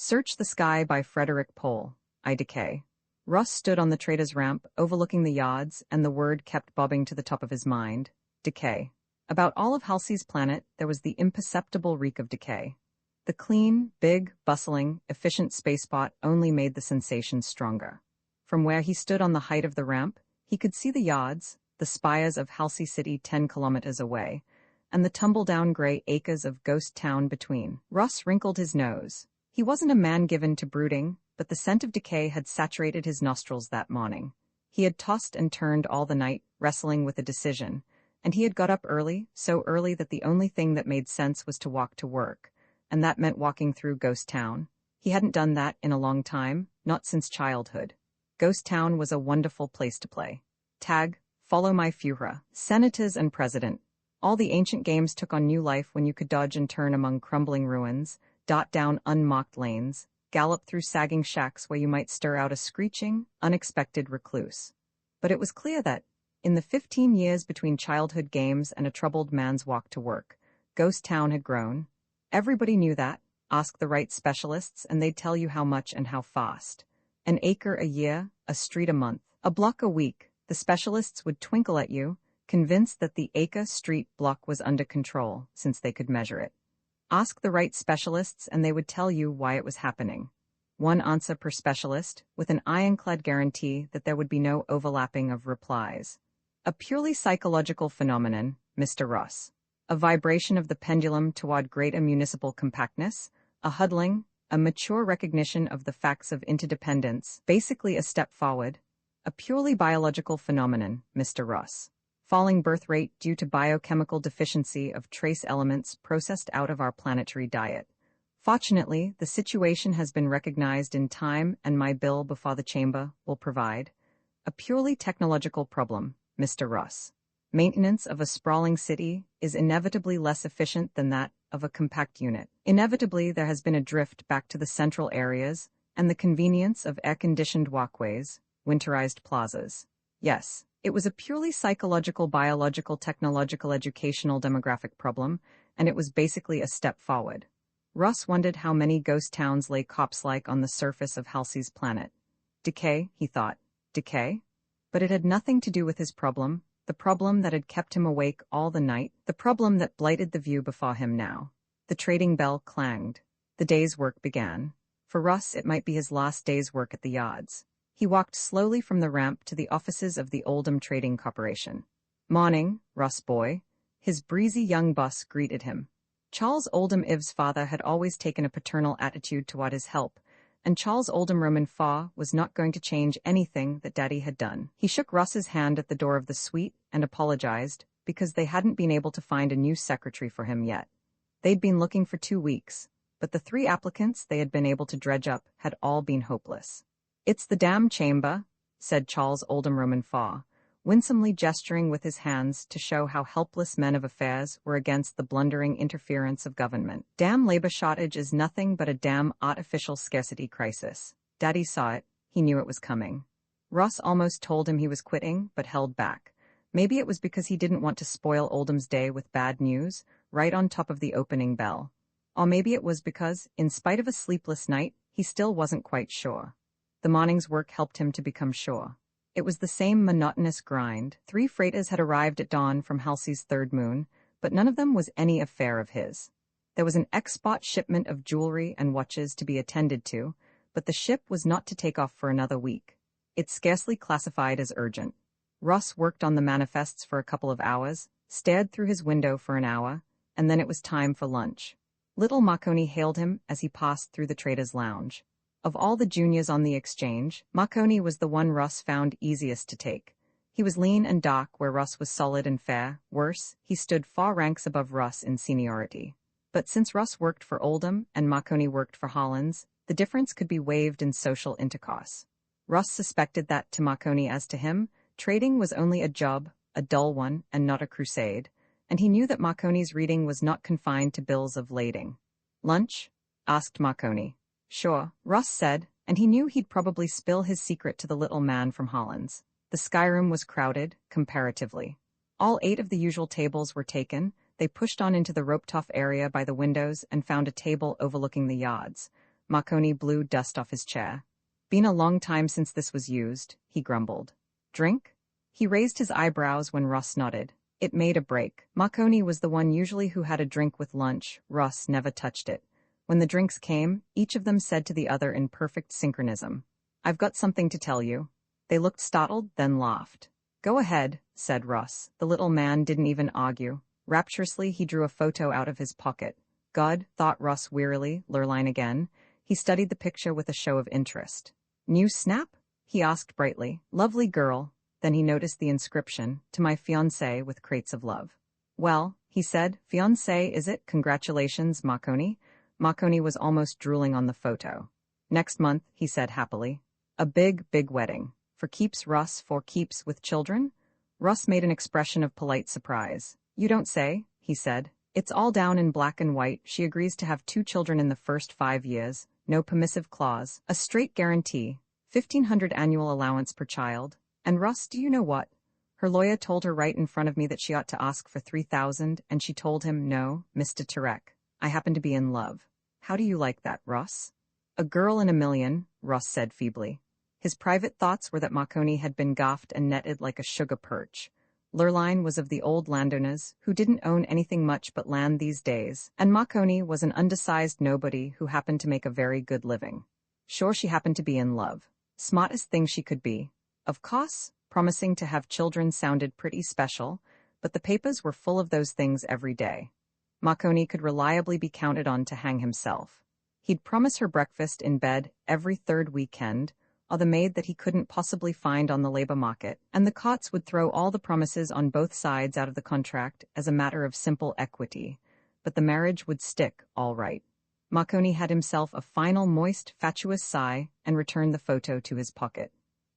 Search the Sky by Frederik Pohl. I decay. Russ stood on the trader's ramp, overlooking the yards, and the word kept bobbing to the top of his mind. Decay. About all of Halsey's planet, there was the imperceptible reek of decay. The clean, big, bustling, efficient spaceport only made the sensation stronger. From where he stood on the height of the ramp, he could see the yards, the spires of Halsey City 10 kilometers away, and the tumble-down gray acres of ghost town between. Russ wrinkled his nose. He wasn't a man given to brooding, but the scent of decay had saturated his nostrils that morning. He had tossed and turned all the night, wrestling with a decision, and he had got up early, so early that the only thing that made sense was to walk to work, and that meant walking through Ghost Town. He hadn't done that in a long time, not since childhood. Ghost Town was a wonderful place to play. Tag, follow my Führer, senators and president. All the ancient games took on new life when you could dodge and turn among crumbling ruins, dot down unmarked lanes, gallop through sagging shacks where you might stir out a screeching, unexpected recluse. But it was clear that, in the 15 years between childhood games and a troubled man's walk to work, Ghost Town had grown. Everybody knew that. Ask the right specialists and they'd tell you how much and how fast. An acre a year, a street a month, a block a week. The specialists would twinkle at you, convinced that the acre street block was under control, since they could measure it. Ask the right specialists and they would tell you why it was happening. One answer per specialist, with an ironclad guarantee that there would be no overlapping of replies. A purely psychological phenomenon, Mr. Ross. A vibration of the pendulum toward greater municipal compactness, a huddling, a mature recognition of the facts of interdependence, basically a step forward. A purely biological phenomenon, Mr. Ross. Falling birth rate due to biochemical deficiency of trace elements processed out of our planetary diet. Fortunately, the situation has been recognized in time and my bill before the chamber will provide. A purely technological problem, Mr. Ross. Maintenance of a sprawling city is inevitably less efficient than that of a compact unit. Inevitably, there has been a drift back to the central areas and the convenience of air-conditioned walkways, winterized plazas. Yes, it was a purely psychological, biological, technological, educational, demographic problem, and it was basically a step forward. Russ wondered how many ghost towns lay corpse-like on the surface of Halsey's planet. Decay, he thought. Decay? But it had nothing to do with his problem, the problem that had kept him awake all the night, the problem that blighted the view before him now. The trading bell clanged. The day's work began. For Russ, it might be his last day's work at the yards. He walked slowly from the ramp to the offices of the Oldham Trading Corporation. "Morning, Russ boy." His breezy young boss greeted him. Charles Oldham Ives' father had always taken a paternal attitude toward his help, and Charles Oldham Roman Faw was not going to change anything that Daddy had done. He shook Russ's hand at the door of the suite and apologized, because they hadn't been able to find a new secretary for him yet. They'd been looking for 2 weeks, but the 3 applicants they had been able to dredge up had all been hopeless. "It's the damn chamber," said Charles Oldham Roman Faw, winsomely gesturing with his hands to show how helpless men of affairs were against the blundering interference of government. "Damn labor shortage is nothing but a damn artificial scarcity crisis." Daddy saw it. He knew it was coming. Russ almost told him he was quitting, but held back. Maybe it was because he didn't want to spoil Oldham's day with bad news, right on top of the opening bell. Or maybe it was because, in spite of a sleepless night, he still wasn't quite sure. The morning's work helped him to become sure. It was the same monotonous grind. 3 freighters had arrived at dawn from Halsey's third moon, but none of them was any affair of his. There was an export shipment of jewelry and watches to be attended to, but the ship was not to take off for another week. It's scarcely classified as urgent. Russ worked on the manifests for a couple of hours, stared through his window for an hour, and then it was time for lunch. Little Marconi hailed him as he passed through the trader's lounge. Of all the juniors on the exchange, Marconi was the one Russ found easiest to take. He was lean and dark where Russ was solid and fair. Worse, he stood 4 ranks above Russ in seniority. But since Russ worked for Oldham and Marconi worked for Hollins, the difference could be waived in social intercourse. Russ suspected that, to Marconi as to him, trading was only a job, a dull one, and not a crusade, and he knew that Marconi's reading was not confined to bills of lading. "Lunch?" asked Marconi. "Sure," Russ said, and he knew he'd probably spill his secret to the little man from Hollins. The skyroom was crowded, comparatively. All 8 of the usual tables were taken. They pushed on into the roped-off area by the windows and found a table overlooking the yards. Marconi blew dust off his chair. Been a long time since this was used, he grumbled. Drink? He raised his eyebrows when Russ nodded. It made a break. Marconi was the one usually who had a drink with lunch. Russ never touched it. When the drinks came, each of them said to the other in perfect synchronism, "I've got something to tell you." They looked startled, then laughed. "Go ahead," said Russ. The little man didn't even argue. Rapturously, he drew a photo out of his pocket. God, thought Russ wearily, Lurline again. He studied the picture with a show of interest. New snap? He asked brightly. Lovely girl. Then he noticed the inscription, "To my fiancé with crates of love." Well, he said, "Fiancé, is it? Congratulations, Marconi." Marconi was almost drooling on the photo. "Next month," he said happily. "A big, big wedding. For keeps, Russ, for keeps with children?" Russ made an expression of polite surprise. "You don't say," he said. "It's all down in black and white. She agrees to have 2 children in the first 5 years. No permissive clause. A straight guarantee. 1,500 annual allowance per child. And Russ, do you know what? Her lawyer told her right in front of me that she ought to ask for 3,000, and she told him, 'No, Mr. Turek. I happen to be in love.' How do you like that, Russ?" "A girl in a million," Russ said feebly. His private thoughts were that Marconi had been gaffed and netted like a sugar perch. Lurline was of the old landowners, who didn't own anything much but land these days, and Marconi was an undersized nobody who happened to make a very good living. Sure, she happened to be in love. Smartest thing she could be. Of course, promising to have children sounded pretty special, but the papers were full of those things every day. Marconi could reliably be counted on to hang himself. He'd promise her breakfast in bed every 3rd weekend, or the maid that he couldn't possibly find on the labor market, and the Cots would throw all the promises on both sides out of the contract as a matter of simple equity, but the marriage would stick all right. Marconi had himself a final moist, fatuous sigh and returned the photo to his pocket.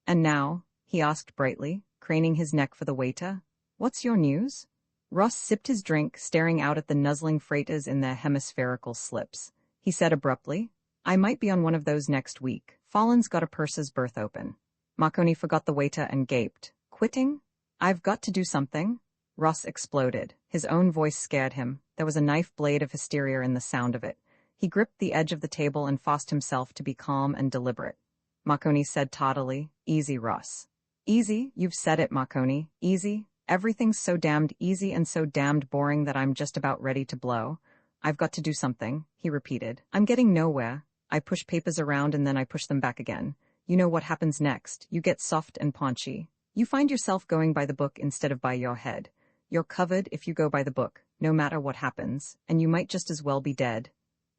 "And now," he asked brightly, craning his neck for the waiter, "what's your news?" Russ sipped his drink, staring out at the nuzzling freighters in their hemispherical slips. He said abruptly, "I might be on one of those next week. Fallen's got a purser's berth open." Marconi forgot the waiter and gaped. "Quitting? I've got to do something." Russ exploded. His own voice scared him. There was a knife blade of hysteria in the sound of it. He gripped the edge of the table and forced himself to be calm and deliberate. Marconi said tardily, "Easy, Russ." "Easy? You've said it, Marconi. Easy? Everything's so damned easy and so damned boring that I'm just about ready to blow." "I've got to do something," he repeated. "I'm getting nowhere. I push papers around and then I push them back again. You know what happens next. You get soft and paunchy. You find yourself going by the book instead of by your head. You're covered if you go by the book, no matter what happens, and you might just as well be dead."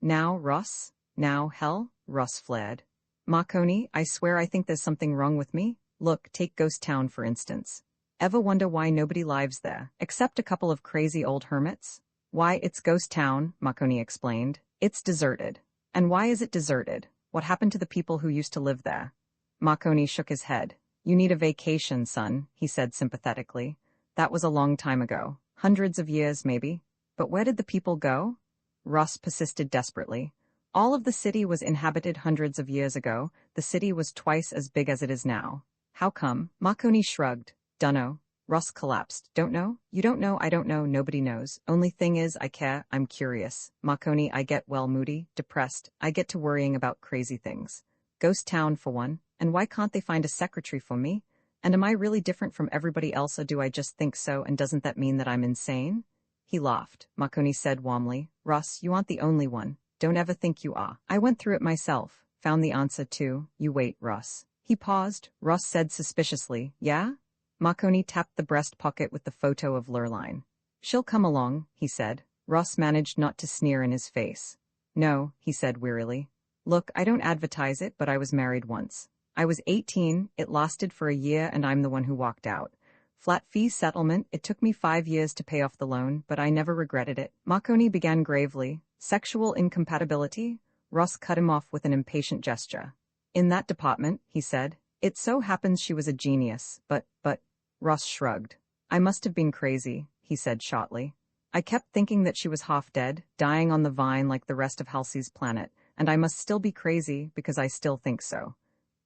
"Now, Russ? Now, hell?" Russ flared. "Marconi, I swear I think there's something wrong with me. Look, take Ghost Town for instance. Ever wonder why nobody lives there, except a couple of crazy old hermits? Why, it's Ghost Town," Marconi explained. "It's deserted." "And why is it deserted? What happened to the people who used to live there?" Marconi shook his head. "You need a vacation, son," he said sympathetically. "That was a long time ago. Hundreds of years, maybe. But where did the people go?" Russ persisted desperately. "All of the city was inhabited hundreds of years ago. The city was twice as big as it is now." "How come?" Marconi shrugged. "Dunno." Russ collapsed. "Don't know? You don't know, I don't know, nobody knows. Only thing is, I care, I'm curious. Marconi, I get well moody, depressed, I get to worrying about crazy things. Ghost Town, for one, and why can't they find a secretary for me? And am I really different from everybody else, or do I just think so, and doesn't that mean that I'm insane?" He laughed. Marconi said warmly, "Russ, you aren't the only one. Don't ever think you are. I went through it myself. Found the answer too. You wait, Russ." He paused. Russ said suspiciously, "Yeah?" Marconi tapped the breast pocket with the photo of Lurline. "She'll come along," he said. Russ managed not to sneer in his face. "No," he said wearily. "Look, I don't advertise it, but I was married once. I was 18, it lasted for a year, and I'm the one who walked out. Flat fee settlement, it took me 5 years to pay off the loan, but I never regretted it." Marconi began gravely. "Sexual incompatibility?" Russ cut him off with an impatient gesture. "In that department," he said. "It so happens she was a genius, but, Russ shrugged. "I must have been crazy," he said shortly. "I kept thinking that she was half dead, dying on the vine like the rest of Halsey's planet, and I must still be crazy because I still think so."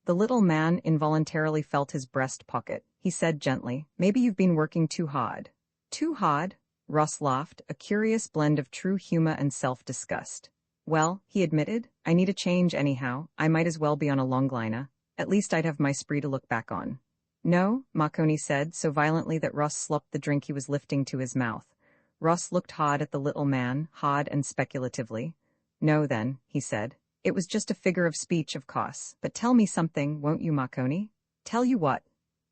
The little man involuntarily felt his breast pocket. He said gently, "Maybe you've been working too hard." "Too hard?" Russ laughed, a curious blend of true humor and self-disgust. Well, he admitted, I need a change anyhow. I might as well be on a longliner. At least I'd have my spree to look back on. No, Marconi said, so violently that Ross slopped the drink he was lifting to his mouth. Ross looked hard at the little man, hard and speculatively. No then, he said. It was just a figure of speech, of course. But tell me something, won't you, Marconi? Tell you what?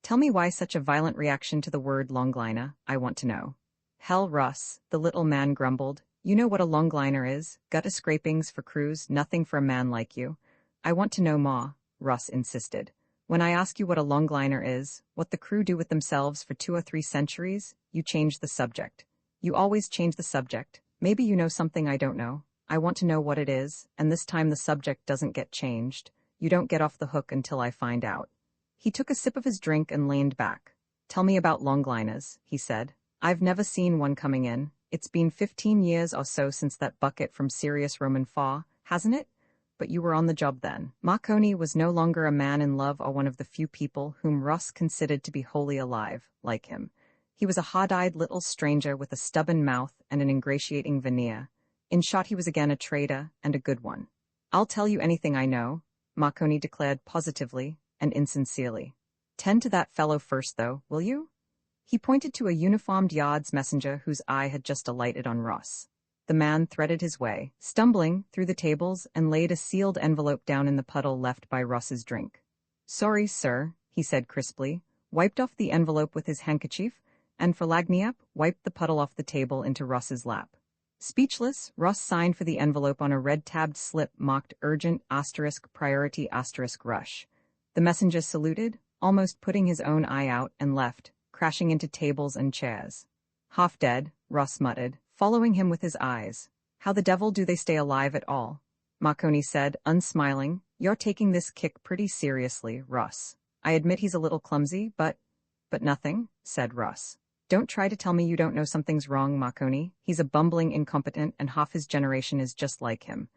Tell me why such a violent reaction to the word longliner, I want to know. Hell, Russ, the little man grumbled. You know what a longliner is, gutter scrapings for crews, nothing for a man like you. I want to know more, Russ insisted. When I ask you what a longliner is, what the crew do with themselves for 2 or 3 centuries, you change the subject. You always change the subject. Maybe you know something I don't know. I want to know what it is, and this time the subject doesn't get changed. You don't get off the hook until I find out. He took a sip of his drink and leaned back. Tell me about longliners, he said. I've never seen one coming in. It's been 15 years or so since that bucket from Sirius Roman 4, hasn't it? But you were on the job then. Marconi was no longer a man in love or one of the few people whom Russ considered to be wholly alive, like him. He was a hard-eyed little stranger with a stubborn mouth and an ingratiating veneer. In short, he was again a traitor, and a good one. I'll tell you anything I know, Marconi declared positively and insincerely. Tend to that fellow first, though, will you? He pointed to a uniformed yards messenger whose eye had just alighted on Ross. The man threaded his way, stumbling through the tables, and laid a sealed envelope down in the puddle left by Ross's drink. Sorry, sir, he said crisply, wiped off the envelope with his handkerchief, and for lagniappe wiped the puddle off the table into Ross's lap. Speechless, Ross signed for the envelope on a red-tabbed slip marked Urgent *Priority *Rush. The messenger saluted, almost putting his own eye out, and left, crashing into tables and chairs. Half dead, Ross muttered, following him with his eyes. How the devil do they stay alive at all? Marconi said, unsmiling. You're taking this kick pretty seriously, Ross. I admit he's a little clumsy, but nothing, said Ross. Don't try to tell me you don't know something's wrong, Marconi. He's a bumbling incompetent, and half his generation is just like him.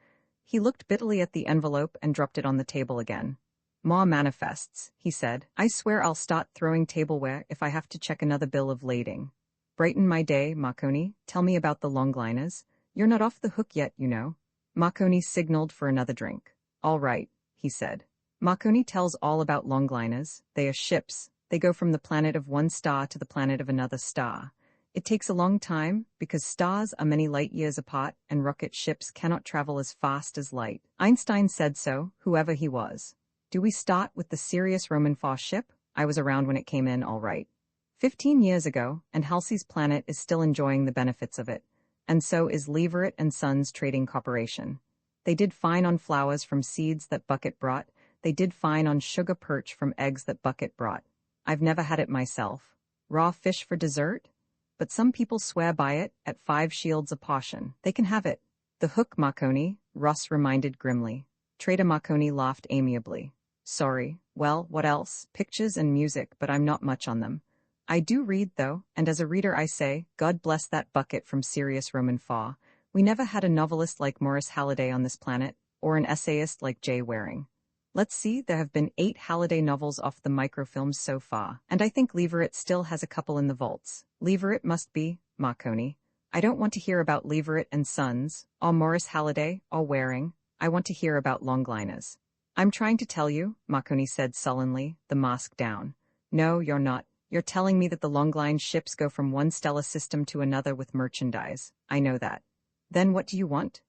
He looked bitterly at the envelope and dropped it on the table again. More manifests, he said. I swear I'll start throwing tableware if I have to check another bill of lading. Brighten my day, Marconi. Tell me about the longliners. You're not off the hook yet, you know. Marconi signaled for another drink. All right, he said. Marconi tells all about longliners. They are ships. They go from the planet of one star to the planet of another star. It takes a long time, because stars are many light years apart, and rocket ships cannot travel as fast as light. Einstein said so, whoever he was. Do we start with the Sirius Roman 4 ship? I was around when it came in, all right. 15 years ago, and Halsey's Planet is still enjoying the benefits of it. And so is Leverett and Sons Trading Corporation. They did fine on flowers from seeds that Bucket brought. They did fine on sugar perch from eggs that Bucket brought. I've never had it myself. Raw fish for dessert? But some people swear by it, at 5 shields a portion. They can have it. The hook, Marconi, Russ reminded grimly. Trader Marconi laughed amiably. Sorry. Well, what else? Pictures and music, but I'm not much on them. I do read, though, and as a reader I say, God bless that Bucket from Sirius Roman 4. We never had a novelist like Maurice Halliday on this planet, or an essayist like Jay Waring. Let's see, there have been 8 Halliday novels off the microfilms so far, and I think Leverett still has a couple in the vaults. Leverett must be, Marconi. I don't want to hear about Leverett and Sons, or Maurice Halliday, or Waring. I want to hear about longliners. I'm trying to tell you, Marconi said sullenly, the mask down. No, you're not. You're telling me that the longline ships go from one stellar system to another with merchandise. I know that. Then what do you want?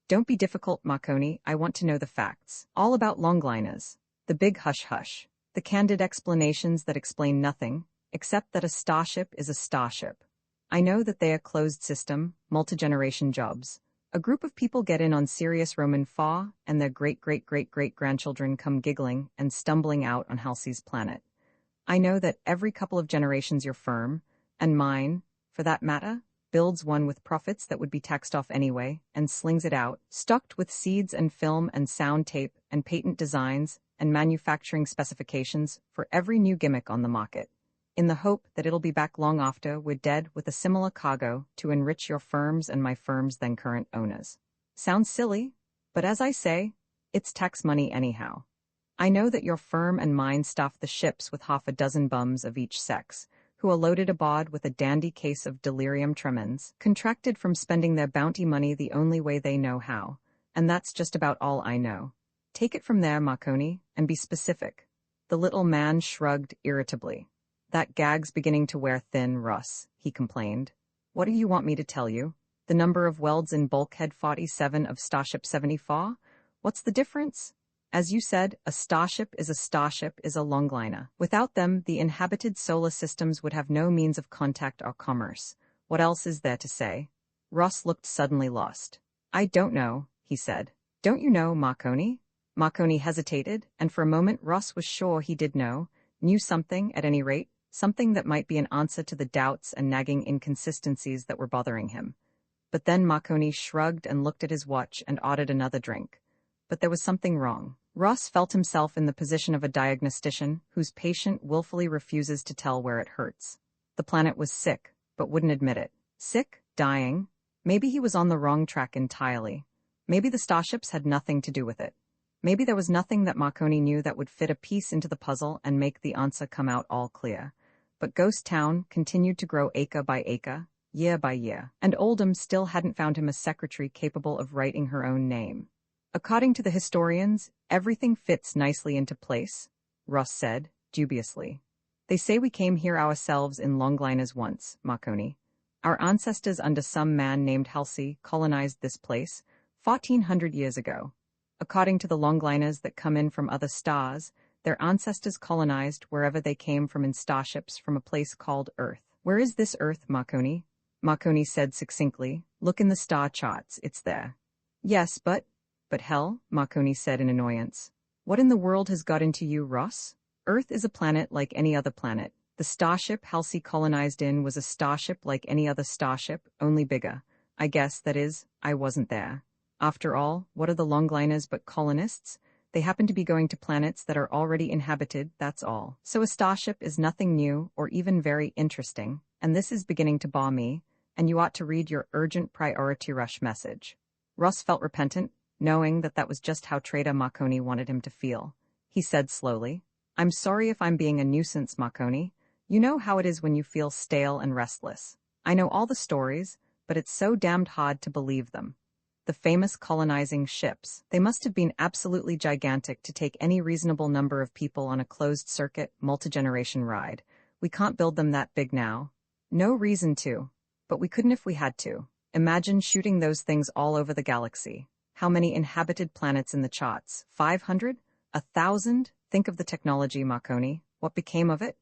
Don't be difficult, Marconi. I want to know the facts. All about longliners. The big hush-hush. The candid explanations that explain nothing, except that a starship is a starship. I know that they are closed system, multi-generation jobs. A group of people get in on Sirius Roman 4, and their great-great-great-great-grandchildren come giggling and stumbling out on Halsey's Planet. I know that every couple of generations your firm, and mine, for that matter, builds one with profits that would be taxed off anyway, and slings it out, stocked with seeds and film and sound tape and patent designs and manufacturing specifications for every new gimmick on the market, in the hope that it'll be back long after we're dead with a similar cargo to enrich your firms and my firm's then current owners. Sounds silly, but as I say, it's tax money anyhow. I know that your firm and mine staff the ships with half a dozen bums of each sex, who are loaded aboard with a dandy case of delirium tremens, contracted from spending their bounty money the only way they know how, and that's just about all I know. Take it from there, Marconi, and be specific. The little man shrugged irritably. That gag's beginning to wear thin, Russ, he complained. What do you want me to tell you? The number of welds in bulkhead 47 of Starship 74? What's the difference? As you said, a starship is a longliner. Without them, the inhabited solar systems would have no means of contact or commerce. What else is there to say? Russ looked suddenly lost. I don't know, he said. Don't you know, Marconi? Marconi hesitated, and for a moment Russ was sure he did know, knew something, at any rate, something that might be an answer to the doubts and nagging inconsistencies that were bothering him. But then Marconi shrugged and looked at his watch and ordered another drink. But there was something wrong. Russ felt himself in the position of a diagnostician whose patient willfully refuses to tell where it hurts. The planet was sick, but wouldn't admit it. Sick? Dying? Maybe he was on the wrong track entirely. Maybe the starships had nothing to do with it. Maybe there was nothing that Marconi knew that would fit a piece into the puzzle and make the answer come out all clear. But Ghost Town continued to grow acre by acre, year by year, and Oldham still hadn't found him a secretary capable of writing her own name. According to the historians, everything fits nicely into place, Russ said, dubiously. They say we came here ourselves in longliners once, Marconi. Our ancestors under some man named Halsey colonized this place 1,400 years ago. According to the longliners that come in from other stars, their ancestors colonized wherever they came from in starships from a place called Earth. Where is this Earth, Marconi? Marconi said succinctly. Look in the star charts, it's there. Yes, but hell, Marconi said in annoyance. What in the world has got into you, Russ? Earth is a planet like any other planet. The starship Halsey colonized in was a starship like any other starship, only bigger. I guess, that is, I wasn't there. After all, what are the longliners but colonists? They happen to be going to planets that are already inhabited, that's all. So a starship is nothing new or even very interesting, and this is beginning to bore me, and you ought to read your urgent priority rush message. Russ felt repentant, knowing that that was just how Trader Marconi wanted him to feel. He said slowly, I'm sorry if I'm being a nuisance, Marconi. You know how it is when you feel stale and restless. I know all the stories, but it's so damned hard to believe them. The famous colonizing ships, they must have been absolutely gigantic to take any reasonable number of people on a closed-circuit, multi-generation ride. We can't build them that big now. No reason to. But we couldn't if we had to. Imagine shooting those things all over the galaxy. How many inhabited planets in the charts? 500? 1,000? Think of the technology, Marconi. What became of it?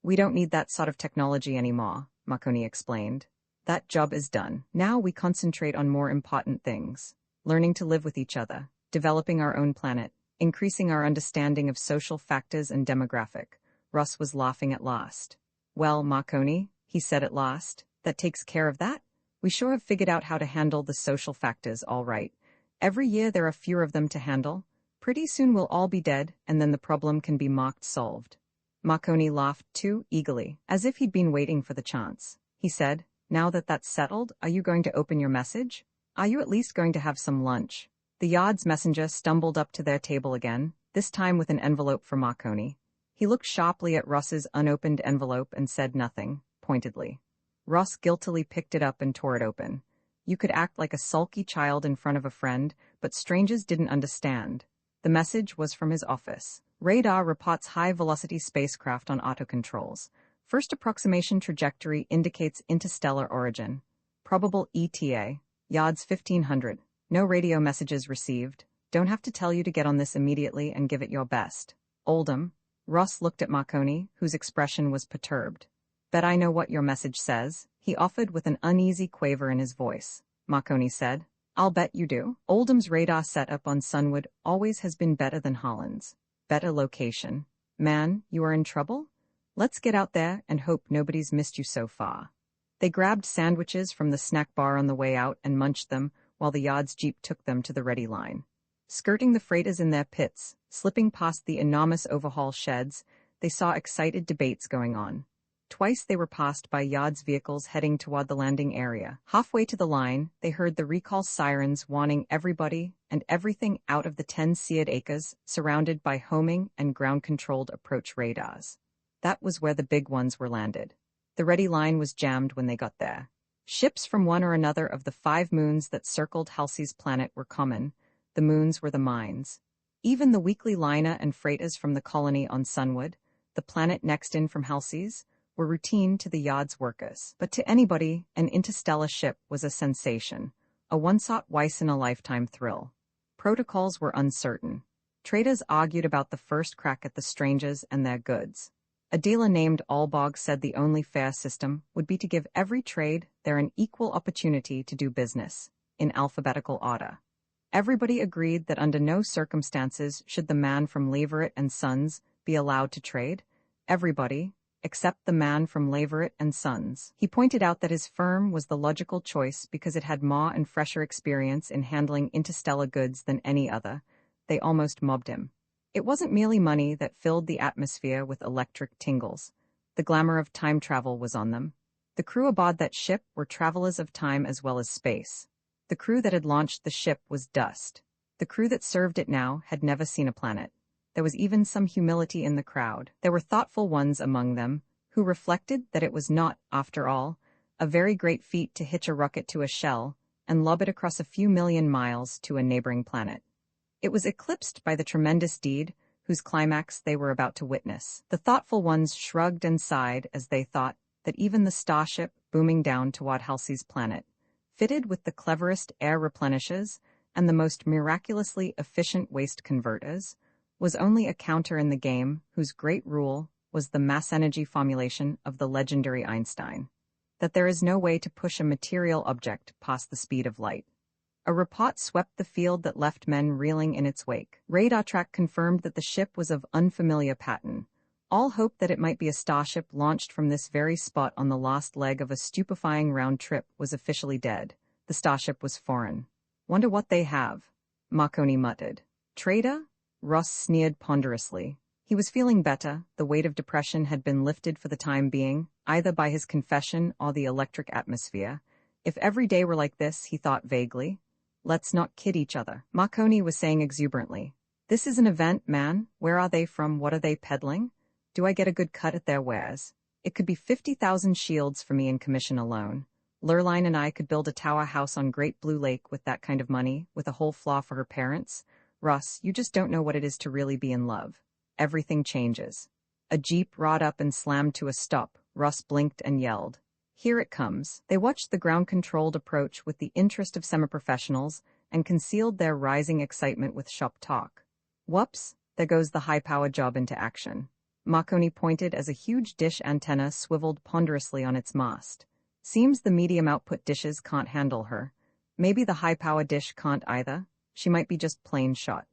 We don't need that sort of technology anymore, Marconi explained. That job is done. Now we concentrate on more important things. Learning to live with each other, developing our own planet, increasing our understanding of social factors and demographic. Russ was laughing at last. Well, Marconi, he said at last, that takes care of that? We sure have figured out how to handle the social factors, all right. Every year there are fewer of them to handle. Pretty soon we'll all be dead, and then the problem can be mocked solved. Marconi laughed too eagerly, as if he'd been waiting for the chance. He said, Now that that's settled, are you going to open your message? Are you at least going to have some lunch? The yard's messenger stumbled up to their table again, this time with an envelope for Marconi. He looked sharply at Russ's unopened envelope and said nothing, pointedly. Russ guiltily picked it up and tore it open. You could act like a sulky child in front of a friend, but strangers didn't understand. The message was from his office. Radar reports high-velocity spacecraft on autocontrols. First approximation trajectory indicates interstellar origin. Probable ETA. Yards 1500. No radio messages received. Don't have to tell you to get on this immediately and give it your best. Oldham. Russ looked at Marconi, whose expression was perturbed. Bet I know what your message says, he offered with an uneasy quaver in his voice. Marconi said, I'll bet you do. Oldham's radar setup on Sunwood always has been better than Holland's. Better location. Man, you are in trouble? Let's get out there and hope nobody's missed you so far. They grabbed sandwiches from the snack bar on the way out and munched them while the yard's jeep took them to the ready line. Skirting the freighters in their pits, slipping past the enormous overhaul sheds, they saw excited debates going on. Twice they were passed by yard's vehicles heading toward the landing area. Halfway to the line, they heard the recall sirens warning everybody and everything out of the 10 seared acres, surrounded by homing and ground-controlled approach radars. That was where the big ones were landed. The ready line was jammed when they got there. Ships from one or another of the 5 moons that circled Halsey's planet were common, the moons were the mines. Even the weekly lina and freightas from the colony on Sunwood, the planet next in from Halcy's, were routine to the yard's workers. But to anybody, an interstellar ship was a sensation, a once-in-a-lifetime thrill. Protocols were uncertain. Traders argued about the first crack at the strangers and their goods. A dealer named Allbog said the only fair system would be to give every trade there an equal opportunity to do business, in alphabetical order. Everybody agreed that under no circumstances should the man from Leverett and Sons be allowed to trade. Everybody, except the man from Leverett and Sons. He pointed out that his firm was the logical choice because it had more and fresher experience in handling interstellar goods than any other. They almost mobbed him. It wasn't merely money that filled the atmosphere with electric tingles. The glamour of time travel was on them. The crew aboard that ship were travelers of time as well as space. The crew that had launched the ship was dust. The crew that served it now had never seen a planet. There was even some humility in the crowd. There were thoughtful ones among them, who reflected that it was not, after all, a very great feat to hitch a rocket to a shell and lob it across a few million miles to a neighboring planet. It was eclipsed by the tremendous deed whose climax they were about to witness. The thoughtful ones shrugged and sighed as they thought that even the starship booming down toward Halcy's planet, fitted with the cleverest air replenishers and the most miraculously efficient waste converters, was only a counter in the game whose great rule was the mass-energy formulation of the legendary Einstein, that there is no way to push a material object past the speed of light. A report swept the field that left men reeling in its wake. Radar track confirmed that the ship was of unfamiliar pattern. All hope that it might be a starship launched from this very spot on the last leg of a stupefying round trip was officially dead. The starship was foreign. Wonder what they have, Marconi muttered. Trader? Ross sneered ponderously. He was feeling better. The weight of depression had been lifted for the time being, either by his confession or the electric atmosphere. If every day were like this, he thought vaguely. Let's not kid each other, Marconi was saying exuberantly. This is an event, man. Where are they from? What are they peddling? Do I get a good cut at their wares? It could be 50,000 shields for me in commission alone. Lurline and I could build a tower house on Great Blue Lake with that kind of money, with a whole floor for her parents. Russ, you just don't know what it is to really be in love. Everything changes. A jeep roared up and slammed to a stop. Russ blinked and yelled. Here it comes. They watched the ground-controlled approach with the interest of semi-professionals and concealed their rising excitement with shop talk. Whoops, there goes the high-powered job into action. Marconi pointed as a huge dish antenna swiveled ponderously on its mast. Seems the medium output dishes can't handle her. Maybe the high-power dish can't either. She might be just plain shot.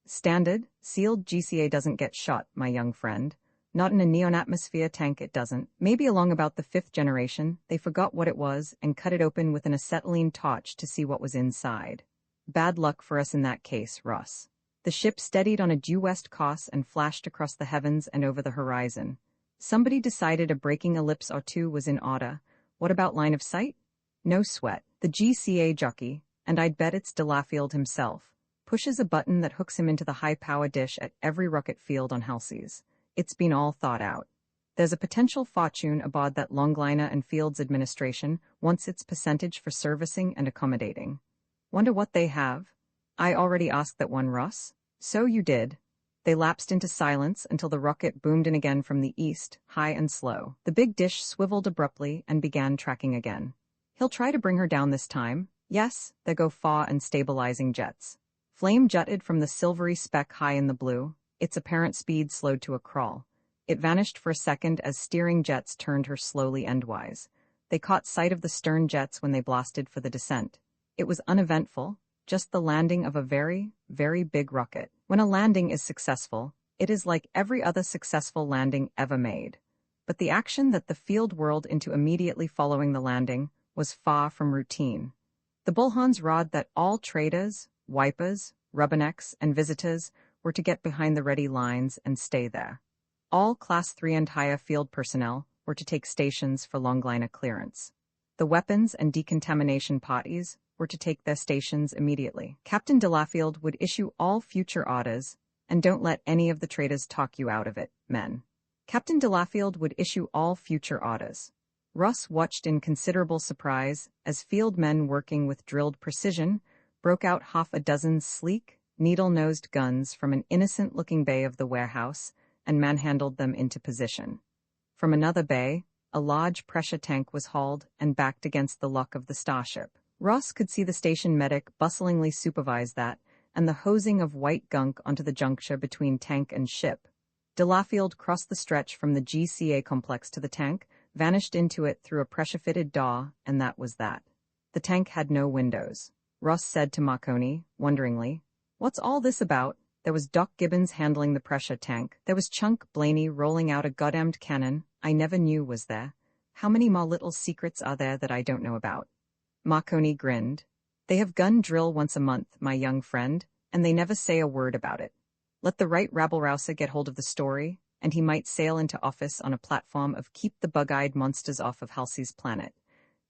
Standard, sealed GCA doesn't get shot, my young friend. Not in a neon atmosphere tank it doesn't. Maybe along about the 5th generation, they forgot what it was and cut it open with an acetylene torch to see what was inside. Bad luck for us in that case, Ross. The ship steadied on a due west course and flashed across the heavens and over the horizon. Somebody decided a braking ellipse or two was in order. What about line of sight? No sweat. The GCA jockey, and I'd bet it's Delafield himself, pushes a button that hooks him into the high-power dish at every rocket field on Halcy's. It's been all thought out. There's a potential fortune aboard that Longliner and Fields administration wants its percentage for servicing and accommodating. Wonder what they have? I already asked that one, Ross. So you did. They lapsed into silence until the rocket boomed in again from the east, high and slow. The big dish swiveled abruptly and began tracking again. He'll try to bring her down this time. Yes, there go FAW and stabilizing jets. Flame jutted from the silvery speck high in the blue. Its apparent speed slowed to a crawl. It vanished for a second as steering jets turned her slowly endwise. They caught sight of the stern jets when they blasted for the descent. It was uneventful, just the landing of a very, very big rocket. When a landing is successful, it is like every other successful landing ever made. But the action that the field whirled into immediately following the landing was far from routine. The bullhorns roared that all traders, wipers, rubbernecks, and visitors were to get behind the ready lines and stay there. All Class 3 and higher field personnel were to take stations for longliner clearance. The weapons and decontamination parties were to take their stations immediately. Captain Delafield would issue all future orders, and don't let any of the traders talk you out of it, men. Captain Delafield would issue all future orders. Russ watched in considerable surprise as field men working with drilled precision broke out half a dozen sleek, needle-nosed guns from an innocent-looking bay of the warehouse and manhandled them into position. From another bay, a large pressure tank was hauled and backed against the lock of the starship. Ross could see the station medic bustlingly supervise that, and the hosing of white gunk onto the juncture between tank and ship. Delafield crossed the stretch from the GCA complex to the tank, vanished into it through a pressure-fitted door, and that was that. The tank had no windows. Ross said to Marconi, wonderingly, "What's all this about?" There was Doc Gibbons handling the pressure tank. There was Chunk Blaney rolling out a goddamned cannon I never knew was there. How many more little secrets are there that I don't know about? Marconi grinned. They have gun drill once a month, my young friend, and they never say a word about it. Let the right rabble-rouser get hold of the story, and he might sail into office on a platform of keep the bug-eyed monsters off of Halsey's planet.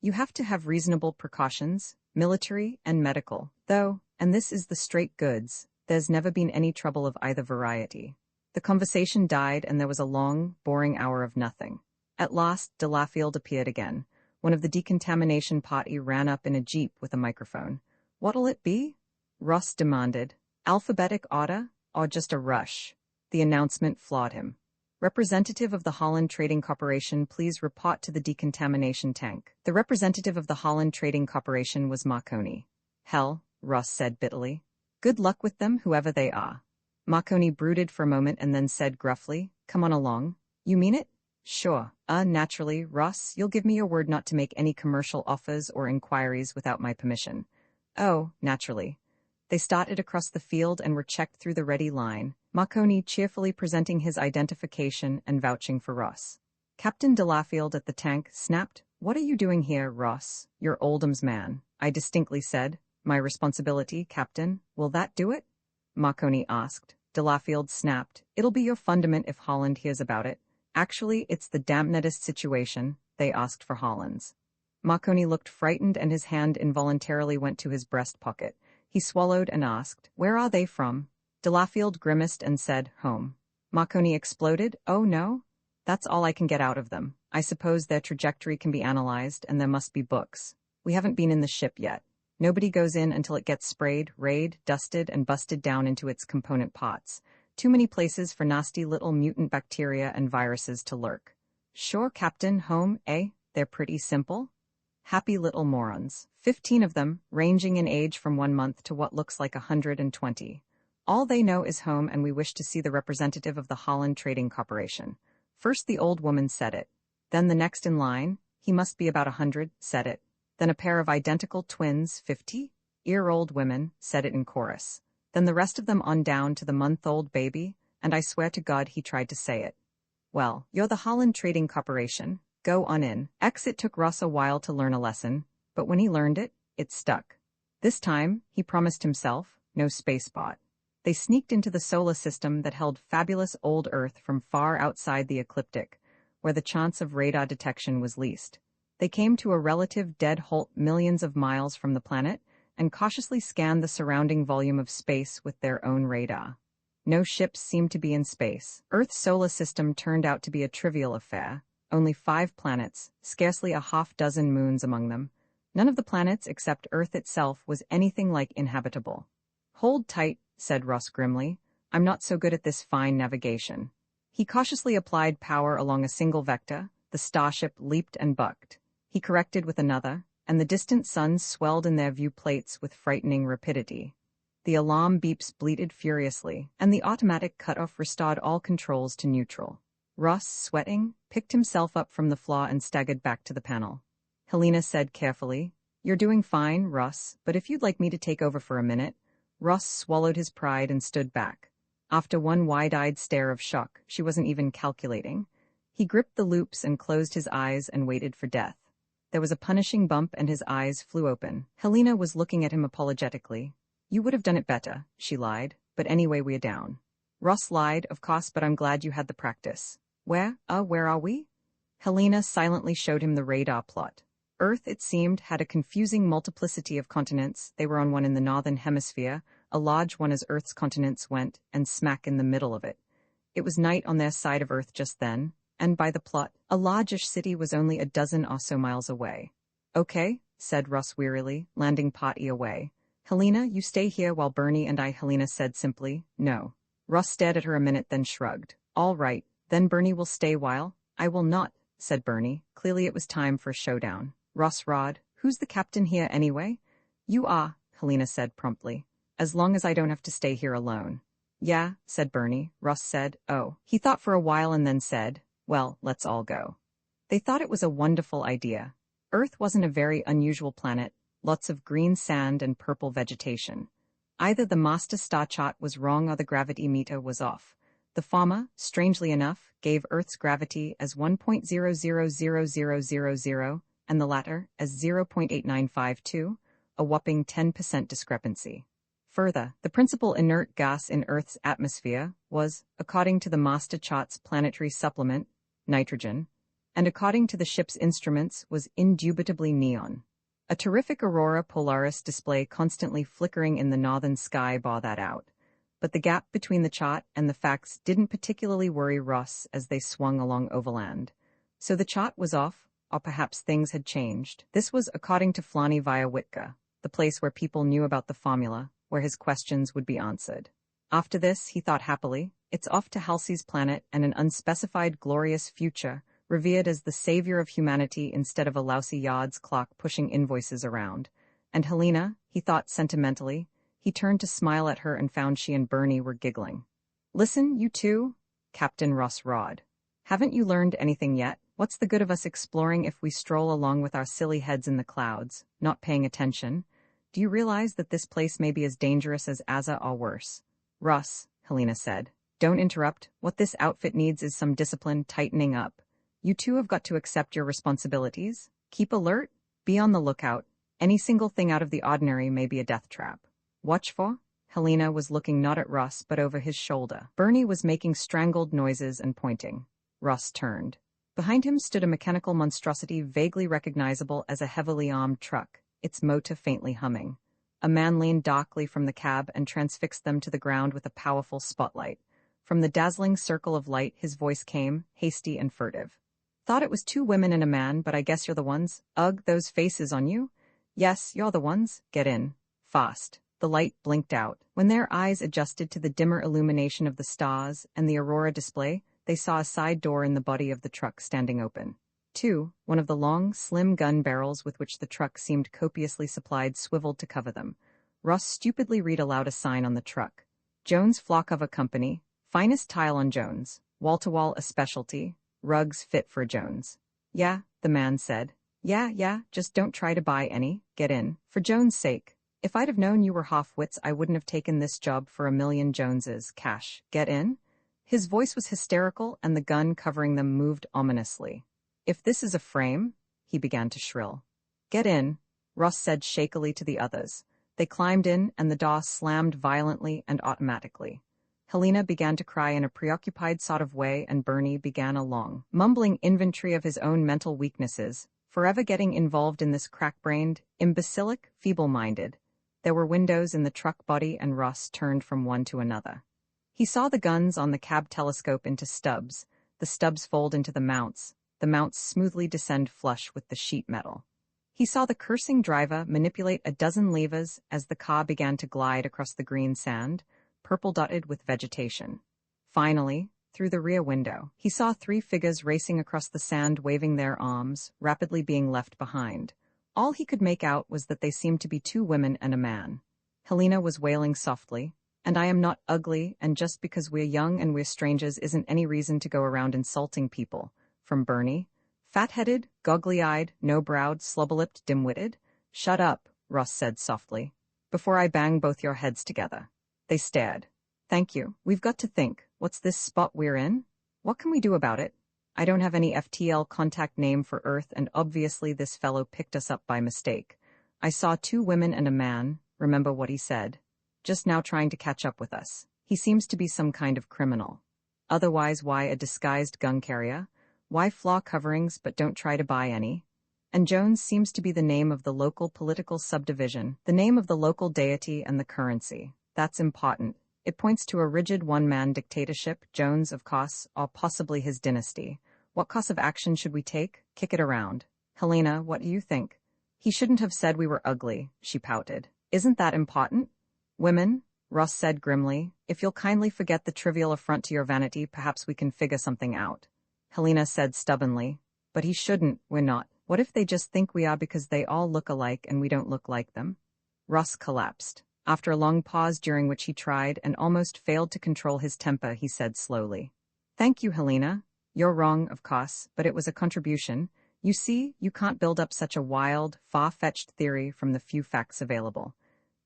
You have to have reasonable precautions, military and medical, though, and this is the straight goods, there's never been any trouble of either variety. The conversation died and there was a long, boring hour of nothing. At last, Delafield appeared again. One of the decontamination party ran up in a jeep with a microphone. "What'll it be?" Ross demanded. "Alphabetic order, or just a rush?" The announcement floored him. "Representative of the Holland Trading Corporation, please report to the decontamination tank." The representative of the Holland Trading Corporation was Marconi. "Hell," Ross said bitterly. "Good luck with them, whoever they are." Marconi brooded for a moment and then said gruffly, "Come on along." "You mean it?" "Sure. Naturally, Ross, you'll give me your word not to make any commercial offers or inquiries without my permission." "Oh, naturally." They started across the field and were checked through the ready line, Marconi cheerfully presenting his identification and vouching for Ross. Captain Delafield at the tank snapped, "What are you doing here, Ross? You're Oldham's man." I distinctly said, "My responsibility, Captain. Will that do it?" Marconi asked. Delafield snapped, "It'll be your fundament if Holland hears about it. Actually, it's the damnedest situation. They asked for Hollands." Marconi looked frightened and his hand involuntarily went to his breast pocket. He swallowed and asked, "Where are they from?" Delafield grimaced and said, "Home." Marconi exploded, "Oh no? That's all I can get out of them. I suppose their trajectory can be analyzed and there must be books. We haven't been in the ship yet. Nobody goes in until it gets sprayed, rayed, dusted, and busted down into its component parts. Too many places for nasty little mutant bacteria and viruses to lurk." "Sure, Captain, home, eh? They're pretty simple." Happy little morons. 15 of them, ranging in age from 1 month to what looks like 120. All they know is home, and we wish to see the representative of the Holland Trading Corporation. First the old woman said it. Then the next in line, he must be about 100, said it. Then a pair of identical twins, 50-year-old women, said it in chorus. Then the rest of them on down to the month-old baby, and I swear to God he tried to say it. "Well, you're the Holland Trading Corporation. Go on in." It took Ross a while to learn a lesson, but when he learned it, it stuck. This time, he promised himself, no space bot. They sneaked into the solar system that held fabulous old Earth from far outside the ecliptic, where the chance of radar detection was least. They came to a relative dead halt millions of miles from the planet and cautiously scanned the surrounding volume of space with their own radar. No ships seemed to be in space. Earth's solar system turned out to be a trivial affair. Only 5 planets, scarcely a half-dozen moons among them. None of the planets except Earth itself was anything like inhabitable. "Hold tight," said Ross grimly. "I'm not so good at this fine navigation." He cautiously applied power along a single vector. The starship leaped and bucked. He corrected with another, and the distant suns swelled in their view plates with frightening rapidity. The alarm beeps bleated furiously, and the automatic cutoff restored all controls to neutral. Ross, sweating, picked himself up from the floor and staggered back to the panel. Helena said carefully, "You're doing fine, Ross, but if you'd like me to take over for a minute." Ross swallowed his pride and stood back. After one wide-eyed stare of shock, she wasn't even calculating. He gripped the loops and closed his eyes and waited for death. There was a punishing bump and his eyes flew open. Helena was looking at him apologetically. "You would have done it better," she lied, "but anyway we're down." Ross lied, "Of course, but I'm glad you had the practice." Where are we?" Helena silently showed him the radar plot. Earth, it seemed, had a confusing multiplicity of continents. They were on one in the northern hemisphere, a large one as Earth's continents went, and smack in the middle of it. It was night on their side of Earth just then, and by the plot, a largish city was only a dozen or so miles away. "Okay," said Ross wearily, landing party away. Helena, you stay here while Bernie and I. Helena said simply. No. Ross stared at her a minute, then shrugged. All right, then Bernie will stay while. I will not, said Bernie. Clearly it was time for a showdown. Ross Rod, who's the captain here anyway? You are, Helena said promptly. As long as I don't have to stay here alone. Yeah, said Bernie. Ross said, oh. He thought for a while and then said, well, let's all go. They thought it was a wonderful idea. Earth wasn't a very unusual planet, lots of green sand and purple vegetation. Either the master star chart was wrong or the gravity meter was off. The farmer, strangely enough, gave Earth's gravity as 1.000000 and the latter as 0.8952, a whopping 10% discrepancy. Further, the principal inert gas in Earth's atmosphere was, according to the master chart's planetary supplement, nitrogen, and according to the ship's instruments was indubitably neon. A terrific aurora polaris display constantly flickering in the northern sky bore that out. But the gap between the chart and the facts didn't particularly worry Ross as they swung along overland. So the chart was off, or perhaps things had changed. This was according to Flanny via Whitaker, the place where people knew about the formula, where his questions would be answered. After this, he thought happily, it's off to Halsey's planet and an unspecified glorious future, revered as the savior of humanity instead of a lousy yards clock pushing invoices around. And Helena, he thought sentimentally. He turned to smile at her and found she and Bernie were giggling. Listen, you two, Captain Ross Rod. Haven't you learned anything yet? What's the good of us exploring if we stroll along with our silly heads in the clouds, not paying attention? Do you realize that this place may be as dangerous as Aza or worse? Ross, Helena said. Don't interrupt. What this outfit needs is some discipline, tightening up. You two have got to accept your responsibilities. Keep alert. Be on the lookout. Any single thing out of the ordinary may be a death trap. Watch for? Helena was looking not at Ross but over his shoulder. Bernie was making strangled noises and pointing. Ross turned. Behind him stood a mechanical monstrosity vaguely recognizable as a heavily armed truck, its motor faintly humming. A man leaned darkly from the cab and transfixed them to the ground with a powerful spotlight. From the dazzling circle of light his voice came, hasty and furtive. Thought it was two women and a man, but I guess you're the ones. Ugh, those faces on you? Yes, you're the ones. Get in. Fast. The light blinked out. When their eyes adjusted to the dimmer illumination of the stars and the aurora display, they saw a side door in the body of the truck standing open. One of the long, slim gun barrels with which the truck seemed copiously supplied swiveled to cover them. Ross stupidly read aloud a sign on the truck. Jones Flock of a Company. Finest tile on Jones. Wall-to-wall a specialty. Rugs fit for Jones. Yeah, the man said. Yeah, just don't try to buy any. Get in. For Jones' sake. If I'd have known you were half-wits, I wouldn't have taken this job for $1,000,000 Joneses. Cash. Get in? His voice was hysterical, and the gun covering them moved ominously. If this is a frame, he began to shrill. Get in, Ross said shakily to the others. They climbed in, and the door slammed violently and automatically. Helena began to cry in a preoccupied sort of way, and Bernie began a long, mumbling inventory of his own mental weaknesses, forever getting involved in this crack-brained, imbecilic, feeble-minded. There were windows in the truck body, and Ross turned from one to another. He saw the guns on the cab telescope into stubs, the stubs fold into the mounts smoothly descend flush with the sheet metal. He saw the cursing driver manipulate a dozen levers as the car began to glide across the green sand, purple-dotted with vegetation. Finally, through the rear window, he saw 3 figures racing across the sand waving their arms, rapidly being left behind. All he could make out was that they seemed to be 2 women and a man. Helena was wailing softly, and I am not ugly, and just because we're young and we're strangers isn't any reason to go around insulting people. From Bernie. Fat-headed, goggly-eyed, no-browed, slubber-lipped, dim-witted. Shut up, Ross said softly, before I bang both your heads together. They stared. Thank you. We've got to think. What's this spot we're in? What can we do about it? I don't have any FTL contact name for Earth, and obviously this fellow picked us up by mistake. I saw 2 women and a man, remember what he said. Just now trying to catch up with us. He seems to be some kind of criminal. Otherwise, why a disguised gun carrier? Why flaw coverings but don't try to buy any? And Jones seems to be the name of the local political subdivision, the name of the local deity and the currency. That's important. It points to a rigid one-man dictatorship, Jones, of course, or possibly his dynasty. What course of action should we take? Kick it around. Helena, what do you think? He shouldn't have said we were ugly, she pouted. Isn't that important? Women, Russ said grimly, if you'll kindly forget the trivial affront to your vanity, perhaps we can figure something out. Helena said stubbornly, but he shouldn't, we're not. What if they just think we are because they all look alike and we don't look like them? Russ collapsed. After a long pause during which he tried and almost failed to control his temper, he said slowly, "Thank you, Helena. You're wrong, of course, but it was a contribution. You see, you can't build up such a wild, far-fetched theory from the few facts available."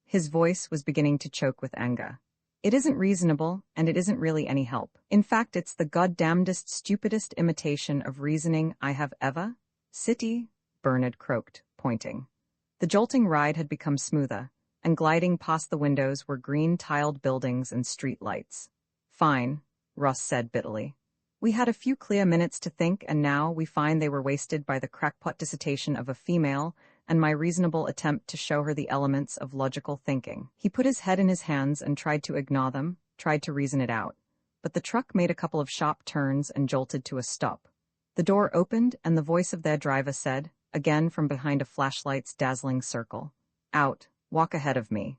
His voice was beginning to choke with anger. "It isn't reasonable, and it isn't really any help. In fact, it's the goddamnedest, stupidest imitation of reasoning I have ever." "City," Bernard croaked, pointing. The jolting ride had become smoother, and gliding past the windows were green-tiled buildings and street lights. "Fine," Russ said bitterly. "We had a few clear minutes to think, and now we find they were wasted by the crackpot dissertation of a female and my reasonable attempt to show her the elements of logical thinking." He put his head in his hands and tried to ignore them, tried to reason it out. But the truck made a couple of sharp turns and jolted to a stop. The door opened, and the voice of their driver said, again from behind a flashlight's dazzling circle, "Out, walk ahead of me."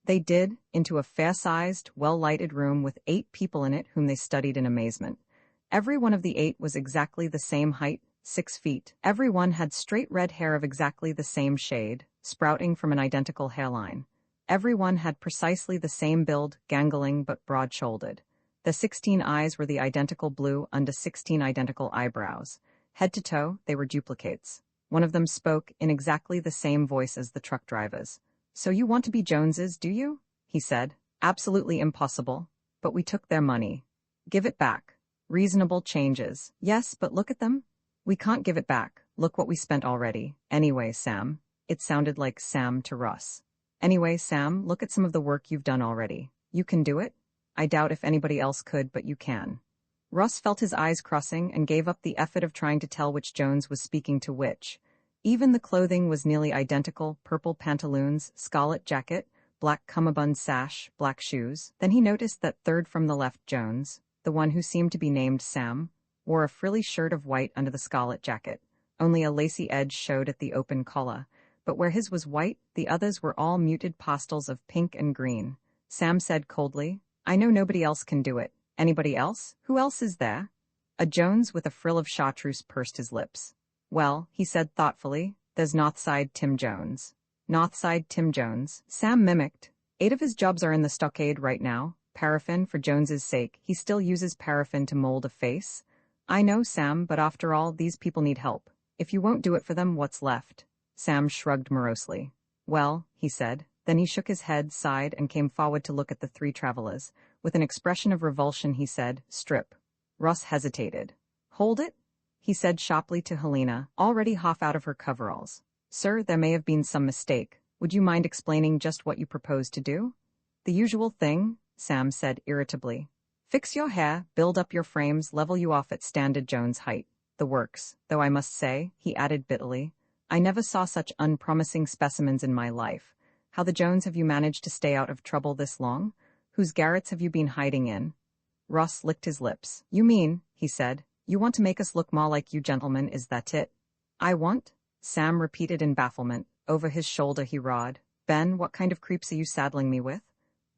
They did, into a fair-sized, well-lighted room with 8 people in it whom they studied in amazement. Every one of the 8 was exactly the same height, 6 feet. Every one had straight red hair of exactly the same shade, sprouting from an identical hairline. Every one had precisely the same build, gangling but broad-shouldered. The 16 eyes were the identical blue under 16 identical eyebrows. Head to toe, they were duplicates. One of them spoke in exactly the same voice as the truck drivers. "So you want to be Joneses, do you?" he said. "Absolutely impossible. But we took their money. Give it back. Reasonable changes." "Yes, but look at them." "We can't give it back. Look what we spent already." "Anyway, Sam." It sounded like Sam to Russ. "Anyway, Sam, look at some of the work you've done already. You can do it? I doubt if anybody else could, but you can." Russ felt his eyes crossing and gave up the effort of trying to tell which Jones was speaking to which. Even the clothing was nearly identical: purple pantaloons, scarlet jacket, black cummerbund sash, black shoes. Then he noticed that third from the left Jones, the one who seemed to be named Sam, wore a frilly shirt of white under the scarlet jacket. Only a lacy edge showed at the open collar, but where his was white, the others were all muted pastels of pink and green. Sam said coldly, "I know nobody else can do it. Anybody else? Who else is there?" A Jones with a frill of chartreuse pursed his lips. "Well," he said thoughtfully, "there's Northside Tim Jones." "Northside Tim Jones," Sam mimicked. 8 of his jobs are in the stockade right now. Paraffin, for Jones's sake. He still uses paraffin to mold a face. "I know, Sam, but after all, these people need help. If you won't do it for them, what's left?" Sam shrugged morosely. "Well," he said. Then he shook his head, sighed, and came forward to look at the 3 travelers. With an expression of revulsion, he said, "Strip." Russ hesitated. "Hold it," he said sharply to Helena, already half out of her coveralls. "Sir, there may have been some mistake. Would you mind explaining just what you propose to do?" "The usual thing," Sam said irritably. "Fix your hair, build up your frames, level you off at standard Jones height. The works, though I must say," he added bitterly, "I never saw such unpromising specimens in my life. How the Jones have you managed to stay out of trouble this long? Whose garrets have you been hiding in?" Russ licked his lips. "You mean," he said, "you want to make us look more like you gentlemen, is that it?" "I want?" Sam repeated in bafflement. Over his shoulder he rawed, "Ben, what kind of creeps are you saddling me with?"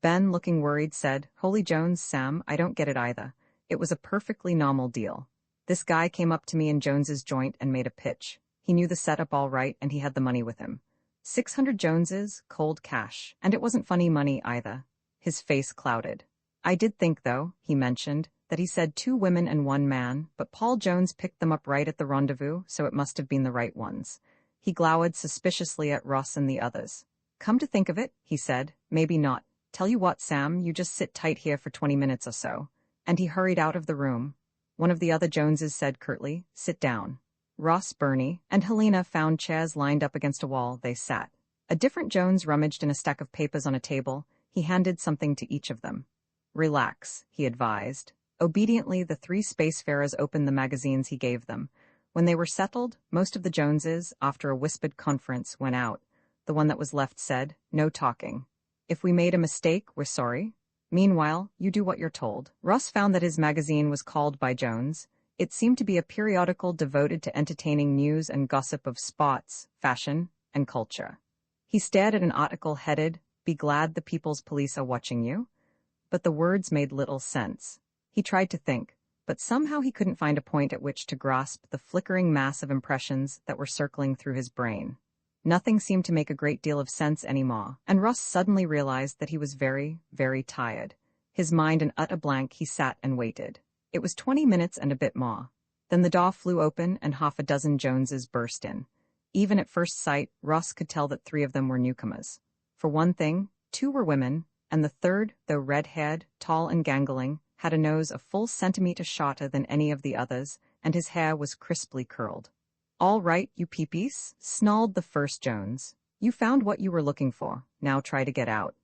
Ben, looking worried, said, "Holy Jones, Sam, I don't get it either. It was a perfectly normal deal. This guy came up to me in Jones's joint and made a pitch. He knew the setup all right, and he had the money with him. 600 Joneses, cold cash, and it wasn't funny money either." His face clouded. "I did think, though," he mentioned, "that he said 2 women and 1 man, but Paul Jones picked them up right at the rendezvous, so it must have been the right ones." He glowered suspiciously at Russ and the others. "Come to think of it," he said, "maybe not. Tell you what, Sam, you just sit tight here for 20 minutes or so." And he hurried out of the room. One of the other Joneses said curtly, "Sit down." Russ, Bernie, and Helena found chairs lined up against a wall. They sat. A different Jones rummaged in a stack of papers on a table. He handed something to each of them. "Relax," he advised. Obediently, the 3 spacefarers opened the magazines he gave them. When they were settled, most of the Joneses, after a whispered conference, went out. The one that was left said, "No talking. If we made a mistake, we're sorry. Meanwhile, you do what you're told." Russ found that his magazine was called by Jones. It seemed to be a periodical devoted to entertaining news and gossip of sports, fashion, and culture. He stared at an article headed, "Be glad the people's police are watching you?" But the words made little sense. He tried to think, but somehow he couldn't find a point at which to grasp the flickering mass of impressions that were circling through his brain. Nothing seemed to make a great deal of sense anymore, and Russ suddenly realized that he was very, very tired. His mind an utter blank, he sat and waited. It was 20 minutes and a bit more. Then the door flew open and half a dozen Joneses burst in. Even at first sight, Russ could tell that 3 of them were newcomers. For one thing, 2 were women, and the third, though red-haired, tall and gangling, had a nose a full centimeter shorter than any of the others, and his hair was crisply curled. "All right, you peepees," snarled the first Jones. "You found what you were looking for. Now try to get out."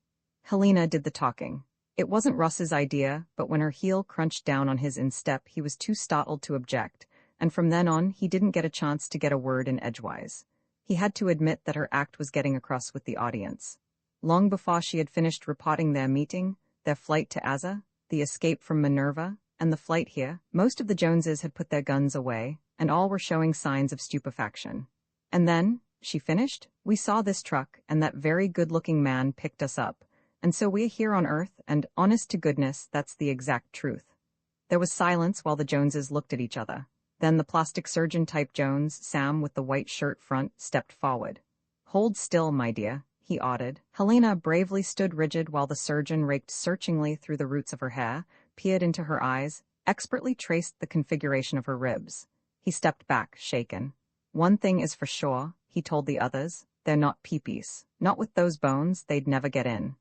Helena did the talking. It wasn't Russ's idea, but when her heel crunched down on his instep, he was too startled to object, and from then on he didn't get a chance to get a word in edgewise. He had to admit that her act was getting across with the audience. Long before she had finished reporting their meeting, their flight to Aza, the escape from Minerva, and the flight here, most of the Joneses had put their guns away, and all were showing signs of stupefaction. "And then," she finished, "we saw this truck, and that very good-looking man picked us up. And so we're here on Earth, and honest to goodness, that's the exact truth." There was silence while the Joneses looked at each other. Then the plastic surgeon-type Jones, Sam with the white shirt front, stepped forward. "Hold still, my dear," he ordered. Helena bravely stood rigid while the surgeon raked searchingly through the roots of her hair, peered into her eyes, expertly traced the configuration of her ribs. He stepped back, shaken. "One thing is for sure," he told the others, "they're not peepees. Not with those bones, they'd never get in."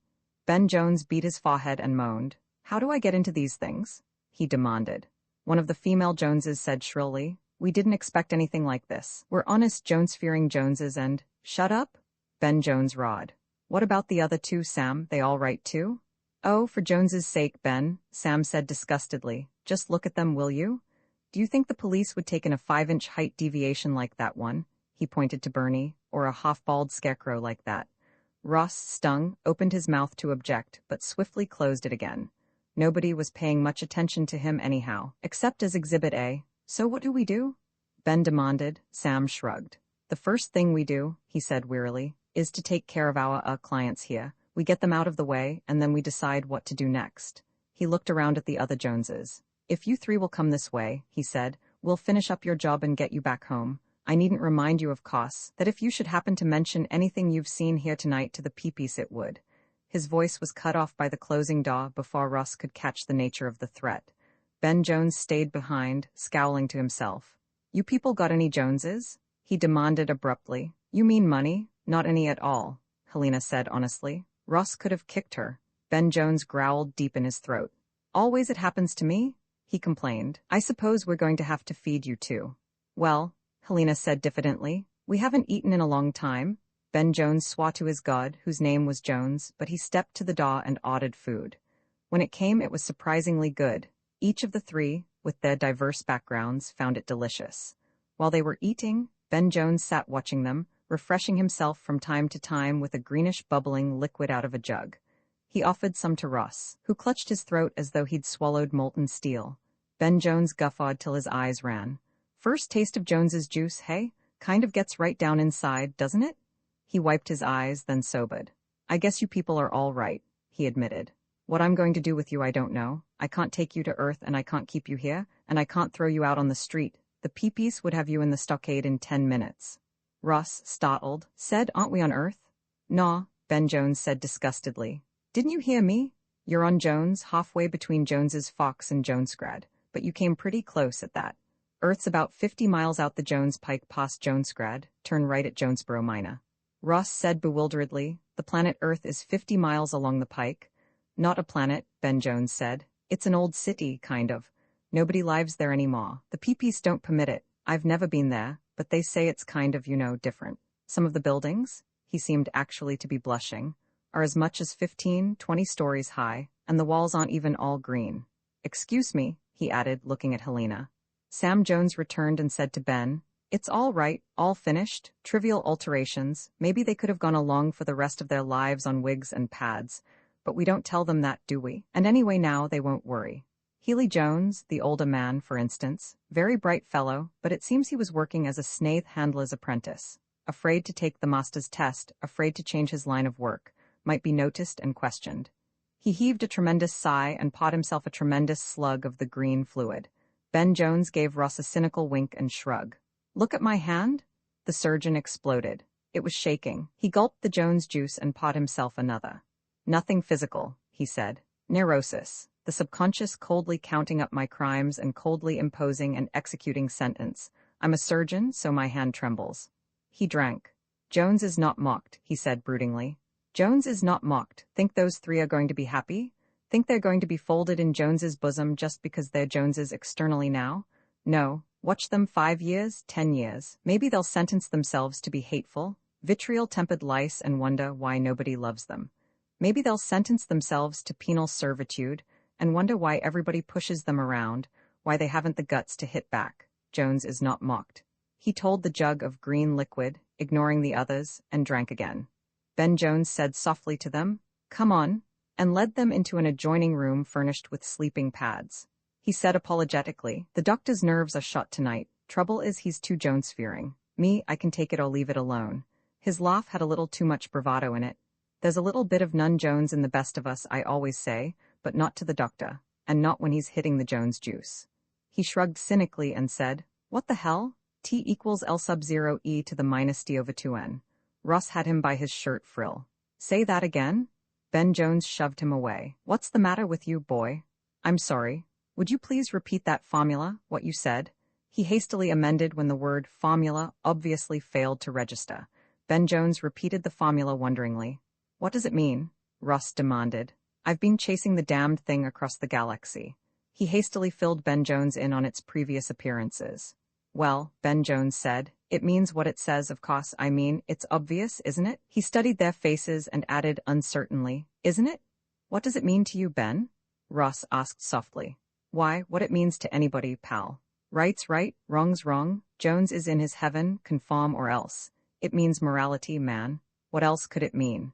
Ben Jones beat his forehead and moaned. "How do I get into these things?" he demanded. One of the female Joneses said shrilly, "We didn't expect anything like this. We're honest Jones-fearing Joneses and—" "Shut up?" Ben Jones roared. "What about the other 2, Sam? They all right too?" "Oh, for Jones's sake, Ben," Sam said disgustedly. "Just look at them, will you? Do you think the police would take in a 5-inch height deviation like that one?" He pointed to Bernie, "or a half-bald scarecrow like that." Ross, stung, opened his mouth to object, but swiftly closed it again. Nobody was paying much attention to him anyhow, except as Exhibit A. "So what do we do?" Ben demanded. Sam shrugged. "The first thing we do," he said wearily, "is to take care of our clients here. We get them out of the way, and then we decide what to do next." He looked around at the other Joneses. "If you 3 will come this way," he said, "we'll finish up your job and get you back home. I needn't remind you, of course, that if you should happen to mention anything you've seen here tonight to the peepees it would." His voice was cut off by the closing door before Russ could catch the nature of the threat. Ben Jones stayed behind, scowling to himself. "You people got any Joneses?" he demanded abruptly. "You mean money?" "Not any at all," Helena said honestly. Russ could have kicked her. Ben Jones growled deep in his throat. "Always it happens to me?" he complained. "I suppose we're going to have to feed you too." "Well," Helena said diffidently, "we haven't eaten in a long time." Ben Jones swore to his god, whose name was Jones, but he stepped to the door and ordered food. When it came, it was surprisingly good. Each of the 3, with their diverse backgrounds, found it delicious. While they were eating, Ben Jones sat watching them, refreshing himself from time to time with a greenish bubbling liquid out of a jug. He offered some to Russ, who clutched his throat as though he'd swallowed molten steel. Ben Jones guffawed till his eyes ran. "First taste of Jones's juice, hey? Kind of gets right down inside, doesn't it?" He wiped his eyes, then sobered. "I guess you people are all right," he admitted. "What I'm going to do with you I don't know. I can't take you to Earth and I can't keep you here, and I can't throw you out on the street. The peepees would have you in the stockade in 10 minutes. Russ, startled, said, "Aren't we on Earth?" "Nah," Ben Jones said disgustedly. "Didn't you hear me? You're on Jones, halfway between Jones's Fox and Jonesgrad, but you came pretty close at that. Earth's about 50 miles out the Jones Pike past Jonesgrad, turn right at Jonesboro Mina." Ross said bewilderedly, "The planet Earth is 50 miles along the Pike." "Not a planet," Ben Jones said. "It's an old city, kind of. Nobody lives there anymore. The peepees don't permit it. I've never been there, but they say it's kind of, different. Some of the buildings," he seemed actually to be blushing, "are as much as 15, 20 stories high, and the walls aren't even all green. Excuse me," he added, looking at Helena. Sam Jones returned and said to Ben, "It's all right, all finished, trivial alterations. Maybe they could have gone along for the rest of their lives on wigs and pads, but we don't tell them that, do we? And anyway now they won't worry." Healy Jones, the older man, for instance, very bright fellow, but it seems he was working as a snathe handler's apprentice. afraid to take the master's test, afraid to change his line of work, might be noticed and questioned. He heaved a tremendous sigh and poured himself a tremendous slug of the green fluid. Ben Jones gave Ross a cynical wink and shrug. "Look at my hand?" The surgeon exploded. It was shaking. He gulped the Jones juice and poured himself another. "Nothing physical," he said. "Neurosis. The subconscious coldly counting up my crimes and coldly imposing and executing sentence. I'm a surgeon, so my hand trembles." He drank. "Jones is not mocked," he said broodingly. "Jones is not mocked. Think those three are going to be happy? Think they're going to be folded in Jones's bosom just because they're Joneses externally now? No. Watch them 5 years, 10 years. Maybe they'll sentence themselves to be hateful, vitriol-tempered lice and wonder why nobody loves them. Maybe they'll sentence themselves to penal servitude and wonder why everybody pushes them around, why they haven't the guts to hit back. Jones is not mocked." He told the jug of green liquid, ignoring the others, and drank again. Ben Jones said softly to them, "Come on," and led them into an adjoining room furnished with sleeping pads. He said apologetically, "The doctor's nerves are shot tonight. Trouble is he's too Jones-fearing. Me, I can take it or leave it alone." His laugh had a little too much bravado in it. "There's a little bit of none-Jones in the best of us, I always say, but not to the doctor, and not when he's hitting the Jones juice." He shrugged cynically and said, "What the hell? T equals L sub 0 e to the minus d over 2n. Ross had him by his shirt frill. "Say that again?" Ben Jones shoved him away. "What's the matter with you, boy?" "I'm sorry. Would you please repeat that formula, what you said?" He hastily amended when the word formula obviously failed to register. Ben Jones repeated the formula wonderingly. "What does it mean?" Ross demanded. "I've been chasing the damned thing across the galaxy." He hastily filled Ben Jones in on its previous appearances. "Well," Ben Jones said, "it means what it says, of course. I mean, it's obvious, isn't it?" He studied their faces and added uncertainly, "Isn't it?" "What does it mean to you, Ben?" Ross asked softly. "Why, what it means to anybody, pal. Right's right, wrong's wrong. Jones is in his heaven, conform or else. It means morality, man. What else could it mean?"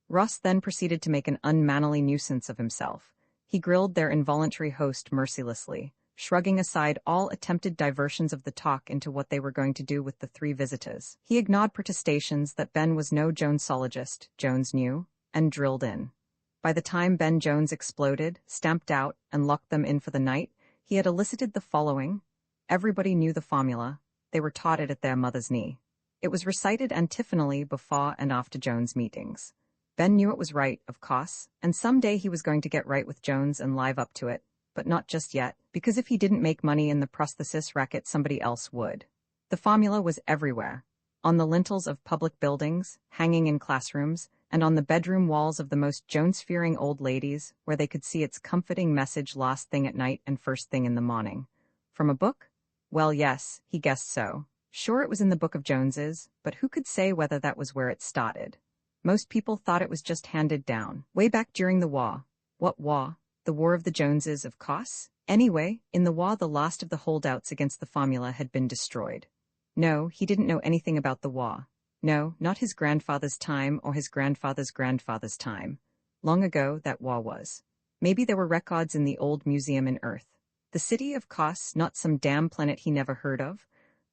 Ross then proceeded to make an unmannerly nuisance of himself. He grilled their involuntary host mercilessly, shrugging aside all attempted diversions of the talk into what they were going to do with the three visitors. He ignored protestations that Ben was no Jonesologist, Jones knew, and drilled in. By the time Ben Jones exploded, stamped out, and locked them in for the night, he had elicited the following. Everybody knew the formula. They were taught it at their mother's knee. It was recited antiphonally before and after Jones meetings. Ben knew it was right, of course, and someday he was going to get right with Jones and live up to it, but not just yet, because if he didn't make money in the prosthesis racket, somebody else would. The formula was everywhere. On the lintels of public buildings, hanging in classrooms, and on the bedroom walls of the most Jones-fearing old ladies, where they could see its comforting message last thing at night and first thing in the morning. From a book? Well, yes, he guessed so. Sure, it was in the Book of Joneses, but who could say whether that was where it started? Most people thought it was just handed down, way back during the war. What war? The War of the Joneses, of course. Anyway, in the war, the last of the holdouts against the formula had been destroyed. No, he didn't know anything about the war. No, not his grandfather's time or his grandfather's grandfather's time. Long ago, that war was. Maybe there were records in the old museum in Earth. The city, of course, not some damn planet he never heard of.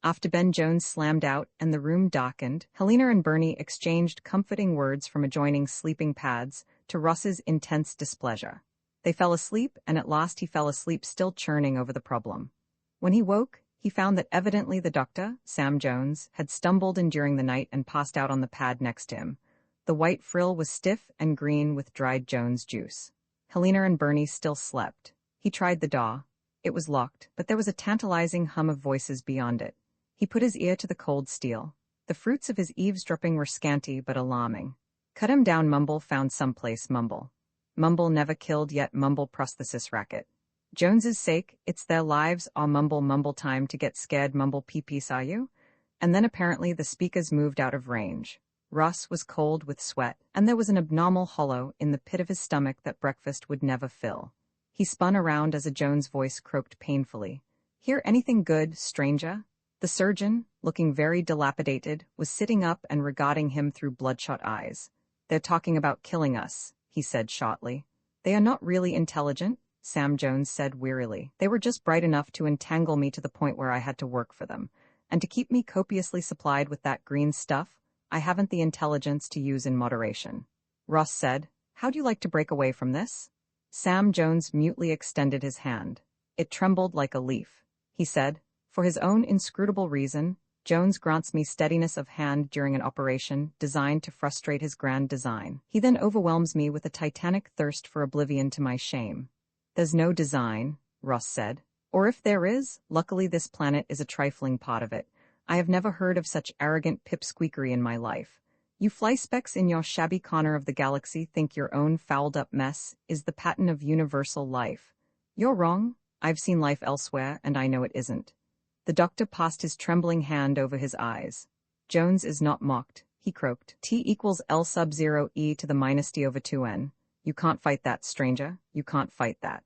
After Ben Jones slammed out and the room darkened, Helena and Bernie exchanged comforting words from adjoining sleeping pads to Ross's intense displeasure. They fell asleep, and at last he fell asleep still churning over the problem. When he woke, he found that evidently the doctor, Sam Jones, had stumbled in during the night and passed out on the pad next to him. The white frill was stiff and green with dried Jones juice. Helena and Bernie still slept. He tried the door. It was locked, but there was a tantalizing hum of voices beyond it. He put his ear to the cold steel. The fruits of his eavesdropping were scanty but alarming. Cut him down, mumble found someplace, mumble. Mumble never killed yet, mumble prosthesis racket. Jones's sake, it's their lives, or mumble time to get scared, mumble pee saw you? And then apparently the speakers moved out of range. Ross was cold with sweat, and there was an abnormal hollow in the pit of his stomach that breakfast would never fill. He spun around as a Jones voice croaked painfully. "Hear anything good, stranger?" The surgeon, looking very dilapidated, was sitting up and regarding him through bloodshot eyes. "They're talking about killing us," he said shortly. "They are not really intelligent," Sam Jones said wearily. "They were just bright enough to entangle me to the point where I had to work for them. And to keep me copiously supplied with that green stuff, I haven't the intelligence to use in moderation. Ross said, "How'd you like to break away from this?" Sam Jones mutely extended his hand. It trembled like a leaf. He said, "For his own inscrutable reason, Jones grants me steadiness of hand during an operation designed to frustrate his grand design. He then overwhelms me with a titanic thirst for oblivion to my shame." "There's no design," Ross said. "Or if there is, luckily this planet is a trifling part of it. I have never heard of such arrogant pipsqueakery in my life. You flyspecks in your shabby corner of the galaxy think your own fouled-up mess is the pattern of universal life. You're wrong. I've seen life elsewhere, and I know it isn't." The doctor passed his trembling hand over his eyes. "Jones is not mocked," he croaked. "T equals L sub 0 e to the minus d over 2n. You can't fight that, stranger. You can't fight that."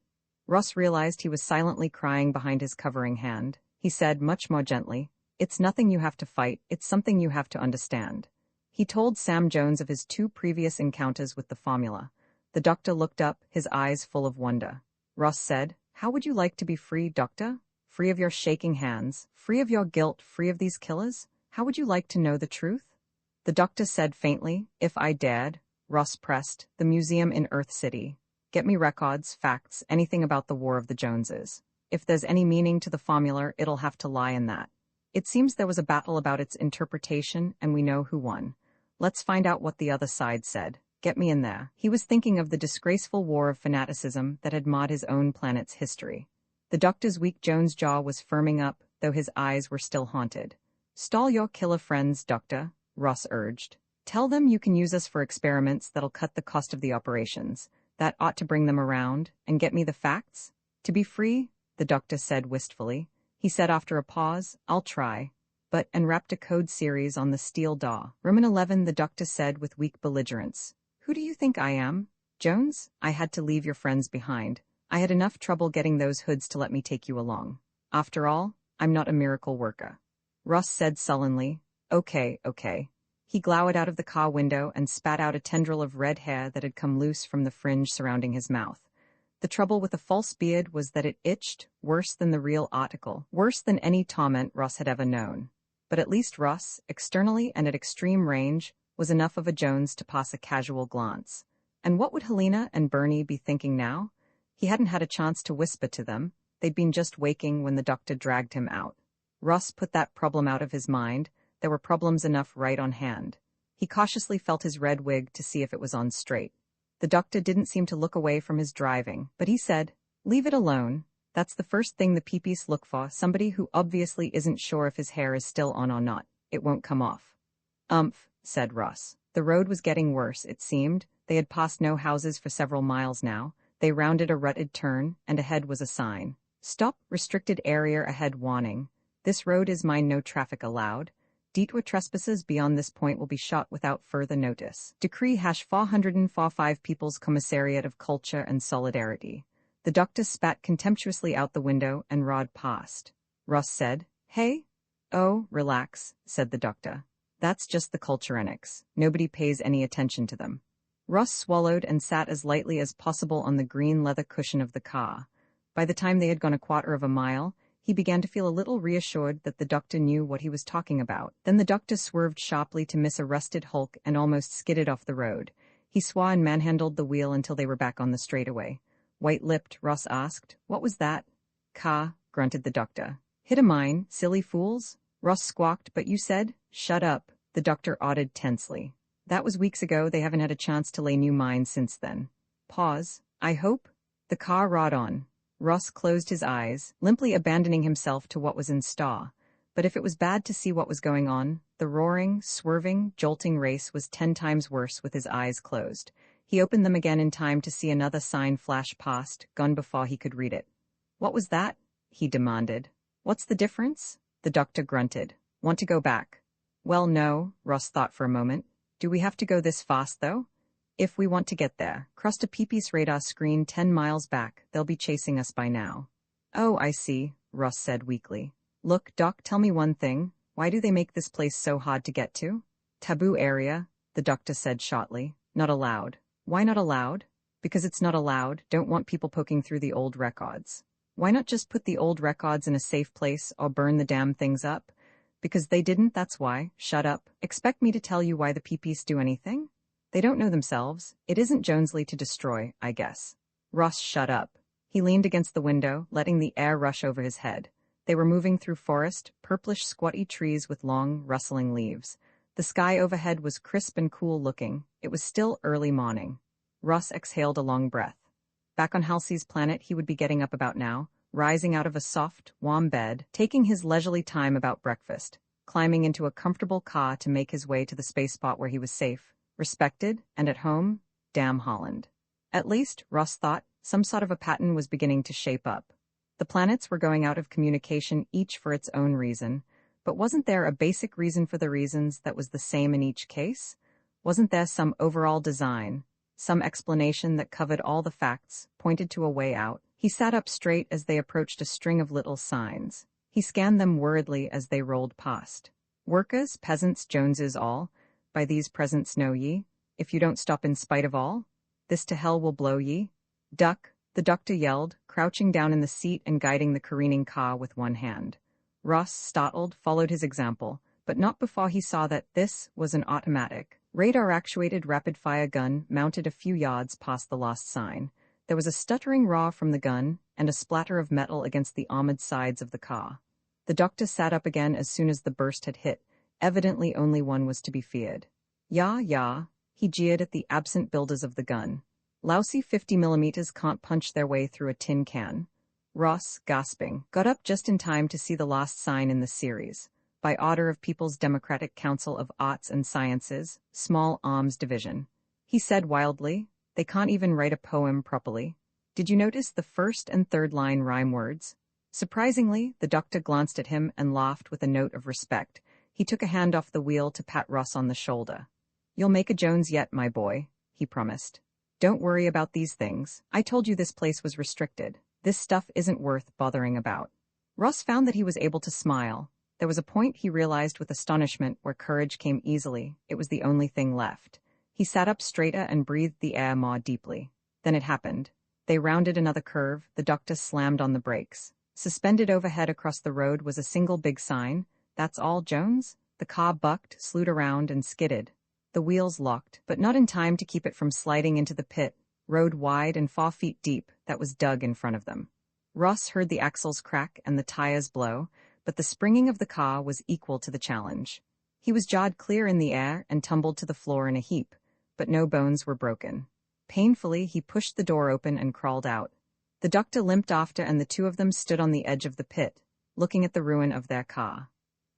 Ross realized he was silently crying behind his covering hand. He said, much more gently, "It's nothing you have to fight, it's something you have to understand." He told Sam Jones of his 2 previous encounters with the formula. The doctor looked up, his eyes full of wonder. Ross said, "How would you like to be free, doctor? Free of your shaking hands, free of your guilt, free of these killers? How would you like to know the truth?" The doctor said faintly, "If I dared." Ross pressed, "The museum in Earth City. Get me records, facts, anything about the War of the Joneses. If there's any meaning to the formula, it'll have to lie in that. It seems there was a battle about its interpretation, and we know who won. Let's find out what the other side said. Get me in there." He was thinking of the disgraceful war of fanaticism that had marred his own planet's history. The doctor's weak Jones' jaw was firming up, though his eyes were still haunted. "Stall your killer friends, doctor," Ross urged. "Tell them you can use us for experiments that'll cut the cost of the operations. That ought to bring them around, and get me the facts." "To be free," the doctor said wistfully. He said after a pause, "I'll try." But, and wrapped a code series on the steel daw. "Roman 11, the doctor said with weak belligerence. "Who do you think I am? Jones? I had to leave your friends behind. I had enough trouble getting those hoods to let me take you along. After all, I'm not a miracle worker." Ross said sullenly, Okay. He glowered out of the car window and spat out a tendril of red hair that had come loose from the fringe surrounding his mouth. The trouble with a false beard was that it itched, worse than the real article, worse than any torment Ross had ever known. But at least Ross, externally and at extreme range, was enough of a Jones to pass a casual glance. And what would Helena and Bernie be thinking now? He hadn't had a chance to whisper to them. They'd been just waking when the doctor dragged him out. Ross put that problem out of his mind. There were problems enough right on hand. He cautiously felt his red wig to see if it was on straight. The doctor didn't seem to look away from his driving, but he said, "Leave it alone. That's the first thing the peepees look for, somebody who obviously isn't sure if his hair is still on or not. It won't come off." Said Ross. The road was getting worse, it seemed. They had passed no houses for several miles now. They rounded a rutted turn, and ahead was a sign. "Stop, restricted area ahead warning. This road is mine, no traffic allowed. Detour trespassers beyond this point will be shot without further notice. Decree #445 People's Commissariat of Culture and Solidarity." The doctor spat contemptuously out the window and Rod passed. Ross said, "Hey?" "Oh, relax," said the doctor. "That's just the culturenics. Nobody pays any attention to them." Ross swallowed and sat as lightly as possible on the green leather cushion of the car. By the time they had gone a quarter of a mile, he began to feel a little reassured that the doctor knew what he was talking about. Then the doctor swerved sharply to miss a rusted hulk and almost skidded off the road. He swore and manhandled the wheel until they were back on the straightaway. White-lipped, Ross asked, "What was that?" "Car," grunted the doctor. "Hit a mine, silly fools." Ross squawked, "But you said—" "Shut up," the doctor ordered tensely. "That was weeks ago. They haven't had a chance to lay new mines since then." Pause. "I hope." The car rode on. Ross closed his eyes, limply abandoning himself to what was in store. But if it was bad to see what was going on, the roaring, swerving, jolting race was 10 times worse with his eyes closed. He opened them again in time to see another sign flash past, gone before he could read it. "What was that?" he demanded. "What's the difference?" The doctor grunted. "Want to go back?" "Well, no," Ross thought for a moment. "Do we have to go this fast, though?" "If we want to get there, crossed a peepee's radar screen 10 miles back. They'll be chasing us by now." "Oh, I see," Ross said weakly. "Look, Doc, tell me one thing. Why do they make this place so hard to get to?" "Taboo area," the doctor said shortly. "Not allowed." "Why not allowed?" "Because it's not allowed. Don't want people poking through the old records." "Why not just put the old records in a safe place or burn the damn things up?" Because they didn't, that's why. Shut up. Expect me to tell you why the peepees do anything? They don't know themselves. It isn't Jonesly to destroy, I guess. Ross shut up. He leaned against the window, letting the air rush over his head. They were moving through forest, purplish squatty trees with long, rustling leaves. The sky overhead was crisp and cool looking. It was still early morning. Ross exhaled a long breath. Back on Halsey's planet, he would be getting up about now, rising out of a soft, warm bed, taking his leisurely time about breakfast, climbing into a comfortable car to make his way to the space spot where he was safe, respected, and at home. Damn Holland. At least, Ross thought, some sort of a pattern was beginning to shape up. The planets were going out of communication, each for its own reason, but wasn't there a basic reason for the reasons that was the same in each case? Wasn't there some overall design, some explanation that covered all the facts, pointed to a way out? He sat up straight as they approached a string of little signs. He scanned them worriedly as they rolled past. Workers, peasants, Joneses all, by these presents know ye, if you don't stop in spite of all, this to hell will blow ye. Duck, the doctor yelled, crouching down in the seat and guiding the careening car with one hand. Ross, startled, followed his example, but not before he saw that this was an automatic, radar-actuated rapid-fire gun mounted a few yards past the lost sign. There was a stuttering roar from the gun, and a splatter of metal against the armored sides of the car. The doctor sat up again as soon as the burst had hit. Evidently only one was to be feared. Yeah, he jeered at the absent builders of the gun. Lousy 50mm can't punch their way through a tin can. Ross, gasping, got up just in time to see the last sign in the series. By order of People's Democratic Council of Arts and Sciences, Small Arms Division. He said wildly, they can't even write a poem properly. Did you notice the first and third line rhyme words? Surprisingly, the doctor glanced at him and laughed with a note of respect. He took a hand off the wheel to pat Ross on the shoulder. You'll make a Jones yet, my boy, he promised. Don't worry about these things. I told you this place was restricted. This stuff isn't worth bothering about. Ross found that he was able to smile. There was a point he realized with astonishment where courage came easily. It was the only thing left. He sat up straighter and breathed the air more deeply. Then it happened. They rounded another curve. The doctor slammed on the brakes. Suspended overhead across the road was a single big sign. That's all, Jones? The car bucked, slewed around, and skidded. The wheels locked, but not in time to keep it from sliding into the pit, road wide and 4 feet deep, that was dug in front of them. Ross heard the axles crack and the tires blow, but the springing of the car was equal to the challenge. He was jawed clear in the air and tumbled to the floor in a heap, but no bones were broken. Painfully, he pushed the door open and crawled out. The doctor limped after, and the two of them stood on the edge of the pit, looking at the ruin of their car.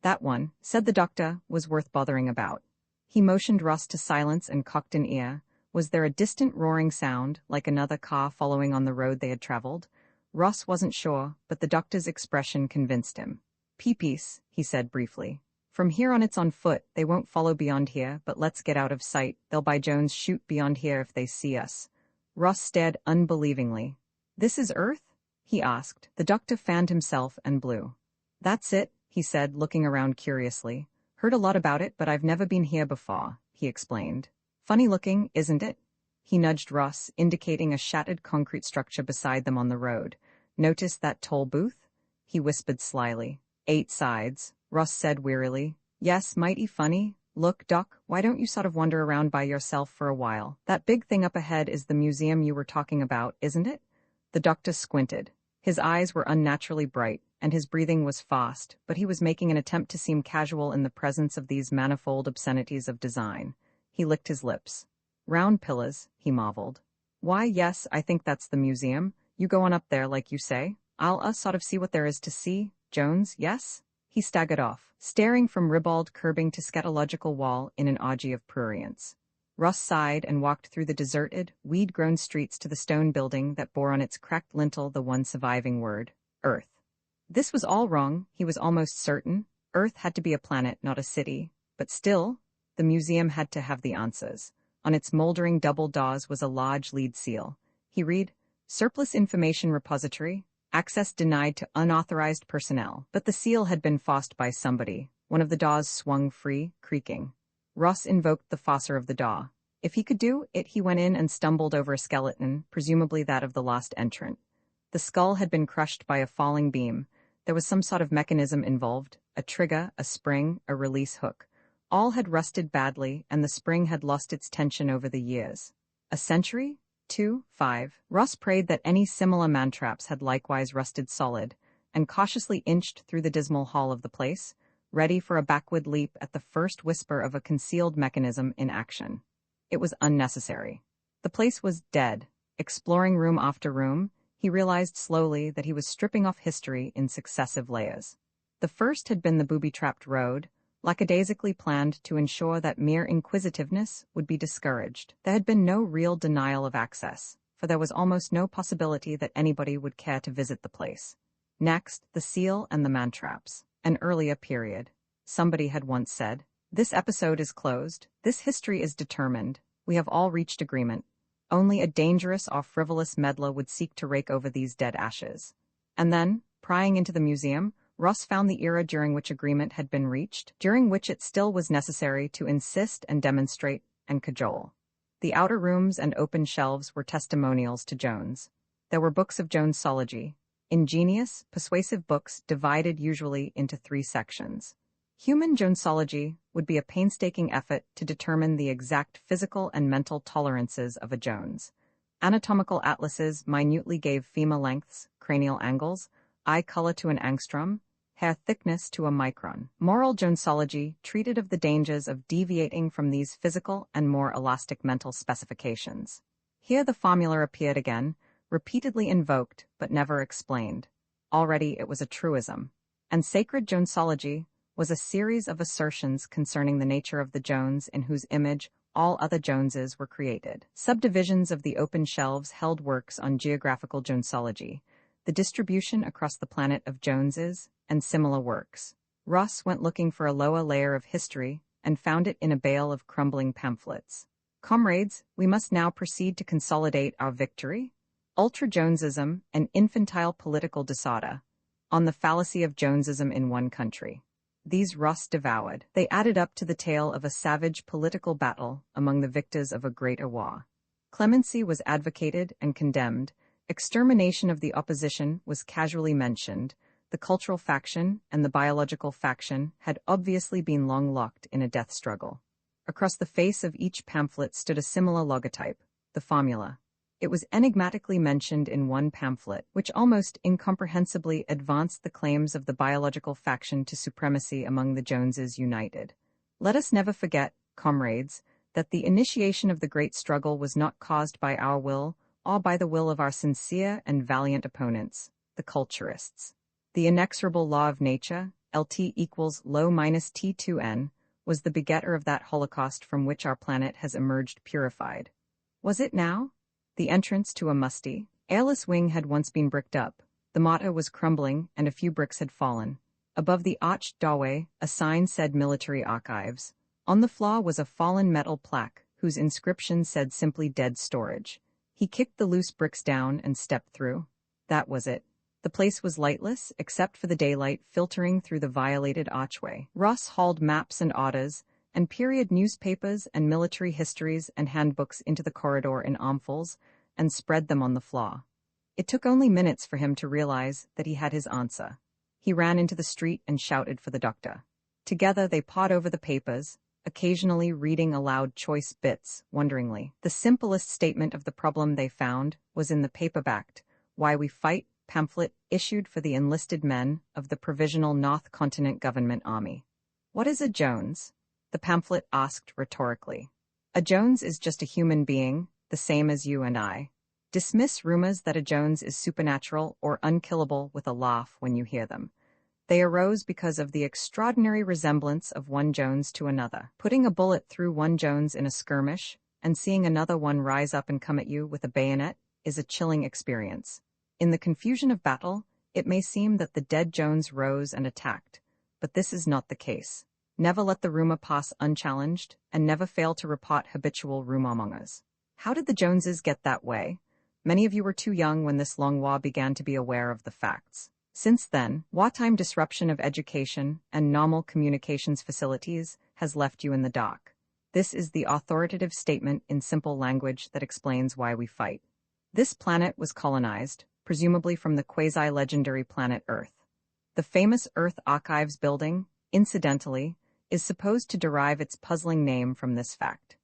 That one, said the doctor, was worth bothering about. He motioned Ross to silence and cocked an ear. Was there a distant roaring sound, like another car following on the road they had traveled? Ross wasn't sure, but the doctor's expression convinced him. Peace, he said briefly. From here on it's on foot. They won't follow beyond here, but let's get out of sight. They'll by Jones shoot beyond here if they see us. Ross stared unbelievingly. This is Earth? He asked. The doctor fanned himself and blew. That's it, he said, looking around curiously. Heard a lot about it, but I've never been here before, he explained. Funny looking, isn't it? He nudged Ross, indicating a shattered concrete structure beside them on the road. Notice that toll booth? He whispered slyly. 8 sides, Ross said wearily. Yes, mighty funny. Look, Doc, why don't you sort of wander around by yourself for a while? That big thing up ahead is the museum you were talking about, isn't it? The doctor squinted. His eyes were unnaturally bright, and his breathing was fast, but he was making an attempt to seem casual in the presence of these manifold obscenities of design. He licked his lips. Round pillars, he marveled. Why, yes, I think that's the museum. You go on up there like you say. I'll sort of see what there is to see. Jones, yes? He staggered off, staring from ribald curbing to scatological wall in an orgy of prurience. Ross sighed and walked through the deserted, weed-grown streets to the stone building that bore on its cracked lintel the one surviving word, Earth. This was all wrong, he was almost certain. Earth had to be a planet, not a city. But still, the museum had to have the answers. On its moldering double doors was a large lead seal. He read, Surplus Information Repository, access denied to unauthorized personnel. But the seal had been forced by somebody. One of the doors swung free, creaking. Ross invoked the fosser of the door. If he could do it, he went in and stumbled over a skeleton, presumably that of the lost entrant. The skull had been crushed by a falling beam. There was some sort of mechanism involved, a trigger, a spring, a release hook. All had rusted badly, and the spring had lost its tension over the years. A century? 2, 5. Ross prayed that any similar man-traps had likewise rusted solid, and cautiously inched through the dismal hall of the place, ready for a backward leap at the first whisper of a concealed mechanism in action. It was unnecessary. The place was dead. Exploring room after room, he realized slowly that he was stripping off history in successive layers. The first had been the booby-trapped road, lackadaisically planned to ensure that mere inquisitiveness would be discouraged. There had been no real denial of access, for there was almost no possibility that anybody would care to visit the place. Next, the seal and the man-traps. An earlier period. Somebody had once said, "This episode is closed. This history is determined. We have all reached agreement. Only a dangerous or frivolous meddler would seek to rake over these dead ashes." And then, prying into the museum, Ross found the era during which agreement had been reached, during which it still was necessary to insist and demonstrate and cajole. The outer rooms and open shelves were testimonials to Jones. There were books of Jonesology, ingenious, persuasive books divided usually into 3 sections. Human Jonesology would be a painstaking effort to determine the exact physical and mental tolerances of a Jones. Anatomical atlases minutely gave femur lengths, cranial angles, eye color to an angstrom, hair thickness to a micron. Moral Jonesology treated of the dangers of deviating from these physical and more elastic mental specifications. Here the formula appeared again, repeatedly invoked but never explained. Already it was a truism. And sacred Jonesology was a series of assertions concerning the nature of the Jones in whose image all other Joneses were created. Subdivisions of the open shelves held works on geographical Jonesology, the distribution across the planet of Joneses, and similar works. Ross went looking for a lower layer of history and found it in a bale of crumbling pamphlets. "Comrades, we must now proceed to consolidate our victory. Ultra-Jonesism, an infantile political disorder, on the fallacy of Jonesism in one country." These Ross devoured. They added up to the tale of a savage political battle among the victors of a greater war. Clemency was advocated and condemned. Extermination of the opposition was casually mentioned. The cultural faction and the biological faction had obviously been long locked in a death struggle. Across the face of each pamphlet stood a similar logotype, the formula. It was enigmatically mentioned in one pamphlet, which almost incomprehensibly advanced the claims of the biological faction to supremacy among the Joneses united. Let us never forget, comrades, that the initiation of the great struggle was not caused by our will, or by the will of our sincere and valiant opponents, the culturists. The inexorable law of nature, LT equals low minus T2N, was the begetter of that holocaust from which our planet has emerged purified. Was it now? The entrance to a musty, airless wing had once been bricked up. The mortar was crumbling, and a few bricks had fallen. Above the arched doorway, a sign said Military Archives. On the floor was a fallen metal plaque, whose inscription said simply Dead Storage. He kicked the loose bricks down and stepped through. That was it. The place was lightless, except for the daylight filtering through the violated archway. Ross hauled maps and orders, and period newspapers and military histories and handbooks into the corridor in armfuls, and spread them on the floor. It took only minutes for him to realize that he had his answer. He ran into the street and shouted for the doctor. Together they pawed over the papers, occasionally reading aloud choice bits, wonderingly. The simplest statement of the problem they found was in the paper-backed "Why We Fight" pamphlet issued for the enlisted men of the Provisional North Continent Government Army. "What is a Jones?" the pamphlet asked rhetorically. "A Jones is just a human being, the same as you and I. Dismiss rumors that a Jones is supernatural or unkillable with a laugh when you hear them. They arose because of the extraordinary resemblance of one Jones to another. Putting a bullet through one Jones in a skirmish and seeing another one rise up and come at you with a bayonet is a chilling experience. In the confusion of battle, it may seem that the dead Jones rose and attacked, but this is not the case. Never let the rumor pass unchallenged, and never fail to report habitual rumormongers. How did the Joneses get that way? Many of you were too young when this long war began to be aware of the facts. Since then, wartime disruption of education and normal communications facilities has left you in the dark. This is the authoritative statement in simple language that explains why we fight. This planet was colonized, presumably from the quasi-legendary planet Earth. The famous Earth Archives building, incidentally, is supposed to derive its puzzling name from this fact.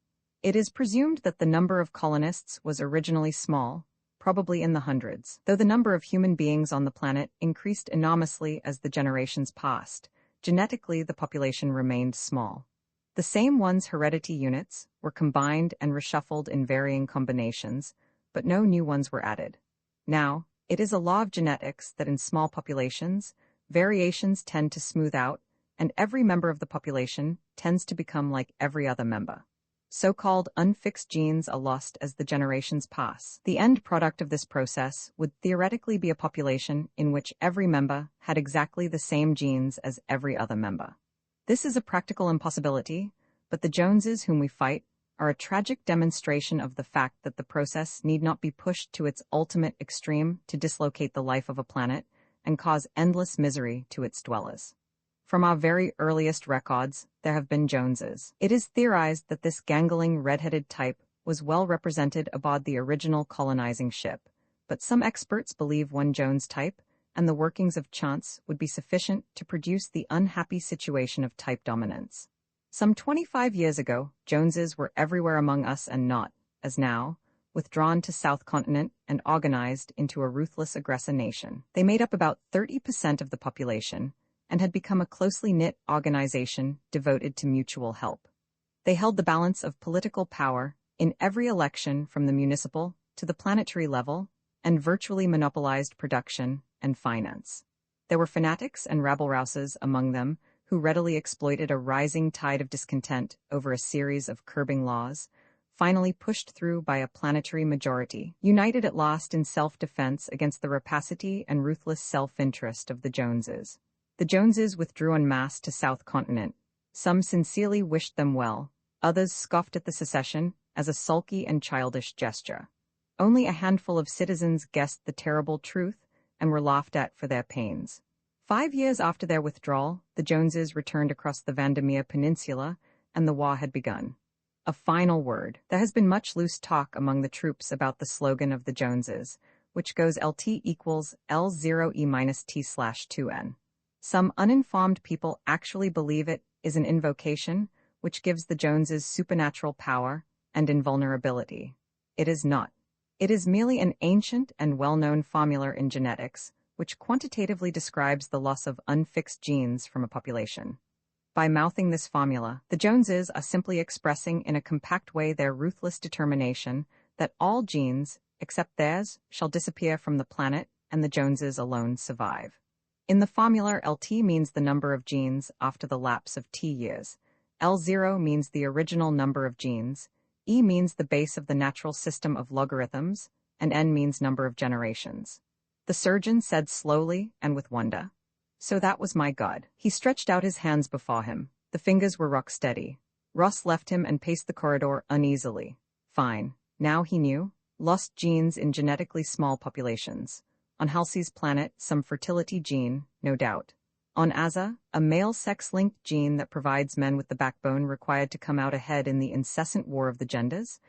It is presumed that the number of colonists was originally small, probably in the hundreds, though the number of human beings on the planet increased enormously as the generations passed. Genetically, the population remained small. The same one's heredity units were combined and reshuffled in varying combinations, but no new ones were added. Now, it is a law of genetics that in small populations, variations tend to smooth out, and every member of the population tends to become like every other member. So-called unfixed genes are lost as the generations pass. The end product of this process would theoretically be a population in which every member had exactly the same genes as every other member. This is a practical impossibility, but the Joneses whom we fight are a tragic demonstration of the fact that the process need not be pushed to its ultimate extreme to dislocate the life of a planet and cause endless misery to its dwellers. From our very earliest records, there have been Joneses. It is theorized that this gangling red-headed type was well represented aboard the original colonizing ship, but some experts believe one Jones type and the workings of chance would be sufficient to produce the unhappy situation of type dominance. Some 25 years ago, Joneses were everywhere among us and not, as now, withdrawn to South Continent and organized into a ruthless aggressor nation. They made up about 30% of the population, and had become a closely knit organization devoted to mutual help. They held the balance of political power in every election from the municipal to the planetary level, and virtually monopolized production and finance. There were fanatics and rabble-rousers among them who readily exploited a rising tide of discontent over a series of curbing laws, finally pushed through by a planetary majority, united at last in self-defense against the rapacity and ruthless self-interest of the Joneses. The Joneses withdrew en masse to South Continent. Some sincerely wished them well, others scoffed at the secession as a sulky and childish gesture. Only a handful of citizens guessed the terrible truth and were laughed at for their pains. 5 years after their withdrawal, the Joneses returned across the Vandermeer Peninsula, and the war had begun. A final word. There has been much loose talk among the troops about the slogan of the Joneses, which goes LT equals L0E-T/2N. Some uninformed people actually believe it is an invocation which gives the Joneses supernatural power and invulnerability. It is not. It is merely an ancient and well-known formula in genetics, which quantitatively describes the loss of unfixed genes from a population. By mouthing this formula, the Joneses are simply expressing in a compact way their ruthless determination that all genes, except theirs, shall disappear from the planet and the Joneses alone survive. In the formula, LT means the number of genes after the lapse of T years. L0 means the original number of genes, E means the base of the natural system of logarithms, and N means number of generations. The surgeon said slowly and with wonder, "So that was my God." He stretched out his hands before him. The fingers were rock steady. Ross left him and paced the corridor uneasily. Fine. Now he knew. Lost genes in genetically small populations. On Halsey's planet, some fertility gene, no doubt. On Aza, a male sex-linked gene that provides men with the backbone required to come out ahead in the incessant war of the genders.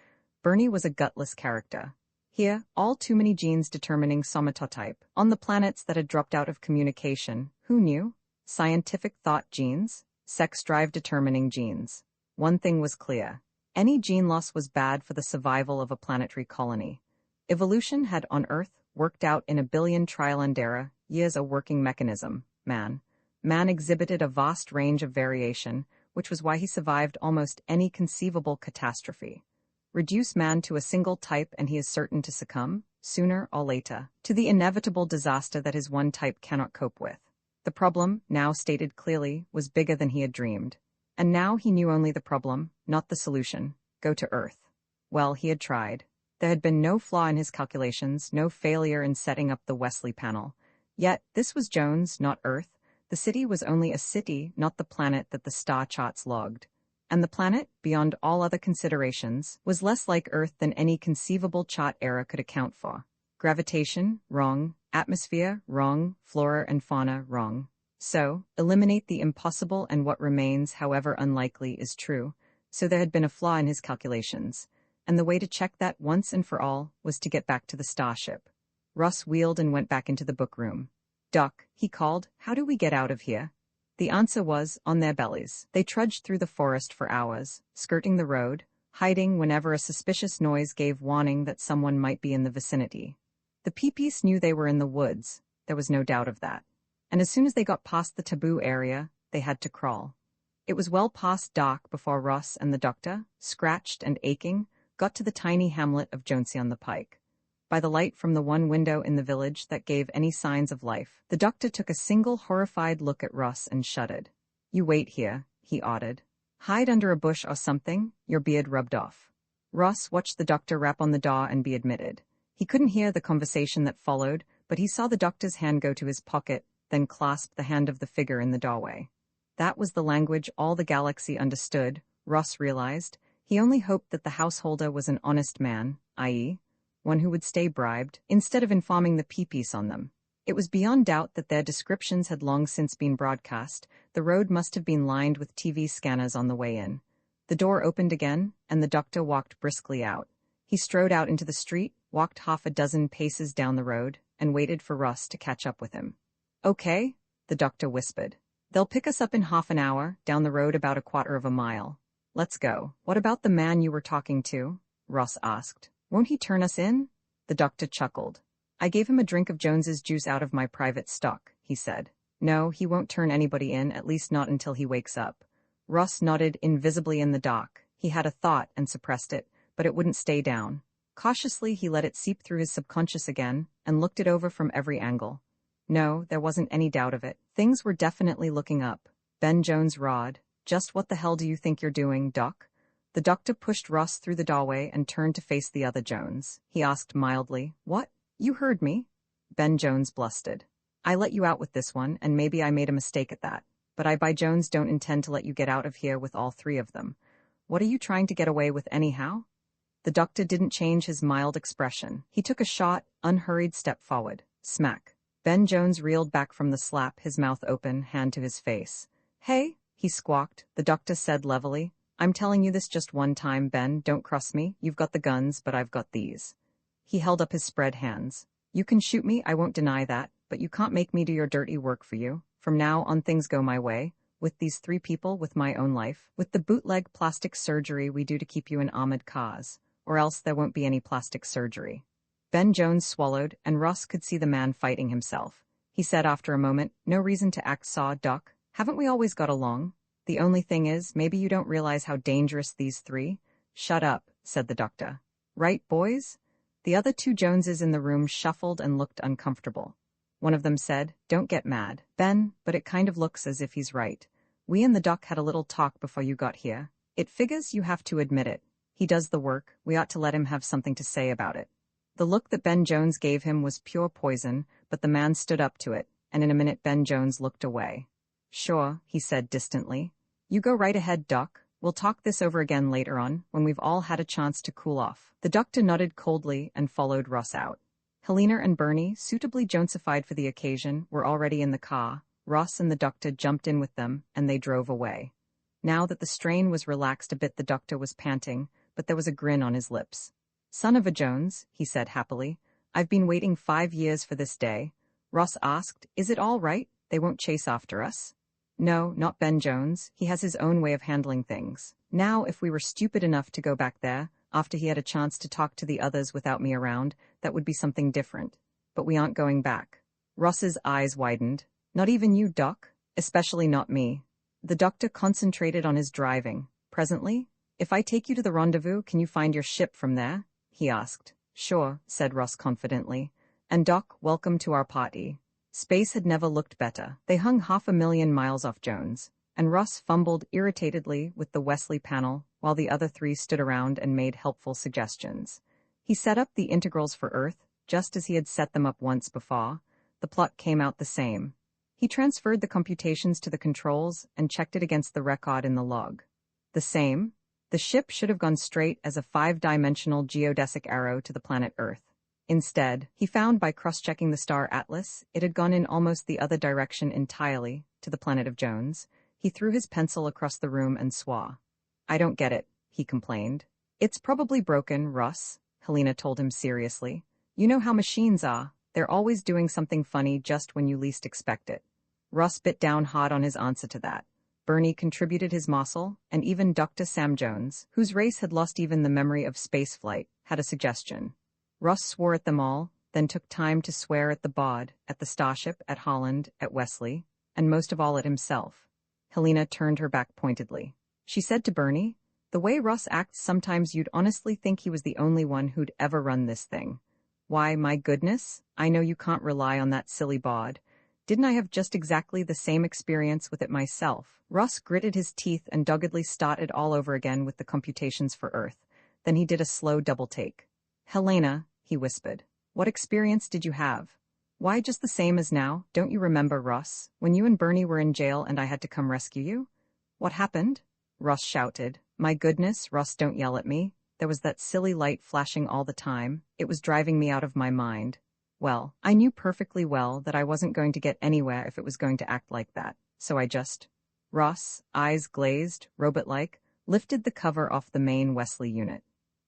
Bernie was a gutless character. Here, all too many genes determining somatotype. On the planets that had dropped out of communication, who knew? Scientific thought genes, sex drive determining genes. One thing was clear. Any gene loss was bad for the survival of a planetary colony. Evolution had on Earth worked out in a billion trial and error years a working mechanism, man. Man exhibited a vast range of variation, which was why he survived almost any conceivable catastrophe. Reduce man to a single type and he is certain to succumb, sooner or later, to the inevitable disaster that his one type cannot cope with. The problem, now stated clearly, was bigger than he had dreamed. And now he knew only the problem, not the solution. Go to Earth. Well, he had tried. There had been no flaw in his calculations, no failure in setting up the Wesley panel. Yet, this was Jones, not Earth. The city was only a city, not the planet that the star charts logged. And the planet, beyond all other considerations, was less like Earth than any conceivable chart error could account for. Gravitation, wrong. Atmosphere, wrong. Flora and fauna, wrong. So, eliminate the impossible and what remains, however unlikely, is true. So there had been a flaw in his calculations. And the way to check that once and for all was to get back to the starship. Russ wheeled and went back into the book room. Doc, he called, how do we get out of here? The answer was, on their bellies. They trudged through the forest for hours, skirting the road, hiding whenever a suspicious noise gave warning that someone might be in the vicinity. The peepees knew they were in the woods, there was no doubt of that. And as soon as they got past the taboo area, they had to crawl. It was well past dark before Ross and the doctor, scratched and aching, got to the tiny hamlet of Jonesy-on-the-Pike. By the light from the one window in the village that gave any signs of life, the doctor took a single horrified look at Ross and shuddered. You wait here, he ordered. Hide under a bush or something, your beard rubbed off. Ross watched the doctor rap on the door and be admitted. He couldn't hear the conversation that followed, but he saw the doctor's hand go to his pocket, then clasp the hand of the figure in the doorway. That was the language all the galaxy understood, Ross realized. He only hoped that the householder was an honest man, i.e., one who would stay bribed, instead of informing the peepees on them. It was beyond doubt that their descriptions had long since been broadcast. The road must have been lined with TV scanners on the way in. The door opened again, and the doctor walked briskly out. He strode out into the street, walked half a dozen paces down the road, and waited for Ross to catch up with him. Okay, the doctor whispered. They'll pick us up in half an hour, down the road about a quarter of a mile. Let's go. What about the man you were talking to? Ross asked. Won't he turn us in? The doctor chuckled. I gave him a drink of Jones's juice out of my private stock, he said. No, he won't turn anybody in, at least not until he wakes up. Ross nodded invisibly in the dark. He had a thought and suppressed it, but it wouldn't stay down. Cautiously, he let it seep through his subconscious again and looked it over from every angle. No, there wasn't any doubt of it. Things were definitely looking up. Ben Jones roared. Just what the hell do you think you're doing, Doc? The doctor pushed Ross through the doorway and turned to face the other Jones. He asked mildly, What? You heard me? Ben Jones blustered. I let you out with this one, and maybe I made a mistake at that. But I by Jones don't intend to let you get out of here with all three of them. What are you trying to get away with anyhow? The doctor didn't change his mild expression. He took a short, unhurried step forward. Smack. Ben Jones reeled back from the slap, his mouth open, hand to his face. Hey, he squawked. The doctor said levelly. I'm telling you this just one time, Ben, don't cross me. You've got the guns, but I've got these. He held up his spread hands. You can shoot me, I won't deny that, but you can't make me do your dirty work for you. From now on things go my way. With these three people, with my own life, with the bootleg plastic surgery we do to keep you in armored cars. Or else there won't be any plastic surgery. Ben Jones swallowed, and Ross could see the man fighting himself. He said after a moment, No reason to act sour, Doc. Haven't we always got along? The only thing is, maybe you don't realize how dangerous these three. Shut up, said the doctor. Right, boys? The other two Joneses in the room shuffled and looked uncomfortable. One of them said, Don't get mad, Ben, but it kind of looks as if he's right. We and the doc had a little talk before you got here. It figures you have to admit it. He does the work, we ought to let him have something to say about it. The look that Ben Jones gave him was pure poison, but the man stood up to it, and in a minute Ben Jones looked away. Sure, he said distantly. You go right ahead, Doc. We'll talk this over again later on, when we've all had a chance to cool off. The doctor nodded coldly and followed Ross out. Helena and Bernie, suitably Jonesified for the occasion, were already in the car. Ross and the doctor jumped in with them, and they drove away. Now that the strain was relaxed a bit, the doctor was panting, but there was a grin on his lips. Son of a Jones, he said happily. I've been waiting 5 years for this day. Ross asked, Is it all right? They won't chase after us? No, not Ben Jones. He has his own way of handling things. Now, if we were stupid enough to go back there, after he had a chance to talk to the others without me around, that would be something different. But we aren't going back. Ross's eyes widened. Not even you, Doc? Especially not me. The doctor concentrated on his driving. Presently, if I take you to the rendezvous, can you find your ship from there? He asked. Sure, said Ross confidently. And Doc, welcome to our party. Space had never looked better. They hung 500,000 miles off Jones, and Ross fumbled irritatedly with the Wesley panel while the other three stood around and made helpful suggestions. He set up the integrals for Earth, just as he had set them up once before. The plot came out the same. He transferred the computations to the controls and checked it against the record in the log. The same. The ship should have gone straight as a 5-dimensional geodesic arrow to the planet Earth. Instead, he found by cross-checking the star atlas, it had gone in almost the other direction entirely, to the planet of Jones. He threw his pencil across the room and swore. I don't get it, he complained. It's probably broken, Ross, Helena told him seriously. You know how machines are. They're always doing something funny just when you least expect it. Russ bit down hard on his answer to that. Bernie contributed his morsel, and even Dr. Sam Jones, whose race had lost even the memory of spaceflight, had a suggestion. Russ swore at them all, then took time to swear at the bod, at the starship, at Holland, at Wesley, and most of all at himself. Helena turned her back pointedly. She said to Bernie, "The way Russ acts, sometimes you'd honestly think he was the only one who'd ever run this thing. Why, my goodness, I know you can't rely on that silly bod. Didn't I have just exactly the same experience with it myself?" Russ gritted his teeth and doggedly started all over again with the computations for Earth. Then he did a slow double take. "Helena," he whispered, "what experience did you have? Why, just the same as now. Don't you remember, Russ, when you and Bernie were in jail and I had to come rescue you?" "What happened?" Russ shouted. "My goodness, Russ, don't yell at me. There was that silly light flashing all the time. It was driving me out of my mind. Well, I knew perfectly well that I wasn't going to get anywhere if it was going to act like that, so I just—" Russ, eyes glazed, robot-like, lifted the cover off the main Wesley unit.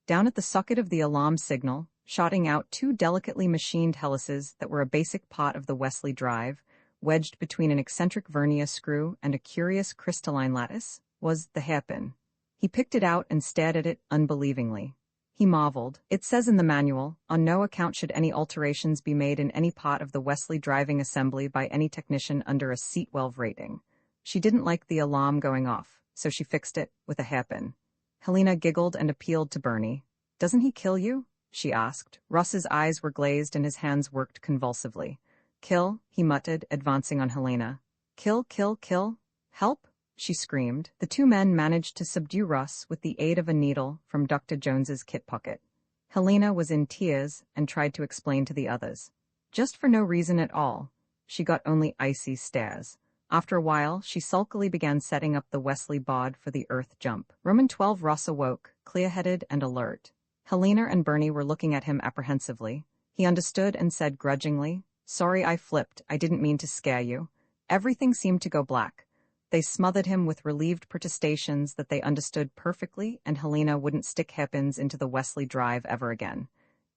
Down at the socket of the alarm signal, shooting out two delicately machined helices that were a basic part of the Wesley drive, wedged between an eccentric vernier screw and a curious crystalline lattice, was the hairpin. He picked it out and stared at it unbelievingly. He marveled. "It says in the manual, on no account should any alterations be made in any part of the Wesley driving assembly by any technician under a seat valve rating." She didn't like the alarm going off, so she fixed it with a hairpin. Helena giggled and appealed to Bernie. "Doesn't he kill you?" she asked. Russ's eyes were glazed and his hands worked convulsively. "Kill," he muttered, advancing on Helena. "Kill, kill, kill. Help!" she screamed. The two men managed to subdue Russ with the aid of a needle from Dr. Jones's kit pocket. Helena was in tears and tried to explain to the others. Just for no reason at all. She got only icy stares. After a while, she sulkily began setting up the Wesley bod for the Earth jump. Roman 12 Russ awoke, clear-headed and alert. Helena and Bernie were looking at him apprehensively. He understood and said grudgingly, "Sorry I flipped, I didn't mean to scare you." Everything seemed to go black. They smothered him with relieved protestations that they understood perfectly and Helena wouldn't stick hairpins into the Wesley drive ever again.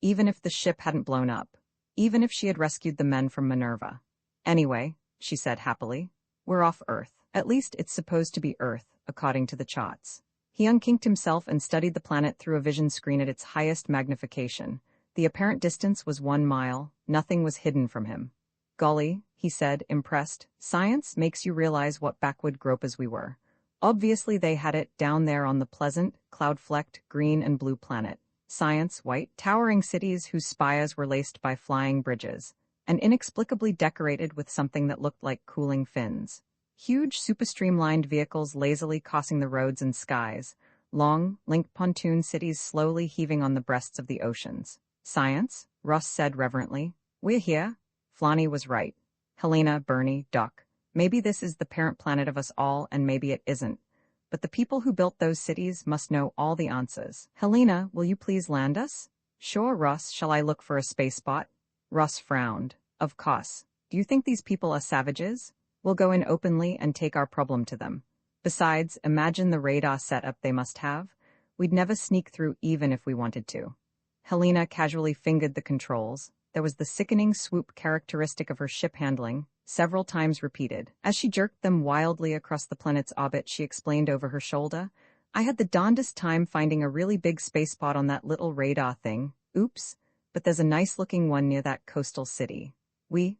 Even if the ship hadn't blown up. Even if she had rescued the men from Minerva. "Anyway," she said happily, "we're off Earth. At least it's supposed to be Earth, according to the charts." He unkinked himself and studied the planet through a vision screen at its highest magnification. The apparent distance was 1 mile. Nothing was hidden from him. "Golly," he said, impressed, "science makes you realize what backwood gropers we were." Obviously they had it down there on the pleasant, cloud-flecked, green and blue planet. Science, white, towering cities whose spires were laced by flying bridges, and inexplicably decorated with something that looked like cooling fins. Huge, super-streamlined vehicles lazily crossing the roads and skies, long, linked pontoon cities slowly heaving on the breasts of the oceans. "Science," Russ said reverently. "We're here." Flanny was right. Helena, Bernie, Doc. Maybe this is the parent planet of us all, and maybe it isn't. But the people who built those cities must know all the answers. "Helena, will you please land us?" "Sure, Russ. Shall I look for a space spot?" Russ frowned. "Of course. Do you think these people are savages? We'll go in openly and take our problem to them. Besides, imagine the radar setup they must have. We'd never sneak through even if we wanted to." Helena casually fingered the controls. There was the sickening swoop characteristic of her ship handling, several times repeated. As she jerked them wildly across the planet's orbit, she explained over her shoulder, "I had the darndest time finding a really big space spot on that little radar thing. Oops. But there's a nice-looking one near that coastal city.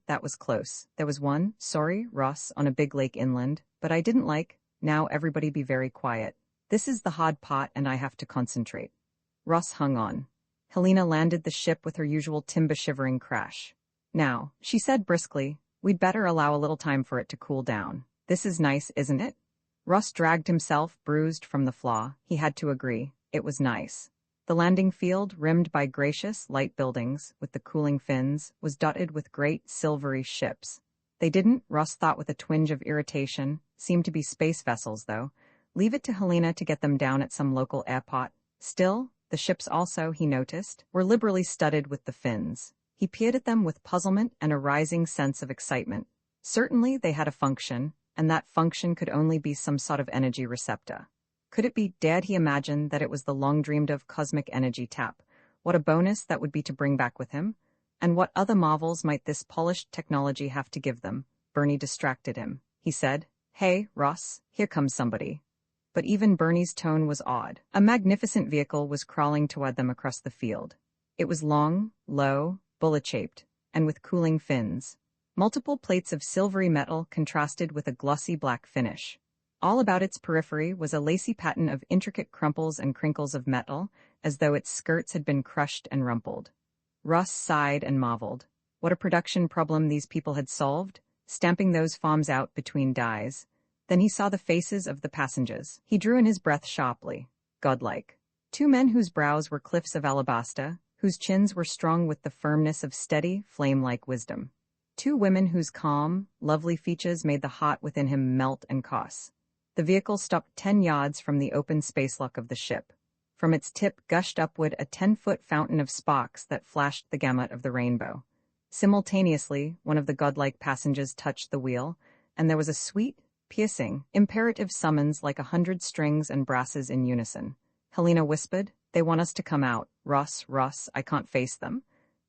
That was close. There was one, sorry, Russ, on a big lake inland, but I didn't like. Now everybody be very quiet. This is the hard part and I have to concentrate." Russ hung on. Helena landed the ship with her usual timber-shivering crash. "Now," she said briskly, "we'd better allow a little time for it to cool down. This is nice, isn't it?" Russ dragged himself, bruised, from the flaw. He had to agree. It was nice. The landing field, rimmed by gracious, light buildings, with the cooling fins, was dotted with great, silvery ships. They didn't, Russ thought with a twinge of irritation, seem to be space vessels, though. Leave it to Helena to get them down at some local airport. Still, the ships also, he noticed, were liberally studded with the fins. He peered at them with puzzlement and a rising sense of excitement. Certainly they had a function, and that function could only be some sort of energy receptor. Could it be, dared he imagine, that it was the long-dreamed-of cosmic energy tap? What a bonus that would be to bring back with him. And what other marvels might this polished technology have to give them? Bernie distracted him. He said, "Hey, Ross, here comes somebody." But even Bernie's tone was odd. A magnificent vehicle was crawling toward them across the field. It was long, low, bullet-shaped, and with cooling fins. Multiple plates of silvery metal contrasted with a glossy black finish. All about its periphery was a lacy pattern of intricate crumples and crinkles of metal, as though its skirts had been crushed and rumpled. Ross sighed and marveled. What a production problem these people had solved, stamping those forms out between dies. Then he saw the faces of the passengers. He drew in his breath sharply. Godlike. Two men whose brows were cliffs of alabaster, whose chins were strung with the firmness of steady, flame-like wisdom. Two women whose calm, lovely features made the heart within him melt and toss. The vehicle stopped 10 yards from the open spacelock of the ship. From its tip gushed upward a 10-foot fountain of sparks that flashed the gamut of the rainbow. Simultaneously, one of the godlike passengers touched the wheel, and there was a sweet, piercing, imperative summons like 100 strings and brasses in unison. Helena whispered, "They want us to come out. Ross, I can't face them."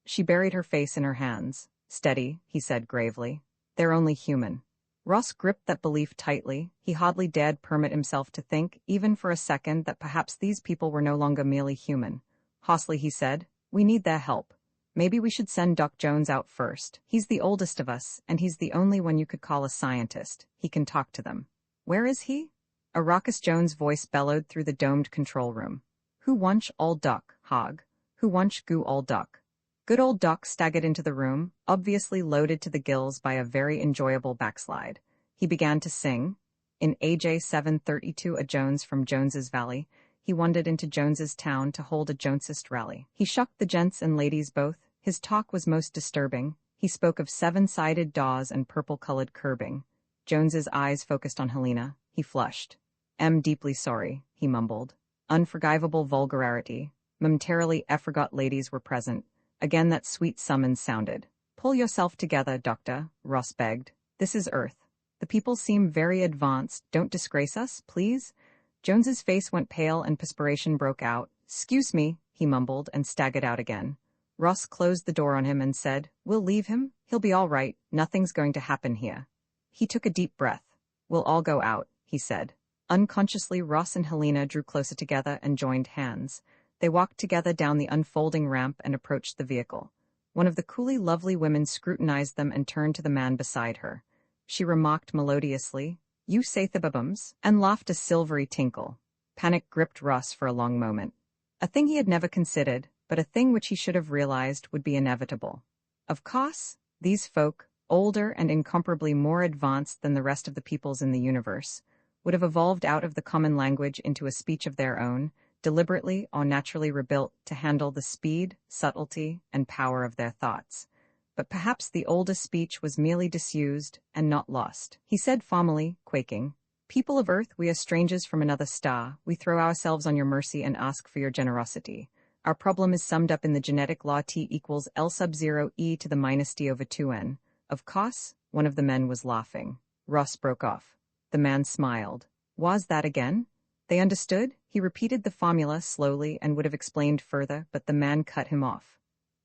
She buried her face in her hands. "Steady," he said gravely. "They're only human." Ross gripped that belief tightly. He hardly dared permit himself to think, even for a second, that perhaps these people were no longer merely human. Hoarsely he said, "We need their help. Maybe we should send Doc Jones out first. He's the oldest of us, and he's the only one you could call a scientist. He can talk to them." "Where is he?" A raucous Jones' voice bellowed through the domed control room. "Who wunsch old Doc, Hog? Who wunsch goo old Doc?" Good old Doc staggered into the room, obviously loaded to the gills by a very enjoyable backslide. He began to sing. In AJ 732, a Jones from Jones's Valley, he wandered into Jones's town to hold a Jonesist rally. He shocked the gents and ladies both. His talk was most disturbing. He spoke of 7-sided daws and purple-colored curbing. Jones's eyes focused on Helena. He flushed. "Am deeply sorry," he mumbled. Unforgivable vulgarity. Momentarily, Efforgot ladies were present. Again that sweet summons sounded. "Pull yourself together, Doctor," Ross begged. "This is Earth. The people seem very advanced. Don't disgrace us, please." Jones's face went pale and perspiration broke out. "'Scuse me," he mumbled and staggered out again. Ross closed the door on him and said, "We'll leave him. He'll be all right. Nothing's going to happen here." He took a deep breath. "We'll all go out," he said. Unconsciously, Ross and Helena drew closer together and joined hands. They walked together down the unfolding ramp and approached the vehicle. One of the coolly lovely women scrutinized them and turned to the man beside her. She remarked melodiously, "You say thibabums," and laughed a silvery tinkle. Panic gripped Ross for a long moment. A thing he had never considered, but a thing which he should have realized would be inevitable. Of course, these folk, older and incomparably more advanced than the rest of the peoples in the universe, would have evolved out of the common language into a speech of their own, deliberately or naturally rebuilt to handle the speed, subtlety, and power of their thoughts. But perhaps the oldest speech was merely disused and not lost. He said formally, quaking, "People of Earth, we are strangers from another star. We throw ourselves on your mercy and ask for your generosity. Our problem is summed up in the genetic law T equals L sub 0 e to the minus d over 2n. Of course," one of the men was laughing. Ross broke off. The man smiled. "Was that again?" They understood. He repeated the formula slowly and would have explained further, but the man cut him off.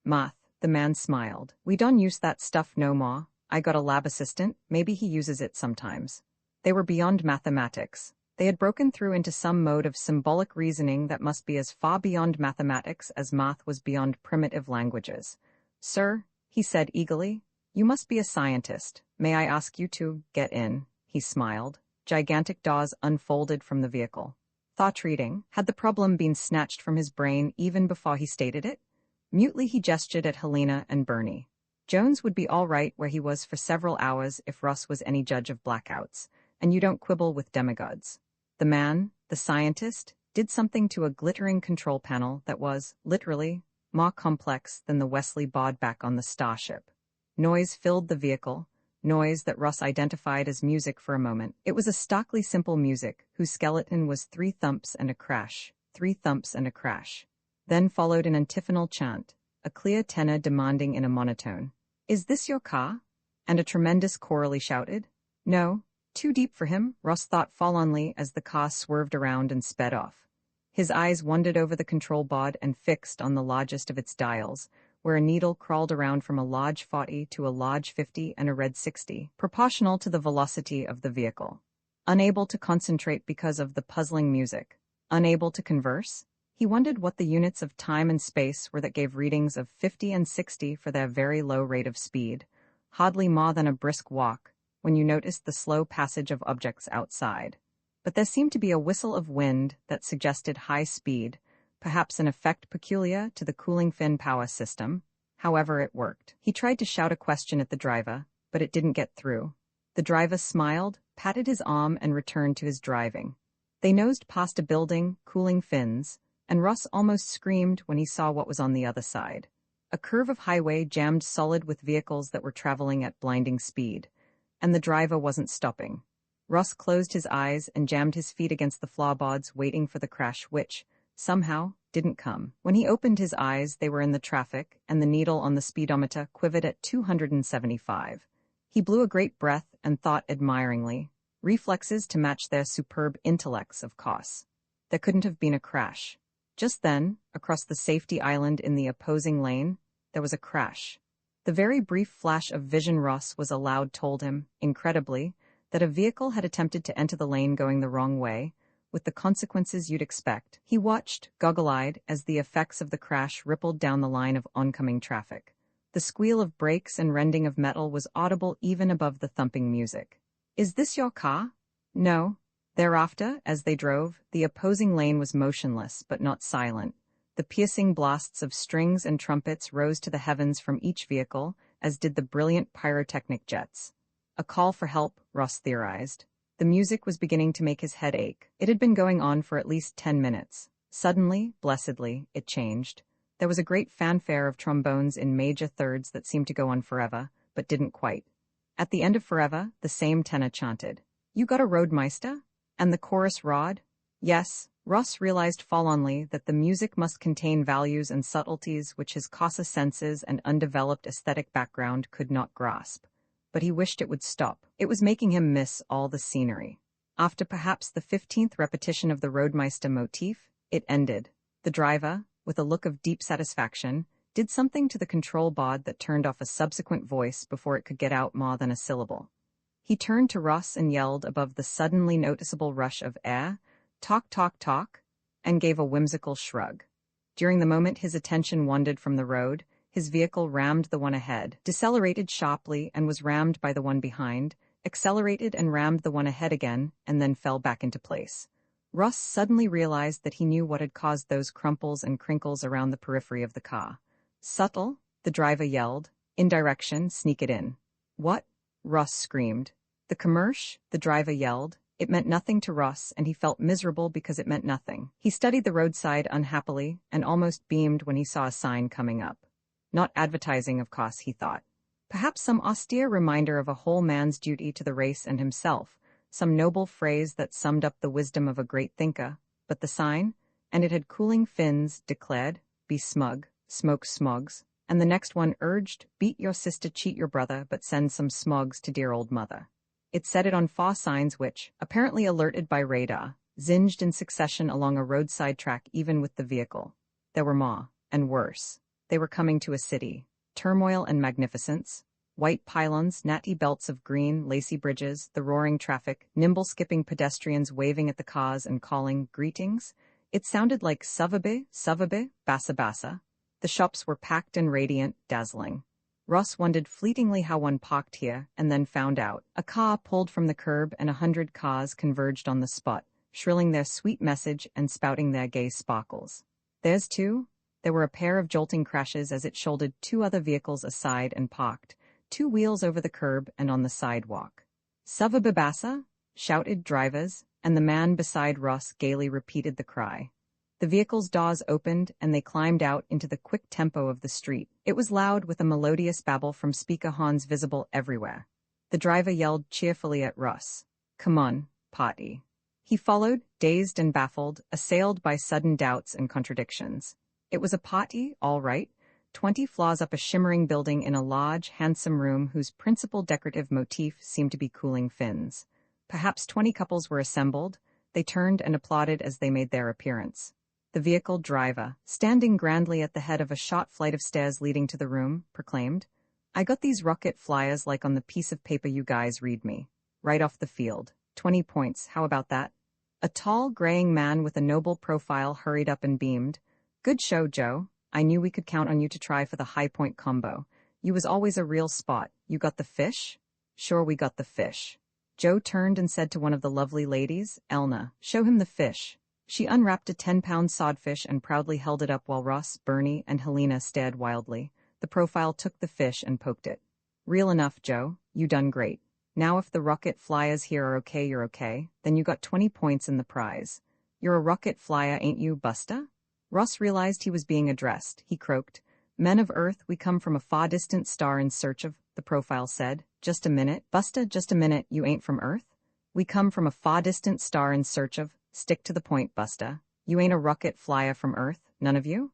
"Math," the man smiled. "We don't use that stuff no more. I got a lab assistant. Maybe he uses it sometimes." They were beyond mathematics. They had broken through into some mode of symbolic reasoning that must be as far beyond mathematics as math was beyond primitive languages. "Sir," he said eagerly, "you must be a scientist. May I ask you to get in?" He smiled. Gigantic jaws unfolded from the vehicle. Thought reading. Had the problem been snatched from his brain even before he stated it? Mutely he gestured at Helena and Bernie. Jones would be all right where he was for several hours if Russ was any judge of blackouts, and you don't quibble with demigods. The man, the scientist, did something to a glittering control panel that was, literally, more complex than the Wesley back on the starship. Noise filled the vehicle, noise that Russ identified as music for a moment. It was a starkly simple music, whose skeleton was 3 thumps and a crash, 3 thumps and a crash. Then followed an antiphonal chant, a clear tenor demanding in a monotone, "Is this your car?" And a tremendous chorally shouted, "No." Too deep for him, Russ thought forlornly as the car swerved around and sped off. His eyes wandered over the control board and fixed on the largest of its dials, where a needle crawled around from a large 40 to a large 50 and a red 60, proportional to the velocity of the vehicle. Unable to concentrate because of the puzzling music, unable to converse, he wondered what the units of time and space were that gave readings of 50 and 60 for their very low rate of speed, hardly more than a brisk walk, when you noticed the slow passage of objects outside. But there seemed to be a whistle of wind that suggested high speed, perhaps an effect peculiar to the cooling fin power system. However, it worked. He tried to shout a question at the driver, but it didn't get through. The driver smiled, patted his arm, and returned to his driving. They nosed past a building, cooling fins, and Russ almost screamed when he saw what was on the other side. A curve of highway jammed solid with vehicles that were traveling at blinding speed, and the driver wasn't stopping. Russ closed his eyes and jammed his feet against the floorboards, waiting for the crash which, somehow, didn't come. When he opened his eyes, they were in the traffic, and the needle on the speedometer quivered at 275. He blew a great breath and thought admiringly, reflexes to match their superb intellects, of course. There couldn't have been a crash. Just then, across the safety island in the opposing lane, there was a crash. The very brief flash of vision Ross was allowed told him, incredibly, that a vehicle had attempted to enter the lane going the wrong way, with the consequences you'd expect. He watched, goggle-eyed, as the effects of the crash rippled down the line of oncoming traffic. The squeal of brakes and rending of metal was audible even above the thumping music. "Is this your car?" "No." Thereafter, as they drove, the opposing lane was motionless but not silent. The piercing blasts of strings and trumpets rose to the heavens from each vehicle, as did the brilliant pyrotechnic jets. A call for help, Ross theorized. The music was beginning to make his head ache. It had been going on for at least 10 minutes. Suddenly, blessedly, it changed. There was a great fanfare of trombones in major thirds that seemed to go on forever, but didn't quite. At the end of forever, the same tenor chanted, "You got a roadmeister?" And the chorus roared, "Yes." Ross realized forlornly that the music must contain values and subtleties which his coarser senses and undeveloped aesthetic background could not grasp. But he wished it would stop. It was making him miss all the scenery. After perhaps the 15th repetition of the roadmeister motif, it ended. The driver, with a look of deep satisfaction, did something to the control board that turned off a subsequent voice before it could get out more than a syllable. He turned to Ross and yelled above the suddenly noticeable rush of air, "Talk, talk, talk," and gave a whimsical shrug. During the moment his attention wandered from the road, his vehicle rammed the one ahead, decelerated sharply and was rammed by the one behind, accelerated and rammed the one ahead again, and then fell back into place. Ross suddenly realized that he knew what had caused those crumples and crinkles around the periphery of the car. "Subtle," the driver yelled. "Indirection, sneak it in." "What?" Ross screamed. "The commersh," the driver yelled. It meant nothing to Ross, and he felt miserable because it meant nothing. He studied the roadside unhappily and almost beamed when he saw a sign coming up. Not advertising, of course, he thought. Perhaps some austere reminder of a whole man's duty to the race and himself, some noble phrase that summed up the wisdom of a great thinker. But the sign, and it had cooling fins, declared, "Be smug, smoke smogs," and the next one urged, "Beat your sister, cheat your brother, but send some smogs to dear old mother." It set it on 4 signs which, apparently alerted by radar, zinged in succession along a roadside track even with the vehicle. There were more, and worse. They were coming to a city. Turmoil and magnificence. White pylons, natty belts of green, lacy bridges, the roaring traffic, nimble skipping pedestrians waving at the cars and calling, "Greetings." It sounded like "Savabe, Savabe, Bassa Bassa." The shops were packed and radiant, dazzling. Ross wondered fleetingly how one parked here, and then found out. A car pulled from the curb and 100 cars converged on the spot, shrilling their sweet message and spouting their gay sparkles. "There's two." There were a pair of jolting crashes as it shouldered 2 other vehicles aside and parked, 2 wheels over the curb and on the sidewalk. "Savababassa," shouted drivers, and the man beside Ross gaily repeated the cry. The vehicle's doors opened, and they climbed out into the quick tempo of the street. It was loud with a melodious babble from speaker horns visible everywhere. The driver yelled cheerfully at Russ, "Come on, party." He followed, dazed and baffled, assailed by sudden doubts and contradictions. It was a party, all right, 20 floors up a shimmering building in a large, handsome room whose principal decorative motif seemed to be cooling fins. Perhaps 20 couples were assembled. They turned and applauded as they made their appearance. The vehicle driver, standing grandly at the head of a short flight of stairs leading to the room, proclaimed, "I got these rocket flyers like on the piece of paper you guys read me. Right off the field. 20 points, how about that?" A tall, graying man with a noble profile hurried up and beamed. "Good show, Joe. I knew we could count on you to try for the high-point combo. You was always a real spot. You got the fish?" "Sure we got the fish." Joe turned and said to one of the lovely ladies, "Elna, show him the fish." She unwrapped a 10-pound sodfish and proudly held it up while Ross, Bernie, and Helena stared wildly. The profile took the fish and poked it. "Real enough, Joe. You done great. Now if the rocket flyers here are okay, you're okay, then you got 20 points in the prize. You're a rocket flyer, ain't you, Busta?" Ross realized he was being addressed. He croaked, "Men of Earth, we come from a far distant star in search of," the profile said. "Just a minute, Busta, just a minute, you ain't from Earth?" "We come from a far distant star in search of," "Stick to the point, Busta. You ain't a rocket flyer from Earth, none of you?"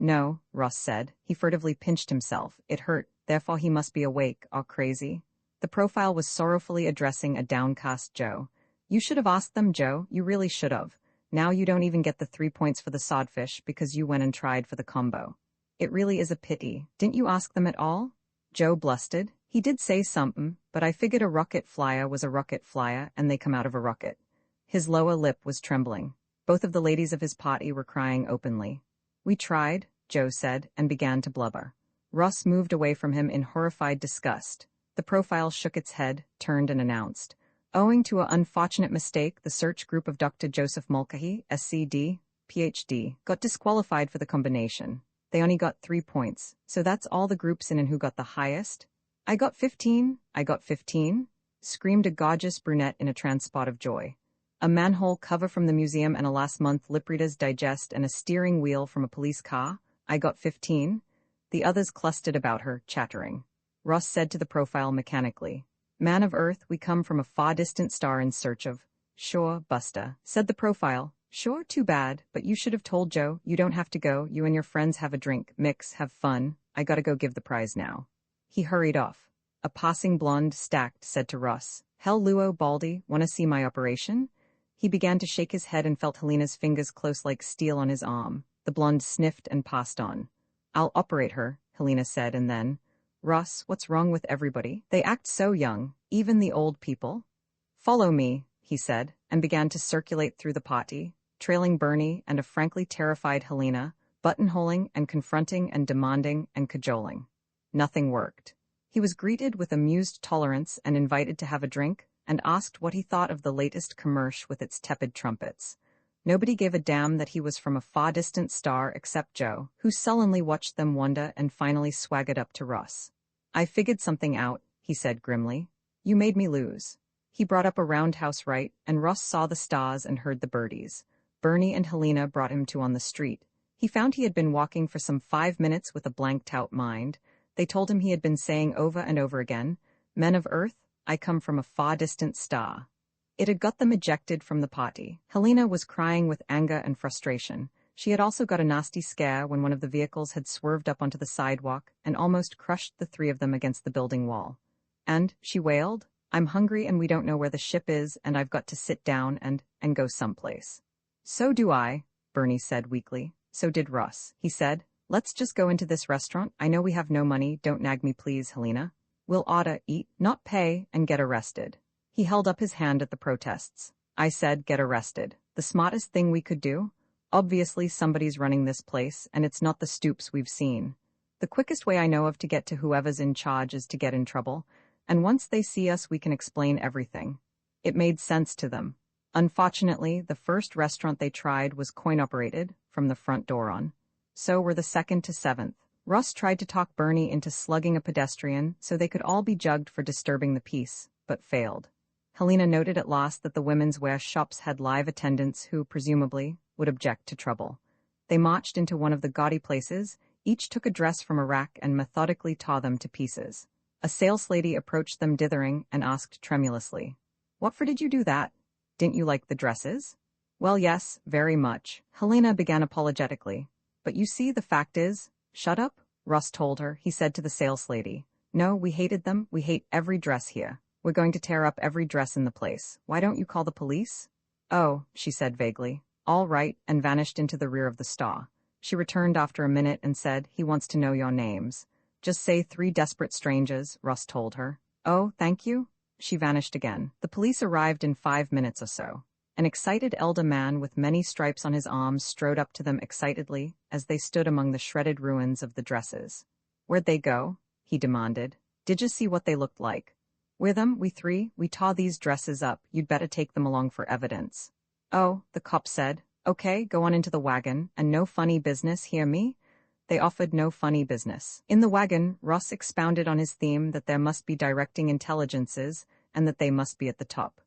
"No," Ross said. He furtively pinched himself. It hurt, therefore he must be awake, or crazy. The profile was sorrowfully addressing a downcast Joe. "You should have asked them, Joe, you really should have. Now you don't even get the 3 points for the sodfish because you went and tried for the combo. It really is a pity. Didn't you ask them at all?" Joe blustered. "He did say something, but I figured a rocket flyer was a rocket flyer and they come out of a rocket." His lower lip was trembling. Both of the ladies of his party were crying openly. "We tried," Joe said, and began to blubber. Ross moved away from him in horrified disgust. The profile shook its head, turned and announced, "Owing to an unfortunate mistake, the search group of Dr. Joseph Mulcahy, SCD, PhD, got disqualified for the combination. They only got 3 points, so that's all the groups in and who got the highest." "I got 15, I got 15, screamed a gorgeous brunette in a transport of joy. A manhole cover from the museum and a last month Lip Reader's Digest and a steering wheel from a police car. "I got 15. The others clustered about her, chattering. Ross said to the profile mechanically, "Man of Earth, we come from a far distant star in search of." "Sure, Busta," said the profile. "Sure, too bad, but you should have told Joe, you don't have to go, you and your friends have a drink, mix, have fun, I gotta go give the prize now." He hurried off. A passing blonde, stacked, said to Ross, "Hell Luo Baldy, wanna see my operation?" He began to shake his head and felt Helena's fingers close like steel on his arm. The blonde sniffed and passed on. "I'll operate her," Helena said, and then, "Ross, what's wrong with everybody? They act so young, even the old people." "Follow me," he said, and began to circulate through the party, trailing Bernie and a frankly terrified Helena, buttonholing and confronting and demanding and cajoling. Nothing worked. He was greeted with amused tolerance and invited to have a drink, and asked what he thought of the latest commercial with its tepid trumpets. Nobody gave a damn that he was from a far distant star except Joe, who sullenly watched them wonder and finally swaggered up to Ross. "I figured something out," he said grimly. "You made me lose." He brought up a roundhouse right, and Ross saw the stars and heard the birdies. Bernie and Helena brought him to on the street. He found he had been walking for some 5 minutes with a blanked-out mind. They told him he had been saying over and over again, "Men of Earth, I come from a far distant star." It had got them ejected from the party. Helena was crying with anger and frustration. She had also got a nasty scare when one of the vehicles had swerved up onto the sidewalk and almost crushed the 3 of them against the building wall. "And," she wailed, "I'm hungry and we don't know where the ship is and I've got to sit down and go someplace." "So do I," Bernie said weakly. "So did Russ." He said, "Let's just go into this restaurant. I know we have no money. Don't nag me please, Helena. We'll oughta eat, not pay, and get arrested." He held up his hand at the protests. "I said get arrested. The smartest thing we could do? Obviously somebody's running this place, and it's not the Stoops we've seen. The quickest way I know of to get to whoever's in charge is to get in trouble, and once they see us we can explain everything." It made sense to them. Unfortunately, the first restaurant they tried was coin-operated, from the front door on. So were the 2nd to 7th. Ross tried to talk Bernie into slugging a pedestrian so they could all be jugged for disturbing the peace, but failed. Helena noted at last that the women's wear shops had live attendants who, presumably, would object to trouble. They marched into one of the gaudy places, each took a dress from a rack and methodically tore them to pieces. A saleslady approached them dithering and asked tremulously, "What for did you do that? Didn't you like the dresses?" "Well, yes, very much," Helena began apologetically. "But you see, the fact is—" "Shut up," Ross told her. He said to the saleslady, "No, we hated them. We hate every dress here. We're going to tear up every dress in the place. Why don't you call the police?" "Oh," she said vaguely. "All right," and vanished into the rear of the stall. She returned after a minute and said, "He wants to know your names." "Just say 3 desperate strangers," Russ told her. "Oh, thank you." She vanished again. The police arrived in 5 minutes or so. An excited elder man with many stripes on his arms strode up to them excitedly as they stood among the shredded ruins of the dresses. "Where'd they go?" he demanded. "Did you see what they looked like?" "We're them, we tore these dresses up. You'd better take them along for evidence." "Oh," the cop said. "Okay, go on into the wagon, and no funny business, hear me?" They offered no funny business. In the wagon, Ross expounded on his theme that there must be directing intelligences and that they must be at the top.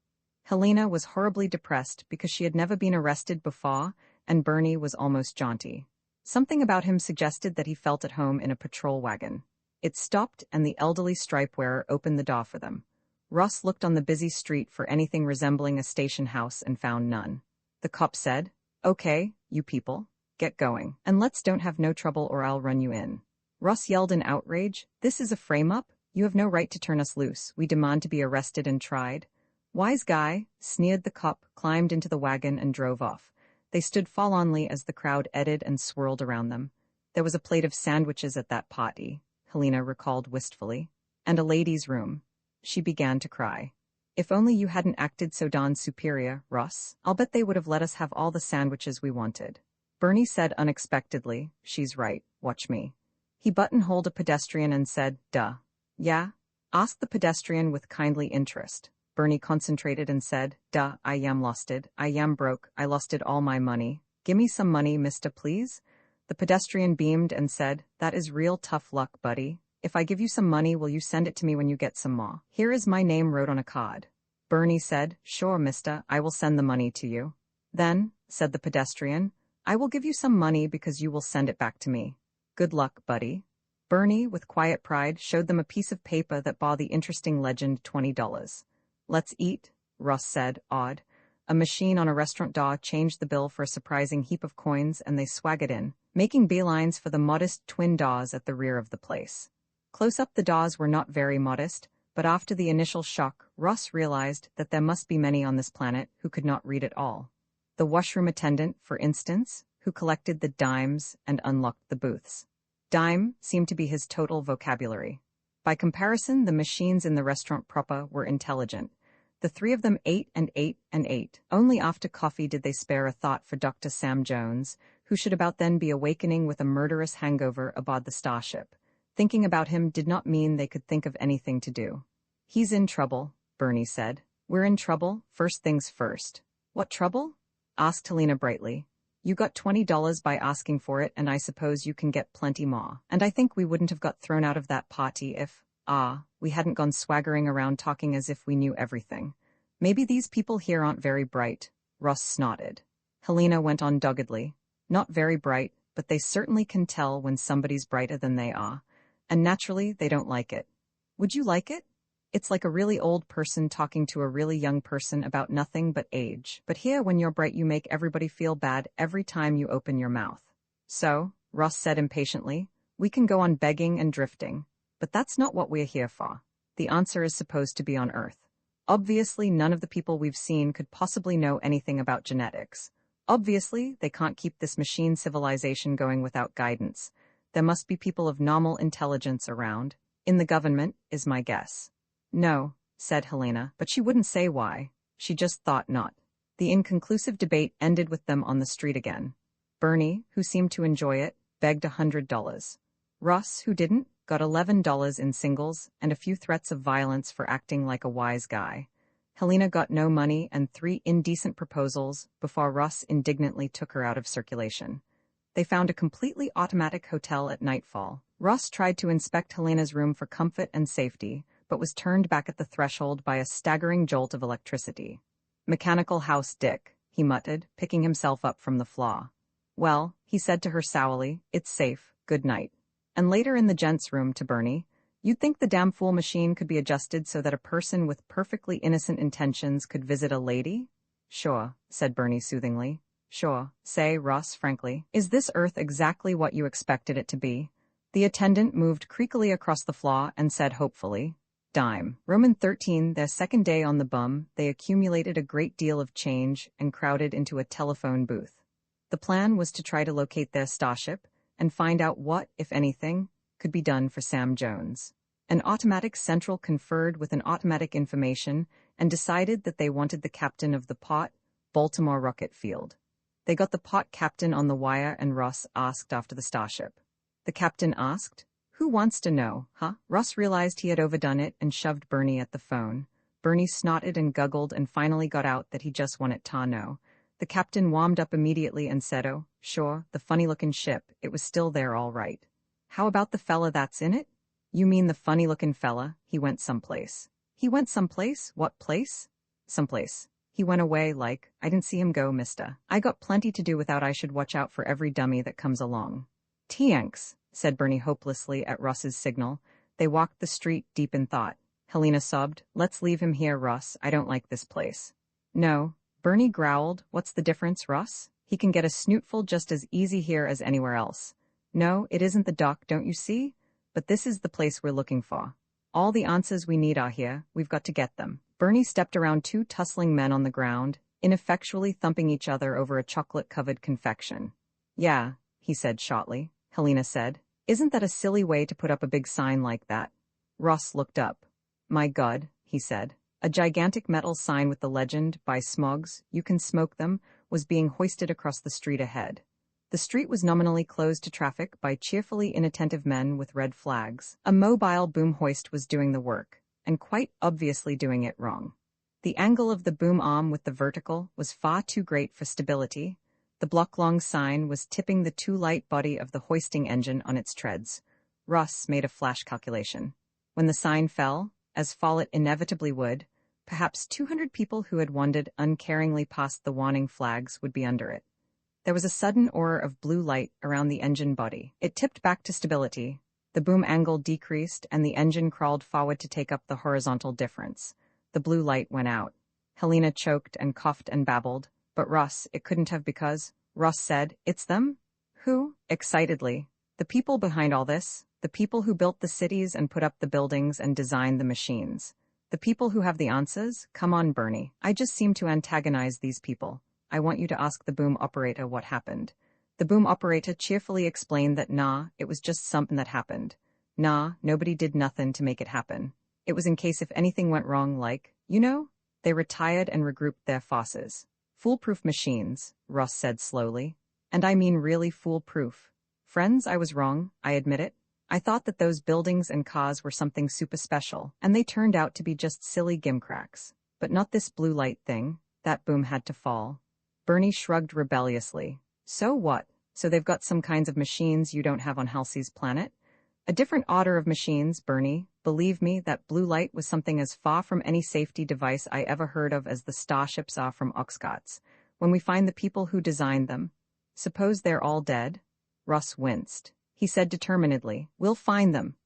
Helena was horribly depressed because she had never been arrested before, and Bernie was almost jaunty. Something about him suggested that he felt at home in a patrol wagon. It stopped, and the elderly stripe-wearer opened the door for them. Ross looked on the busy street for anything resembling a station house and found none. The cop said, "Okay, you people, get going, and let's don't have no trouble or I'll run you in." Ross yelled in outrage, "This is a frame-up? You have no right to turn us loose. We demand to be arrested and tried." "Wise guy," sneered the cop, climbed into the wagon and drove off. They stood forlornly as the crowd eddied and swirled around them. "There was a plate of sandwiches at that party," Helena recalled wistfully, "and a ladies' room." She began to cry. "If only you hadn't acted so darn superior, Ross. I'll bet they would have let us have all the sandwiches we wanted." Bernie said unexpectedly, "She's right, watch me." He buttonholed a pedestrian and said, "Duh." "Yeah?" asked the pedestrian with kindly interest. Bernie concentrated and said, "Duh, I yam losted. I yam broke. I losted all my money. Gimme some money, mister, please." The pedestrian beamed and said, "That is real tough luck, buddy. If I give you some money, will you send it to me when you get some more? Here is my name wrote on a card." Bernie said, "Sure, mister, I will send the money to you." "Then," said the pedestrian, "I will give you some money because you will send it back to me. Good luck, buddy." Bernie, with quiet pride, showed them a piece of paper that bore the interesting legend $20. "Let's eat," Ross said, awed. A machine on a restaurant door changed the bill for a surprising heap of coins, and they swaggered in, making beelines for the modest twin doors at the rear of the place. Close up, the doors were not very modest, but after the initial shock, Ross realized that there must be many on this planet who could not read at all. The washroom attendant, for instance, who collected the dimes and unlocked the booths. Dime seemed to be his total vocabulary. By comparison, the machines in the restaurant proper were intelligent. The 3 of them ate and ate and ate. Only after coffee did they spare a thought for Dr. Sam Jones, who should about then be awakening with a murderous hangover aboard the starship. Thinking about him did not mean they could think of anything to do. "He's in trouble," Bernie said. "We're in trouble, first things first." "What trouble?" asked Helena brightly. "You got $20 by asking for it, and I suppose you can get plenty more. And I think we wouldn't have got thrown out of that party if, we hadn't gone swaggering around talking as if we knew everything. Maybe these people here aren't very bright." Ross snorted. Helena went on doggedly. "Not very bright, but they certainly can tell when somebody's brighter than they are. And naturally, they don't like it. Would you like it? It's like a really old person talking to a really young person about nothing but age. But here, when you're bright, you make everybody feel bad every time you open your mouth." "So," Ross said impatiently, "we can go on begging and drifting. But that's not what we're here for. The answer is supposed to be on Earth. Obviously, none of the people we've seen could possibly know anything about genetics. Obviously, they can't keep this machine civilization going without guidance. There must be people of normal intelligence around. In the government, is my guess." "No," said Helena, but she wouldn't say why. She just thought not. The inconclusive debate ended with them on the street again. Bernie, who seemed to enjoy it, begged $100. Ross, who didn't, got $11 in singles and a few threats of violence for acting like a wise guy. Helena got no money and 3 indecent proposals before Ross indignantly took her out of circulation. They found a completely automatic hotel at nightfall. Ross tried to inspect Helena's room for comfort and safety, but was turned back at the threshold by a staggering jolt of electricity. "Mechanical house, Dick," he muttered, picking himself up from the floor. "Well," he said to her sourly, "it's safe, good night." And later in the gents' room to Bernie, "You'd think the damn fool machine could be adjusted so that a person with perfectly innocent intentions could visit a lady?" "Sure," said Bernie soothingly. "Sure. Say, Ross, frankly, is this Earth exactly what you expected it to be?" The attendant moved creakily across the floor and said hopefully, Dime. Roman 13, their second day on the bum, they accumulated a great deal of change and crowded into a telephone booth. The plan was to try to locate their starship and find out what, if anything, could be done for Sam Jones. An automatic central conferred with an automatic information and decided that they wanted the captain of the pot, Baltimore rocket field. They got the pot captain on the wire and Ross asked after the starship. The captain asked, "Who wants to know, huh?" Ross realized he had overdone it and shoved Bernie at the phone. Bernie snotted and guggled and finally got out that he just wanted to know. The captain warmed up immediately and said, "Oh, sure, the funny-looking ship, it was still there all right. How about the fella that's in it?" "You mean the funny-looking fella? He went someplace." "He went someplace? What place?" "Someplace. He went away like, I didn't see him go, mister. I got plenty to do without I should watch out for every dummy that comes along." "Thanks," said Bernie hopelessly at Ross's signal. They walked the street deep in thought. Helena sobbed, "Let's leave him here, Ross. I don't like this place." "No." Bernie growled, "What's the difference, Ross? He can get a snootful just as easy here as anywhere else." "No, it isn't the dock, don't you see? But this is the place we're looking for. All the answers we need are here. We've got to get them." Bernie stepped around two tussling men on the ground, ineffectually thumping each other over a chocolate-covered confection. "Yeah," he said shortly. Helena said, "Isn't that a silly way to put up a big sign like that?" Ross looked up. "My God," he said. A gigantic metal sign with the legend, "By Smogs, you can smoke them," was being hoisted across the street ahead. The street was nominally closed to traffic by cheerfully inattentive men with red flags. A mobile boom hoist was doing the work, and quite obviously doing it wrong. The angle of the boom arm with the vertical was far too great for stability. The block-long sign was tipping the too-light body of the hoisting engine on its treads. Ross made a flash calculation. When the sign fell, as fall it inevitably would, perhaps 200 people who had wandered uncaringly past the warning flags would be under it. There was a sudden aura of blue light around the engine body. It tipped back to stability. The boom angle decreased, and the engine crawled forward to take up the horizontal difference. The blue light went out. Helena choked and coughed and babbled. "But Ross, it couldn't have because..." Ross said, "It's them?" "Who?" Excitedly. "The people behind all this. The people who built the cities and put up the buildings and designed the machines. The people who have the answers. Come on, Bernie. I just seem to antagonize these people. I want you to ask the boom operator what happened." The boom operator cheerfully explained that nah, it was just something that happened. Nah, nobody did nothing to make it happen. It was in case if anything went wrong, like, you know? They retired and regrouped their forces. "Foolproof machines," Ross said slowly. "And I mean really foolproof. Friends, I was wrong, I admit it. I thought that those buildings and cars were something super special, and they turned out to be just silly gimcracks. But not this blue light thing. That boom had to fall." Bernie shrugged rebelliously. "So what? So they've got some kinds of machines you don't have on Halsey's planet?" "A different order of machines, Bernie. Believe me, that blue light was something as far from any safety device I ever heard of as the starships are from Oxcots. When we find the people who designed them..." "Suppose they're all dead?" Ross winced. He said determinedly, "We'll find them."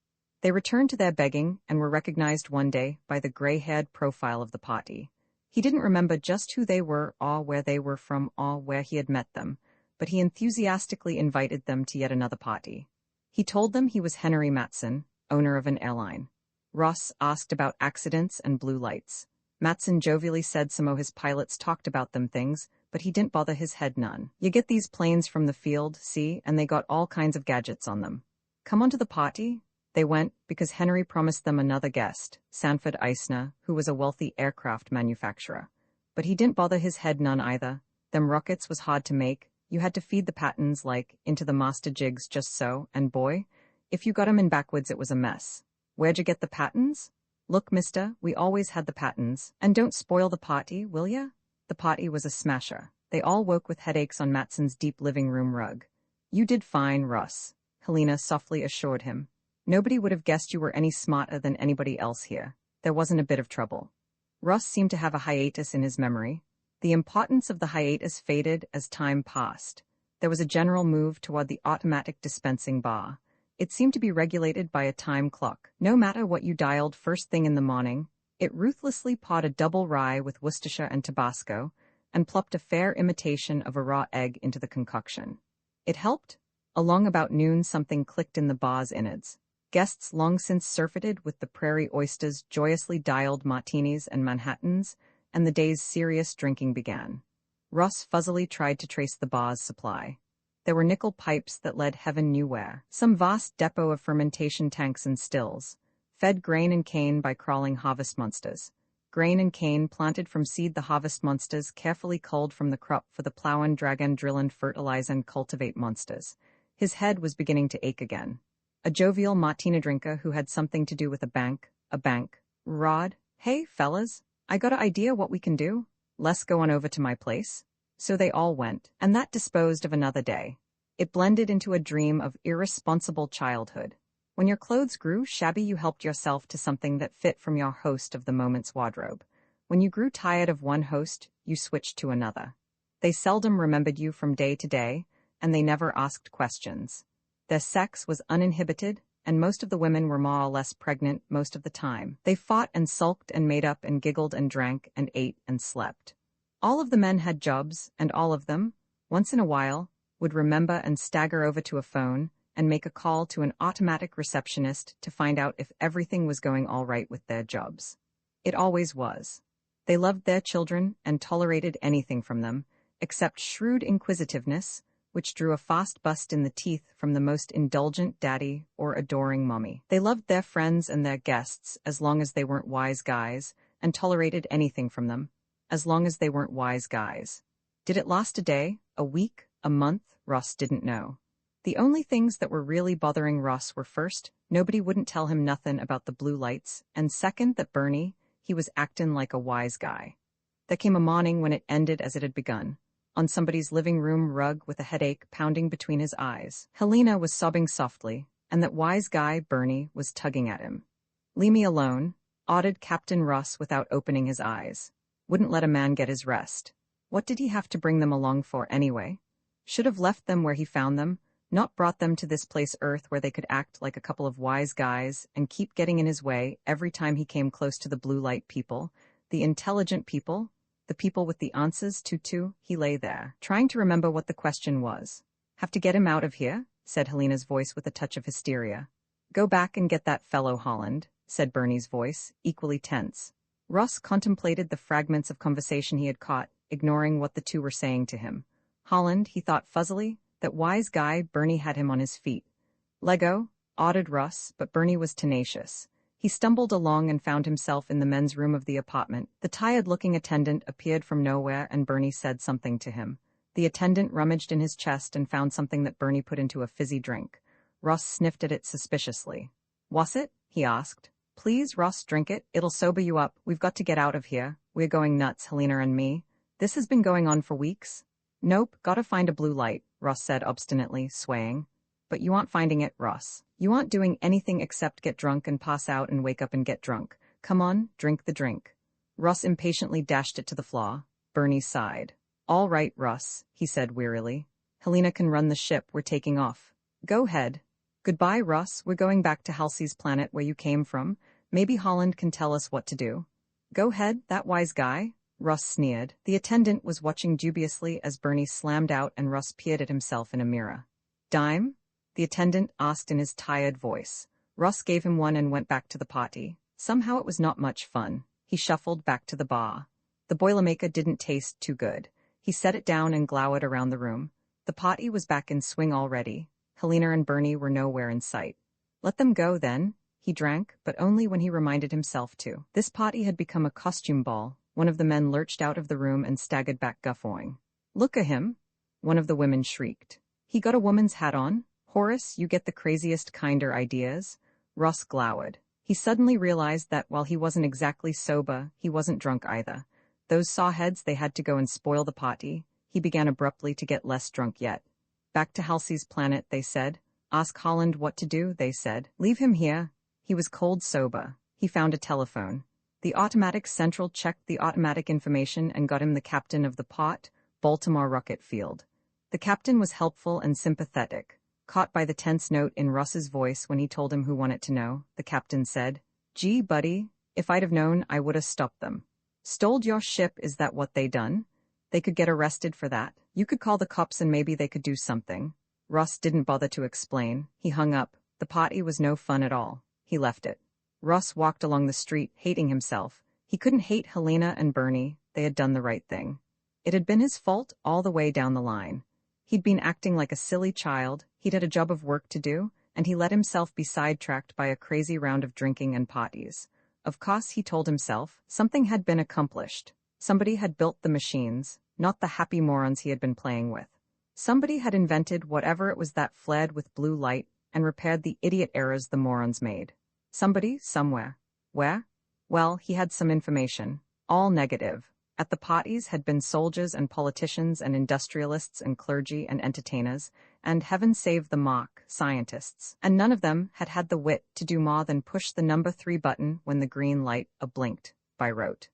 They returned to their begging and were recognized one day by the gray-haired profile of the party. He didn't remember just who they were or where they were from or where he had met them, but he enthusiastically invited them to yet another party. He told them he was Henry Matson, owner of an airline. Ross asked about accidents and blue lights. Matson jovially said some of his pilots talked about them things, but he didn't bother his head none. "You get these planes from the field, see, and they got all kinds of gadgets on them. Come on to the party?" They went because Henry promised them another guest, Sanford Eisner, who was a wealthy aircraft manufacturer. But he didn't bother his head none either. Them rockets was hard to make. You had to feed the patterns like into the master jigs just so, and boy, if you got 'em in backwards it was a mess. "Where'd you get the patterns?" "Look, mister, we always had the patterns. And don't spoil the party, will ya?" The party was a smasher. They all woke with headaches on Matson's deep living room rug. "You did fine, Russ," Helena softly assured him. "Nobody would have guessed you were any smarter than anybody else here. There wasn't a bit of trouble." Russ seemed to have a hiatus in his memory. The importance of the hiatus faded as time passed. There was a general move toward the automatic dispensing bar. It seemed to be regulated by a time clock. No matter what you dialed first thing in the morning, it ruthlessly pawed a double rye with Worcestershire and Tabasco and plopped a fair imitation of a raw egg into the concoction. It helped. Along about noon something clicked in the bar's innards. Guests long since surfeited with the prairie oysters joyously dialed martinis and Manhattans, and the day's serious drinking began. Ross fuzzily tried to trace the bar's supply. There were nickel pipes that led heaven knew where, some vast depot of fermentation tanks and stills, fed grain and cane by crawling harvest monsters. Grain and cane planted from seed, the harvest monsters carefully culled from the crop for the plow and drag and drill and fertilize and cultivate monsters. His head was beginning to ache again. A jovial martina drinker who had something to do with a bank. Rod, hey, fellas, I got an idea what we can do. Let's go on over to my place. So they all went, and that disposed of another day. It blended into a dream of irresponsible childhood. When your clothes grew shabby, you helped yourself to something that fit from your host of the moment's wardrobe. When you grew tired of one host, you switched to another. They seldom remembered you from day to day, and they never asked questions. Their sex was uninhibited, and most of the women were more or less pregnant most of the time. They fought and sulked and made up and giggled and drank and ate and slept. All of the men had jobs, and all of them, once in a while, would remember and stagger over to a phone and make a call to an automatic receptionist to find out if everything was going all right with their jobs. It always was. They loved their children and tolerated anything from them, except shrewd inquisitiveness, which drew a fast bust in the teeth from the most indulgent daddy or adoring mommy. They loved their friends and their guests as long as they weren't wise guys, and tolerated anything from them, as long as they weren't wise guys. Did it last a day, a week, a month? Ross didn't know. The only things that were really bothering Ross were, first, nobody wouldn't tell him nothing about the blue lights, and second, that Bernie, he was actin' like a wise guy. There came a morning when it ended as it had begun, on somebody's living room rug with a headache pounding between his eyes. Helena was sobbing softly, and that wise guy, Bernie, was tugging at him. "Leave me alone," ordered Captain Ross without opening his eyes. Wouldn't let a man get his rest. What did he have to bring them along for anyway? Should have left them where he found them, not brought them to this place Earth where they could act like a couple of wise guys and keep getting in his way every time he came close to the blue light people, the intelligent people, the people with the answers to. He lay there, trying to remember what the question was. "Have to get him out of here?" said Helena's voice with a touch of hysteria. "Go back and get that fellow Holland," said Bernie's voice, equally tense. Ross contemplated the fragments of conversation he had caught, ignoring what the two were saying to him. Holland, he thought fuzzily, that wise guy, Bernie had him on his feet. "Lego," ordered Ross, but Bernie was tenacious. He stumbled along and found himself in the men's room of the apartment. The tired-looking attendant appeared from nowhere and Bernie said something to him. The attendant rummaged in his chest and found something that Bernie put into a fizzy drink. Ross sniffed at it suspiciously. "Was it?" he asked. "Please, Ross, drink it. It'll sober you up. We've got to get out of here. We're going nuts, Helena and me. This has been going on for weeks." "Nope, gotta find a blue light," Ross said obstinately, swaying. "But you aren't finding it, Ross. You aren't doing anything except get drunk and pass out and wake up and get drunk. Come on, drink the drink." Ross impatiently dashed it to the floor. Bernie sighed. "All right, Ross," he said wearily. "Helena can run the ship. We're taking off. Go ahead." "Goodbye, Ross. We're going back to Halsey's planet where you came from. Maybe Holland can tell us what to do." "Go ahead, that wise guy," Ross sneered. The attendant was watching dubiously as Bernie slammed out and Ross peered at himself in a mirror. "Dime?" the attendant asked in his tired voice. Ross gave him one and went back to the party. Somehow it was not much fun. He shuffled back to the bar. The Boilermaker didn't taste too good. He set it down and glowered around the room. The party was back in swing already. Helena and Bernie were nowhere in sight. Let them go, then. He drank, but only when he reminded himself to. This party had become a costume ball. One of the men lurched out of the room and staggered back guffawing. "Look at him!" one of the women shrieked. "He got a woman's hat on? Horace, you get the craziest kinder ideas." Ross glowered. He suddenly realized that while he wasn't exactly sober, he wasn't drunk either. Those sawheads, they had to go and spoil the party. He began abruptly to get less drunk yet. "Back to Halsey's planet," they said. "Ask Holland what to do," they said. "Leave him here." He was cold sober. He found a telephone. The automatic central checked the automatic information and got him the captain of the POT, Baltimore Rocket Field. The captain was helpful and sympathetic. Caught by the tense note in Ross's voice when he told him who wanted to know, the captain said, "Gee, buddy, if I'd have known, I would have stopped them." "Stoled your ship, is that what they done? They could get arrested for that. You could call the cops and maybe they could do something." Ross didn't bother to explain. He hung up. The party was no fun at all. He left it. Russ walked along the street, hating himself. He couldn't hate Helena and Bernie. They had done the right thing. It had been his fault all the way down the line. He'd been acting like a silly child, he'd had a job of work to do, and he let himself be sidetracked by a crazy round of drinking and parties. Of course, he told himself, something had been accomplished. Somebody had built the machines, not the happy morons he had been playing with. Somebody had invented whatever it was that flared with blue light and repaired the idiot errors the morons made. Somebody, somewhere. Where? Well, he had some information. All negative. At the parties had been soldiers and politicians and industrialists and clergy and entertainers, and heaven save the mark, scientists, and none of them had had the wit to do more than push the number 3 button when the green light blinked, by rote.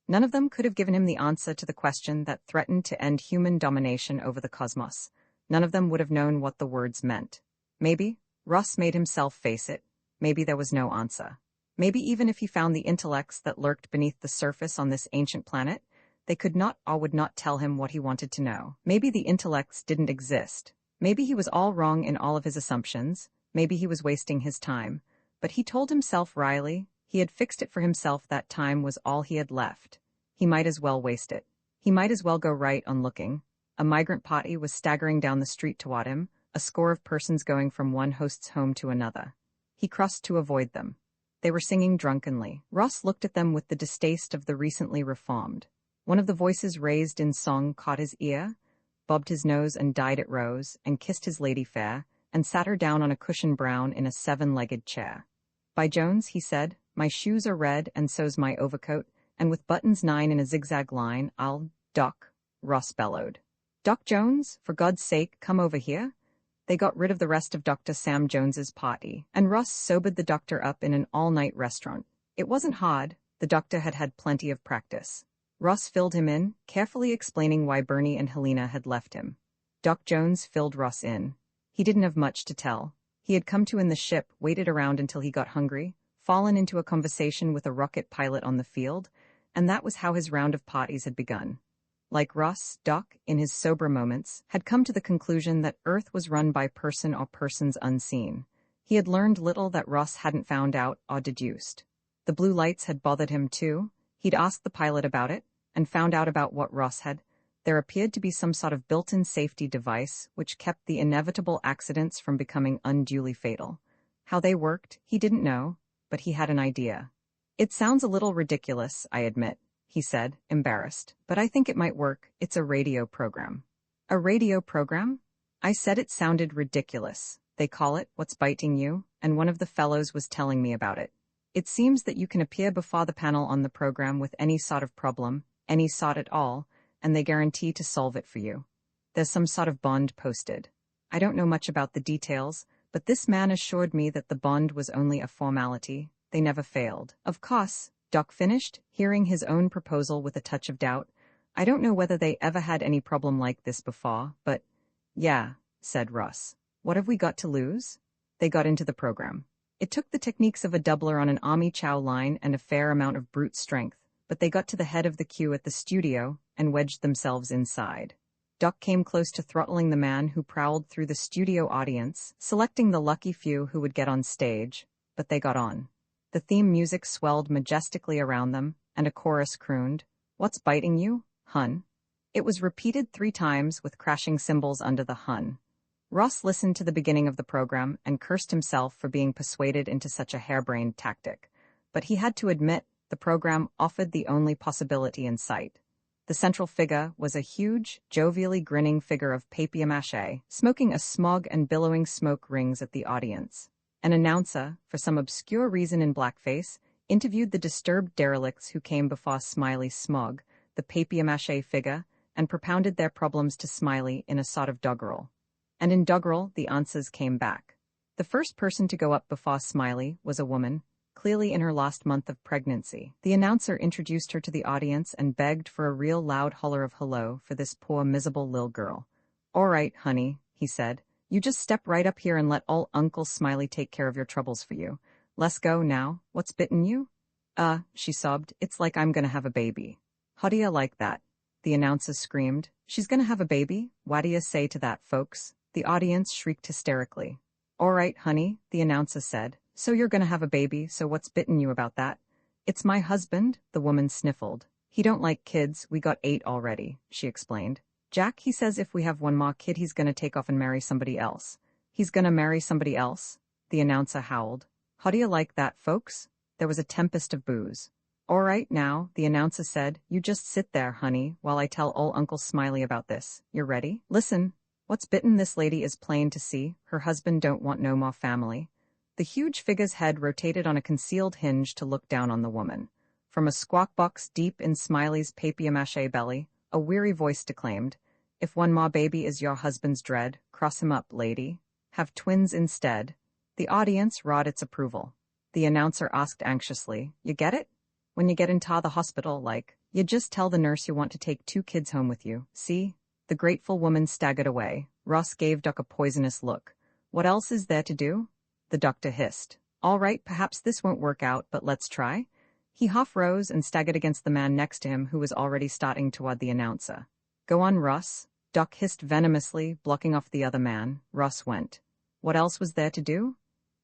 None of them could have given him the answer to the question that threatened to end human domination over the cosmos. None of them would have known what the words meant. Maybe, Russ made himself face it, maybe there was no answer. Maybe even if he found the intellects that lurked beneath the surface on this ancient planet, they could not or would not tell him what he wanted to know. Maybe the intellects didn't exist. Maybe he was all wrong in all of his assumptions. Maybe he was wasting his time. But he told himself wryly, he had fixed it for himself that time was all he had left. He might as well waste it. He might as well go right on looking. A migrant party was staggering down the street toward him, a score of persons going from one host's home to another. He crossed to avoid them. They were singing drunkenly. Ross looked at them with the distaste of the recently reformed. One of the voices raised in song caught his ear, bobbed his nose and dyed it rose, and kissed his lady fair, and sat her down on a cushion brown in a 7-legged chair. By Jones, he said, my shoes are red and so's my overcoat, and with buttons 9 in a zigzag line, I'll, Doc, Ross bellowed. Doc Jones, for God's sake, come over here. They got rid of the rest of Dr. Sam Jones's party, and Ross sobered the doctor up in an all-night restaurant. It wasn't hard, the doctor had had plenty of practice. Ross filled him in, carefully explaining why Bernie and Helena had left him. Doc Jones filled Ross in. He didn't have much to tell. He had come to in the ship, waited around until he got hungry, fallen into a conversation with a rocket pilot on the field, and that was how his round of parties had begun. Like Ross, Doc, in his sober moments, had come to the conclusion that Earth was run by person or persons unseen. He had learned little that Ross hadn't found out or deduced. The blue lights had bothered him too. He'd asked the pilot about it, and found out about what Ross had. There appeared to be some sort of built-in safety device which kept the inevitable accidents from becoming unduly fatal. How they worked, he didn't know, but he had an idea. It sounds a little ridiculous, I admit, he said, embarrassed, but I think it might work. It's a radio program. A radio program? I said it sounded ridiculous. They call it What's Biting You, and one of the fellows was telling me about it. It seems that you can appear before the panel on the program with any sort of problem, any sort at all, and they guarantee to solve it for you. There's some sort of bond posted. I don't know much about the details, but this man assured me that the bond was only a formality. They never failed. Of course, Doc finished, hearing his own proposal with a touch of doubt. I don't know whether they ever had any problem like this before, but... Yeah, said Russ. What have we got to lose? They got into the program. It took the techniques of a doubler on an army chow line and a fair amount of brute strength, but they got to the head of the queue at the studio and wedged themselves inside. Doc came close to throttling the man who prowled through the studio audience, selecting the lucky few who would get on stage, but they got on. The theme music swelled majestically around them, and a chorus crooned, "What's biting you, hun?" It was repeated 3 times with crashing cymbals under the hun. Ross listened to the beginning of the program and cursed himself for being persuaded into such a harebrained tactic. But he had to admit the program offered the only possibility in sight. The central figure was a huge, jovially grinning figure of papier-mâché, smoking a smog and billowing smoke rings at the audience. An announcer, for some obscure reason in blackface, interviewed the disturbed derelicts who came before Smiley Smog, the papier-mâché figure, and propounded their problems to Smiley in a sort of doggerel. And in doggerel, the answers came back. The first person to go up before Smiley was a woman, clearly in her last month of pregnancy. The announcer introduced her to the audience and begged for a real loud holler of hello for this poor miserable lil girl. "All right, honey," he said. "You just step right up here and let old Uncle Smiley take care of your troubles for you. Let's go now. What's bitten you?" She sobbed. "It's like I'm gonna have a baby." "How do you like that?" the announcer screamed. "She's gonna have a baby? What do you say to that, folks?" The audience shrieked hysterically. All right, honey, the announcer said. So you're gonna have a baby, so what's bitten you about that? It's my husband, the woman sniffled. He don't like kids, we got 8 already, she explained. Jack, he says if we have one more kid he's gonna take off and marry somebody else. He's gonna marry somebody else? The announcer howled. How do you like that, folks? There was a tempest of boos. All right now, the announcer said, you just sit there, honey, while I tell old Uncle Smiley about this. You're ready? Listen. What's bitten this lady is plain to see, her husband don't want no more family. The huge figure's head rotated on a concealed hinge to look down on the woman. From a squawk box deep in Smiley's papier-mâché belly, a weary voice declaimed, if one more baby is your husband's dread, cross him up, lady. Have twins instead. The audience roared its approval. The announcer asked anxiously, you get it? When you get into the hospital, you just tell the nurse you want to take 2 kids home with you, see? The grateful woman staggered away. Ross gave Doc a poisonous look. What else is there to do? The doctor hissed. All right, perhaps this won't work out, but let's try. He half rose and staggered against the man next to him who was already starting toward the announcer. Go on, Ross. Doc hissed venomously, blocking off the other man. Ross went. What else was there to do?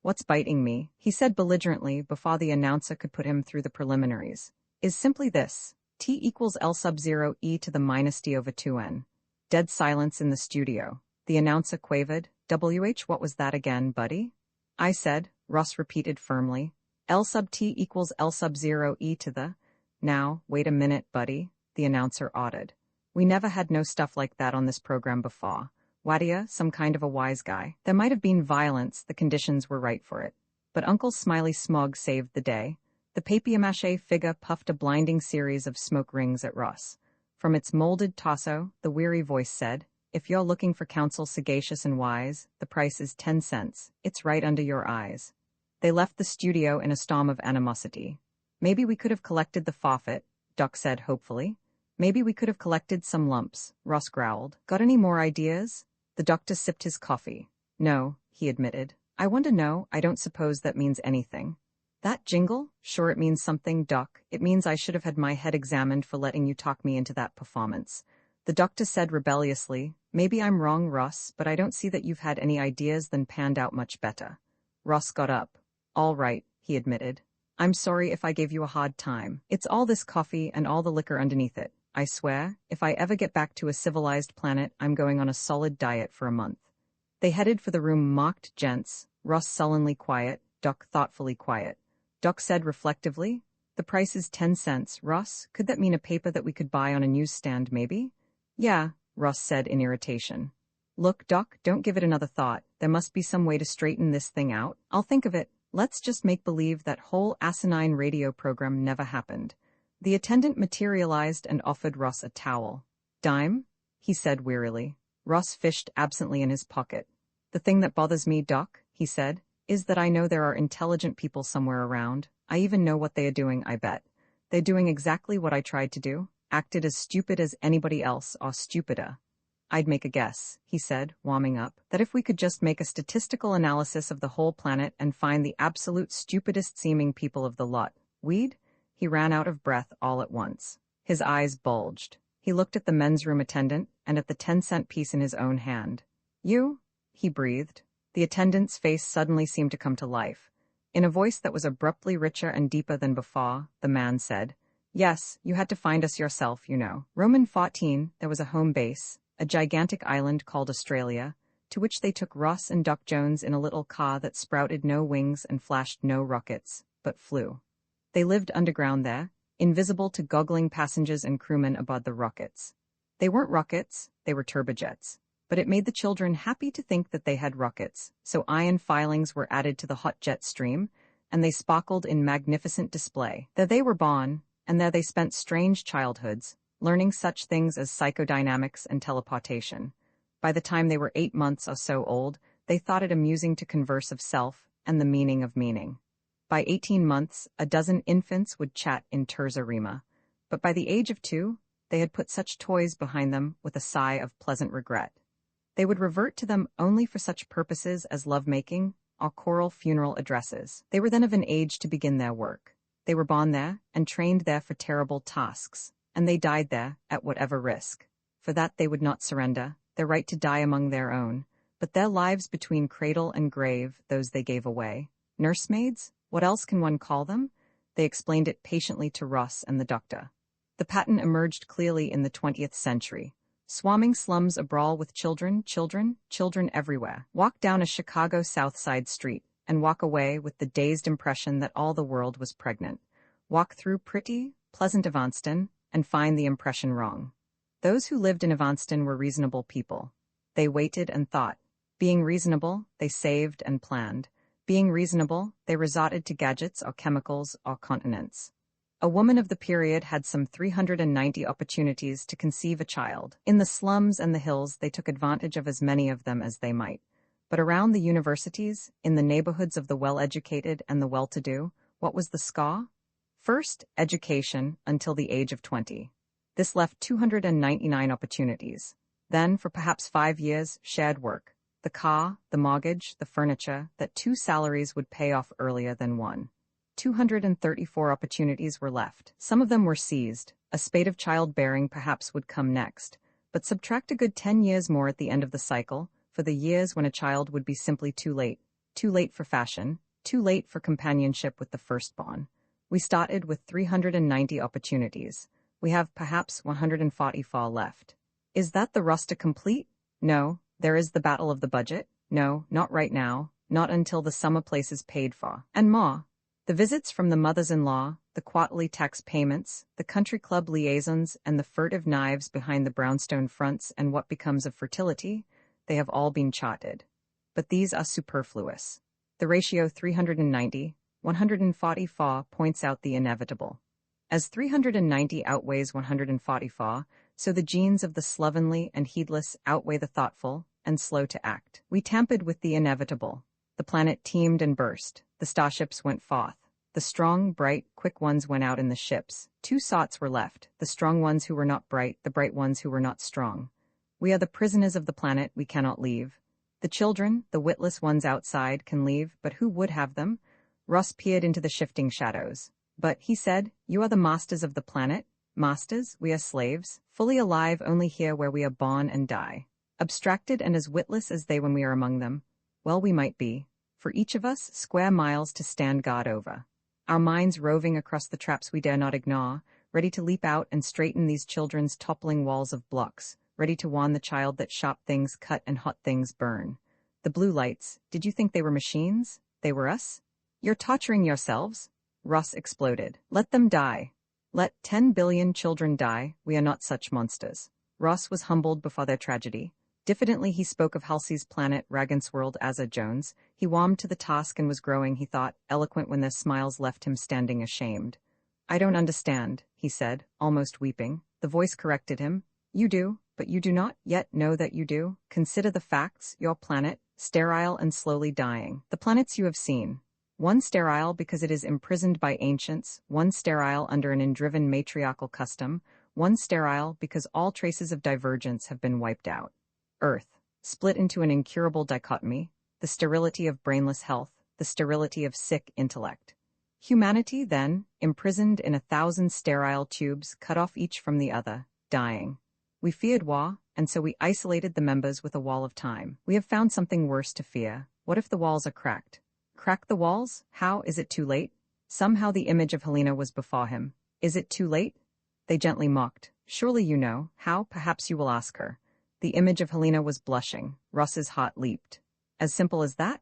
What's biting me, he said belligerently before the announcer could put him through the preliminaries, is simply this. T equals L sub 0 e to the minus d over 2n. Dead silence in the studio. The announcer quavered, WH, what was that again, buddy? I said, Ross repeated firmly. L sub t equals L sub 0 e to the... Now, wait a minute, buddy, the announcer ordered. We never had no stuff like that on this program before. Wadia, some kind of a wise guy. There might have been violence, the conditions were right for it. But Uncle Smiley Smog saved the day. The papier-mâché figure puffed a blinding series of smoke rings at Ross. From its molded torso, the weary voice said, if you're looking for counsel sagacious and wise, the price is 10 cents. It's right under your eyes. They left the studio in a storm of animosity. Maybe we could have collected the forfeit, Doc said hopefully. Maybe we could have collected some lumps, Ross growled. Got any more ideas? The doctor sipped his coffee. No, he admitted. I want to know, I don't suppose that means anything. That jingle? Sure it means something, Doc. It means I should have had my head examined for letting you talk me into that performance. The doctor said rebelliously, maybe I'm wrong, Ross, but I don't see that you've had any ideas that panned out much better. Ross got up. All right, he admitted. I'm sorry if I gave you a hard time. It's all this coffee and all the liquor underneath it. I swear, if I ever get back to a civilized planet, I'm going on a solid diet for a month. They headed for the room marked gents, Ross sullenly quiet, Doc thoughtfully quiet. Doc said reflectively, the price is 10 cents, Ross. Could that mean a paper that we could buy on a newsstand maybe? Yeah, Ross said in irritation. Look, Doc, don't give it another thought. There must be some way to straighten this thing out. I'll think of it. Let's just make believe that whole asinine radio program never happened. The attendant materialized and offered Ross a towel. Dime? He said wearily. Ross fished absently in his pocket. The thing that bothers me, Doc, he said, is that I know there are intelligent people somewhere around. I even know what they are doing, I bet. They're doing exactly what I tried to do, acted as stupid as anybody else or stupider. I'd make a guess, he said, warming up, that if we could just make a statistical analysis of the whole planet and find the absolute stupidest-seeming people of the lot, we'd... He ran out of breath all at once. His eyes bulged. He looked at the men's room attendant and at the 10-cent piece in his own hand. You? He breathed. The attendant's face suddenly seemed to come to life. In a voice that was abruptly richer and deeper than before, the man said, Yes, you had to find us yourself, you know. Roman 14, there was a home base, a gigantic island called Australia, to which they took Ross and Doc Jones in a little car that sprouted no wings and flashed no rockets, but flew. They lived underground there, invisible to goggling passengers and crewmen aboard the rockets. They weren't rockets, they were turbojets. But it made the children happy to think that they had rockets, so iron filings were added to the hot jet stream, and they sparkled in magnificent display. There they were born, and there they spent strange childhoods, learning such things as psychodynamics and teleportation. By the time they were 8 months or so old, they thought it amusing to converse of self and the meaning of meaning. By 18 months, a dozen infants would chat in terza rima, but by the age of 2, they had put such toys behind them with a sigh of pleasant regret. They would revert to them only for such purposes as lovemaking or choral funeral addresses. They were then of an age to begin their work. They were born there and trained there for terrible tasks, and they died there at whatever risk. For that they would not surrender, their right to die among their own, but their lives between cradle and grave, those they gave away. Nursemaids? What else can one call them? They explained it patiently to Ross and the doctor. The pattern emerged clearly in the 20th century. Swarming slums abrawl with children everywhere. Walk down a Chicago South Side street and walk away with the dazed impression that all the world was pregnant. Walk through pretty, pleasant Evanston and find the impression wrong. Those who lived in Evanston were reasonable people. They waited and thought. Being reasonable, they saved and planned. Being reasonable, they resorted to gadgets or chemicals or continents. A woman of the period had some 390 opportunities to conceive a child. In the slums and the hills, they took advantage of as many of them as they might. But around the universities, in the neighborhoods of the well-educated and the well-to-do, what was the score? First, education until the age of 20. This left 299 opportunities. Then, for perhaps 5 years, shared work. The car, the mortgage, the furniture, that 2 salaries would pay off earlier than one. 234 opportunities were left. Some of them were seized. A spate of childbearing perhaps would come next. But subtract a good 10 years more at the end of the cycle, for the years when a child would be simply too late. Too late for fashion, too late for companionship with the firstborn. We started with 390 opportunities. We have perhaps 144 left. Is that the roster complete? No. There is the battle of the budget? No, not right now. Not until the summer place is paid for. And more. The visits from the mothers-in-law, the quarterly tax payments, the country club liaisons, and the furtive knives behind the brownstone fronts and what becomes of fertility, they have all been charted. But these are superfluous. The ratio 390, 144 points out the inevitable. As 390 outweighs 144, so the genes of the slovenly and heedless outweigh the thoughtful and slow to act. We tampered with the inevitable. The planet teemed and burst. The starships went forth. The strong, bright, quick ones went out in the ships. 2 sorts were left, the strong ones who were not bright, the bright ones who were not strong. We are the prisoners of the planet, we cannot leave. The children, the witless ones outside, can leave, but who would have them? Ross peered into the shifting shadows. But, he said, you are the masters of the planet. Masters, we are slaves, fully alive only here where we are born and die. Abstracted and as witless as they when we are among them. Well, we might be. For each of us, square miles to stand guard over. Our minds roving across the traps we dare not ignore, ready to leap out and straighten these children's toppling walls of blocks, ready to warn the child that sharp things cut and hot things burn. The blue lights, did you think they were machines? They were us? You're torturing yourselves? Ross exploded. Let them die. Let 10 billion children die, we are not such monsters. Ross was humbled before their tragedy. Diffidently he spoke of Halsey's planet, Raggansworld, Asa Jones. He warmed to the task and was growing, he thought, eloquent when their smiles left him standing ashamed. I don't understand, he said, almost weeping. The voice corrected him. You do, but you do not yet know that you do. Consider the facts, your planet, sterile and slowly dying. The planets you have seen. One sterile because it is imprisoned by ancients, one sterile under an indriven matriarchal custom, one sterile because all traces of divergence have been wiped out. Earth, split into an incurable dichotomy, the sterility of brainless health, the sterility of sick intellect. Humanity, then, imprisoned in 1,000 sterile tubes, cut off each from the other, dying. We feared war, and so we isolated the members with a wall of time. We have found something worse to fear. What if the walls are cracked? Crack the walls? How? Is it too late? Somehow the image of Helena was before him. Is it too late? They gently mocked. Surely you know. How? Perhaps you will ask her. The image of Helena was blushing. Ross's heart leaped. As simple as that?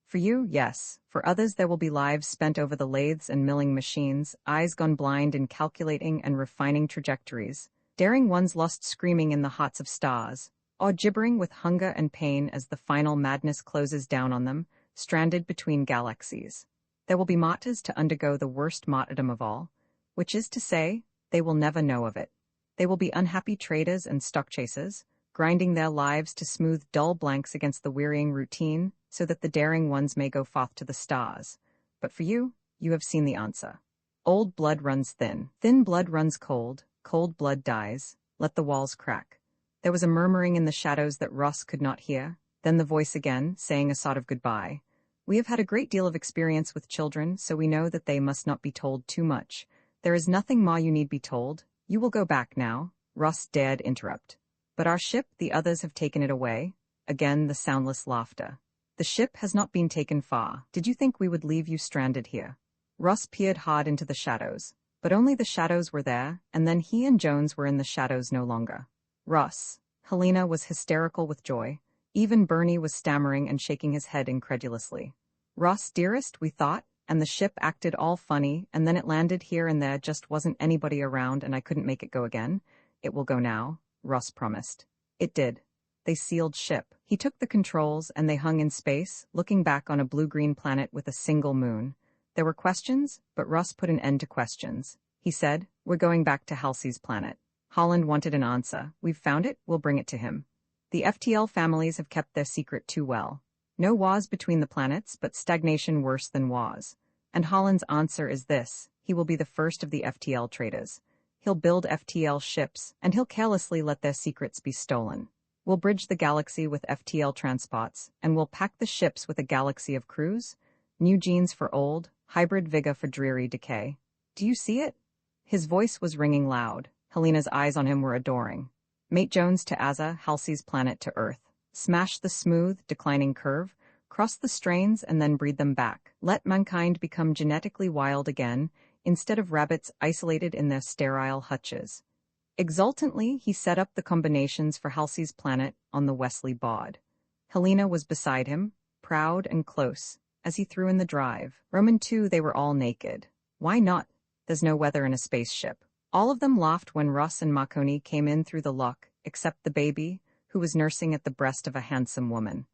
For you, yes. For others there will be lives spent over the lathes and milling machines, eyes gone blind in calculating and refining trajectories, daring ones lost screaming in the hots of stars, or gibbering with hunger and pain as the final madness closes down on them, stranded between galaxies. There will be martyrs to undergo the worst martyrdom of all, which is to say, they will never know of it. They will be unhappy traders and stock chasers, grinding their lives to smooth dull blanks against the wearying routine, so that the daring ones may go forth to the stars. But for you, you have seen the answer. Old blood runs thin. Thin blood runs cold. Cold blood dies. Let the walls crack. There was a murmuring in the shadows that Ross could not hear, then the voice again, saying a sort of goodbye. We have had a great deal of experience with children, so we know that they must not be told too much. There is nothing more you need be told. You will go back now. Ross dared interrupt. But our ship, the others have taken it away. again the soundless laughter. The ship has not been taken far. Did you think we would leave you stranded here? Russ peered hard into the shadows, but only the shadows were there, and then he and Jones were in the shadows no longer. Russ. Helena was hysterical with joy. Even Bernie was stammering and shaking his head incredulously. Russ, dearest, we thought, and the ship acted all funny, and then it landed here and there just wasn't anybody around and I couldn't make it go again. It will go now, Russ promised. It did. They sealed ship. He took the controls and they hung in space, looking back on a blue-green planet with a single moon. There were questions, but Russ put an end to questions. He said, "We're going back to Halsey's planet." Holland wanted an answer. "We've found it, we'll bring it to him." The FTL families have kept their secret too well. No wars between the planets, but stagnation worse than wars. And Holland's answer is this: he will be the first of the FTL traders. He'll build FTL ships, and he'll carelessly let their secrets be stolen. We'll bridge the galaxy with FTL transports, and we'll pack the ships with a galaxy of crews. New genes for old, hybrid vigor for dreary decay. Do you see it? His voice was ringing loud. Helena's eyes on him were adoring. Mate Jones to Azza, Halsey's planet to Earth. Smash the smooth, declining curve, cross the strains and then breed them back. Let mankind become genetically wild again, instead of rabbits isolated in their sterile hutches. Exultantly, he set up the combinations for Halsey's planet on the Wesley Bod. Helena was beside him, proud and close, as he threw in the drive. Roman 2, they were all naked. Why not? There's no weather in a spaceship. All of them laughed when Russ and Marconi came in through the lock, except the baby, who was nursing at the breast of a handsome woman.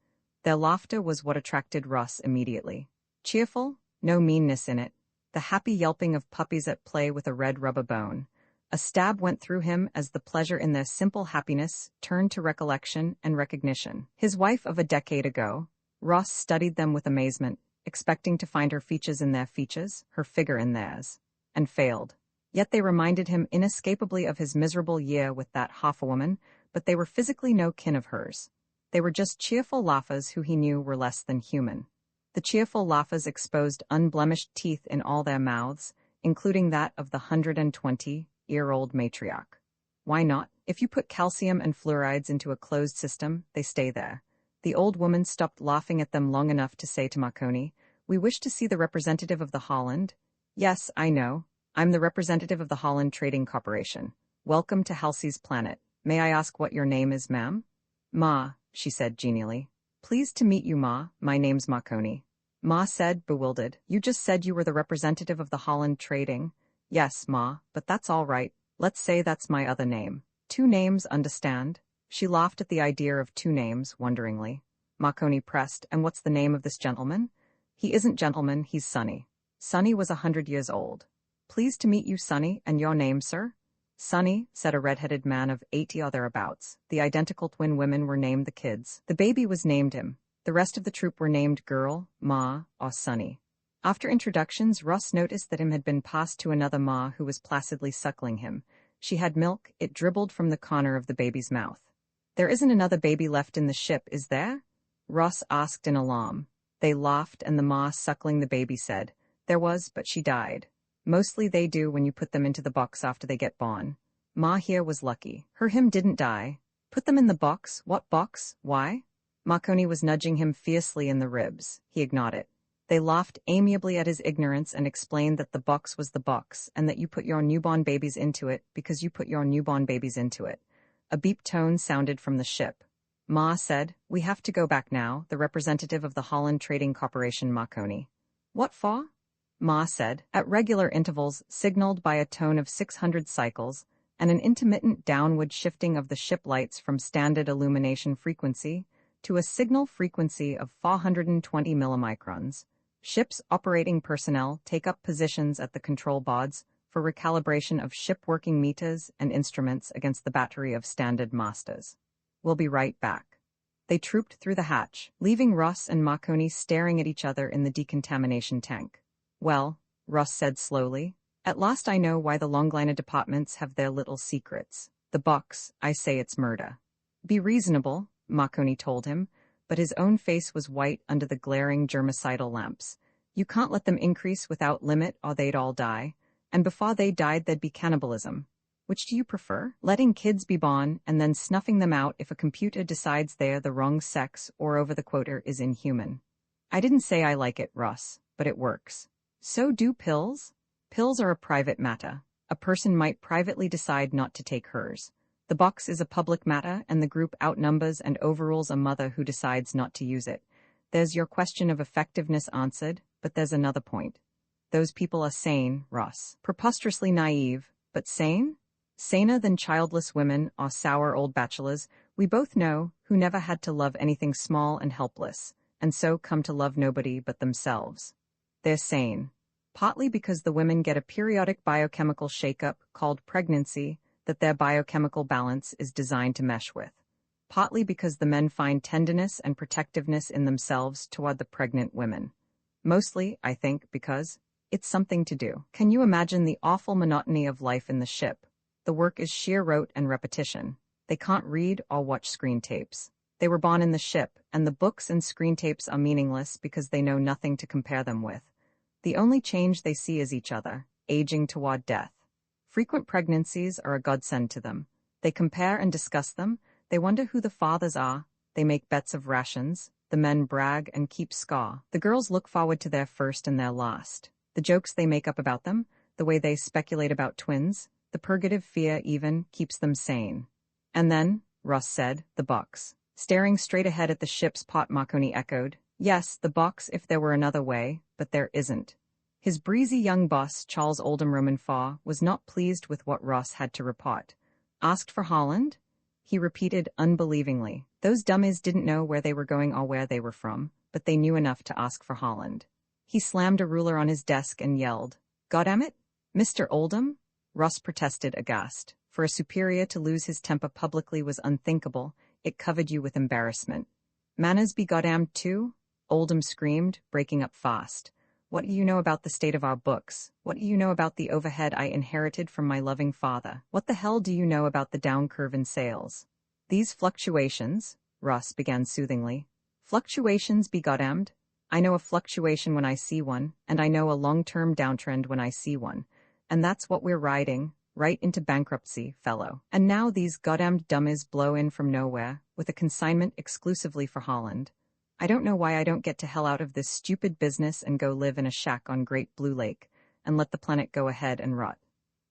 Their laughter was what attracted Russ immediately. Cheerful, no meanness in it, the happy yelping of puppies at play with a red rubber bone. A stab went through him as the pleasure in their simple happiness turned to recollection and recognition. His wife of a decade ago, Russ studied them with amazement, expecting to find her features in their features, her figure in theirs, and failed. Yet they reminded him inescapably of his miserable year with that half-a-woman, but they were physically no kin of hers. They were just cheerful laughers who he knew were less than human. The cheerful laughers exposed unblemished teeth in all their mouths, including that of the 120-year-old matriarch. Why not? If you put calcium and fluorides into a closed system, they stay there. The old woman stopped laughing at them long enough to say to Marconi, "We wish to see the representative of the Holland." "Yes, I know. I'm the representative of the Holland Trading Corporation. Welcome to Halsey's planet. May I ask what your name is, ma'am?" "Ma," she said genially. "Pleased to meet you, Ma. My name's Marconi." Ma said, bewildered. "You just said you were the representative of the Holland Trading." "Yes, Ma, but that's all right. Let's say that's my other name. 2 names, understand?" She laughed at the idea of 2 names, wonderingly. Marconi pressed, "And what's the name of this gentleman?" "He isn't gentleman, he's Sonny." Sonny was 100 years old. "Pleased to meet you, Sonny, and your name, sir?" "Sonny," said a red-headed man of 80 or thereabouts. The identical twin women were named the kids. The baby was named him. The rest of the troop were named Girl, Ma, or Sonny. After introductions, Russ noticed that him had been passed to another Ma who was placidly suckling him. She had milk, it dribbled from the corner of the baby's mouth. "There isn't another baby left in the ship, is there?" Russ asked in alarm. They laughed and the Ma suckling the baby said, "There was, but she died. Mostly they do when you put them into the box after they get born. Ma here was lucky. Him didn't die." "Put them in the box? What box? Why?" Marconi was nudging him fiercely in the ribs. He ignored it. They laughed amiably at his ignorance and explained that the box was the box and that you put your newborn babies into it because you put your newborn babies into it. A beep tone sounded from the ship. Ma said, "We have to go back now, the representative of the Holland Trading Corporation, Marconi." "What for?" Ma said, at regular intervals signaled by a tone of 600 cycles and an intermittent downward shifting of the ship lights from standard illumination frequency to a signal frequency of 420 millimicrons. Ship's operating personnel take up positions at the control boards for recalibration of ship working meters and instruments against the battery of standard masters. We'll be right back. They trooped through the hatch, leaving Russ and Marconi staring at each other in the decontamination tank. "Well," Russ said slowly, "at last I know why the longliner departments have their little secrets. The box, I say it's murder." "Be reasonable," Marconi told him, but his own face was white under the glaring germicidal lamps. "You can't let them increase without limit or they'd all die, and before they died there'd be cannibalism." Which do you prefer? Letting kids be born and then snuffing them out if a computer decides they're the wrong sex or over the quota is inhuman. I didn't say I like it, Ross, but it works. So do pills? Pills are a private matter. A person might privately decide not to take hers. The box is a public matter, and the group outnumbers and overrules a mother who decides not to use it. There's your question of effectiveness answered, but there's another point. Those people are sane, Ross. Preposterously naive, but sane? Saner than childless women or sour old bachelors, we both know, who never had to love anything small and helpless, and so come to love nobody but themselves. They're sane. Partly because the women get a periodic biochemical shakeup called pregnancy that their biochemical balance is designed to mesh with. Partly because the men find tenderness and protectiveness in themselves toward the pregnant women. Mostly, I think, because it's something to do. Can you imagine the awful monotony of life in the ship? The work is sheer rote and repetition. They can't read or watch screen tapes. They were born in the ship, and the books and screen tapes are meaningless because they know nothing to compare them with. The only change they see is each other, aging toward death. Frequent pregnancies are a godsend to them. They compare and discuss them, they wonder who the fathers are, they make bets of rations, the men brag and keep score. The girls look forward to their first and their last. The jokes they make up about them, the way they speculate about twins, the purgative fear even, keeps them sane. And then, Ross said, the box. Staring straight ahead at the ship's pot, Marconi echoed, yes, the box if there were another way, but there isn't. His breezy young boss, Charles Oldham Romanfaw, was not pleased with what Ross had to report. Asked for Holland? He repeated unbelievingly. Those dummies didn't know where they were going or where they were from, but they knew enough to ask for Holland. He slammed a ruler on his desk and yelled, "Goddamn it, Mr. Oldham?" Ross protested aghast. For a superior to lose his temper publicly was unthinkable. It covered you with embarrassment. Manners be goddamned too? Oldham screamed, breaking up fast. What do you know about the state of our books? What do you know about the overhead I inherited from my loving father? What the hell do you know about the down curve in sales? These fluctuations, Ross began soothingly. Fluctuations be goddamned. I know a fluctuation when I see one, and I know a long-term downtrend when I see one. And that's what we're riding, right into bankruptcy, fellow. And now these goddamned dummies blow in from nowhere, with a consignment exclusively for Holland. I don't know why I don't get to hell out of this stupid business and go live in a shack on Great Blue Lake, and let the planet go ahead and rot.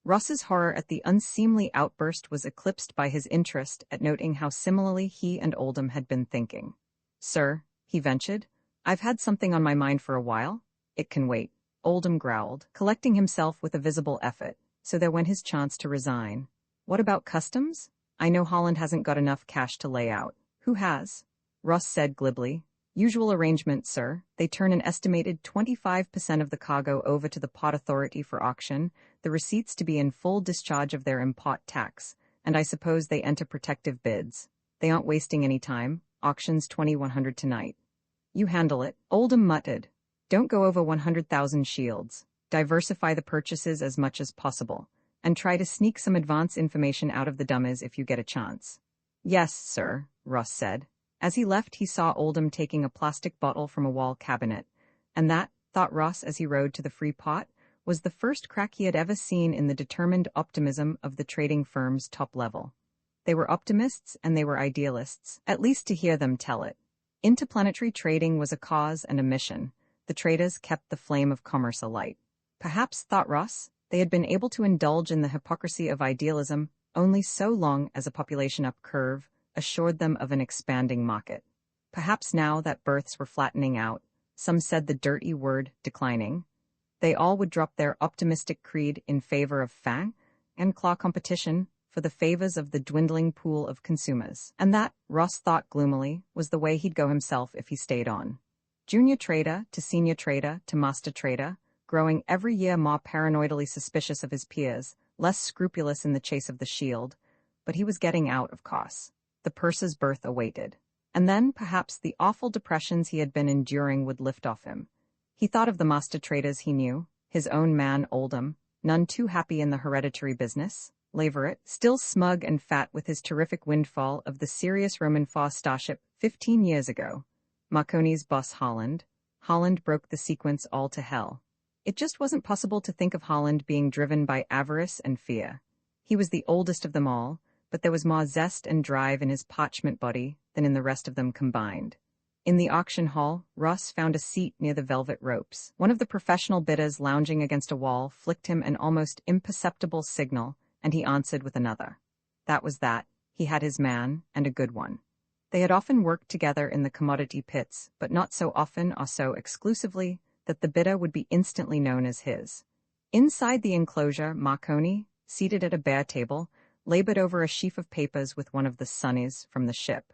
Ross's horror at the unseemly outburst was eclipsed by his interest at noting how similarly he and Oldham had been thinking. Sir, he ventured, I've had something on my mind for a while. It can wait. Oldham growled, collecting himself with a visible effort, so there went his chance to resign. What about customs? I know Holland hasn't got enough cash to lay out. Who has? Ross said glibly. Usual arrangement, sir. They turn an estimated 25% of the cargo over to the Pot Authority for auction, the receipts to be in full discharge of their import tax, and I suppose they enter protective bids. They aren't wasting any time. Auctions 2100 tonight. You handle it. Oldham muttered. Don't go over 100,000 shields. Diversify the purchases as much as possible, and try to sneak some advance information out of the dummies if you get a chance. Yes, sir, Ross said. As he left, he saw Oldham taking a plastic bottle from a wall cabinet, and that, thought Ross as he rode to the free pot, was the first crack he had ever seen in the determined optimism of the trading firm's top level. They were optimists and they were idealists, at least to hear them tell it. Interplanetary trading was a cause and a mission. The traders kept the flame of commerce alight. Perhaps, thought Ross, they had been able to indulge in the hypocrisy of idealism only so long as a population up curve assured them of an expanding market. Perhaps now that births were flattening out, some said the dirty word declining, they all would drop their optimistic creed in favor of fang and claw competition for the favors of the dwindling pool of consumers. And that, Ross thought gloomily, was the way he'd go himself if he stayed on. Junior trader to senior trader to master trader, growing every year more paranoidally suspicious of his peers, less scrupulous in the chase of the shield, but he was getting out, of course. The purse's birth awaited. And then, perhaps, the awful depressions he had been enduring would lift off him. He thought of the master traders he knew, his own man Oldham, none too happy in the hereditary business, Leverett, still smug and fat with his terrific windfall of the serious Romanfaw starship 15 years ago. Marconi's boss Holland. Holland broke the sequence all to hell. It just wasn't possible to think of Holland being driven by avarice and fear. He was the oldest of them all, but there was more zest and drive in his parchment body than in the rest of them combined. In the auction hall, Ross found a seat near the velvet ropes. One of the professional bidders lounging against a wall flicked him an almost imperceptible signal, and he answered with another. That was that. He had his man, and a good one. They had often worked together in the commodity pits, but not so often or so exclusively that the bidder would be instantly known as his. Inside the enclosure, Marconi, seated at a bare table, labored over a sheaf of papers with one of the Sonnies from the ship.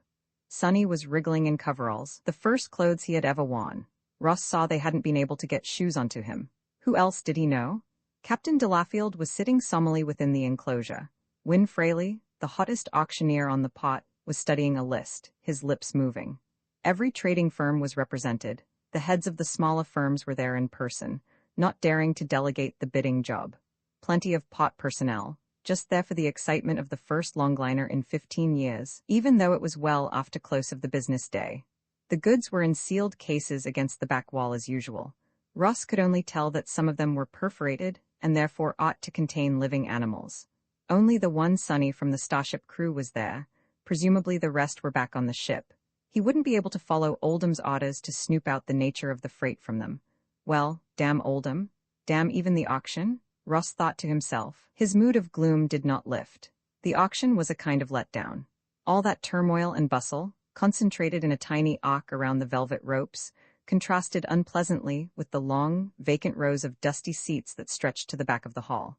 Sonny was wriggling in coveralls, the first clothes he had ever worn. Ross saw they hadn't been able to get shoes onto him. Who else did he know? Captain Delafield was sitting solemnly within the enclosure. Win Fraley, the hottest auctioneer on the pot, was studying a list, his lips moving. Every trading firm was represented. The heads of the smaller firms were there in person, not daring to delegate the bidding job. Plenty of pot personnel, just there for the excitement of the first longliner in 15 years, even though it was well after close of the business day. The goods were in sealed cases against the back wall as usual. Ross could only tell that some of them were perforated and therefore ought to contain living animals. Only the one Sonny from the starship crew was there. Presumably the rest were back on the ship. He wouldn't be able to follow Oldham's orders to snoop out the nature of the freight from them. Well, damn Oldham. Damn even the auction, Ross thought to himself. His mood of gloom did not lift. The auction was a kind of letdown. All that turmoil and bustle, concentrated in a tiny arc around the velvet ropes, contrasted unpleasantly with the long, vacant rows of dusty seats that stretched to the back of the hall.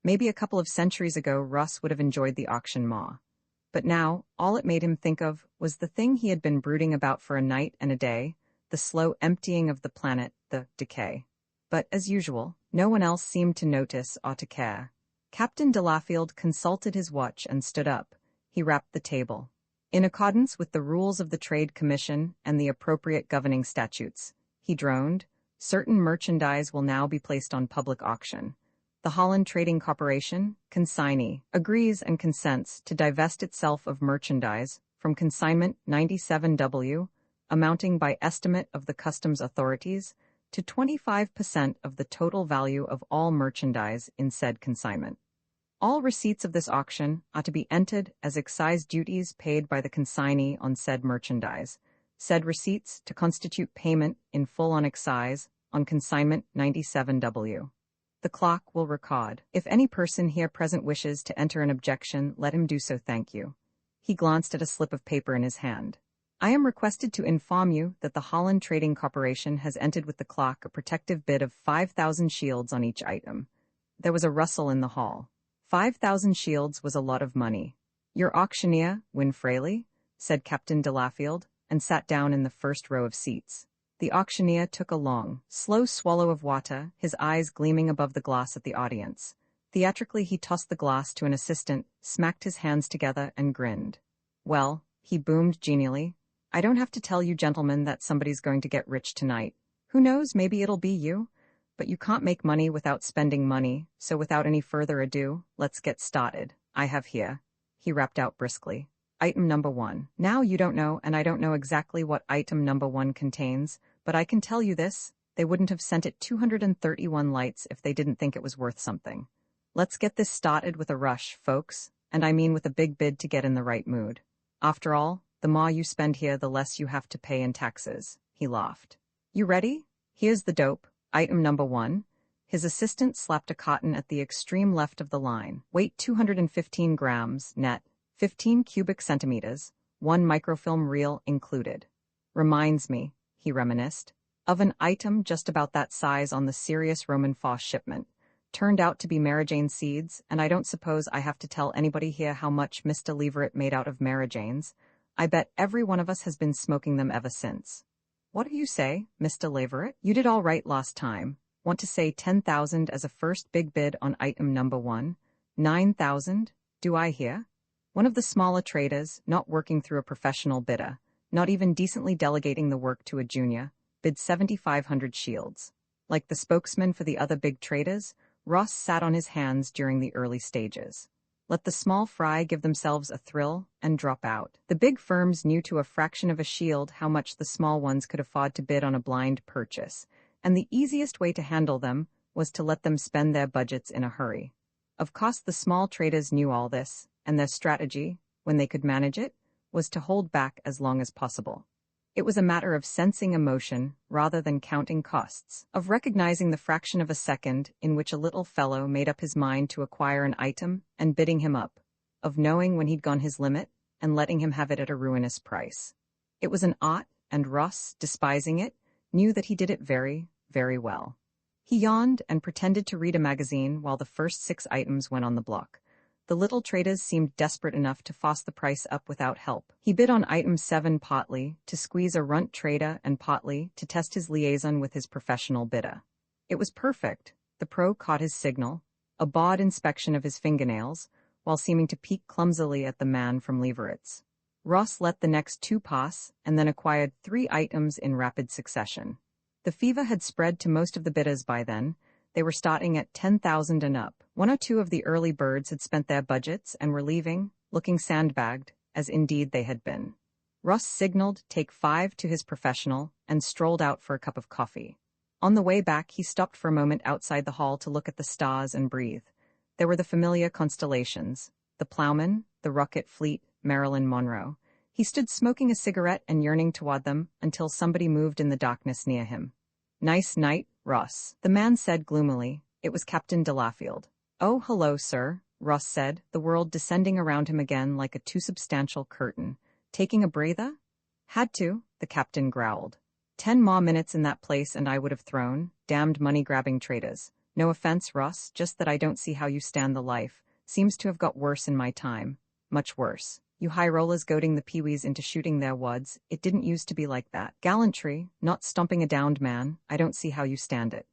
Maybe a couple of centuries ago Ross would have enjoyed the auction more. But now, all it made him think of was the thing he had been brooding about for a night and a day, the slow emptying of the planet, the decay. But, as usual, no one else seemed to notice or to care. Captain Delafield consulted his watch and stood up. He rapped the table. In accordance with the rules of the Trade Commission and the appropriate governing statutes, he droned, certain merchandise will now be placed on public auction. The Holland Trading Corporation, consignee, agrees and consents to divest itself of merchandise from consignment 97W, amounting by estimate of the customs authorities to 25% of the total value of all merchandise in said consignment. All receipts of this auction are to be entered as excise duties paid by the consignee on said merchandise, said receipts to constitute payment in full on excise on consignment 97W. The clock will record. If any person here present wishes to enter an objection, let him do so, thank you. He glanced at a slip of paper in his hand. I am requested to inform you that the Holland Trading Corporation has entered with the clock a protective bid of 5,000 shields on each item. There was a rustle in the hall. 5,000 shields was a lot of money. Your auctioneer, Win Fraley, said Captain Delafield, and sat down in the first row of seats. The auctioneer took a long, slow swallow of water, his eyes gleaming above the glass at the audience. Theatrically he tossed the glass to an assistant, smacked his hands together, and grinned. Well, he boomed genially, I don't have to tell you gentlemen that somebody's going to get rich tonight. Who knows, maybe it'll be you. But you can't make money without spending money, so without any further ado, let's get started. I have here, he rapped out briskly, item number 1. Now you don't know, and I don't know exactly what item number 1 contains, but I can tell you this, they wouldn't have sent it 231 lights if they didn't think it was worth something. Let's get this started with a rush, folks, and I mean with a big bid to get in the right mood. After all, the more you spend here, the less you have to pay in taxes, he laughed. You ready? Here's the dope, item number 1. His assistant slapped a cotton at the extreme left of the line. Weight 215 grams, net, 15 cubic centimeters, 1 microfilm reel included. Reminds me, he reminisced, of an item just about that size on the Sirius Roman Foss shipment. Turned out to be Marajane seeds, and I don't suppose I have to tell anybody here how much Mr. Leverett made out of Marajanes. I bet every one of us has been smoking them ever since. What do you say, Mr. Leverett? You did all right last time. Want to say 10,000 as a first big bid on item number 1? 9,000? Do I hear? One of the smaller traders, not working through a professional bidder, not even decently delegating the work to a junior, bid 7,500 shields. Like the spokesman for the other big traders, Ross sat on his hands during the early stages. Let the small fry give themselves a thrill and drop out. The big firms knew to a fraction of a shield how much the small ones could afford to bid on a blind purchase, and the easiest way to handle them was to let them spend their budgets in a hurry. Of course the small traders knew all this, and their strategy, when they could manage it, was to hold back as long as possible. It was a matter of sensing emotion rather than counting costs, of recognizing the fraction of a second in which a little fellow made up his mind to acquire an item and bidding him up, of knowing when he'd gone his limit and letting him have it at a ruinous price. It was an art, and Ross, despising it, knew that he did it very, very well. He yawned and pretended to read a magazine while the first 6 items went on the block. The little traders seemed desperate enough to force the price up without help. He bid on item 7 partly to squeeze a runt trader and partly to test his liaison with his professional bidder. It was perfect. The pro caught his signal, a bawd inspection of his fingernails, while seeming to peek clumsily at the man from Leverett's. Ross let the next 2 pass and then acquired 3 items in rapid succession. The fever had spread to most of the bidders by then. They were starting at 10,000 and up. 1 or 2 of the early birds had spent their budgets and were leaving, looking sandbagged, as indeed they had been. Ross signaled take 5 to his professional and strolled out for a cup of coffee. On the way back he stopped for a moment outside the hall to look at the stars and breathe. There were the familiar constellations, the Plowman, the Rocket Fleet, Marilyn Monroe. He stood smoking a cigarette and yearning toward them until somebody moved in the darkness near him. "Nice night, Ross," the man said gloomily. It was Captain Delafield. "Oh, hello, sir," Ross said, the world descending around him again like a too substantial curtain. "Taking a breather?" "Had to," the captain growled. 10 more minutes in that place and I would have thrown. Damned money-grabbing traders. No offense, Ross, just that I don't see how you stand the life. Seems to have got worse in my time. Much worse. You high rollers goading the peewees into shooting their wads, it didn't used to be like that. Gallantry, not stomping a downed man, I don't see how you stand it."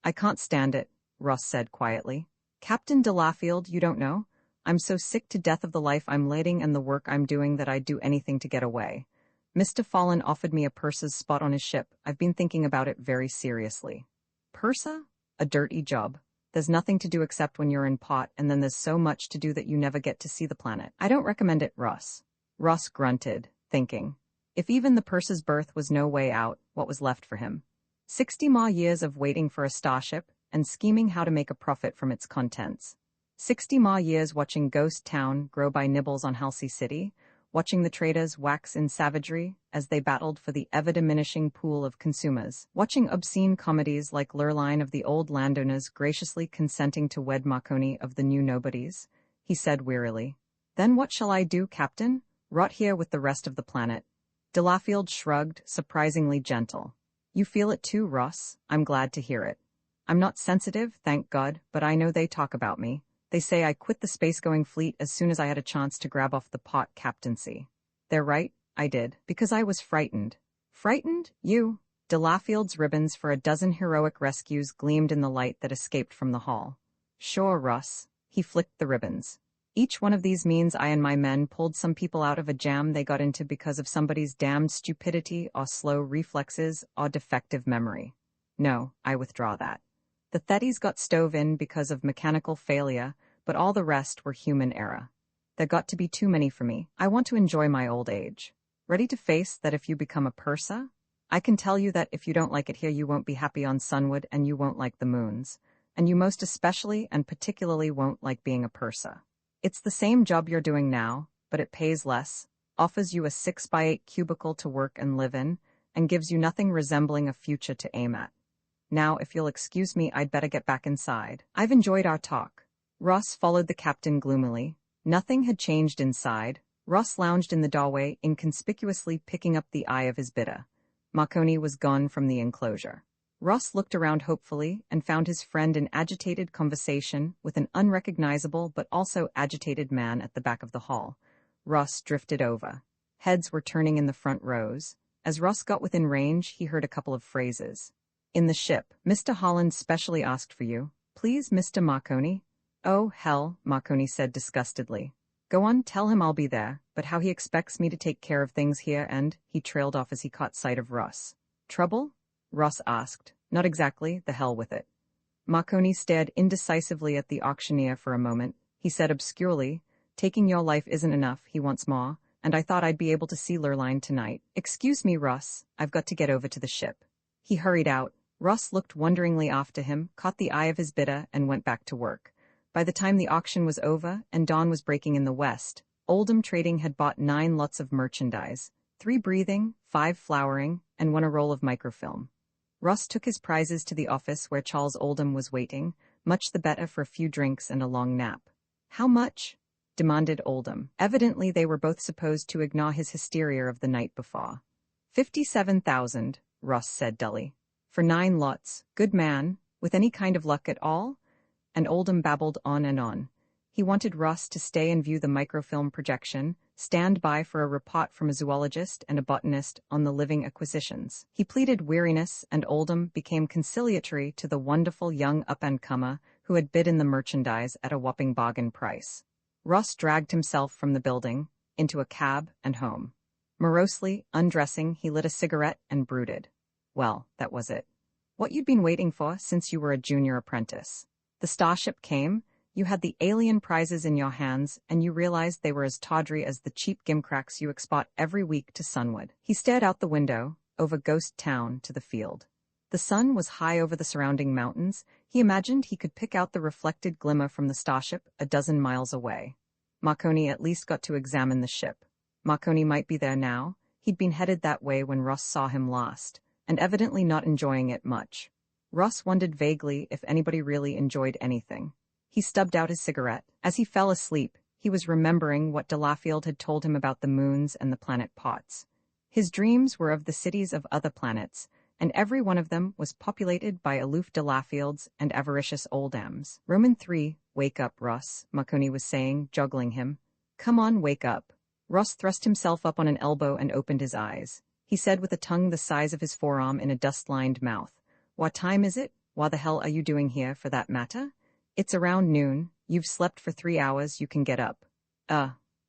"I can't stand it," Ross said quietly. "Captain Delafield, you don't know? I'm so sick to death of the life I'm leading and the work I'm doing that I'd do anything to get away. Mr. Fallon offered me a purser's spot on his ship. I've been thinking about it very seriously." "Purser? A dirty job. There's nothing to do except when you're in pot, and then there's so much to do that you never get to see the planet. I don't recommend it, Ross." Ross grunted, thinking. If even the purser's berth was no way out, what was left for him? 60 more years of waiting for a starship and scheming how to make a profit from its contents. 60 more years watching Ghost Town grow by nibbles on Halsey City, watching the traders wax in savagery as they battled for the ever-diminishing pool of consumers, watching obscene comedies like Lurline of the old landowners graciously consenting to wed Marconi of the new nobodies. He said wearily. "Then what shall I do, Captain? Rot here with the rest of the planet?" Delafield shrugged, surprisingly gentle. "You feel it too, Ross. I'm glad to hear it. I'm not sensitive, thank God, but I know they talk about me. They say I quit the space-going fleet as soon as I had a chance to grab off the pot captaincy. They're right, I did, because I was frightened." "Frightened? You?" Delafield's ribbons for a dozen heroic rescues gleamed in the light that escaped from the hall. "Sure, Russ." He flicked the ribbons. "Each one of these means I and my men pulled some people out of a jam they got into because of somebody's damned stupidity or slow reflexes or defective memory. No, I withdraw that. The Thetties got stove in because of mechanical failure, but all the rest were human error. There got to be too many for me. I want to enjoy my old age. Ready to face that if you become a purser? I can tell you that if you don't like it here you won't be happy on Sunwood and you won't like the moons. And you most especially and particularly won't like being a purser. It's the same job you're doing now, but it pays less, offers you a 6x8 cubicle to work and live in, and gives you nothing resembling a future to aim at. Now, if you'll excuse me, I'd better get back inside. I've enjoyed our talk." Ross followed the captain gloomily. Nothing had changed inside. Ross lounged in the doorway, inconspicuously picking up the eye of his bidder. Marconi was gone from the enclosure. Ross looked around hopefully and found his friend in agitated conversation with an unrecognizable but also agitated man at the back of the hall. Ross drifted over. Heads were turning in the front rows. As Ross got within range, he heard a couple of phrases. "In the ship. Mr. Holland specially asked for you. Please, Mr. Marconi." "Oh, hell," Marconi said disgustedly. "Go on, tell him I'll be there, but how he expects me to take care of things here and—" He trailed off as he caught sight of Ross. "Trouble?" Ross asked. "Not exactly, the hell with it." Marconi stared indecisively at the auctioneer for a moment. He said obscurely, "Taking your life isn't enough, he wants more, and I thought I'd be able to see Lurline tonight. Excuse me, Ross, I've got to get over to the ship." He hurried out. Ross looked wonderingly after him, caught the eye of his bidder, and went back to work. By the time the auction was over and dawn was breaking in the west, Oldham Trading had bought 9 lots of merchandise, 3 breathing, 5 flowering, and 1 a roll of microfilm. Ross took his prizes to the office where Charles Oldham was waiting, much the better for a few drinks and a long nap. "How much?" demanded Oldham. Evidently they were both supposed to ignore his hysteria of the night before. 57,000, Ross said dully. "For 9 lots, good man, with any kind of luck at all?" And Oldham babbled on and on. He wanted Ross to stay and view the microfilm projection, stand by for a report from a zoologist and a botanist on the living acquisitions. He pleaded weariness, and Oldham became conciliatory to the wonderful young up-and-comer who had bid in the merchandise at a whopping bargain price. Ross dragged himself from the building, into a cab and home. Morosely, undressing, he lit a cigarette and brooded. Well, that was it. What you'd been waiting for since you were a junior apprentice. The starship came, you had the alien prizes in your hands, and you realized they were as tawdry as the cheap gimcracks you export every week to Sunwood. He stared out the window, over Ghost Town to the field. The sun was high over the surrounding mountains. He imagined he could pick out the reflected glimmer from the starship a dozen miles away. Marconi at least got to examine the ship. Marconi might be there now. He'd been headed that way when Ross saw him last, and evidently not enjoying it much. Ross wondered vaguely if anybody really enjoyed anything. He stubbed out his cigarette. As he fell asleep, he was remembering what Delafield had told him about the moons and the planet Potts. His dreams were of the cities of other planets, and every one of them was populated by aloof Delafields and avaricious Oldhams. Roman 3, wake up, Ross, Marconi was saying, juggling him. Come on, wake up. Ross thrust himself up on an elbow and opened his eyes. He said with a tongue the size of his forearm in a dust-lined mouth. What time is it? What the hell are you doing here, for that matter? It's around noon. You've slept for 3 hours, you can get up.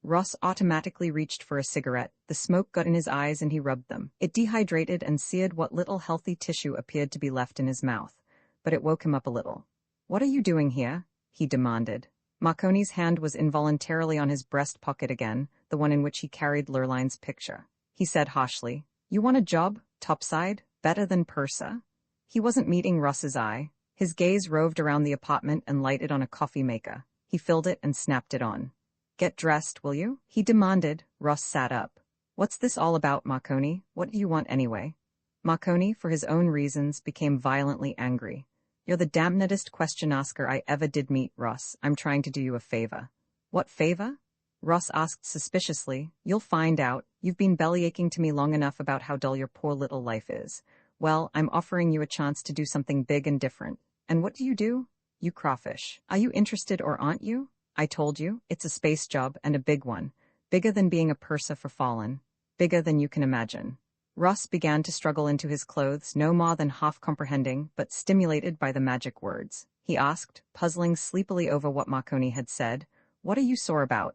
Ross automatically reached for a cigarette. The smoke got in his eyes and he rubbed them. It dehydrated and seared what little healthy tissue appeared to be left in his mouth. But it woke him up a little. What are you doing here? He demanded. Marconi's hand was involuntarily on his breast pocket again, the one in which he carried Lurline's picture. He said harshly, You want a job, topside, better than Purser? He wasn't meeting Ross's eye. His gaze roved around the apartment and lighted on a coffee maker. He filled it and snapped it on. Get dressed, will you? He demanded. Ross sat up. What's this all about, Marconi? What do you want anyway? Marconi, for his own reasons, became violently angry. You're the damnedest question-asker I ever did meet, Ross. I'm trying to do you a favor. What favor? Ross asked suspiciously. You'll find out. You've been bellyaching to me long enough about how dull your poor little life is. Well, I'm offering you a chance to do something big and different. And what do? You crawfish. Are you interested or aren't you? I told you, it's a space job and a big one. Bigger than being a purser for Fallen. Bigger than you can imagine. Ross began to struggle into his clothes, no more than half comprehending, but stimulated by the magic words. He asked, puzzling sleepily over what Marconi had said, What are you sore about?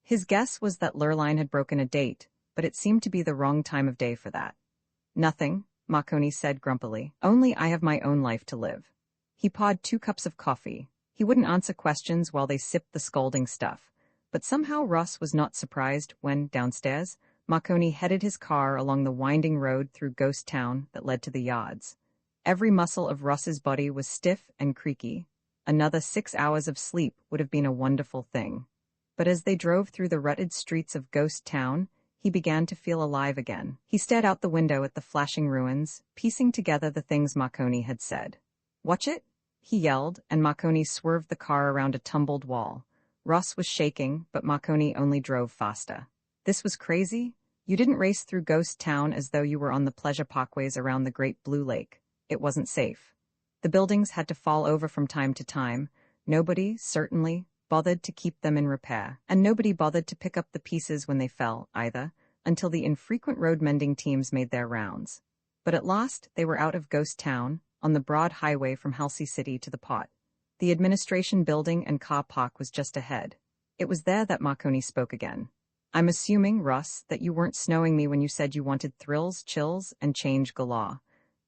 His guess was that Lurline had broken a date, but it seemed to be the wrong time of day for that. Nothing, Marconi said grumpily. Only I have my own life to live. He pawed 2 cups of coffee. He wouldn't answer questions while they sipped the scalding stuff. But somehow Ross was not surprised when, downstairs, Marconi headed his car along the winding road through Ghost Town that led to the yards. Every muscle of Ross's body was stiff and creaky. Another 6 hours of sleep would have been a wonderful thing. But as they drove through the rutted streets of Ghost Town, he began to feel alive again. He stared out the window at the flashing ruins, piecing together the things Marconi had said. Watch it? He yelled, and Marconi swerved the car around a tumbled wall. Ross was shaking, but Marconi only drove faster. This was crazy. You didn't race through Ghost Town as though you were on the pleasure parkways around the Great Blue Lake. It wasn't safe. The buildings had to fall over from time to time. Nobody, certainly, bothered to keep them in repair, and nobody bothered to pick up the pieces when they fell, either, until the infrequent road-mending teams made their rounds. But at last, they were out of Ghost Town, on the broad highway from Halsey City to the Pot. The administration building and car park was just ahead. It was there that Marconi spoke again. I'm assuming, Ross, that you weren't snowing me when you said you wanted thrills, chills, and change galore.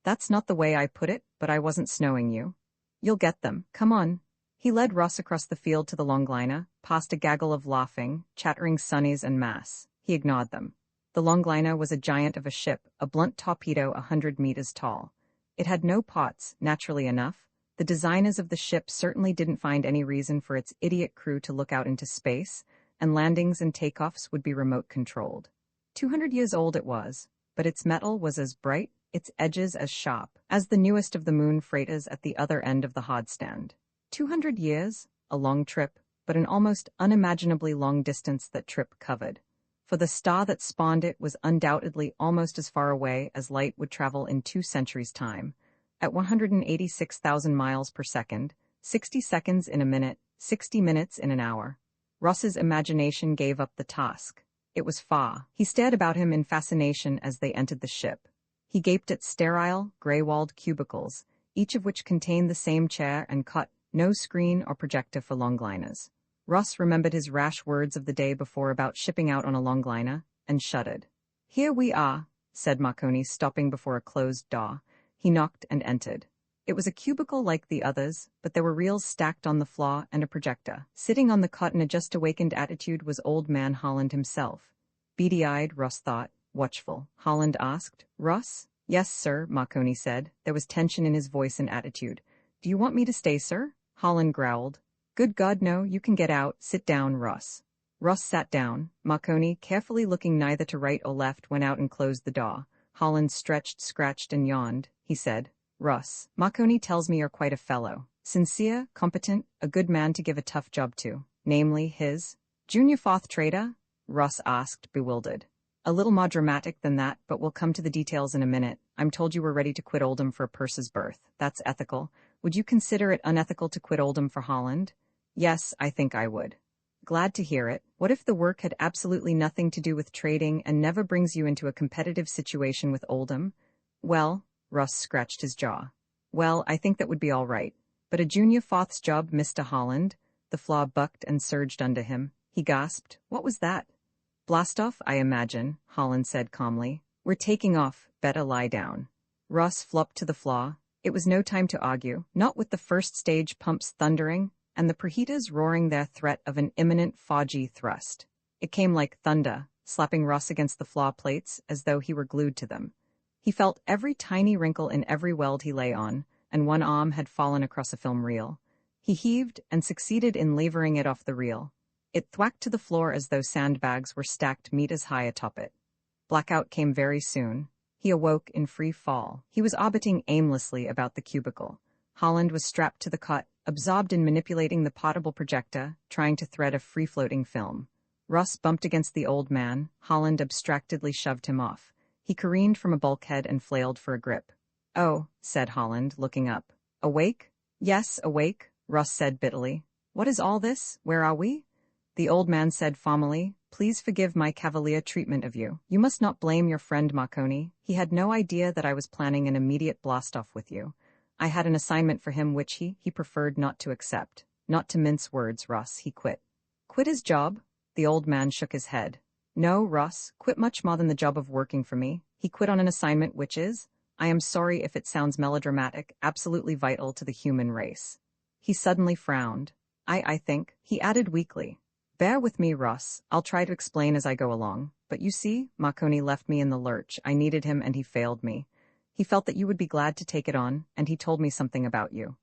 That's not the way I put it, but I wasn't snowing you. You'll get them. Come on. He led Ross across the field to the longliner, past a gaggle of laughing, chattering Sonnies en masse. He ignored them. The longliner was a giant of a ship, a blunt torpedo 100 meters tall. It had no pots, naturally enough, The designers of the ship certainly didn't find any reason for its idiot crew to look out into space, and landings and takeoffs would be remote-controlled. 200 years old it was, but its metal was as bright, its edges as sharp, as the newest of the moon freighters at the other end of the hard stand. 200 years? A long trip, but an almost unimaginably long distance that trip covered. For the star that spawned it was undoubtedly almost as far away as light would travel in 2 centuries' time. At 186,000 miles per second, 60 seconds in a minute, 60 minutes in an hour. Ross's imagination gave up the task. It was far. He stared about him in fascination as they entered the ship. He gaped at sterile, gray-walled cubicles, each of which contained the same chair and cot, no screen or projector for longliners. Ross remembered his rash words of the day before about shipping out on a longliner, and shuddered. "Here we are," said Marconi, stopping before a closed door. He knocked and entered. It was a cubicle like the others, but there were reels stacked on the floor and a projector. Sitting on the cot in a just-awakened attitude was old man Holland himself. Beady-eyed, Ross thought, watchful. Holland asked, "Ross?" "Yes, sir," Marconi said. There was tension in his voice and attitude. "Do you want me to stay, sir?" Holland growled. "Good God, no, you can get out. Sit down, Ross." Ross sat down. Marconi, carefully looking neither to right or left, went out and closed the door. Holland stretched, scratched, and yawned. He said, "Ross, Marconi tells me you're quite a fellow. Sincere, competent, a good man to give a tough job to. Namely, his junior fourth trader?" Ross asked, bewildered. "A little more dramatic than that, but we'll come to the details in a minute. I'm told you were ready to quit Oldham for a purse's berth. That's ethical. Would you consider it unethical to quit Oldham for Holland?" "Yes, I think I would." "Glad to hear it. What if the work had absolutely nothing to do with trading and never brings you into a competitive situation with Oldham?" "Well," Ross scratched his jaw. "Well, I think that would be all right. But a junior fourth's job, Mr. Holland?" The flaw bucked and surged under him. He gasped. "What was that?" "Blastoff, I imagine," Holland said calmly. "We're taking off. Better lie down." Ross flopped to the floor. It was no time to argue, not with the first stage pumps thundering, and the preheaters roaring their threat of an imminent foggy thrust. It came like thunder, slapping Ross against the floor plates as though he were glued to them. He felt every tiny wrinkle in every weld he lay on, and one arm had fallen across a film reel. He heaved and succeeded in levering it off the reel. It thwacked to the floor as though sandbags were stacked meters high atop it. Blackout came very soon. He awoke in free fall. He was orbiting aimlessly about the cubicle. Holland was strapped to the cot, absorbed in manipulating the portable projector, trying to thread a free-floating film. Ross bumped against the old man. Holland abstractedly shoved him off. He careened from a bulkhead and flailed for a grip. "Oh," said Holland, looking up. "Awake?" "Yes, awake," Ross said bitterly. "What is all this? Where are we?" The old man said formally, "Please forgive my cavalier treatment of you. You must not blame your friend Marconi. He had no idea that I was planning an immediate blast-off with you. I had an assignment for him which he preferred not to accept. Not to mince words, Ross, he quit." "Quit his job?" The old man shook his head. "No, Ross, quit much more than the job of working for me. He quit on an assignment which is, I am sorry if it sounds melodramatic, absolutely vital to the human race." He suddenly frowned. I think," he added weakly. "Bear with me, Ross. I'll try to explain as I go along. But you see, Marconi left me in the lurch. I needed him and he failed me. He felt that you would be glad to take it on, and he told me something about you."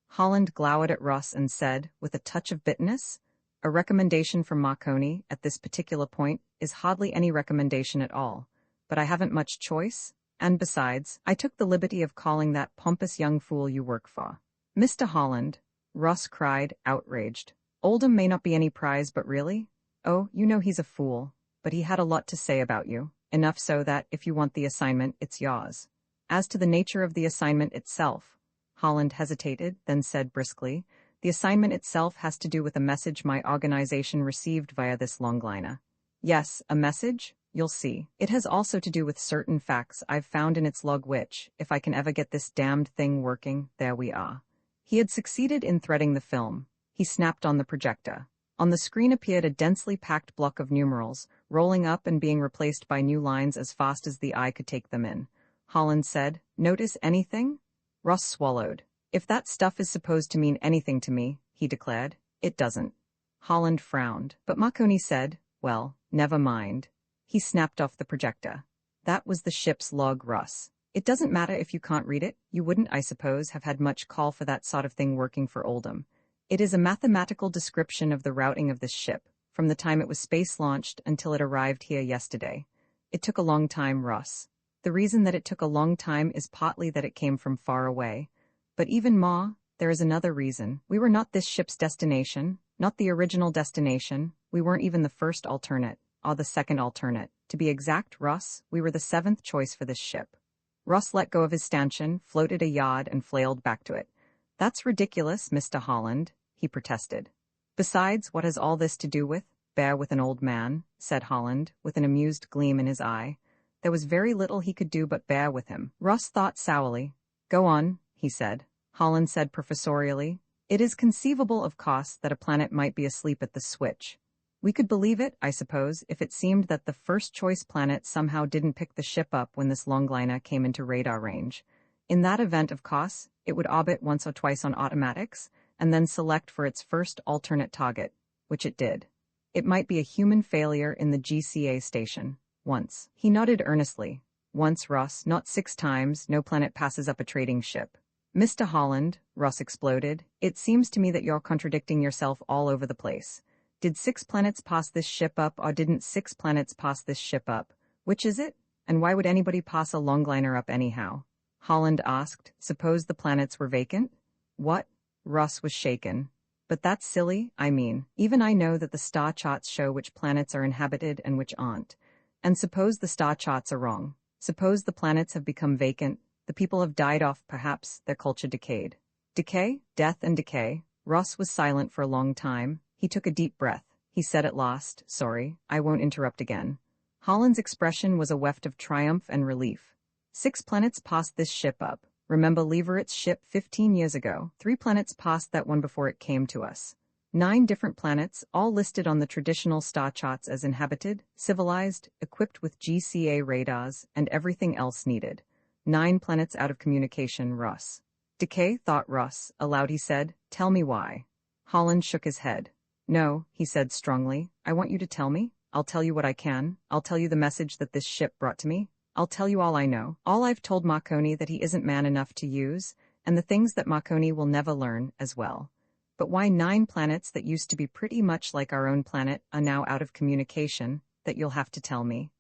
Holland glowered at Ross and said, with a touch of bitterness, "A recommendation from Marconi, at this particular point, is hardly any recommendation at all. But I haven't much choice, and besides, I took the liberty of calling that pompous young fool you work for." "Mr. Holland," Ross cried, outraged. "Oldham may not be any prize, but really? Oh, you know he's a fool. But he had a lot to say about you, enough so that, if you want the assignment, it's yours. As to the nature of the assignment itself," Holland hesitated, then said briskly, "the assignment itself has to do with a message my organization received via this longliner." "Yes, a message? You'll see. It has also to do with certain facts I've found in its log which, if I can ever get this damned thing working, there we are." He had succeeded in threading the film. He snapped on the projector. On the screen appeared a densely packed block of numerals, rolling up and being replaced by new lines as fast as the eye could take them in. Holland said, "Notice anything?" Ross swallowed. "If that stuff is supposed to mean anything to me," he declared, "it doesn't." Holland frowned, but Marconi said, "Well, never mind." He snapped off the projector. That was the ship's log, Ross. It doesn't matter if you can't read it, you wouldn't, I suppose, have had much call for that sort of thing working for Oldham. It is a mathematical description of the routing of this ship, from the time it was space-launched until it arrived here yesterday. It took a long time, Ross. The reason that it took a long time is partly that it came from far away. But even more, there is another reason. We were not this ship's destination, not the original destination. We weren't even the first alternate, or the second alternate. To be exact, Ross, we were the seventh choice for this ship. Ross let go of his stanchion, floated a yard, and flailed back to it. That's ridiculous, Mr. Holland, he protested. Besides, what has all this to do with, bear with an old man, said Holland, with an amused gleam in his eye. There was very little he could do but bear with him. Ross thought sourly. Go on, he said. Holland said professorially. It is conceivable, of course, that a planet might be asleep at the switch. We could believe it, I suppose, if it seemed that the first-choice planet somehow didn't pick the ship up when this longliner came into radar range. In that event, of course, it would orbit once or twice on automatics, and then select for its first alternate target, which it did. It might be a human failure in the GCA station. Once. He nodded earnestly. Once, Ross, not 6 times, no planet passes up a trading ship. Mr. Holland, Ross exploded, it seems to me that you're contradicting yourself all over the place. Did 6 planets pass this ship up, or didn't 6 planets pass this ship up? Which is it? And why would anybody pass a longliner up anyhow? Holland asked. Suppose the planets were vacant? What? Ross was shaken. But that's silly, I mean. Even I know that the star charts show which planets are inhabited and which aren't. And suppose the star charts are wrong. Suppose the planets have become vacant, the people have died off, perhaps, their culture decayed. Decay? Death and decay. Ross was silent for a long time. He took a deep breath. He said at last, sorry, I won't interrupt again. Holland's expression was a weft of triumph and relief. 6 planets passed this ship up. Remember Leverett's ship 15 years ago. 3 planets passed that one before it came to us. 9 different planets, all listed on the traditional star charts as inhabited, civilized, equipped with GCA radars, and everything else needed. 9 planets out of communication, Ross. Decay, thought Ross. Aloud he said, tell me why. Holland shook his head. No, he said strongly, I want you to tell me. I'll tell you what I can. I'll tell you the message that this ship brought to me. I'll tell you all I know. All I've told Marconi that he isn't man enough to use, and the things that Marconi will never learn as well. But why 9 planets that used to be pretty much like our own planet are now out of communication, that you'll have to tell me.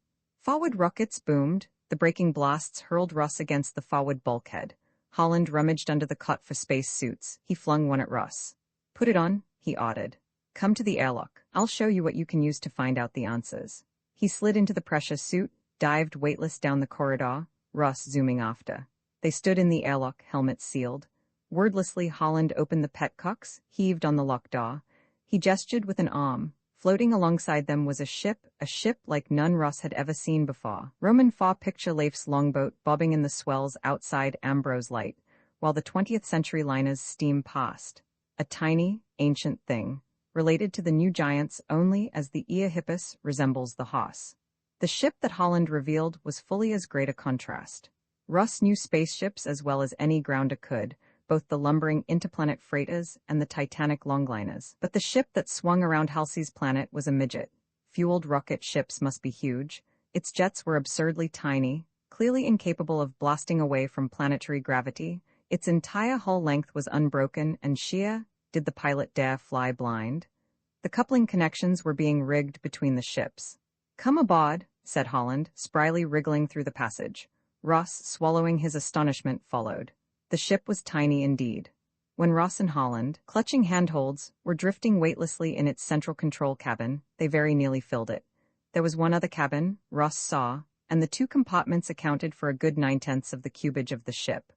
Forward rockets boomed. The braking blasts hurled Ross against the forward bulkhead. Holland rummaged under the cot for space suits. He flung one at Ross. Put it on, he ordered. Come to the airlock. I'll show you what you can use to find out the answers. He slid into the pressure suit, dived weightless down the corridor, Ross zooming after. They stood in the airlock, helmets sealed. Wordlessly, Holland opened the petcocks, heaved on the lock door. He gestured with an arm. Floating alongside them was a ship like none Ross had ever seen before. Roman IV picture Leif's longboat bobbing in the swells outside Ambrose Light, while the 20th century liners steam past. A tiny, ancient thing, related to the new giants only as the Eohippus resembles the Hoss. The ship that Holland revealed was fully as great a contrast. Ross knew spaceships as well as any grounder could, both the lumbering interplanet freighters and the titanic longliners. But the ship that swung around Halsey's planet was a midget. Fueled rocket ships must be huge. Its jets were absurdly tiny, clearly incapable of blasting away from planetary gravity. Its entire hull length was unbroken and sheer. Did the pilot dare fly blind? The coupling connections were being rigged between the ships. Come aboard, said Holland, spryly wriggling through the passage. Ross, swallowing his astonishment, followed. The ship was tiny indeed. When Ross and Holland, clutching handholds, were drifting weightlessly in its central control cabin, they very nearly filled it. There was one other cabin, Ross saw, and the 2 compartments accounted for a good 9/10 of the cubage of the ship.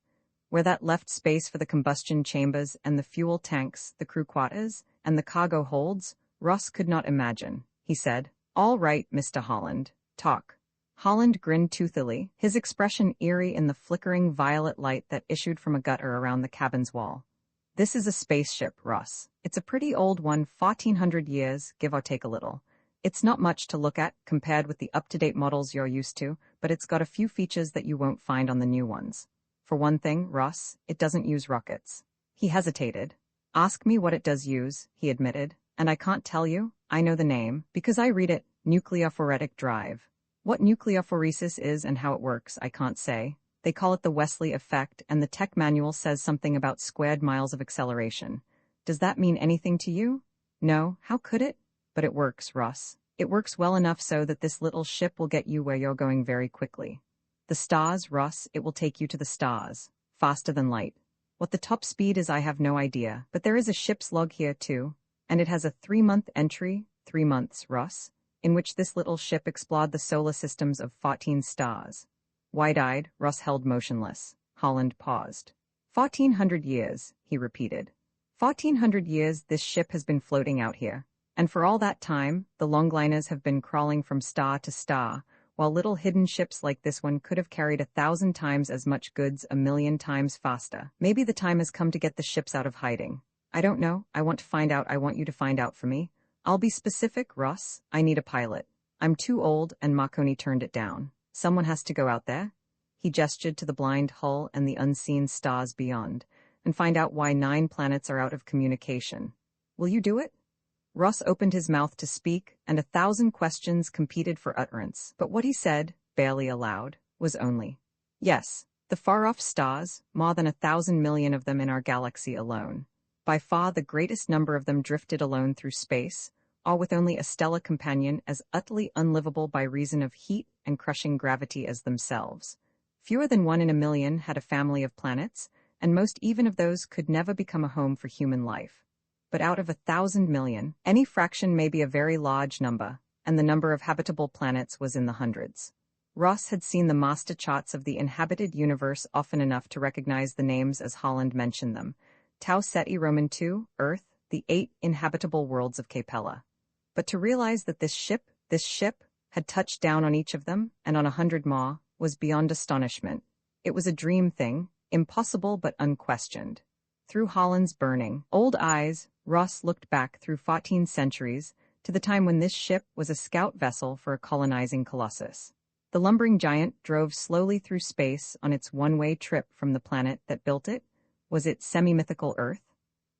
Where that left space for the combustion chambers and the fuel tanks, the crew quarters, and the cargo holds, Ross could not imagine. He said, All right, Mr. Holland, talk. Holland grinned toothily, his expression eerie in the flickering violet light that issued from a gutter around the cabin's wall. This is a spaceship, Ross. It's a pretty old one, 1400 years, give or take a little. It's not much to look at compared with the up-to-date models you're used to, but it's got a few features that you won't find on the new ones. For one thing, Ross, it doesn't use rockets. He hesitated. Ask me what it does use, he admitted, and I can't tell you. I know the name, because I read it, nucleophoretic drive. What nucleophoresis is and how it works, I can't say. They call it the Wesley effect, and the tech manual says something about squared miles of acceleration. Does that mean anything to you? No, how could it? But it works, Russ. It works well enough so that this little ship will get you where you're going very quickly. The stars, Russ, it will take you to the stars. Faster than light. What the top speed is I have no idea, but there is a ship's log here too, and it has a 3-month entry, 3 months, Russ, in which this little ship explored the solar systems of 14 stars. Wide-eyed, Russ held motionless. Holland paused. 1400 years, he repeated. 1400 years this ship has been floating out here, and for all that time, the longliners have been crawling from star to star, while little hidden ships like this one could have carried 1,000 times as much goods 1,000,000 times faster. Maybe the time has come to get the ships out of hiding. I don't know, I want to find out, I want you to find out for me. I'll be specific, Russ, I need a pilot. I'm too old, and Marconi turned it down. Someone has to go out there. He gestured to the blind hull and the unseen stars beyond, and find out why 9 planets are out of communication. Will you do it? Russ opened his mouth to speak, and 1,000 questions competed for utterance. But what he said, barely aloud, was only, yes, the far-off stars, more than 1,000 million of them in our galaxy alone. By far the greatest number of them drifted alone through space, all with only a stellar companion as utterly unlivable by reason of heat and crushing gravity as themselves. Fewer than 1 in a million had a family of planets, and most even of those could never become a home for human life. But out of 1,000 million, any fraction may be a very large number, and the number of habitable planets was in the hundreds. Ross had seen the master charts of the inhabited universe often enough to recognize the names as Holland mentioned them. Tau Ceti Roman II, Earth, the 8 inhabitable worlds of Capella. But to realize that this ship, had touched down on each of them, and on 100 more, was beyond astonishment. It was a dream thing, impossible but unquestioned. Through Holland's burning, old eyes, Ross looked back through 14 centuries, to the time when this ship was a scout vessel for a colonizing colossus. The lumbering giant drove slowly through space on its one-way trip from the planet that built it. Was it semi-mythical Earth?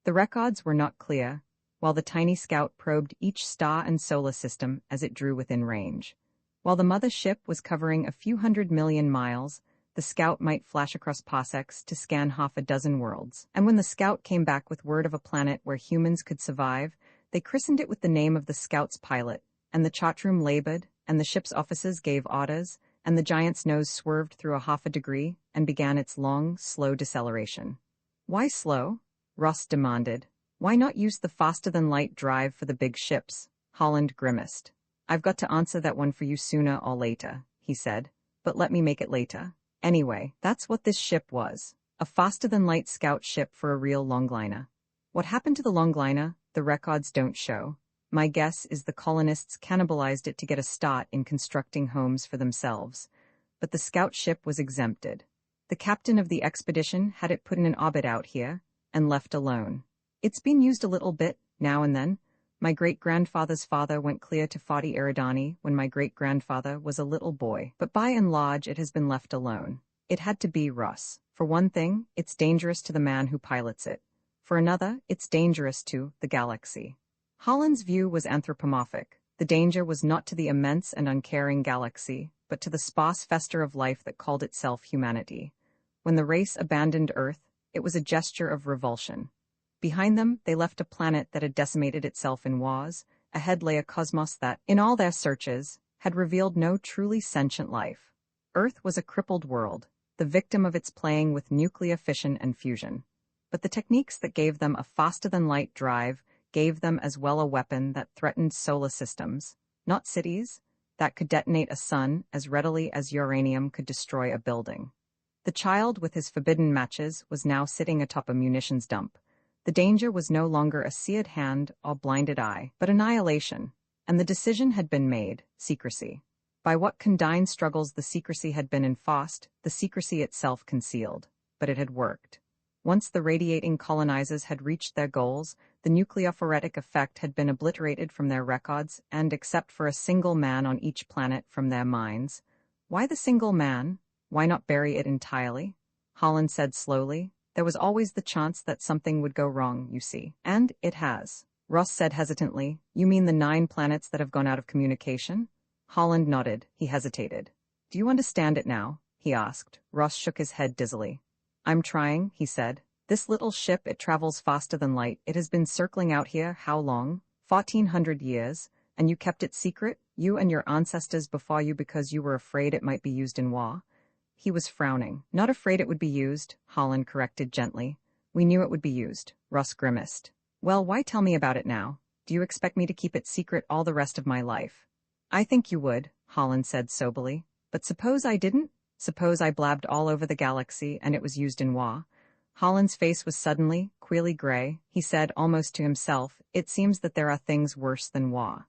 The records were not clear, while the tiny scout probed each star and solar system as it drew within range. While the mother ship was covering a few 100 million miles, the scout might flash across parsecs to scan half a dozen worlds. And when the scout came back with word of a planet where humans could survive, they christened it with the name of the scout's pilot, and the chartroom labored, and the ship's officers gave orders, and the giant's nose swerved through a half a degree and began its long, slow deceleration. Why slow? Ross demanded. Why not use the faster-than-light drive for the big ships? Holland grimaced. I've got to answer that one for you sooner or later, he said, but let me make it later. Anyway, that's what this ship was. A faster-than-light scout ship for a real longliner. What happened to the longliner, the records don't show. My guess is the colonists cannibalized it to get a start in constructing homes for themselves. But the scout ship was exempted. The captain of the expedition had it put in an orbit out here, and left alone. It's been used a little bit, now and then. My great-grandfather's father went clear to 40 Eridani when my great-grandfather was a little boy, but by and large it has been left alone. It had to be, Russ. For one thing, it's dangerous to the man who pilots it. For another, it's dangerous to the galaxy. Holland's view was anthropomorphic. The danger was not to the immense and uncaring galaxy, but to the sparse fester of life that called itself humanity. When the race abandoned Earth, it was a gesture of revulsion. Behind them, they left a planet that had decimated itself in wars. Ahead lay a cosmos that, in all their searches, had revealed no truly sentient life. Earth was a crippled world, the victim of its playing with nuclear fission and fusion. But the techniques that gave them a faster-than-light drive gave them as well a weapon that threatened solar systems, not cities, that could detonate a sun as readily as uranium could destroy a building. The child with his forbidden matches was now sitting atop a munitions dump. The danger was no longer a seared hand or blinded eye, but annihilation, and the decision had been made, secrecy. By what condign struggles the secrecy had been enforced, the secrecy itself concealed. But it had worked. Once the radiating colonizers had reached their goals, the nucleophoretic effect had been obliterated from their records, and except for a single man on each planet from their minds. Why the single man? Why not bury it entirely? Holland said slowly. There was always the chance that something would go wrong, you see. And it has. Ross said hesitantly. You mean the 9 planets that have gone out of communication? Holland nodded. He hesitated. Do you understand it now? he asked. Ross shook his head dizzily. I'm trying, he said. This little ship, it travels faster than light. It has been circling out here, how long? 1400 years. And you kept it secret? You and your ancestors before you because you were afraid it might be used in war? He was frowning. Not afraid it would be used, Holland corrected gently. We knew it would be used. Ross grimaced. Well, why tell me about it now? Do you expect me to keep it secret all the rest of my life? I think you would, Holland said soberly. But suppose I didn't? Suppose I blabbed all over the galaxy and it was used in war? Holland's face was suddenly, queerly gray. He said, almost to himself, it seems that there are things worse than war.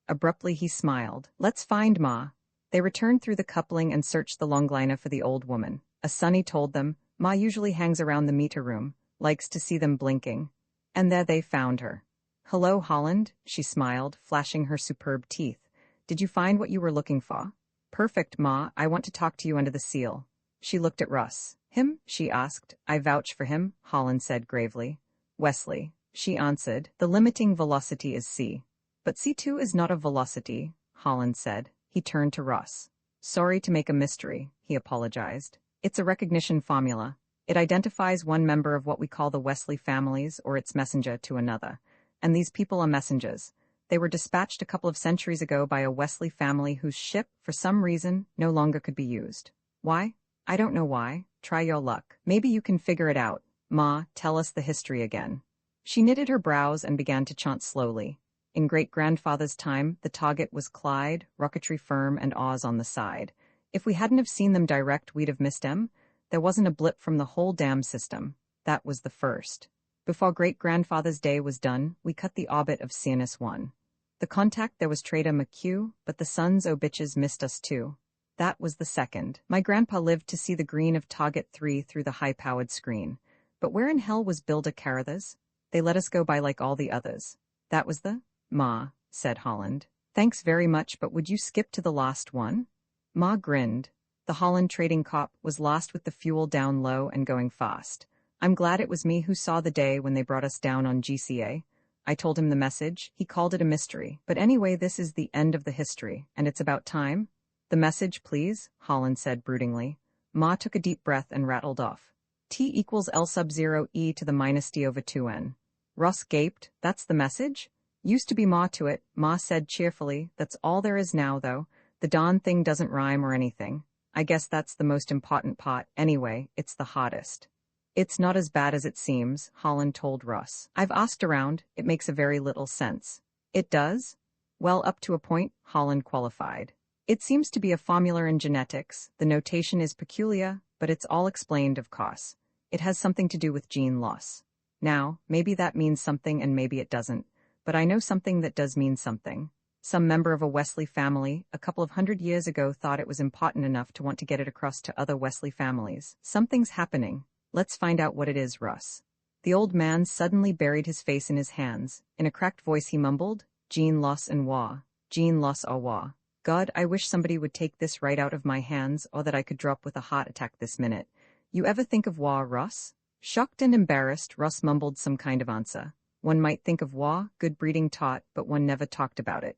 Abruptly he smiled. Let's find Ma. They returned through the coupling and searched the longliner for the old woman. A Sonny told them, Ma usually hangs around the meter room, likes to see them blinking. And there they found her. Hello, Holland, she smiled, flashing her superb teeth. Did you find what you were looking for? Perfect, Ma, I want to talk to you under the seal. She looked at Russ. Him? She asked. I vouch for him, Holland said gravely. Wesley, she answered. The limiting velocity is c. But c2 is not a velocity, Holland said. He turned to Russ. Sorry to make a mystery, he apologized. It's a recognition formula. It identifies one member of what we call the Wesley families or its messenger to another. And these people are messengers. They were dispatched a couple of centuries ago by a Wesley family whose ship, for some reason, no longer could be used. Why? I don't know why. Try your luck. Maybe you can figure it out. Ma, tell us the history again. She knitted her brows and began to chant slowly. In great-grandfather's time, the target was Clyde, rocketry firm, and Oz on the side. If we hadn't have seen them direct, we'd have missed them. There wasn't a blip from the whole damn system. That was the first. Before great-grandfather's day was done, we cut the orbit of Cyanus 1. The contact there was Trader McHugh, but the sons o' bitches missed us too. That was the second. My grandpa lived to see the green of Target 3 through the high-powered screen. But where in hell was Builder Carruthers? They let us go by like all the others. That was the... Ma, said Holland. Thanks very much, but would you skip to the last one? Ma grinned. The Holland trading cop was lost with the fuel down low and going fast. I'm glad it was me who saw the day when they brought us down on GCA. I told him the message. He called it a mystery. But anyway, this is the end of the history, and it's about time. The message, please, Holland said broodingly. Ma took a deep breath and rattled off. T equals L sub 0 e to the minus d over 2n. Russ gaped. That's the message? Used to be Ma to it, Ma said cheerfully. That's all there is now, though. The darn thing doesn't rhyme or anything. I guess that's the most important part. Anyway, it's the hottest. It's not as bad as it seems, Holland told Russ. I've asked around. It makes a very little sense. It does? Well, up to a point, Holland qualified. It seems to be a formula in genetics. The notation is peculiar, but it's all explained, of course. It has something to do with gene loss. Now, maybe that means something and maybe it doesn't. But I know something that does mean something. Some member of a Wesley family, a couple of 100 years ago, thought it was important enough to want to get it across to other Wesley families. Something's happening. Let's find out what it is, Russ. The old man suddenly buried his face in his hands. In a cracked voice he mumbled, Gene loss and war. Gene loss or war. God, I wish somebody would take this right out of my hands or that I could drop with a heart attack this minute. You ever think of war, Russ? Shocked and embarrassed, Russ mumbled some kind of answer. One might think of war, good breeding taught, but one never talked about it.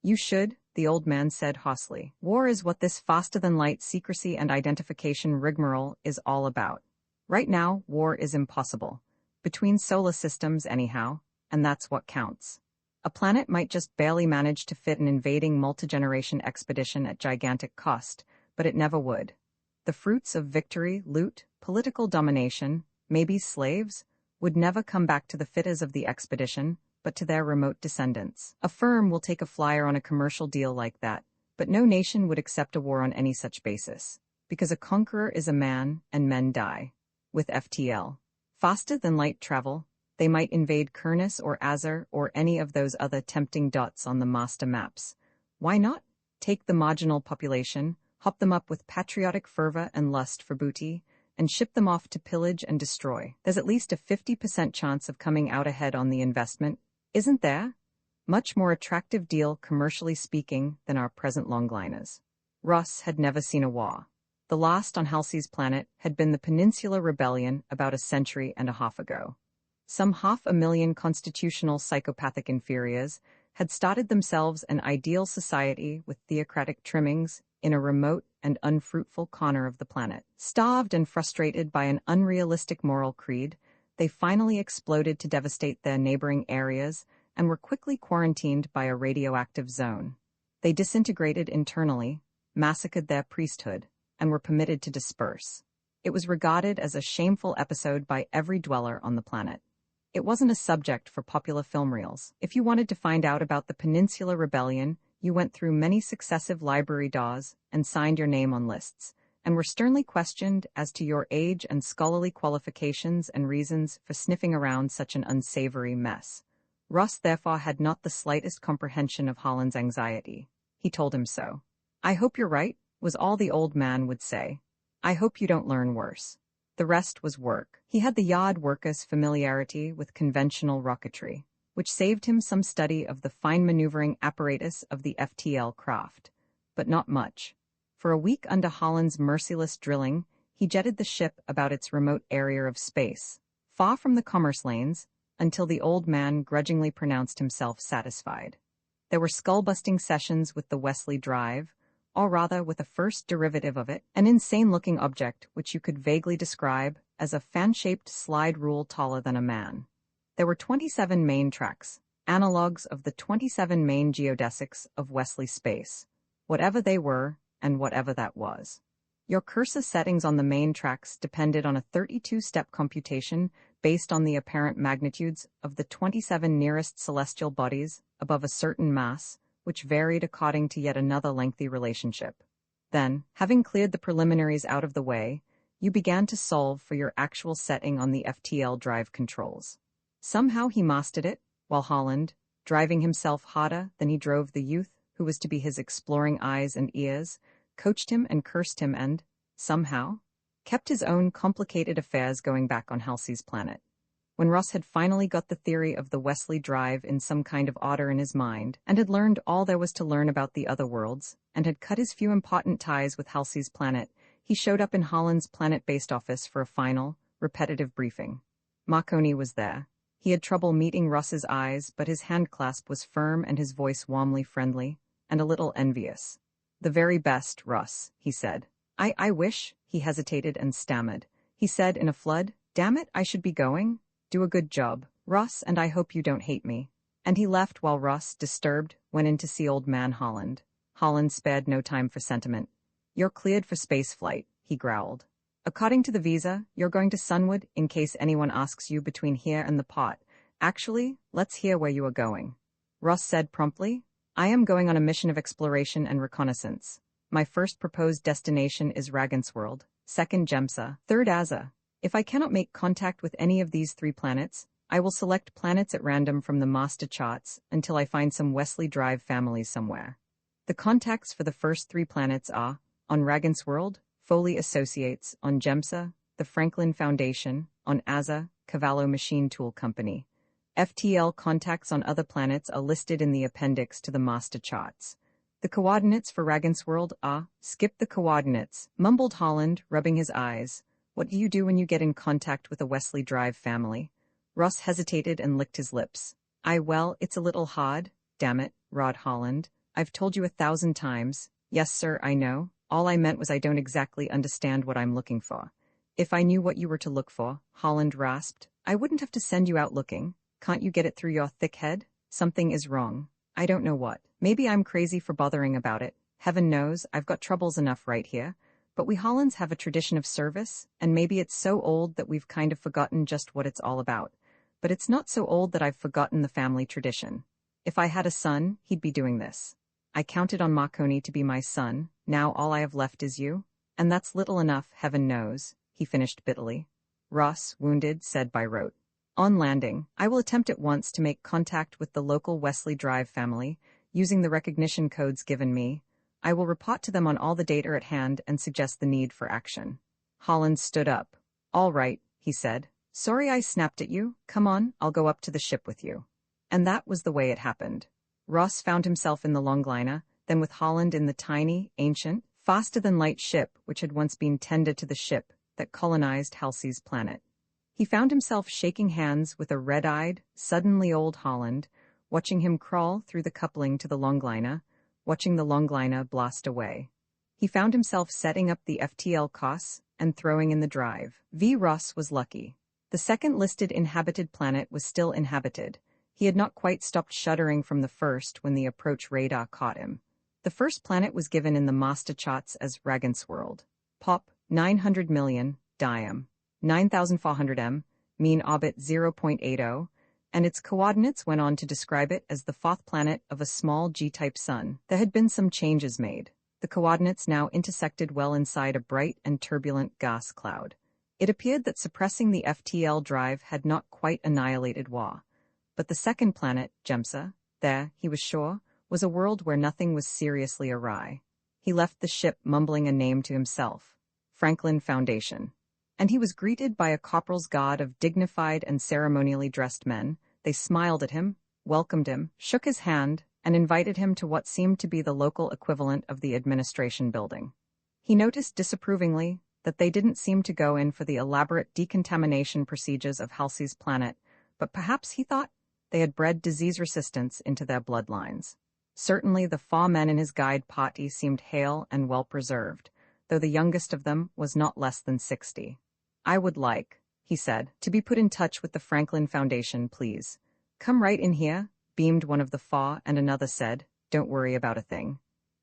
You should, the old man said hoarsely. War is what this faster-than-light secrecy and identification rigmarole is all about. Right now, war is impossible. Between solar systems, anyhow, and that's what counts. A planet might just barely manage to fit an invading multi-generation expedition at gigantic cost, but it never would. The fruits of victory, loot, political domination, maybe slaves, would never come back to the fitters of the expedition, but to their remote descendants. A firm will take a flyer on a commercial deal like that, but no nation would accept a war on any such basis, because a conqueror is a man, and men die. With FTL. Faster than light travel, they might invade Kurnus or Azar or any of those other tempting dots on the master maps. Why not? Take the marginal population, hop them up with patriotic fervor and lust for booty, and ship them off to pillage and destroy. There's at least a 50% chance of coming out ahead on the investment, isn't there? Much more attractive deal, commercially speaking, than our present longliners. Russ had never seen a war. The last on Halsey's planet had been the Peninsula Rebellion about a century and a half ago. Some 500,000 constitutional psychopathic inferiors had started themselves an ideal society with theocratic trimmings, in a remote and unfruitful corner of the planet. Starved and frustrated by an unrealistic moral creed, they finally exploded to devastate their neighboring areas and were quickly quarantined by a radioactive zone. They disintegrated internally, massacred their priesthood, and were permitted to disperse. It was regarded as a shameful episode by every dweller on the planet. It wasn't a subject for popular film reels. If you wanted to find out about the Peninsula Rebellion, you went through many successive library doors and signed your name on lists, and were sternly questioned as to your age and scholarly qualifications and reasons for sniffing around such an unsavory mess. Ross therefore had not the slightest comprehension of Holland's anxiety. He told him so. "I hope you're right," was all the old man would say. "I hope you don't learn worse." The rest was work. He had the yard worker's familiarity with conventional rocketry, which saved him some study of the fine maneuvering apparatus of the FTL craft, but not much. For a week under Holland's merciless drilling, he jetted the ship about its remote area of space, far from the commerce lanes, until the old man grudgingly pronounced himself satisfied. There were skull-busting sessions with the Wesley Drive, or rather with a first derivative of it, an insane-looking object which you could vaguely describe as a fan-shaped slide rule taller than a man. There were 27 main tracks, analogues of the 27 main geodesics of Wesley space, whatever they were and whatever that was. Your cursor settings on the main tracks depended on a 32-step computation based on the apparent magnitudes of the 27 nearest celestial bodies above a certain mass, which varied according to yet another lengthy relationship. Then, having cleared the preliminaries out of the way, you began to solve for your actual setting on the FTL drive controls. Somehow he mastered it, while Holland, driving himself harder than he drove the youth who was to be his exploring eyes and ears, coached him and cursed him and, somehow, kept his own complicated affairs going back on Halsey's planet. When Ross had finally got the theory of the Wesley Drive in some kind of order in his mind, and had learned all there was to learn about the other worlds, and had cut his few important ties with Halsey's planet, he showed up in Holland's planet-based office for a final, repetitive briefing. Marconi was there. He had trouble meeting Ross's eyes, but his handclasp was firm and his voice warmly friendly, and a little envious. "The very best, Ross," he said. I wish," he hesitated and stammered. He said in a flood, "Damn it, I should be going. Do a good job, Ross, and I hope you don't hate me." And he left while Ross, disturbed, went in to see old man Holland. Holland spared no time for sentiment. "You're cleared for space flight," he growled. "According to the visa, you're going to Sunwood in case anyone asks you between here and the pot. Actually, let's hear where you are going." Ross said promptly, "I am going on a mission of exploration and reconnaissance. My first proposed destination is Ragansworld, second Gemsa, third Aza. If I cannot make contact with any of these 3 planets, I will select planets at random from the master charts until I find some Wesley Drive families somewhere. The contacts for the first 3 planets are, on Ragansworld, Foley Associates, on Gemsa, the Franklin Foundation, on Aza, Cavallo Machine Tool Company. FTL contacts on other planets are listed in the appendix to the master charts. The coordinates for Ragansworld are, skip the coordinates, mumbled Holland, rubbing his eyes. What do you do when you get in contact with a Wesley Drive family? Ross hesitated and licked his lips. Well, it's a little hard. Damn it, Rod Holland. I've told you 1,000 times. Yes, sir, I know. All I meant was I don't exactly understand what I'm looking for. If I knew what you were to look for, Holland rasped, I wouldn't have to send you out looking. Can't you get it through your thick head? Something is wrong. I don't know what. Maybe I'm crazy for bothering about it. Heaven knows, I've got troubles enough right here. But we Hollands have a tradition of service, and maybe it's so old that we've kind of forgotten just what it's all about. But it's not so old that I've forgotten the family tradition. If I had a son, he'd be doing this. I counted on Marconi to be my son, now all I have left is you. And that's little enough, heaven knows, he finished bitterly. Ross, wounded, said by rote. On landing, I will attempt at once to make contact with the local Wesley Drive family, using the recognition codes given me. I will report to them on all the data at hand and suggest the need for action. Holland stood up. All right, he said. Sorry I snapped at you. Come on, I'll go up to the ship with you. And that was the way it happened. Ross found himself in the longliner, then with Holland in the tiny, ancient, faster-than-light ship which had once been tender to the ship that colonized Halsey's planet. He found himself shaking hands with a red-eyed, suddenly old Holland, watching him crawl through the coupling to the longliner, watching the longliner blast away. He found himself setting up the FTL costs and throwing in the drive. Ross was lucky. The second listed inhabited planet was still inhabited. He had not quite stopped shuddering from the first when the approach radar caught him. The first planet was given in the master charts as Ragensworld. Pop, 900 million, diam, 9,400 m, mean orbit 0.80, and its coordinates went on to describe it as the fourth planet of a small G-type sun. There had been some changes made. The coordinates now intersected well inside a bright and turbulent gas cloud. It appeared that suppressing the FTL drive had not quite annihilated Wa. But the second planet, Gemsa, there, he was sure, was a world where nothing was seriously awry. He left the ship mumbling a name to himself, Franklin Foundation. And he was greeted by a corporal's guard of dignified and ceremonially dressed men. They smiled at him, welcomed him, shook his hand, and invited him to what seemed to be the local equivalent of the administration building. He noticed disapprovingly that they didn't seem to go in for the elaborate decontamination procedures of Halsey's planet, but perhaps, he thought, they had bred disease resistance into their bloodlines. Certainly the 4 men in his guide party seemed hale and well-preserved, though the youngest of them was not less than 60. "I would like," he said, "to be put in touch with the Franklin Foundation, please." "Come right in here," beamed one of the 4, and another said, "Don't worry about a thing."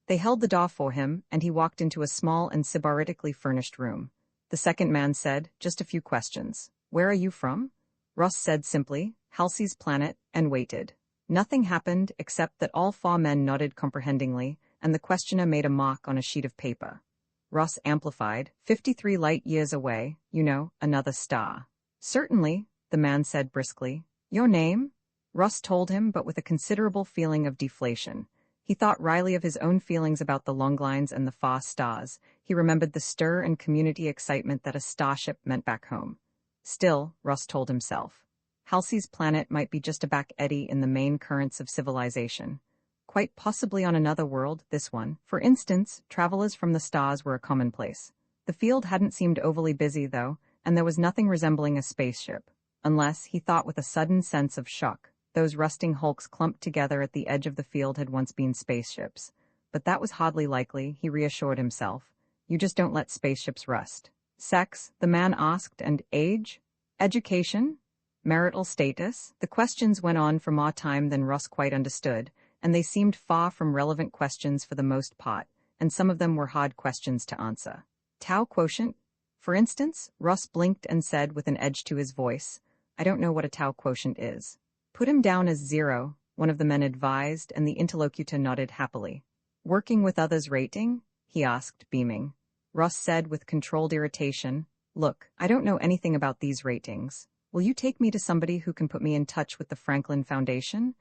They held the door for him, and he walked into a small and sybaritically furnished room. The second man said, "Just a few questions. Where are you from?" Ross said simply, "Halsey's planet," and waited. Nothing happened except that all 4 men nodded comprehendingly, and the questioner made a mark on a sheet of paper. Ross amplified, 53 light-years away, you know, another star." "Certainly," the man said briskly. "Your name?" Ross told him, but with a considerable feeling of deflation. He thought wryly of his own feelings about the longlines and the far stars. He remembered the stir and community excitement that a starship meant back home. Still, Ross told himself, Halsey's planet might be just a back eddy in the main currents of civilization. Quite possibly on another world, this one. For instance, travelers from the stars were a commonplace. The field hadn't seemed overly busy, though, and there was nothing resembling a spaceship. Unless, he thought with a sudden sense of shock, those rusting hulks clumped together at the edge of the field had once been spaceships. But that was hardly likely, he reassured himself. You just don't let spaceships rust. Sex, the man asked, and age? Education? Marital status? The questions went on for more time than Russ quite understood, and they seemed far from relevant questions for the most part, and some of them were hard questions to answer. Tau quotient? For instance, Russ blinked and said with an edge to his voice, I don't know what a tau quotient is. Put him down as 0, one of the men advised, and the interlocutor nodded happily. Working with others rating? He asked, beaming. Russ said with controlled irritation, Look, I don't know anything about these ratings. Will you take me to somebody who can put me in touch with the Franklin Foundation?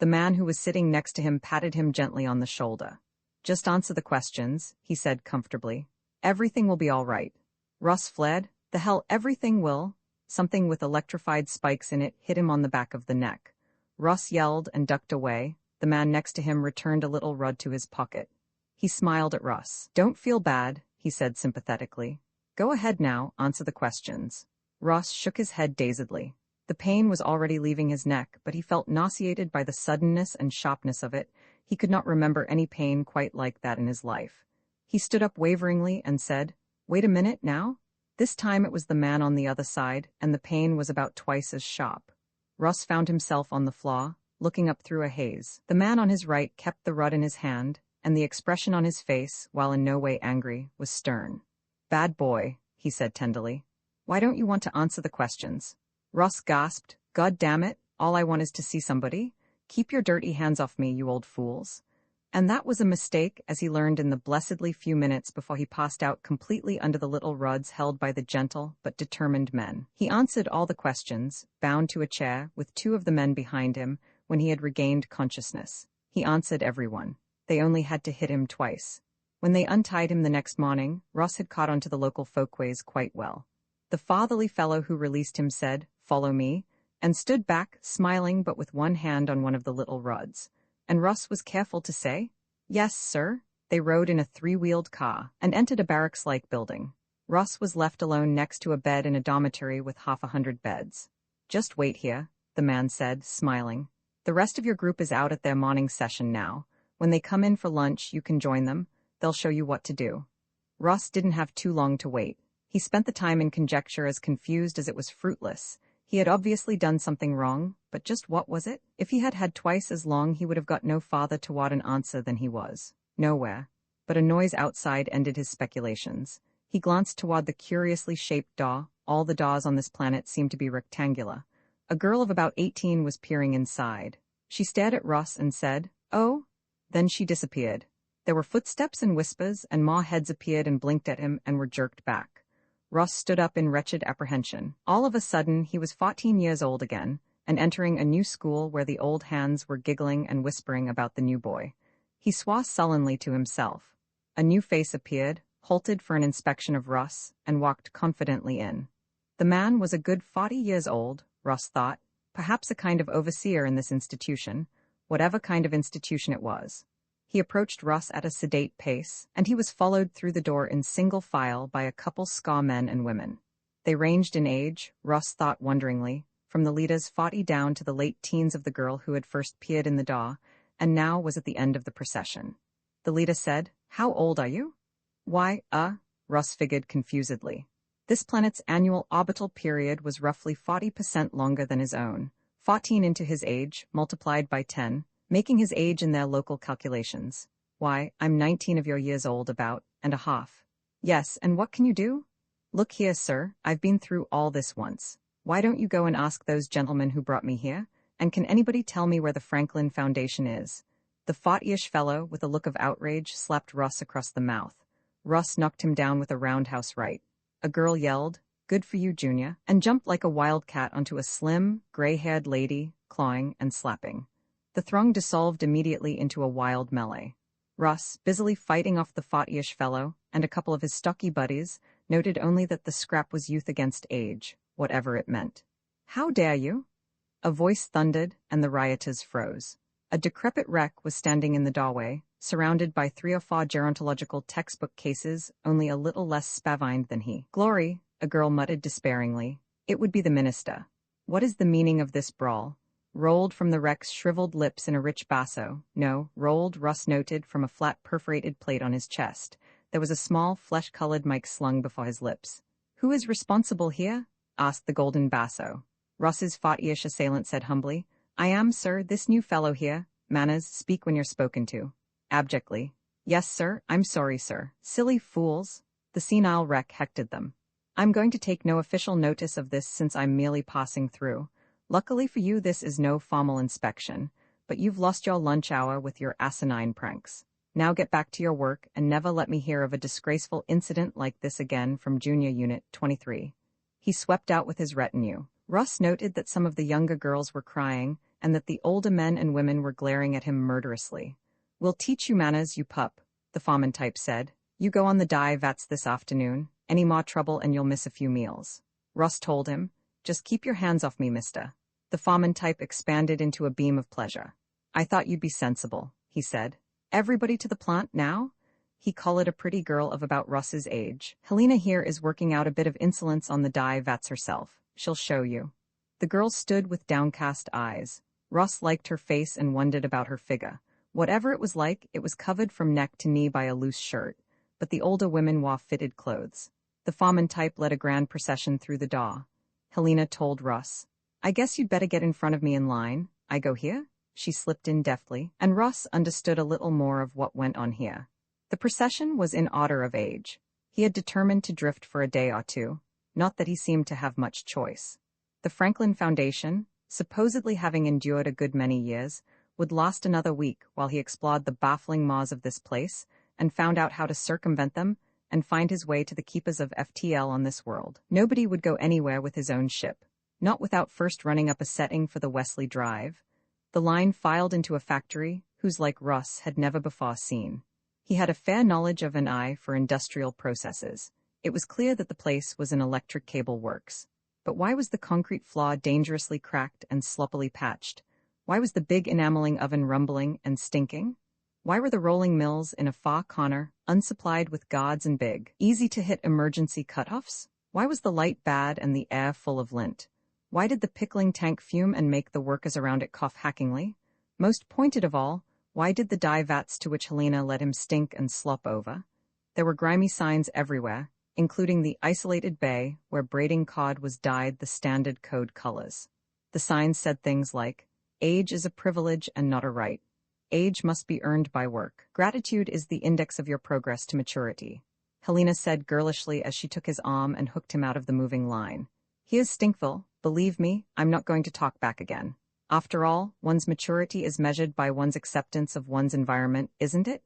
The man who was sitting next to him patted him gently on the shoulder. Just answer the questions, he said comfortably. Everything will be all right. Russ fled. The hell, everything will. Something with electrified spikes in it hit him on the back of the neck. Russ yelled and ducked away. The man next to him returned a little rud to his pocket. He smiled at Russ. Don't feel bad, he said sympathetically. Go ahead now, answer the questions. Russ shook his head dazedly. The pain was already leaving his neck, but he felt nauseated by the suddenness and sharpness of it. He could not remember any pain quite like that in his life. He stood up waveringly and said, Wait a minute now? This time it was the man on the other side, and the pain was about twice as sharp. Russ found himself on the floor, looking up through a haze. The man on his right kept the rod in his hand, and the expression on his face, while in no way angry, was stern. Bad boy, he said tenderly. Why don't you want to answer the questions? Russ gasped, God damn it, all I want is to see somebody. Keep your dirty hands off me, you old fools. And that was a mistake, as he learned in the blessedly few minutes before he passed out completely under the little rods held by the gentle but determined men. He answered all the questions, bound to a chair, with 2 of the men behind him, when he had regained consciousness. He answered everyone. They only had to hit him twice. When they untied him the next morning, Ross had caught on to the local folkways quite well. The fatherly fellow who released him said, Follow me, and stood back, smiling but with one hand on one of the little rods. And Russ was careful to say, Yes, sir. They rode in a 3-wheeled car and entered a barracks-like building. Russ was left alone next to a bed in a dormitory with 100 beds. Just wait here, the man said, smiling. The rest of your group is out at their morning session now. When they come in for lunch, you can join them. they'll show you what to do. Ross didn't have too long to wait. He spent the time in conjecture as confused as it was fruitless. He had obviously done something wrong, but just what was it? If he had had twice as long, he would have got no farther toward an answer than he was. Nowhere. But a noise outside ended his speculations. He glanced toward the curiously shaped door. All the doors on this planet seemed to be rectangular. A girl of about 18 was peering inside. She stared at Ross and said, "Oh." Then she disappeared. There were footsteps and whispers, and more heads appeared and blinked at him and were jerked back. Ross stood up in wretched apprehension. All of a sudden, he was 14 years old again, and entering a new school where the old hands were giggling and whispering about the new boy. He swore sullenly to himself. A new face appeared, halted for an inspection of Ross, and walked confidently in. The man was a good 40 years old, Ross thought, perhaps a kind of overseer in this institution, whatever kind of institution it was. He approached Ross at a sedate pace, and he was followed through the door in single file by a couple scar men and women. They ranged in age, Ross thought wonderingly, from the leader's 40 down to the late teens of the girl who had first peered in the door, and now was at the end of the procession. The leader said, "How old are you?" "Why, Ross figured confusedly. This planet's annual orbital period was roughly 40% longer than his own, 14 into his age, multiplied by 10, making his age in their local calculations. "Why, I'm 19 of your years old about, and a half." "Yes, and what can you do?" "Look here, sir, I've been through all this once. Why don't you go and ask those gentlemen who brought me here? And can anybody tell me where the Franklin Foundation is?" The 40-ish fellow, with a look of outrage, slapped Ross across the mouth. Ross knocked him down with a roundhouse right. A girl yelled, "Good for you, Junior," and jumped like a wildcat onto a slim, gray-haired lady, clawing and slapping. The throng dissolved immediately into a wild melee. Ross, busily fighting off the 40-ish fellow, and a couple of his stocky buddies, noted only that the scrap was youth against age, whatever it meant. "How dare you?" A voice thundered, and the rioters froze. A decrepit wreck was standing in the doorway, surrounded by 3 or 4 gerontological textbook cases, only a little less spavined than he. "Glory," a girl muttered despairingly. "It would be the minister." "What is the meaning of this brawl?" Rolled from the wreck's shriveled lips in a rich basso. No, rolled, Russ noted, from a flat perforated plate on his chest. There was a small, flesh-colored mic slung before his lips. "Who is responsible here?" asked the golden basso. Russ's 40-ish assailant said humbly, "I am, sir, this new fellow here. Manners, speak when you're spoken to." Abjectly, "Yes, sir, I'm sorry, sir." "Silly fools." The senile wreck hectored them. "I'm going to take no official notice of this since I'm merely passing through. Luckily for you, this is no formal inspection, but you've lost your lunch hour with your asinine pranks. Now get back to your work and never let me hear of a disgraceful incident like this again from Junior Unit 23. He swept out with his retinue. Russ noted that some of the younger girls were crying, and that the older men and women were glaring at him murderously. "We'll teach you manners, you pup," the foreman type said. "You go on the dive vats this afternoon. Any more trouble and you'll miss a few meals." Russ told him, "Just keep your hands off me, mister." The foreman type expanded into a beam of pleasure. "I thought you'd be sensible," he said. "Everybody to the plant now?" He collared a pretty girl of about Russ's age. "Helena here is working out a bit of insolence on the dive vats herself. She'll show you." The girl stood with downcast eyes. Russ liked her face and wondered about her figure. Whatever it was like, it was covered from neck to knee by a loose shirt, but the older women wore fitted clothes. The foreman type led a grand procession through the door. Helena told Russ, "I guess you'd better get in front of me in line. I go here?" She slipped in deftly, and Russ understood a little more of what went on here. The procession was in order of age. He had determined to drift for a day or two, not that he seemed to have much choice. The Franklin Foundation, supposedly having endured a good many years, would last another week while he explored the baffling maws of this place and found out how to circumvent them and find his way to the keepers of FTL on this world. Nobody would go anywhere with his own ship, not without first running up a setting for the Wesley Drive. The line filed into a factory whose like Russ had never before seen. He had a fair knowledge of an eye for industrial processes. It was clear that the place was an electric cable works. But why was the concrete floor dangerously cracked and sloppily patched? Why was the big enameling oven rumbling and stinking? Why were the rolling mills in a far corner, unsupplied with guards and big, easy-to-hit emergency cutoffs? Why was the light bad and the air full of lint? Why did the pickling tank fume and make the workers around it cough hackingly? Most pointed of all, Why did the dye vats to which Helena let him stink and slop over? There were grimy signs everywhere, including the isolated bay where braiding cod was dyed the standard code colors. The signs said things like, "Age is a privilege and not a right. Age must be earned by work. Gratitude is the index of your progress to maturity." Helena said girlishly as she took his arm and hooked him out of the moving line. "He is stinkful. Believe me, I'm not going to talk back again. After all, one's maturity is measured by one's acceptance of one's environment, isn't it?"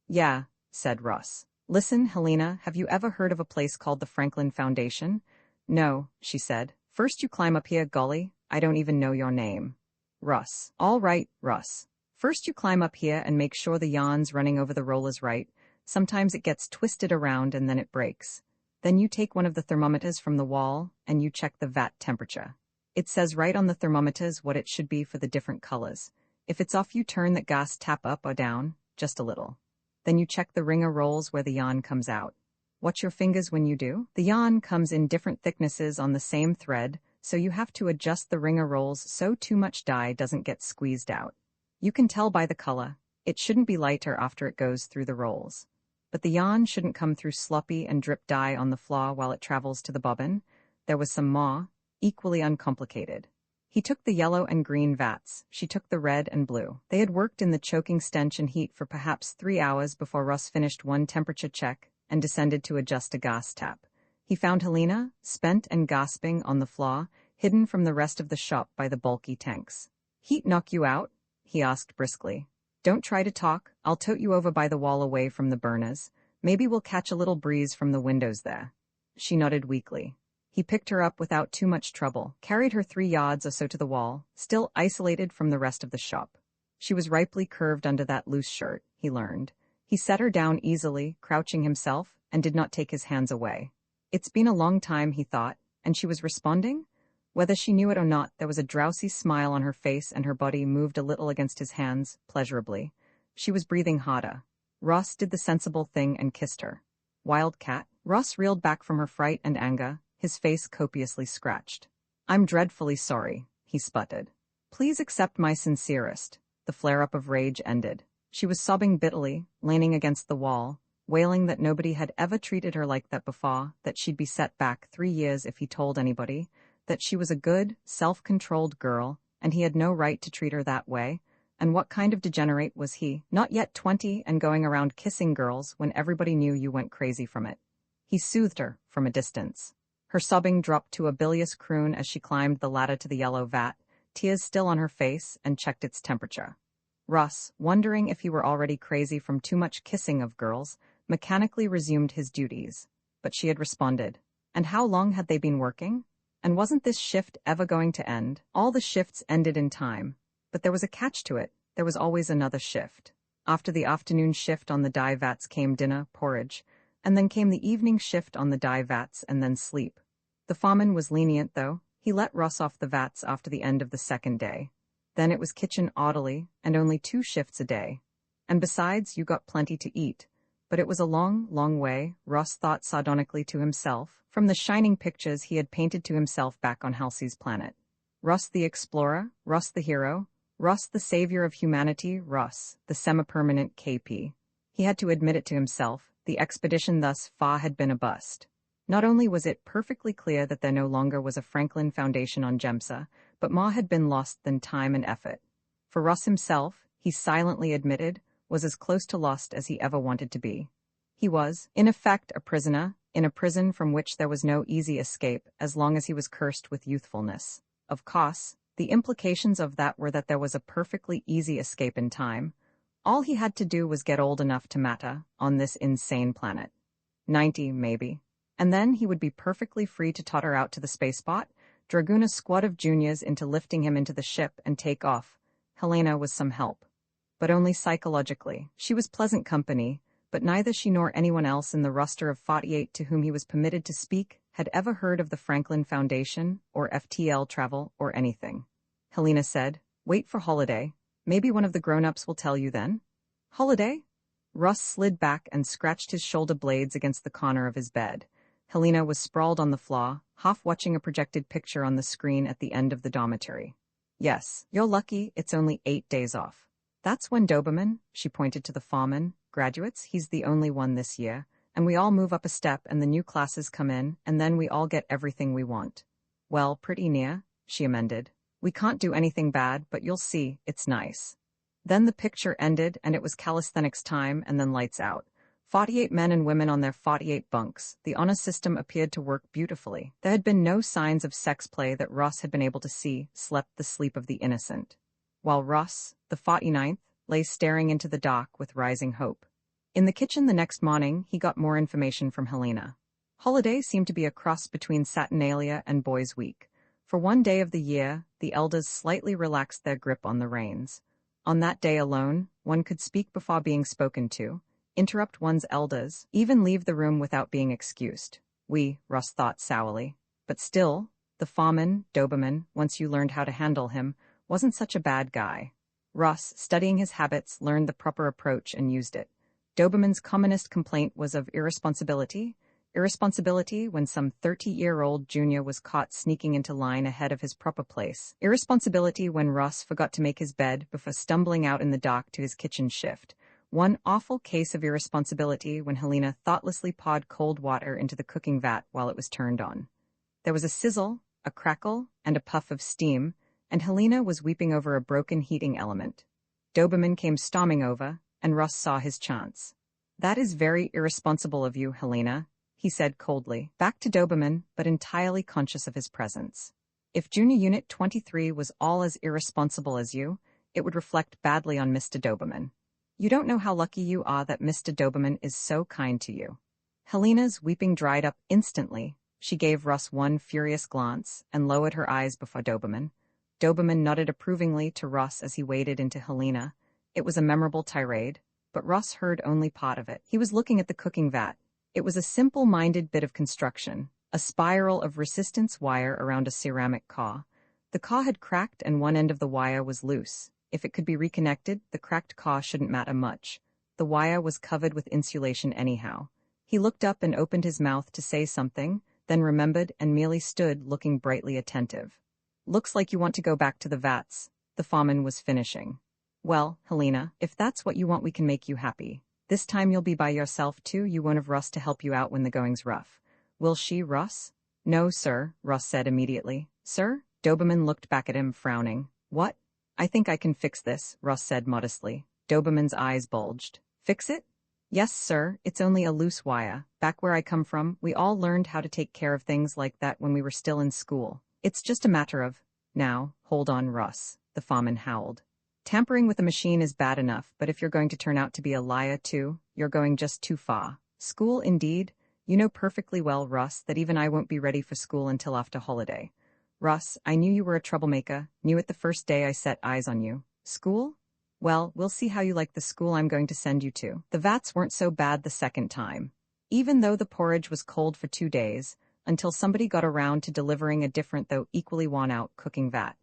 "Yeah," said Russ. "Listen, Helena, have you ever heard of a place called the Franklin Foundation?" "No," she said. "First you climb up here, golly, I don't even know your name." "Russ." "All right, Russ. First you climb up here and make sure the yarn's running over the rollers right. Sometimes it gets twisted around and then it breaks. Then you take one of the thermometers from the wall and you check the vat temperature. It says right on the thermometers what it should be for the different colors. If it's off, you turn that gas tap up or down, just a little. Then you check the wringer rolls where the yarn comes out. Watch your fingers when you do. The yarn comes in different thicknesses on the same thread, so you have to adjust the wringer rolls so too much dye doesn't get squeezed out. You can tell by the color. It shouldn't be lighter after it goes through the rolls. But the yarn shouldn't come through sloppy and drip dye on the floor while it travels to the bobbin. There was some more, equally uncomplicated. He took the yellow and green vats, she took the red and blue. They had worked in the choking stench and heat for perhaps 3 hours before Russ finished one temperature check and descended to adjust a gas tap. He found Helena, spent and gasping, on the floor, hidden from the rest of the shop by the bulky tanks. "Heat knock you out?" he asked briskly. "Don't try to talk, I'll tote you over by the wall away from the burners. Maybe we'll catch a little breeze from the windows there." She nodded weakly. He picked her up without too much trouble, carried her 3 yards or so to the wall, still isolated from the rest of the shop. She was ripely curved under that loose shirt, he learned. He set her down easily, crouching himself, and did not take his hands away. It's been a long time, he thought, and she was responding? Whether she knew it or not, there was a drowsy smile on her face and her body moved a little against his hands, pleasurably. She was breathing harder. Ross did the sensible thing and kissed her. Wildcat. Ross reeled back from her fright and anger, his face copiously scratched. "I'm dreadfully sorry," he sputtered. "Please accept my sincerest." The flare-up of rage ended. She was sobbing bitterly, leaning against the wall, wailing that nobody had ever treated her like that before, that she'd be set back 3 years if he told anybody, that she was a good, self-controlled girl, and he had no right to treat her that way. And what kind of degenerate was he, not yet 20 and going around kissing girls when everybody knew you went crazy from it? He soothed her from a distance. Her sobbing dropped to a bilious croon as she climbed the ladder to the yellow vat, tears still on her face, and checked its temperature. Russ, wondering if he were already crazy from too much kissing of girls, mechanically resumed his duties. But she had responded. And how long had they been working? And wasn't this shift ever going to end? All the shifts ended in time. But there was a catch to it. There was always another shift. After the afternoon shift on the dye vats came dinner, porridge, and then came the evening shift on the dye vats and then sleep. The foreman was lenient, though. He let Russ off the vats after the end of the second day. Then it was kitchen orderly, and only 2 shifts a day. And besides, you got plenty to eat. But it was a long, long way, Russ thought sardonically to himself, from the shining pictures he had painted to himself back on Halsey's planet. Russ the explorer, Russ the hero, Russ the savior of humanity, Russ, the semi-permanent KP. He had to admit it to himself, the expedition thus far had been a bust. Not only was it perfectly clear that there no longer was a Franklin Foundation on Gemsa, but more had been lost than time and effort. For Russ himself, he silently admitted, was as close to lost as he ever wanted to be. He was, in effect, a prisoner, in a prison from which there was no easy escape as long as he was cursed with youthfulness. Of course, the implications of that were that there was a perfectly easy escape in time. All he had to do was get old enough to matter on this insane planet. 90, maybe. And then he would be perfectly free to totter out to the spaceport, dragoon a squad of juniors into lifting him into the ship and take off. Helena was some help. But only psychologically. She was pleasant company, but neither she nor anyone else in the roster of 48 to whom he was permitted to speak had ever heard of the Franklin Foundation, or FTL travel, or anything. Helena said, "Wait for holiday. Maybe one of the grown-ups will tell you then." "Holiday?" Russ slid back and scratched his shoulder blades against the corner of his bed. Helena was sprawled on the floor, half watching a projected picture on the screen at the end of the dormitory. "Yes, you're lucky it's only 8 days off. That's when Doberman, she pointed to the foreman, graduates, he's the only one this year, and we all move up a step and the new classes come in, and then we all get everything we want. Well, pretty near, she amended. We can't do anything bad, but you'll see, it's nice. Then the picture ended and it was calisthenics time and then lights out. 48 men and women on their 48 bunks. The honor system appeared to work beautifully. There had been no signs of sex play that Ross had been able to see, slept the sleep of the innocent. While Ross, the 49th, lay staring into the dark with rising hope. In the kitchen the next morning, he got more information from Helena. Holiday seemed to be a cross between Saturnalia and Boys' Week. For one day of the year, the elders slightly relaxed their grip on the reins. On that day alone, one could speak before being spoken to, interrupt one's elders, even leave the room without being excused. Ross thought sourly. But still, the foreman, Doberman, once you learned how to handle him, wasn't such a bad guy. Ross, studying his habits, learned the proper approach and used it. Doberman's commonest complaint was of irresponsibility. Irresponsibility when some 30-year-old junior was caught sneaking into line ahead of his proper place. Irresponsibility when Ross forgot to make his bed before stumbling out in the dark to his kitchen shift. One awful case of irresponsibility when Helena thoughtlessly poured cold water into the cooking vat while it was turned on. There was a sizzle, a crackle, and a puff of steam, and Helena was weeping over a broken heating element. Doberman came storming over, and Ross saw his chance. "That is very irresponsible of you, Helena," he said coldly, back to Doberman, but entirely conscious of his presence. "If Junior Unit 23 was all as irresponsible as you, it would reflect badly on Mr. Doberman. You don't know how lucky you are that Mr. Doberman is so kind to you." Helena's weeping dried up instantly. She gave Ross one furious glance and lowered her eyes before Doberman. Doberman nodded approvingly to Ross as he waded into Helena. It was a memorable tirade, but Ross heard only part of it. He was looking at the cooking vat. It was a simple-minded bit of construction, a spiral of resistance wire around a ceramic caw. The caw had cracked and one end of the wire was loose. If it could be reconnected, the cracked caw shouldn't matter much. The wire was covered with insulation anyhow. He looked up and opened his mouth to say something, then remembered and merely stood looking brightly attentive. "Looks like you want to go back to the vats," the foreman was finishing. "Well, Helena, if that's what you want we can make you happy. This time you'll be by yourself too, you won't have Russ to help you out when the going's rough." "Will she, Russ?" "No, sir," Russ said immediately. "Sir?" Doberman looked back at him, frowning. "What?" "I think I can fix this," Russ said modestly. Doberman's eyes bulged. "Fix it?" "Yes, sir, it's only a loose wire. Back where I come from, we all learned how to take care of things like that when we were still in school. It's just a matter of—" "Now, hold on, Russ," the foreman howled. "Tampering with a machine is bad enough, but if you're going to turn out to be a liar too, you're going just too far. School, indeed? You know perfectly well, Russ, that even I won't be ready for school until after holiday. Russ, I knew you were a troublemaker, knew it the first day I set eyes on you. School? Well, we'll see how you like the school I'm going to send you to. The vats weren't so bad the second time. Even though the porridge was cold for 2 days, until somebody got around to delivering a different though equally worn-out cooking vat.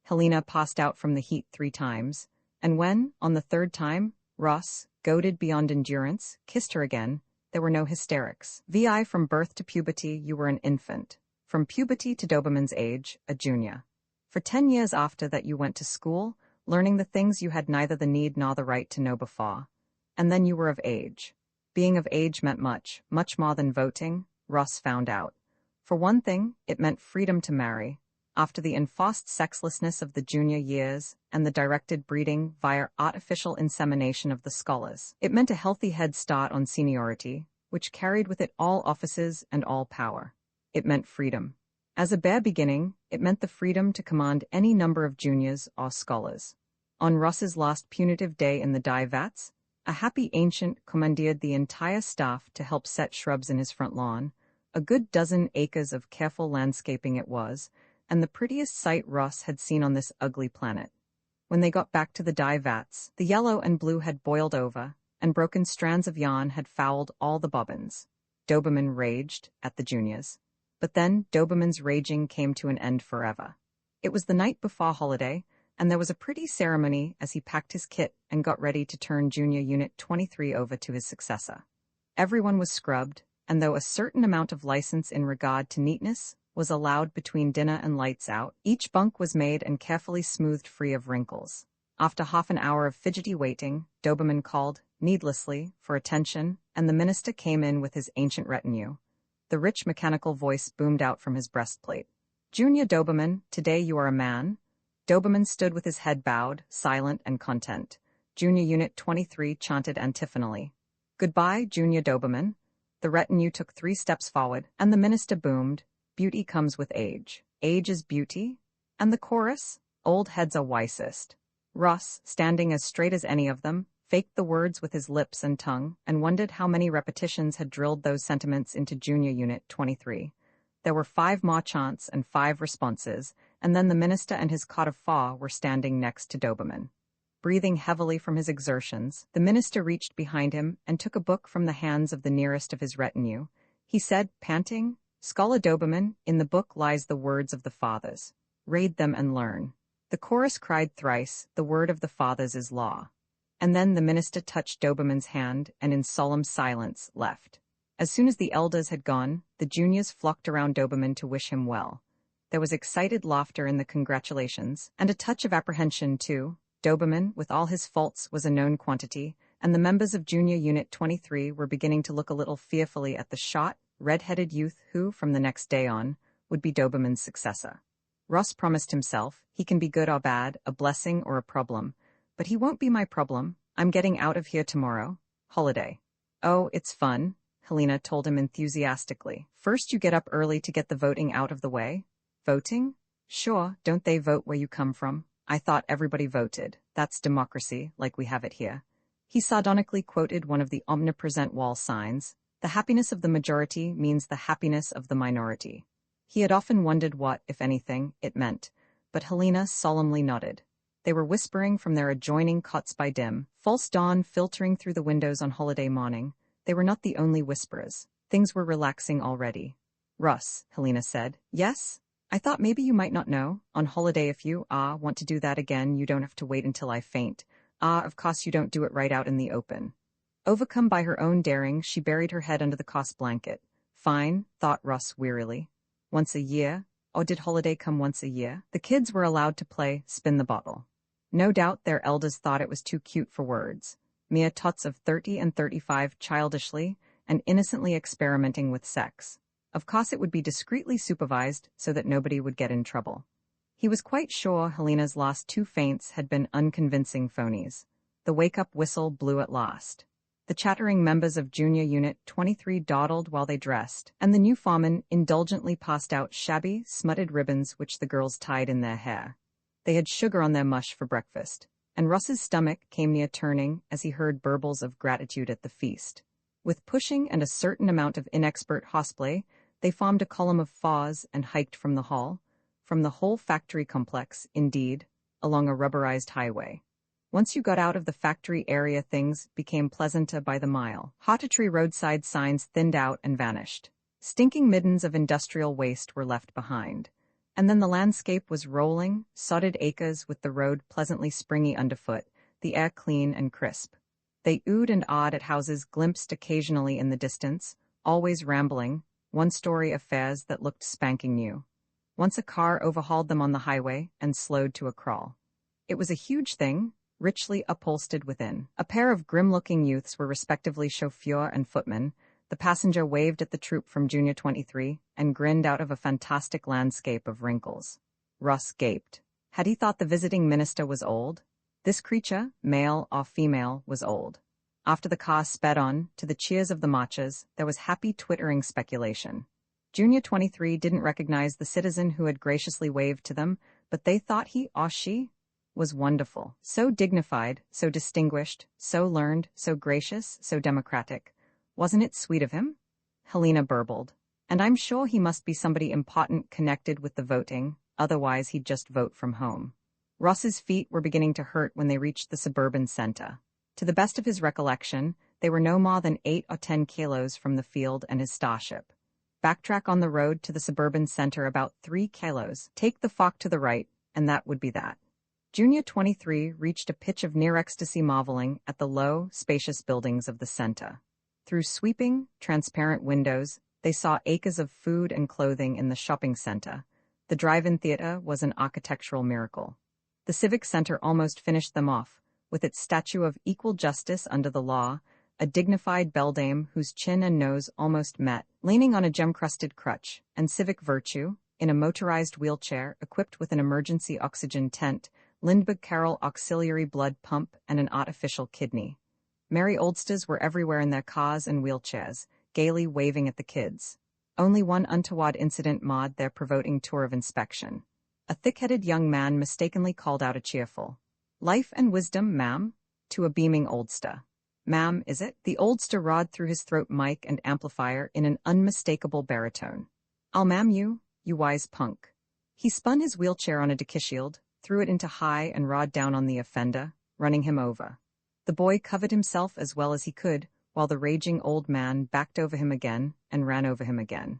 Helena passed out from the heat 3 times, and when, on the 3rd time, Ross, goaded beyond endurance, kissed her again, there were no hysterics. VI from birth to puberty, you were an infant. From puberty to Doberman's age, a junior. For 10 years after that you went to school, learning the things you had neither the need nor the right to know before. And then you were of age. Being of age meant much, much more than voting, Ross found out. For one thing, it meant freedom to marry. After the enforced sexlessness of the junior years and the directed breeding via artificial insemination of the scholars, it meant a healthy head start on seniority, which carried with it all offices and all power. It meant freedom. As a bare beginning, it meant the freedom to command any number of juniors or scholars. On Ross's last punitive day in the dye vats, a happy ancient commandeered the entire staff to help set shrubs in his front lawn. A good dozen acres of careful landscaping it was, and the prettiest sight Ross had seen on this ugly planet. When they got back to the dye vats, the yellow and blue had boiled over, and broken strands of yarn had fouled all the bobbins. Doberman raged at the juniors. But then Doberman's raging came to an end forever. It was the night before holiday, and there was a pretty ceremony as he packed his kit and got ready to turn Junior Unit 23 over to his successor. Everyone was scrubbed, and though a certain amount of license in regard to neatness was allowed between dinner and lights out, each bunk was made and carefully smoothed free of wrinkles. After half an hour of fidgety waiting, Doberman called, needlessly, for attention, and the minister came in with his ancient retinue. The rich mechanical voice boomed out from his breastplate. "Junior Doberman, today you are a man." Doberman stood with his head bowed, silent and content. Junior Unit 23 chanted antiphonally. "Goodbye, Junior Doberman." The retinue took 3 steps forward, and the minister boomed, "Beauty comes with age. Age is beauty." And the chorus, "Old heads are wisest." Russ, standing as straight as any of them, faked the words with his lips and tongue, and wondered how many repetitions had drilled those sentiments into Junior Unit 23. There were 5 more chants and 5 responses, and then the minister and his cot of fur were standing next to Doberman. Breathing heavily from his exertions, the minister reached behind him and took a book from the hands of the nearest of his retinue. He said, panting, "Scholar Doberman, in the book lies the words of the fathers. Read them and learn." The chorus cried thrice, "The word of the fathers is law." And then the minister touched Doberman's hand and in solemn silence left. As soon as the elders had gone, the juniors flocked around Doberman to wish him well. There was excited laughter in the congratulations, and a touch of apprehension too. Doberman, with all his faults, was a known quantity, and the members of Junior Unit 23 were beginning to look a little fearfully at the short, red-headed youth who, from the next day on, would be Doberman's successor. Russ promised himself, "He can be good or bad, a blessing or a problem. But he won't be my problem. I'm getting out of here tomorrow. Holiday." "Oh, it's fun," Helena told him enthusiastically. "First you get up early to get the voting out of the way." "Voting? Sure, don't they vote where you come from? I thought everybody voted. That's democracy, like we have it here." He sardonically quoted one of the omnipresent wall signs, "The happiness of the majority means the happiness of the minority." He had often wondered what, if anything, it meant, but Helena solemnly nodded. They were whispering from their adjoining cots by dim, false dawn filtering through the windows on holiday morning. They were not the only whisperers. Things were relaxing already. "Russ," Helena said. "Yes? I thought maybe you might not know. On holiday if you, want to do that again, you don't have to wait until I faint. Of course you don't do it right out in the open." Overcome by her own daring, she buried her head under the cos blanket. "Fine," thought Russ wearily. "Once a year? Or did holiday come once a year?" The kids were allowed to play spin the bottle. No doubt their elders thought it was too cute for words. Mere tots of 30 and 35 childishly and innocently experimenting with sex. Of course it would be discreetly supervised so that nobody would get in trouble. He was quite sure Helena's last 2 faints had been unconvincing phonies. The wake-up whistle blew at last. The chattering members of Junior Unit 23 dawdled while they dressed, and the new foreman indulgently passed out shabby, smutted ribbons which the girls tied in their hair. They had sugar on their mush for breakfast, and Russ's stomach came near turning as he heard burbles of gratitude at the feast. With pushing and a certain amount of inexpert horseplay, they formed a column of faws and hiked from the hall, from the whole factory complex, indeed, along a rubberized highway. Once you got out of the factory area, things became pleasanter by the mile. Hortatory roadside signs thinned out and vanished. Stinking middens of industrial waste were left behind. And then the landscape was rolling, sodded acres with the road pleasantly springy underfoot, the air clean and crisp. They oohed and awed at houses glimpsed occasionally in the distance, always rambling, one-story affairs that looked spanking new. Once a car overhauled them on the highway and slowed to a crawl. It was a huge thing, richly upholstered within. A pair of grim-looking youths were respectively chauffeur and footman. The passenger waved at the troop from Junior 23 and grinned out of a fantastic landscape of wrinkles. Russ gaped. Had he thought the visiting minister was old? This creature, male or female, was old. After the car sped on, to the cheers of the marchers, there was happy twittering speculation. Junior 23 didn't recognize the citizen who had graciously waved to them, but they thought he or she was wonderful. So dignified, so distinguished, so learned, so gracious, so democratic. Wasn't it sweet of him? Helena burbled. And I'm sure he must be somebody important connected with the voting, otherwise he'd just vote from home. Russ's feet were beginning to hurt when they reached the suburban center. To the best of his recollection, they were no more than 8 or 10 kilos from the field and his starship. Backtrack on the road to the suburban center about 3 kilos, take the fork to the right, and that would be that. Junior 23 reached a pitch of near-ecstasy marveling at the low, spacious buildings of the center. Through sweeping, transparent windows, they saw acres of food and clothing in the shopping center. The drive-in theater was an architectural miracle. The Civic Center almost finished them off, with its statue of equal justice under the law, a dignified beldame whose chin and nose almost met, leaning on a gem-crusted crutch, and civic virtue, in a motorized wheelchair equipped with an emergency oxygen tent, Lindbergh Carroll auxiliary blood pump, and an artificial kidney. Merry oldsters were everywhere in their cars and wheelchairs, gaily waving at the kids. Only one untoward incident marred their provoking tour of inspection. A thick-headed young man mistakenly called out a cheerful "Life and wisdom, ma'am," to a beaming oldster. "Ma'am, is it?" The oldster roared through his throat mic and amplifier in an unmistakable baritone. "I'll ma'am you, you wise punk." He spun his wheelchair on a shield, threw it into high and rod down on the offender, running him over. The boy covered himself as well as he could, while the raging old man backed over him again and ran over him again.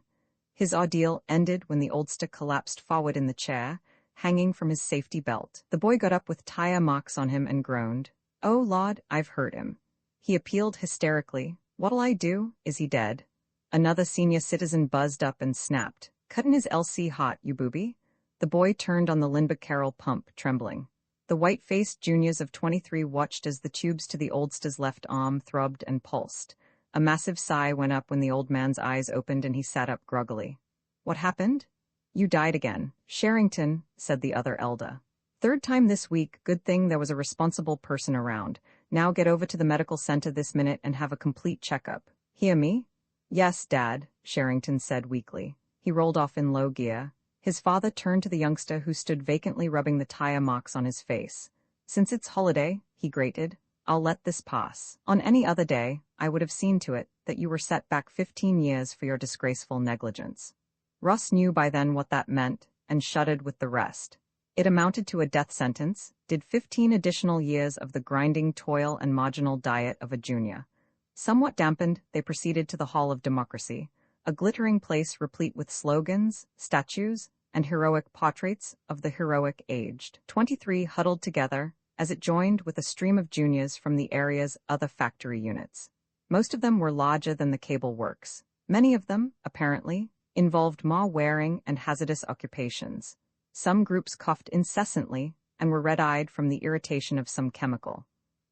His ordeal ended when the oldster collapsed forward in the chair, hanging from his safety belt. The boy got up with tire marks on him and groaned, "Oh Lord, I've hurt him." He appealed hysterically, "What'll I do? Is he dead?" Another senior citizen buzzed up and snapped, "Cuttin' his LC hot, you booby." The boy turned on the Lindbergh Carroll pump, trembling. The white-faced juniors of 23 watched as the tubes to the oldster's left arm throbbed and pulsed. A massive sigh went up when the old man's eyes opened and he sat up groggily. "What happened?" "You died again, Sherrington," said the other elder. "Third time this week. Good thing there was a responsible person around. Now get over to the medical center this minute and have a complete checkup. Hear me?" "Yes, Dad," Sherrington said weakly. He rolled off in low gear. His father turned to the youngster who stood vacantly rubbing the tire marks on his face. "Since it's holiday," he grated, "I'll let this pass. On any other day, I would have seen to it that you were set back 15 years for your disgraceful negligence." Russ knew by then what that meant, and shuddered with the rest. It amounted to a death sentence, did 15 additional years of the grinding toil and marginal diet of a junior. Somewhat dampened, they proceeded to the Hall of Democracy, a glittering place replete with slogans, statues, and heroic portraits of the heroic aged. 23 huddled together, as it joined with a stream of juniors from the area's other factory units. Most of them were larger than the cable works. Many of them, apparently, involved more-wearing and hazardous occupations. Some groups coughed incessantly and were red-eyed from the irritation of some chemical.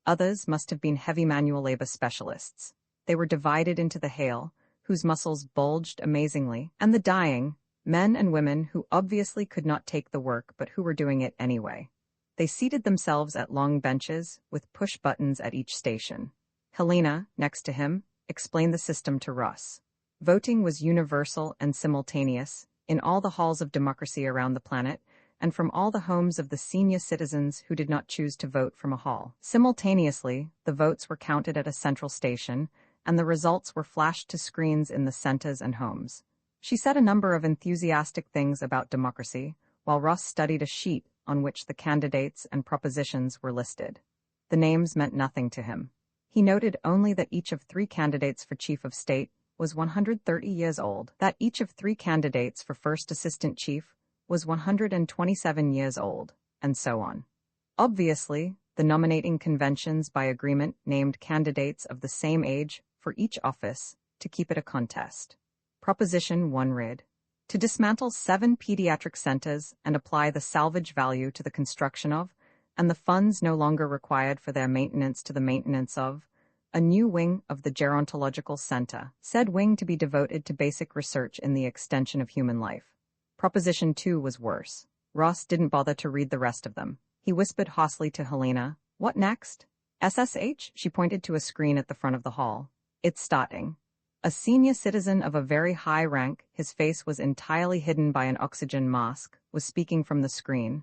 Others must have been heavy manual labor specialists. They were divided into the hale, whose muscles bulged amazingly, and the dying, men and women who obviously could not take the work but who were doing it anyway. They seated themselves at long benches, with push buttons at each station. Helena, next to him, explained the system to Russ. Voting was universal and simultaneous, in all the halls of democracy around the planet, and from all the homes of the senior citizens who did not choose to vote from a hall. Simultaneously, the votes were counted at a central station, and the results were flashed to screens in the centers and homes. She said a number of enthusiastic things about democracy, while Russ studied a sheet on which the candidates and propositions were listed. The names meant nothing to him. He noted only that each of 3 candidates for chief of state was 130 years old, that each of 3 candidates for first assistant chief was 127 years old, and so on. Obviously, the nominating conventions by agreement named candidates of the same age for each office to keep it a contest. Proposition 1 read, to dismantle 7 pediatric centers and apply the salvage value to the construction of, and the funds no longer required for their maintenance to the maintenance of, a new wing of the Gerontological Center, said wing to be devoted to basic research in the extension of human life. Proposition 2 was worse. Ross didn't bother to read the rest of them. He whispered hoarsely to Helena, "What next?" "SSH?" She pointed to a screen at the front of the hall. "It's starting." A senior citizen of a very high rank, his face was entirely hidden by an oxygen mask, was speaking from the screen.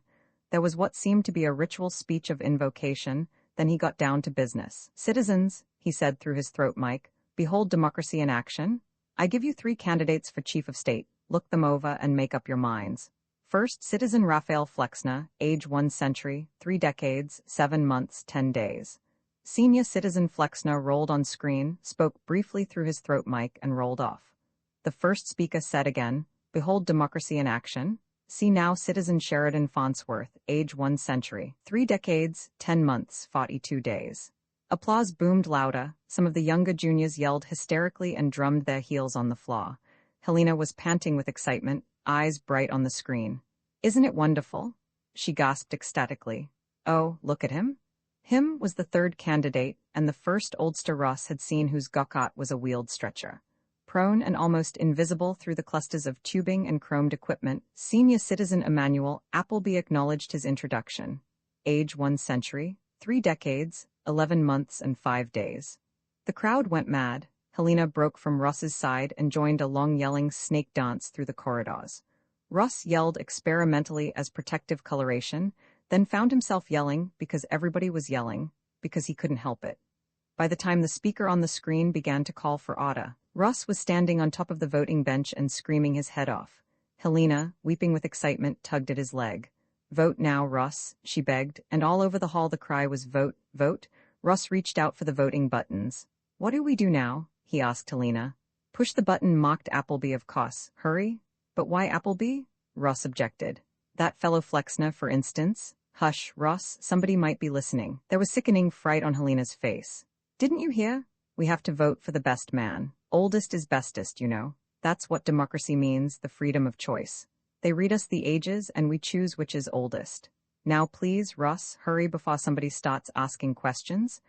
There was what seemed to be a ritual speech of invocation, then he got down to business. "Citizens," he said through his throat mic, "behold democracy in action. I give you 3 candidates for chief of state. Look them over and make up your minds. First, Citizen Raphael Flexner, age 1 century, 3 decades, 7 months, 10 days. Senior Citizen Flexner rolled on screen, spoke briefly through his throat mic, and rolled off. The first speaker said again, "Behold democracy in action. See now Citizen Sheridan Farnsworth, age 1 century, 3 decades, 10 months, 42 days. Applause boomed louder. Some of the younger juniors yelled hysterically and drummed their heels on the floor. Helena was panting with excitement, eyes bright on the screen. "Isn't it wonderful?" she gasped ecstatically. Oh, look at him? Him was the third candidate, and the first oldster Ross had seen whose gokot was a wheeled stretcher. Prone and almost invisible through the clusters of tubing and chromed equipment, senior citizen Emmanuel Appleby acknowledged his introduction. Age 1 century, 3 decades, 11 months and 5 days. The crowd went mad. Helena broke from Ross's side and joined a long yelling snake dance through the corridors. Ross yelled experimentally as protective coloration, then found himself yelling because everybody was yelling, because he couldn't help it. By the time the speaker on the screen began to call for order, Ross was standing on top of the voting bench and screaming his head off. Helena, weeping with excitement, tugged at his leg. Vote now, Ross, she begged, and all over the hall the cry was vote, vote. Ross reached out for the voting buttons. What do we do now? He asked Helena. Push the button, mocked Appleby, of course. Hurry? But why Appleby? Ross objected. That fellow Flexner, for instance? Hush, Ross, somebody might be listening. There was sickening fright on Helena's face. Didn't you hear? We have to vote for the best man. Oldest is bestest, you know. That's what democracy means, the freedom of choice. They read us the ages and we choose which is oldest. Now please, Ross, hurry before somebody starts asking questions.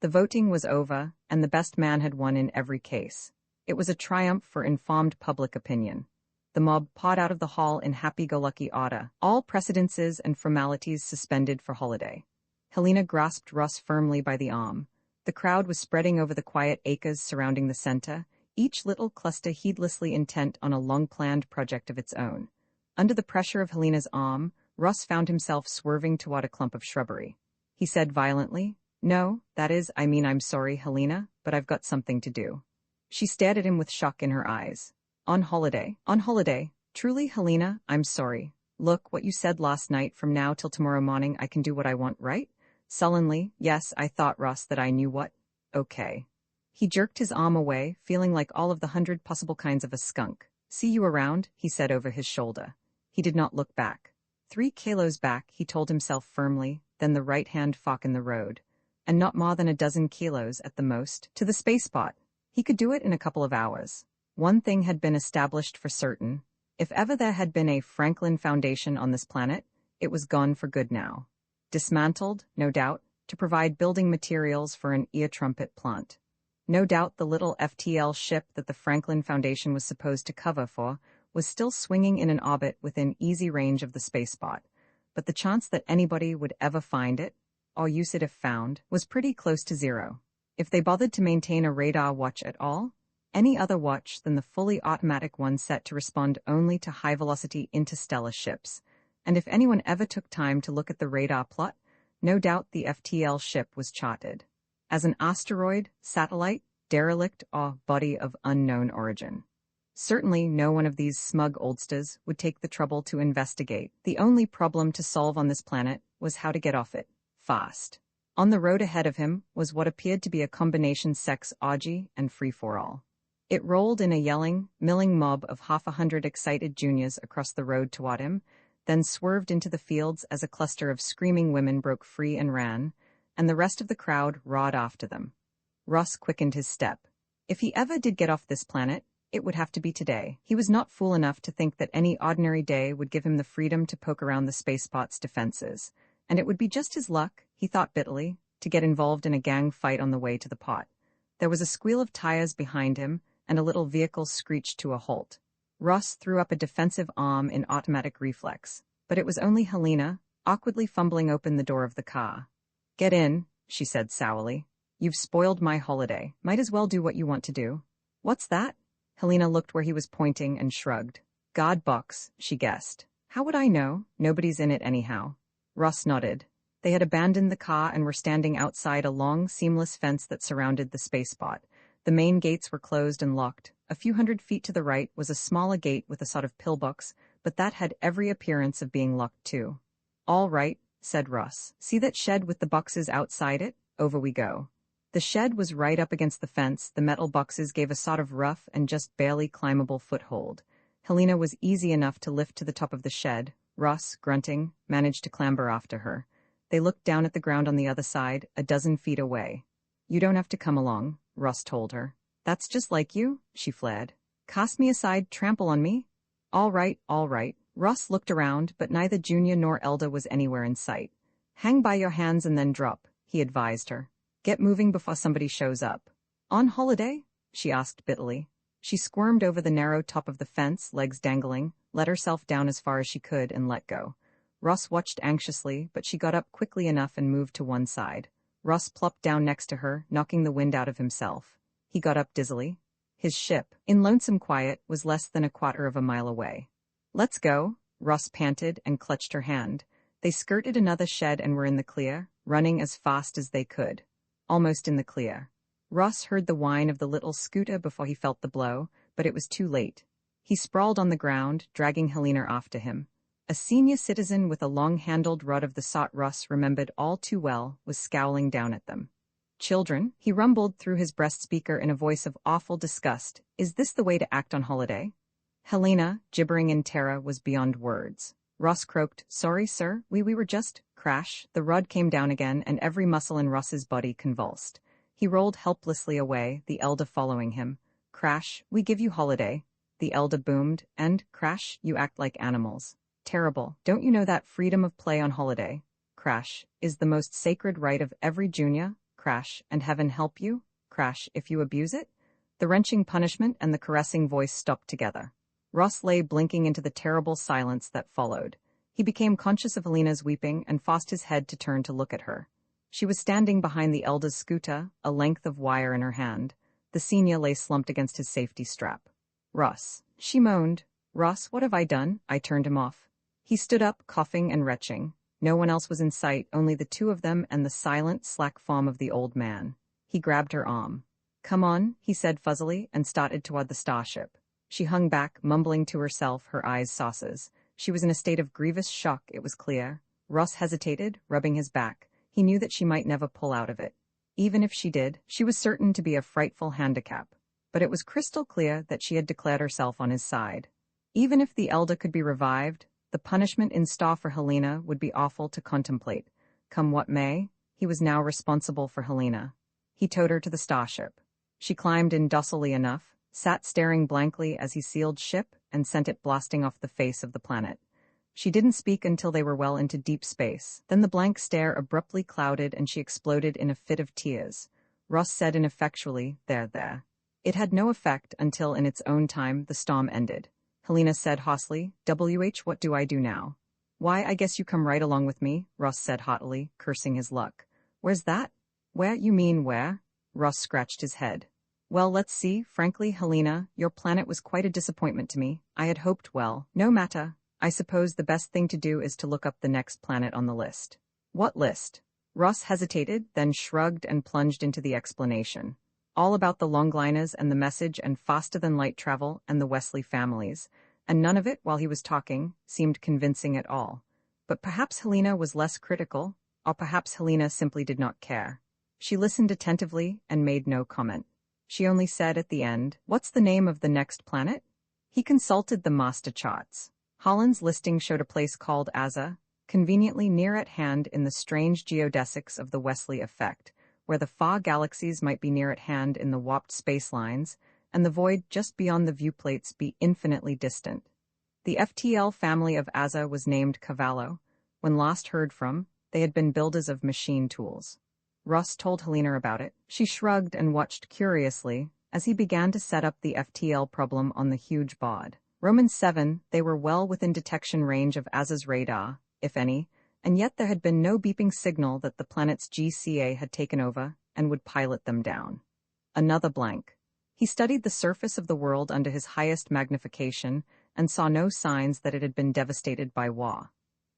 The voting was over, and the best man had won in every case. It was a triumph for informed public opinion. The mob poured out of the hall in happy-go-lucky order, all precedences and formalities suspended for holiday. Helena grasped Ross firmly by the arm. The crowd was spreading over the quiet acres surrounding the center, each little cluster heedlessly intent on a long-planned project of its own. Under the pressure of Helena's arm, Ross found himself swerving toward a clump of shrubbery. He said violently, "No, I'm sorry, Helena, but I've got something to do." She stared at him with shock in her eyes. On holiday. Truly, Helena, I'm sorry. Look, what you said last night, from now till tomorrow morning I can do what I want, right? Sullenly, yes, I thought, Ross, that I knew what. Okay. He jerked his arm away, feeling like all of the 100 possible kinds of a skunk. See you around, he said over his shoulder. He did not look back. 3 kilos back, he told himself firmly, then the right-hand fork in the road. And not more than a dozen kilos at the most, to the spaceport. He could do it in a couple of hours. One thing had been established for certain. If ever there had been a Franklin Foundation on this planet, it was gone for good now. Dismantled, no doubt, to provide building materials for an ear trumpet plant. No doubt the little FTL ship that the Franklin Foundation was supposed to cover for was still swinging in an orbit within easy range of the spaceport, but the chance that anybody would ever find it, or use it if found, was pretty close to zero. If they bothered to maintain a radar watch at all, any other watch than the fully automatic one set to respond only to high-velocity interstellar ships, and if anyone ever took time to look at the radar plot, no doubt the FTL ship was charted as an asteroid, satellite, derelict, or body of unknown origin. Certainly no one of these smug oldsters would take the trouble to investigate. The only problem to solve on this planet was how to get off it, fast. On the road ahead of him was what appeared to be a combination sex orgy and free-for-all. It rolled in a yelling, milling mob of 100 excited juniors across the road toward him, then swerved into the fields as a cluster of screaming women broke free and ran, and the rest of the crowd roared after them. Ross quickened his step. If he ever did get off this planet, it would have to be today. He was not fool enough to think that any ordinary day would give him the freedom to poke around the spaceport's defenses, and it would be just his luck, he thought bitterly, to get involved in a gang fight on the way to the pot. There was a squeal of tires behind him, and a little vehicle screeched to a halt. Ross threw up a defensive arm in automatic reflex, but it was only Helena, awkwardly fumbling open the door of the car. "Get in," she said sourly. "You've spoiled my holiday. Might as well do what you want to do." "What's that?" Helena looked where he was pointing and shrugged. "Guard box," she guessed. "How would I know? Nobody's in it anyhow." Ross nodded. They had abandoned the car and were standing outside a long, seamless fence that surrounded the spaceport. The main gates were closed and locked. A few 100 feet to the right was a smaller gate with a sort of pillbox, but that had every appearance of being locked too. "All right," said Ross. "See that shed with the boxes outside it? Over we go." The shed was right up against the fence. The metal boxes gave a sort of rough and just barely climbable foothold. Helena was easy enough to lift to the top of the shed. Ross, grunting, managed to clamber after her. They looked down at the ground on the other side, a dozen feet away. "You don't have to come along," Ross told her. "That's just like you," she flared. "Cast me aside, trample on me." All right, Ross looked around, but neither Junior nor Elda was anywhere in sight. Hang by your hands and then drop, he advised her. Get moving before somebody shows up. On holiday? She asked bitterly. She squirmed over the narrow top of the fence, legs dangling, let herself down as far as she could and let go. Ross watched anxiously, but she got up quickly enough and moved to one side. Ross plopped down next to her, knocking the wind out of himself. He got up dizzily. His ship, in lonesome quiet, was less than a quarter of a mile away. Let's go, Ross panted and clutched her hand. They skirted another shed and were in the clear, running as fast as they could. Almost in the clear. Ross heard the whine of the little scooter before he felt the blow, but it was too late. He sprawled on the ground, dragging Helena after him. A senior citizen with a long-handled rod of the sort Ross remembered all too well was scowling down at them. Children, he rumbled through his breast speaker in a voice of awful disgust, is this the way to act on holiday? Helena, gibbering in terror, was beyond words. Ross croaked, sorry sir, we were just, crash, the rod came down again and every muscle in Ross's body convulsed. He rolled helplessly away, the elder following him. Crash, we give you holiday. The elder boomed, and, crash, you act like animals. Terrible, don't you know that freedom of play on holiday, crash, is the most sacred right of every junior, crash, and heaven help you, crash, if you abuse it? The wrenching punishment and the caressing voice stopped together. Ross lay blinking into the terrible silence that followed. He became conscious of Helena's weeping and forced his head to turn to look at her. She was standing behind the elder's scooter, a length of wire in her hand. The senior lay slumped against his safety strap. Ross, she moaned. Ross, what have I done? I turned him off. He stood up, coughing and retching. No one else was in sight, only the two of them and the silent, slack form of the old man. He grabbed her arm. Come on, he said fuzzily, and started toward the starship. She hung back, mumbling to herself, her eyes saucers. She was in a state of grievous shock, it was clear. Ross hesitated, rubbing his back. He knew that she might never pull out of it. Even if she did, she was certain to be a frightful handicap. But it was crystal clear that she had declared herself on his side. Even if the elder could be revived, the punishment in store for Helena would be awful to contemplate. Come what may, he was now responsible for Helena. He towed her to the starship. She climbed in docilely enough, sat staring blankly as he sealed ship and sent it blasting off the face of the planet. She didn't speak until they were well into deep space. Then the blank stare abruptly clouded and she exploded in a fit of tears. Ross said ineffectually, there. It had no effect until in its own time the storm ended. Helena said hoarsely, what do I do now? Why, I guess you come right along with me, Ross said haughtily, cursing his luck. Where's that? Where, you mean where? Ross scratched his head. Well, let's see, frankly, Helena, your planet was quite a disappointment to me. I had hoped well. No matter. I suppose the best thing to do is to look up the next planet on the list. What list? Ross hesitated, then shrugged and plunged into the explanation. All about the longliners and the message and faster-than-light travel and the Wesley families, and none of it, while he was talking, seemed convincing at all. But perhaps Helena was less critical, or perhaps Helena simply did not care. She listened attentively and made no comment. She only said at the end, what's the name of the next planet? He consulted the master charts. Holland's listing showed a place called Aza, conveniently near at hand in the strange geodesics of the Wesley effect, where the far galaxies might be near at hand in the warped space lines, and the void just beyond the viewplates be infinitely distant. The FTL family of Aza was named Cavallo. When last heard from, they had been builders of machine tools. Ross told Helena about it. She shrugged and watched curiously as he began to set up the FTL problem on the huge board. Roman 7, they were well within detection range of Aza's radar, if any, and yet there had been no beeping signal that the planet's GCA had taken over and would pilot them down. Another blank. He studied the surface of the world under his highest magnification and saw no signs that it had been devastated by war.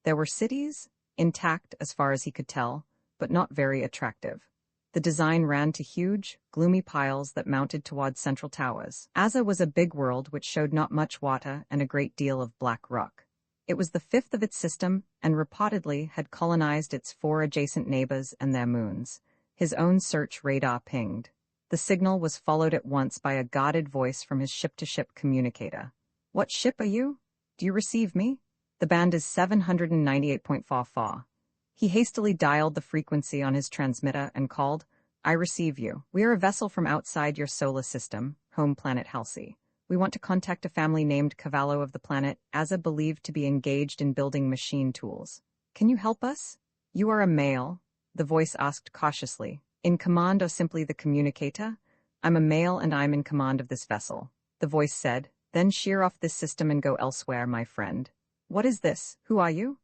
There were cities, intact as far as he could tell, but not very attractive. The design ran to huge, gloomy piles that mounted toward central towers. Aza was a big world which showed not much water and a great deal of black rock. It was the fifth of its system and reportedly had colonized its 4 adjacent neighbors and their moons. His own search radar pinged. The signal was followed at once by a guarded voice from his ship-to-ship communicator. What ship are you? Do you receive me? The band is 798.44. He hastily dialed the frequency on his transmitter and called, I receive you. We are a vessel from outside your solar system, home planet Halsey. We want to contact a family named Cavallo of the planet Aza, believed to be engaged in building machine tools. Can you help us? You are a male, the voice asked cautiously. In command or simply the communicator? I'm a male and I'm in command of this vessel, the voice said. Then shear off this system and go elsewhere, my friend. What is this? Who are you?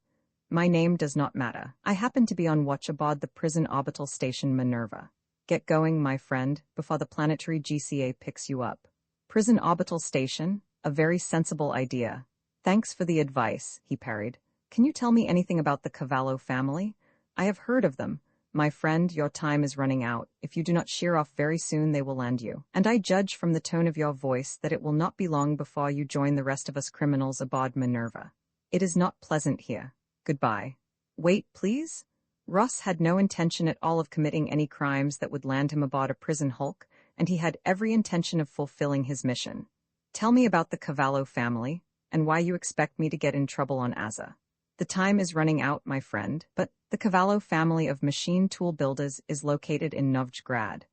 My name does not matter. I happen to be on watch aboard the prison orbital station Minerva. Get going, my friend, before the planetary GCA picks you up. Prison orbital station? A very sensible idea. Thanks for the advice, he parried. Can you tell me anything about the Cavallo family? I have heard of them. My friend, your time is running out. If you do not shear off very soon, they will land you. And I judge from the tone of your voice that it will not be long before you join the rest of us criminals aboard Minerva. It is not pleasant here. Goodbye. Wait, please? Ross had no intention at all of committing any crimes that would land him aboard a prison hulk, and he had every intention of fulfilling his mission. Tell me about the Cavallo family, and why you expect me to get in trouble on Aza. The time is running out, my friend, but the Cavallo family of machine tool builders is located in Novgorod,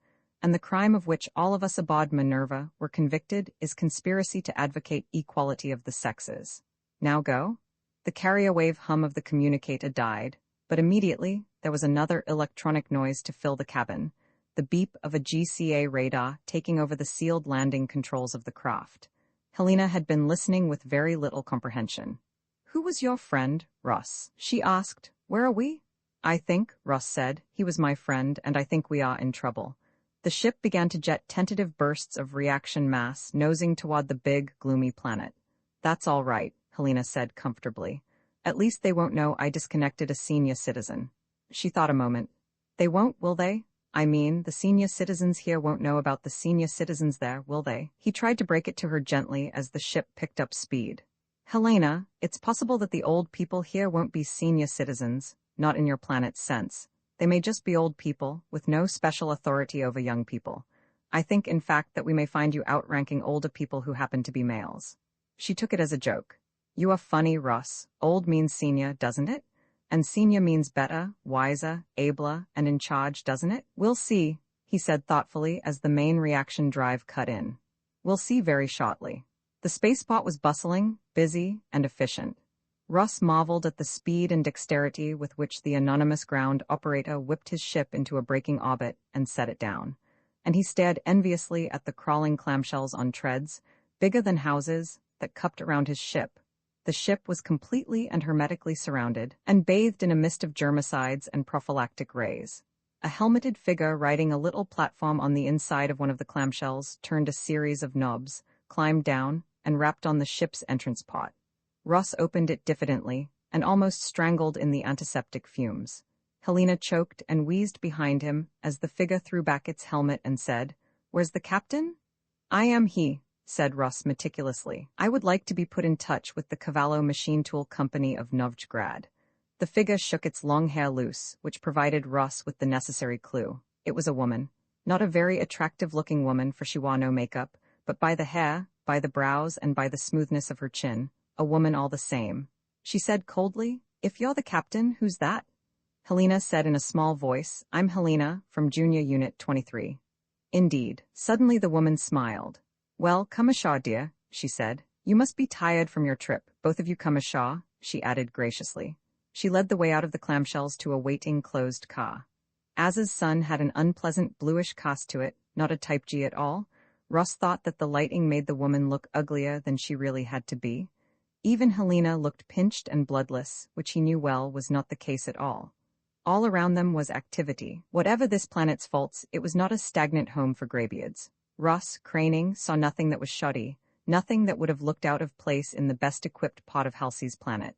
and the crime of which all of us aboard Minerva were convicted is conspiracy to advocate equality of the sexes. Now go? The carrier wave hum of the communicator died, but immediately there was another electronic noise to fill the cabin, the beep of a GCA radar taking over the sealed landing controls of the craft. Helena had been listening with very little comprehension. Who was your friend, Ross? She asked. Where are we? I think, Ross said, he was my friend, and I think we are in trouble. The ship began to jet tentative bursts of reaction mass, nosing toward the big, gloomy planet. That's all right, Helena said comfortably. At least they won't know I disconnected a senior citizen. She thought a moment. They won't, will they? I mean, the senior citizens here won't know about the senior citizens there, will they? He tried to break it to her gently as the ship picked up speed. Helena, it's possible that the old people here won't be senior citizens, not in your planet's sense. They may just be old people, with no special authority over young people. I think, in fact, that we may find you outranking older people who happen to be males. She took it as a joke. You are funny, Ross. Old means senior, doesn't it? And senior means better, wiser, abler, and in charge, doesn't it? We'll see, he said thoughtfully as the main reaction drive cut in. We'll see very shortly. The spaceport was bustling, busy, and efficient. Ross marveled at the speed and dexterity with which the anonymous ground operator whipped his ship into a braking orbit and set it down. And he stared enviously at the crawling clamshells on treads, bigger than houses, that cupped around his ship. The ship was completely and hermetically surrounded, and bathed in a mist of germicides and prophylactic rays. A helmeted figure riding a little platform on the inside of one of the clamshells turned a series of knobs, climbed down, and rapped on the ship's entrance pot. Ross opened it diffidently, and almost strangled in the antiseptic fumes. Helena choked and wheezed behind him as the figure threw back its helmet and said, "Where's the captain?" "I am he," said Ross meticulously. "I would like to be put in touch with the Cavallo Machine Tool Company of Novgorod." The figure shook its long hair loose, which provided Ross with the necessary clue. It was a woman. Not a very attractive-looking woman, for she wore no makeup, but by the hair, by the brows, and by the smoothness of her chin, a woman all the same. She said coldly, "If you're the captain, who's that?" Helena said in a small voice, "I'm Helena, from Junior Unit 23. Indeed. Suddenly the woman smiled. "Well, come ashore, dear," she said. "You must be tired from your trip. Both of you come ashore," she added graciously. She led the way out of the clamshells to a waiting closed car. Aza's sun had an unpleasant bluish cast to it, not a Type G at all. Ross thought that the lighting made the woman look uglier than she really had to be. Even Helena looked pinched and bloodless, which he knew well was not the case at all. All around them was activity. Whatever this planet's faults, it was not a stagnant home for graybeards. Ross, craning, saw nothing that was shoddy, nothing that would have looked out of place in the best-equipped part of Halsey's planet.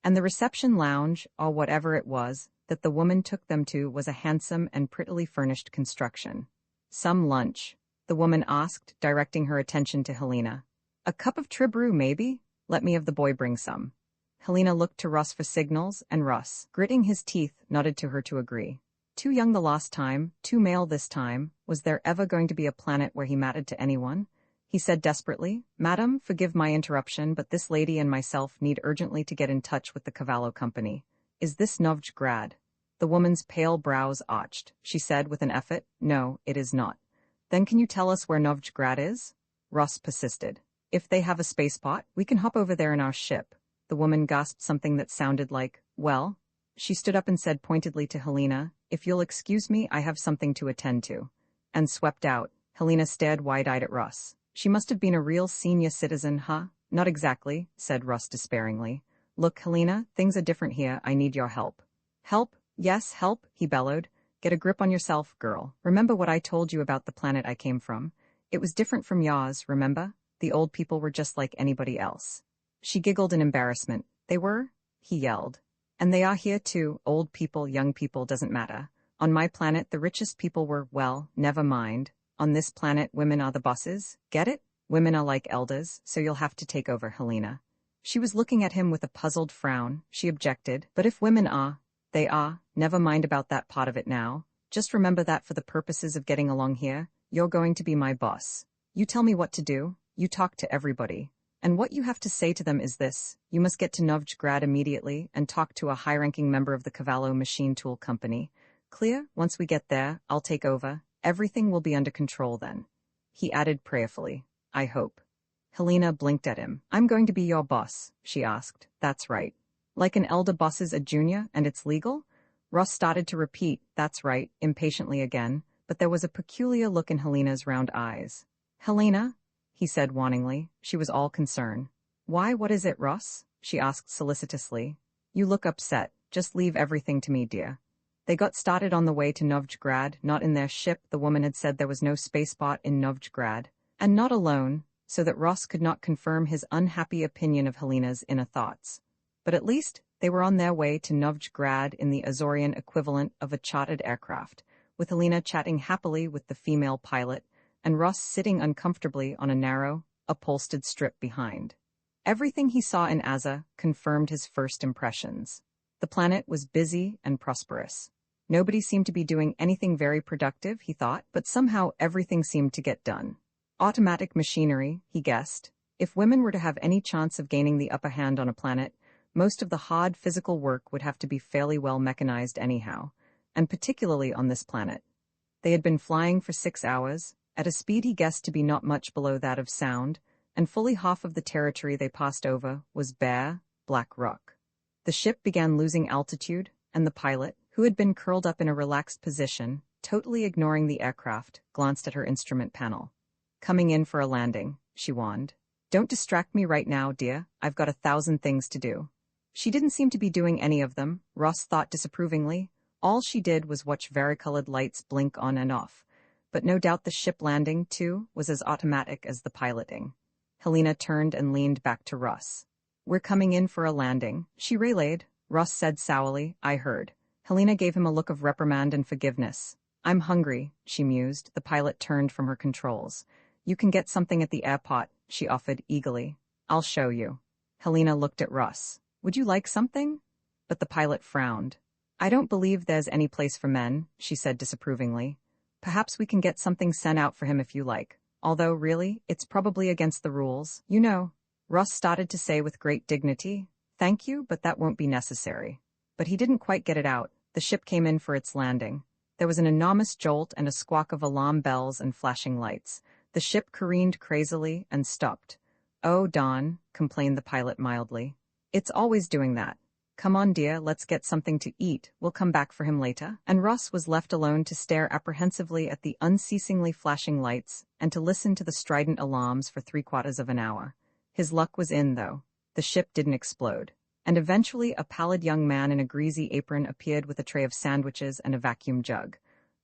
And the reception lounge, or whatever it was, that the woman took them to was a handsome and prettily furnished construction. "Some lunch?" the woman asked, directing her attention to Helena. "A cup of tribrew, maybe? Let me have the boy bring some." Helena looked to Ross for signals, and Ross, gritting his teeth, nodded to her to agree. Too young the last time, too male this time. Was there ever going to be a planet where he mattered to anyone? He said desperately, "Madam, forgive my interruption, but this lady and myself need urgently to get in touch with the Cavallo Company. Is this Novgorod?" The woman's pale brows arched. She said with an effort, "No, it is not." "Then can you tell us where Novgorod is?" Ross persisted. If they have a spaceport, we can hop over there in our ship. The woman gasped something that sounded like, well. She stood up and said pointedly to Helena, if you'll excuse me, I have something to attend to. And swept out. Helena stared wide-eyed at Russ. She must have been a real senior citizen, huh? Not exactly, said Russ despairingly. Look, Helena, things are different here. I need your help. Help? Yes, help, he bellowed. Get a grip on yourself, girl. Remember what I told you about the planet I came from? It was different from yours, remember? The old people were just like anybody else. She giggled in embarrassment. They were? He yelled. And they are here too, old people, young people, doesn't matter. On my planet, the richest people were, well, never mind. On this planet, women are the bosses. Get it? Women are like elders, so you'll have to take over, Helena. She was looking at him with a puzzled frown. She objected. But if women are, they are. Never mind about that part of it now. Just remember that for the purposes of getting along here, you're going to be my boss. You tell me what to do. You talk to everybody. And what you have to say to them is this: you must get to Novgorod immediately and talk to a high-ranking member of the Cavallo Machine Tool Company. Clear? Once we get there, I'll take over. Everything will be under control then. He added prayerfully, I hope. Helena blinked at him. I'm going to be your boss, she asked. That's right. Like an elder boss is a junior, and it's legal? Russ started to repeat, that's right, impatiently again, but there was a peculiar look in Helena's round eyes. Helena? He said warningly. She was all concern. Why, what is it, Russ? She asked solicitously. You look upset. Just leave everything to me, dear. They got started on the way to Novgorod, not in their ship. The woman had said there was no spaceport in Novgorod, and not alone, so that Russ could not confirm his unhappy opinion of Helena's inner thoughts. But at least they were on their way to Novgorod in the Azorian equivalent of a chartered aircraft, with Helena chatting happily with the female pilot, and Russ sitting uncomfortably on a narrow, upholstered strip behind. Everything he saw in Aza confirmed his first impressions. The planet was busy and prosperous. Nobody seemed to be doing anything very productive, he thought, but somehow everything seemed to get done. Automatic machinery, he guessed. If women were to have any chance of gaining the upper hand on a planet, most of the hard physical work would have to be fairly well mechanized anyhow, and particularly on this planet. They had been flying for 6 hours, at a speed he guessed to be not much below that of sound, and fully half of the territory they passed over was bare, black rock. The ship began losing altitude, and the pilot, who had been curled up in a relaxed position, totally ignoring the aircraft, glanced at her instrument panel. Coming in for a landing, she warned. Don't distract me right now, dear. I've got 1,000 things to do. She didn't seem to be doing any of them, Ross thought disapprovingly. All she did was watch varicolored lights blink on and off. But no doubt the ship landing, too, was as automatic as the piloting. Helena turned and leaned back to Russ. We're coming in for a landing, she relayed. Russ said sourly, I heard. Helena gave him a look of reprimand and forgiveness. I'm hungry, she mused. The pilot turned from her controls. You can get something at the airport, she offered eagerly. I'll show you. Helena looked at Russ. Would you like something? But the pilot frowned. I don't believe there's any place for men, she said disapprovingly. Perhaps we can get something sent out for him if you like. Although, really, it's probably against the rules, you know. Russ started to say with great dignity, Thank you, but that won't be necessary. But he didn't quite get it out. The ship came in for its landing. There was an enormous jolt and a squawk of alarm bells and flashing lights. The ship careened crazily and stopped. Oh, Don, complained the pilot mildly. It's always doing that. Come on, dear, let's get something to eat. We'll come back for him later. And Russ was left alone to stare apprehensively at the unceasingly flashing lights and to listen to the strident alarms for 3/4 of an hour. His luck was in, though. The ship didn't explode. And eventually a pallid young man in a greasy apron appeared with a tray of sandwiches and a vacuum jug.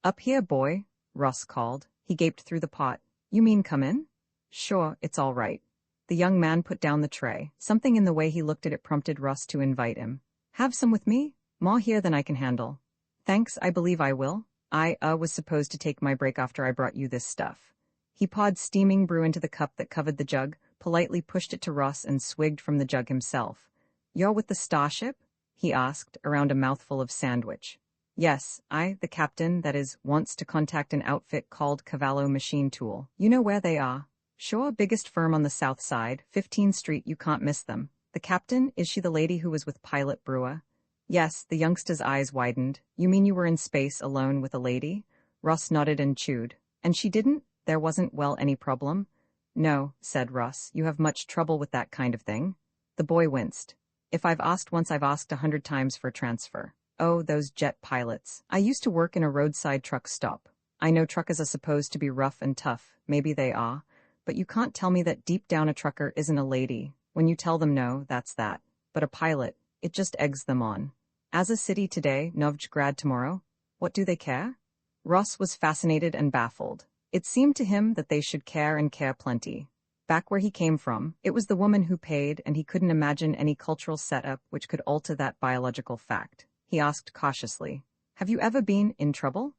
Up here, boy, Russ called. He gaped through the pot. You mean come in? Sure, it's all right. The young man put down the tray. Something in the way he looked at it prompted Russ to invite him. Have some with me? More here than I can handle. Thanks, I believe I will. I was supposed to take my break after I brought you this stuff. He poured steaming brew into the cup that covered the jug, politely pushed it to Russ and swigged from the jug himself. You're with the starship? He asked, around a mouthful of sandwich. Yes, I, the captain, that is, wants to contact an outfit called Cavallo Machine Tool. You know where they are? Sure, biggest firm on the south side, 15th Street, you can't miss them. The captain, is she the lady who was with Pilot Brewer? Yes, the youngster's eyes widened. You mean you were in space alone with a lady? Russ nodded and chewed. And she didn't? There wasn't, well, any problem? No, said Russ, you have much trouble with that kind of thing. The boy winced. If I've asked once, I've asked 100 times for a transfer. Oh, those jet pilots. I used to work in a roadside truck stop. I know truckers are supposed to be rough and tough, maybe they are, but you can't tell me that deep down a trucker isn't a lady. When you tell them no, that's that. But a pilot, it just eggs them on. As a city today, Novgorod tomorrow, what do they care? Ross was fascinated and baffled. It seemed to him that they should care and care plenty. Back where he came from, it was the woman who paid, and he couldn't imagine any cultural setup which could alter that biological fact. He asked cautiously, "Have you ever been in trouble?"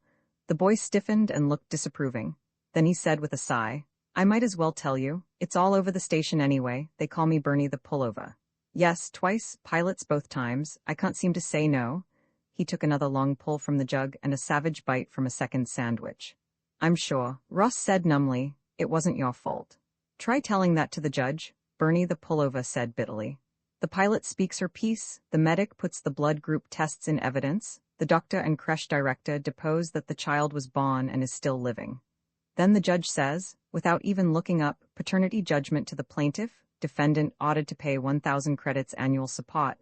The boy stiffened and looked disapproving. Then he said with a sigh, "I might as well tell you. It's all over the station anyway. They call me Bernie the Pullover." "Yes, twice, pilots both times. I can't seem to say no." He took another long pull from the jug and a savage bite from a second sandwich. "I'm sure," Ross said numbly, "it wasn't your fault." "Try telling that to the judge," Bernie the Pullover said bitterly. The pilot speaks her piece, the medic puts the blood group tests in evidence, the doctor and creche director depose that the child was born and is still living. Then the judge says, without even looking up, paternity judgment to the plaintiff, defendant ordered to pay 1,000 credits annual support.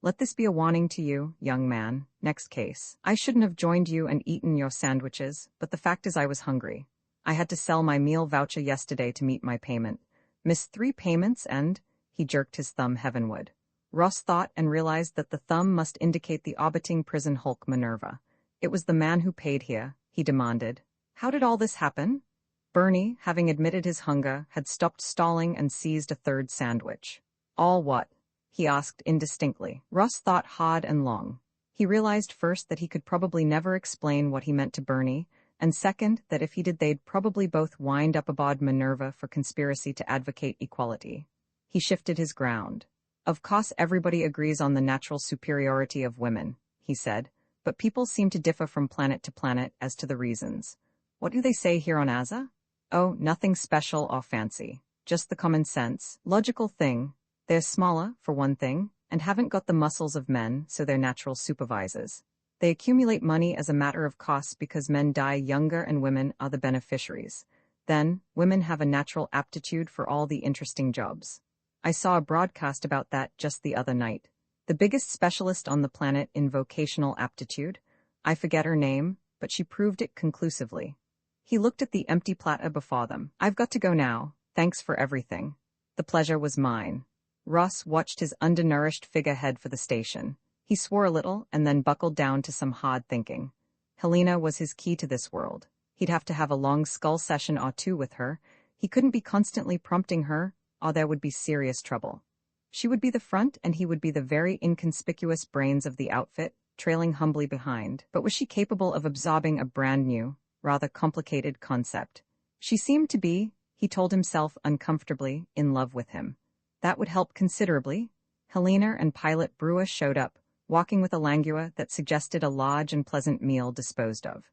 Let this be a warning to you, young man. Next case. I shouldn't have joined you and eaten your sandwiches, but the fact is I was hungry. I had to sell my meal voucher yesterday to meet my payment. Missed 3 payments and, he jerked his thumb heavenward. Ross thought and realized that the thumb must indicate the orbiting prison hulk Minerva. It was the man who paid here, he demanded. How did all this happen? Bernie, having admitted his hunger, had stopped stalling and seized a third sandwich. All what? He asked indistinctly. Ross thought hard and long. He realized first that he could probably never explain what he meant to Bernie, and second, that if he did they'd probably both wind up aboard Minerva for conspiracy to advocate equality. He shifted his ground. Of course everybody agrees on the natural superiority of women, he said, but people seem to differ from planet to planet as to the reasons. What do they say here on Aza? Oh, nothing special or fancy. Just the common sense, logical thing. They're smaller, for one thing, and haven't got the muscles of men, so they're natural supervisors. They accumulate money as a matter of cost because men die younger and women are the beneficiaries. Then, women have a natural aptitude for all the interesting jobs. I saw a broadcast about that just the other night. The biggest specialist on the planet in vocational aptitude, I forget her name, but she proved it conclusively. He looked at the empty platter before them. I've got to go now. Thanks for everything. The pleasure was mine. Ross watched his undernourished figure head for the station. He swore a little and then buckled down to some hard thinking. Helena was his key to this world. He'd have to have a long skull session or two with her. He couldn't be constantly prompting her, or there would be serious trouble. She would be the front and he would be the very inconspicuous brains of the outfit, trailing humbly behind. But was she capable of absorbing a brand new, rather complicated concept? She seemed to be, he told himself uncomfortably, in love with him. That would help considerably. Helena and pilot Brewer showed up, walking with a languor that suggested a large and pleasant meal disposed of.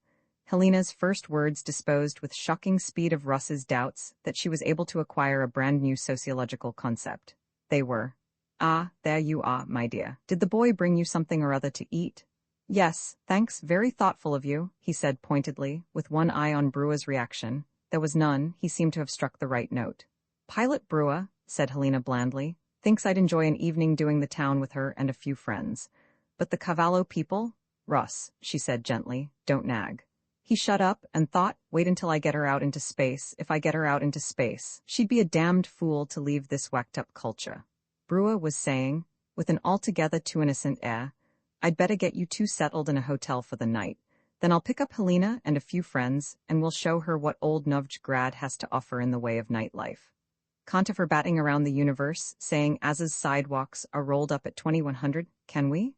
Helena's first words disposed with shocking speed of Russ's doubts that she was able to acquire a brand new sociological concept. They were, "Ah, there you are, my dear. Did the boy bring you something or other to eat?" "Yes, thanks, very thoughtful of you," he said pointedly, with one eye on Brewer's reaction. There was none. He seemed to have struck the right note. "Pilot Brewer," said Helena blandly, "thinks I'd enjoy an evening doing the town with her and a few friends. But the Cavallo people?" "Russ," she said gently, "don't nag." He shut up and thought, wait until I get her out into space. If I get her out into space, she'd be a damned fool to leave this whacked-up culture. Brewer was saying, with an altogether too innocent air, "I'd better get you two settled in a hotel for the night. Then I'll pick up Helena and a few friends, and we'll show her what old Novgorod has to offer in the way of nightlife. Can't of her batting around the universe, saying Aza's sidewalks are rolled up at 2100, can we?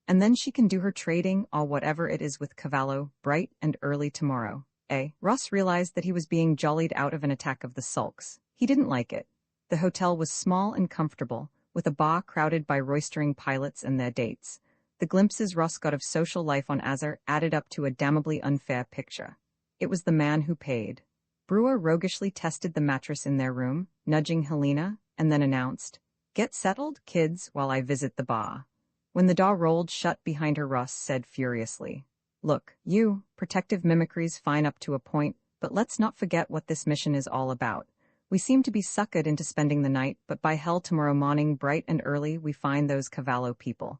And then she can do her trading or whatever it is with Cavallo, bright and early tomorrow, eh?" Ross realized that he was being jollied out of an attack of the sulks. He didn't like it. The hotel was small and comfortable, with a bar crowded by roistering pilots and their dates. The glimpses Ross got of social life on Azar added up to a damnably unfair picture. It was the man who paid. Brewer roguishly tested the mattress in their room, nudging Helena, and then announced, "Get settled, kids, while I visit the bar." When the door rolled shut behind her, Ross said furiously, "Look, you, protective mimicry's fine up to a point, but let's not forget what this mission is all about. We seem to be suckered into spending the night, but by hell tomorrow morning bright and early we find those Cavallo people.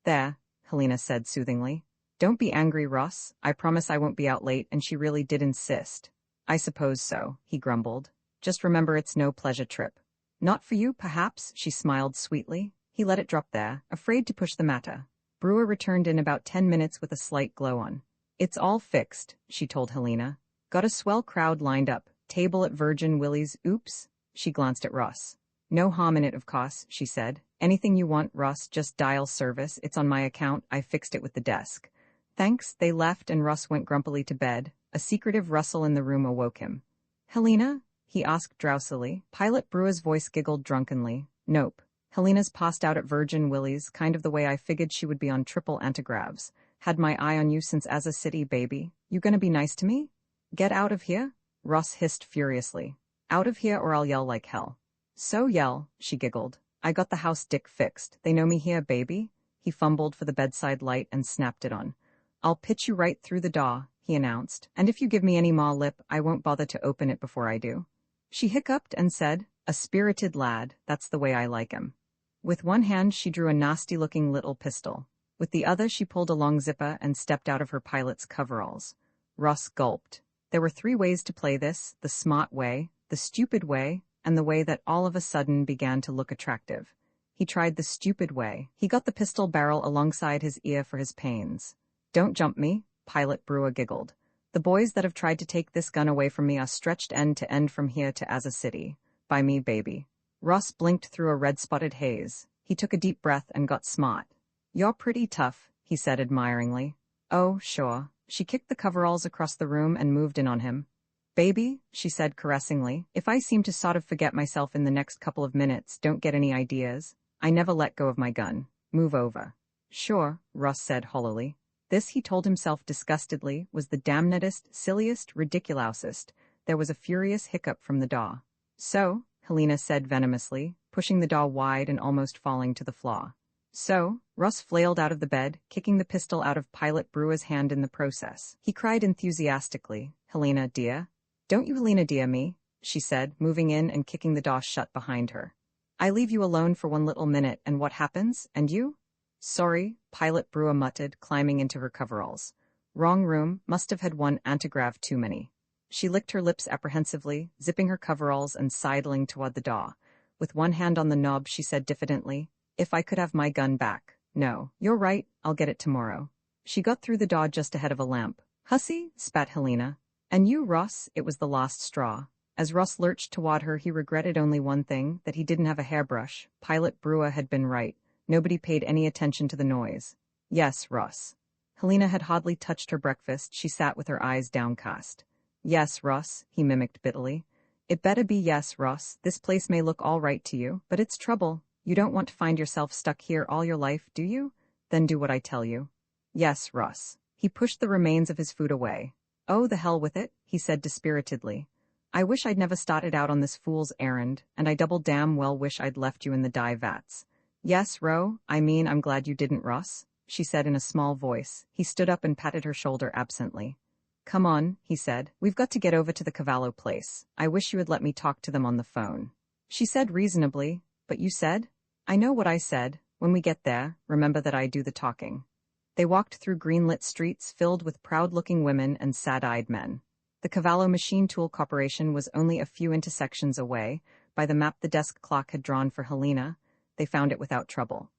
There, Helena said soothingly. Don't be angry, Ross. I promise I won't be out late, and she really did insist. I suppose so, he grumbled. Just remember it's no pleasure trip. Not for you, perhaps, she smiled sweetly. He let it drop there, afraid to push the matter. Brewer returned in about 10 minutes with a slight glow on. It's all fixed, she told Helena. Got a swell crowd lined up. Table at Virgin Willie's. Oops. She glanced at Ross. No harm in it, of course, she said. Anything you want, Ross, just dial service. It's on my account. I fixed it with the desk. Thanks. They left and Ross went grumpily to bed. A secretive rustle in the room awoke him. Helena? He asked drowsily. Pilot Brewer's voice giggled drunkenly. Nope. Helena's passed out at Virgin Willie's, kind of the way I figured she would be on triple antigravs. Had my eye on you since as a city, baby. You gonna be nice to me? Get out of here? Ross hissed furiously. Out of here or I'll yell like hell. So yell, she giggled. I got the house dick fixed. They know me here, baby. He fumbled for the bedside light and snapped it on. I'll pitch you right through the door, he announced, and if you give me any more lip, I won't bother to open it before I do. She hiccuped and said, a spirited lad, that's the way I like him. With one hand she drew a nasty-looking little pistol. With the other she pulled a long zipper and stepped out of her pilot's coveralls. Ross gulped. There were 3 ways to play this: the smart way, the stupid way, and the way that all of a sudden began to look attractive. He tried the stupid way. He got the pistol barrel alongside his ear for his pains. Don't jump me, Pilot Brewer giggled. The boys that have tried to take this gun away from me are stretched end to end from here to Asa City. By me, baby. Ross blinked through a red-spotted haze. He took a deep breath and got smart. You're pretty tough, he said admiringly. Oh, sure. She kicked the coveralls across the room and moved in on him. Baby, she said caressingly, if I seem to sort of forget myself in the next couple of minutes, don't get any ideas. I never let go of my gun. Move over. Sure, Ross said hollowly. This, he told himself disgustedly, was the damnedest, silliest, ridiculousest. There was a furious hiccup from the door. So, Helena said venomously, pushing the door wide and almost falling to the floor. So, Ross flailed out of the bed, kicking the pistol out of Pilot Brewer's hand in the process. He cried enthusiastically, Helena, dear. Don't you Helena dear me, she said, moving in and kicking the door shut behind her. I leave you alone for 1 little minute, and what happens? And you? Sorry, Pilot Brewer muttered, climbing into her coveralls. Wrong room, must have had 1 antigrav too many. She licked her lips apprehensively, zipping her coveralls and sidling toward the door. With one hand on the knob, she said diffidently, If I could have my gun back. No, you're right, I'll get it tomorrow. She got through the door just ahead of a lamp. Hussy, spat Helena. And you, Ross, it was the last straw. As Ross lurched toward her, he regretted only one thing, that he didn't have a hairbrush. Pilot Brewer had been right. Nobody paid any attention to the noise. Yes, Ross. Helena had hardly touched her breakfast. She sat with her eyes downcast. Yes, Ross, he mimicked bitterly. It better be yes, Ross. This place may look all right to you, but it's trouble. You don't want to find yourself stuck here all your life, do you? Then do what I tell you. Yes, Ross. He pushed the remains of his food away. Oh, the hell with it, he said dispiritedly. I wish I'd never started out on this fool's errand, and I double damn well wish I'd left you in the dye vats. Yes, Ro, I mean I'm glad you didn't, Ross, she said in a small voice. He stood up and patted her shoulder absently. Come on, he said. We've got to get over to the Cavallo place. I wish you had let me talk to them on the phone. She said reasonably, but you said? I know what I said. When we get there, remember that I do the talking. They walked through green-lit streets filled with proud-looking women and sad-eyed men. The Cavallo Machine Tool Corporation was only a few intersections away. By the map the desk clock had drawn for Helena, they found it without trouble.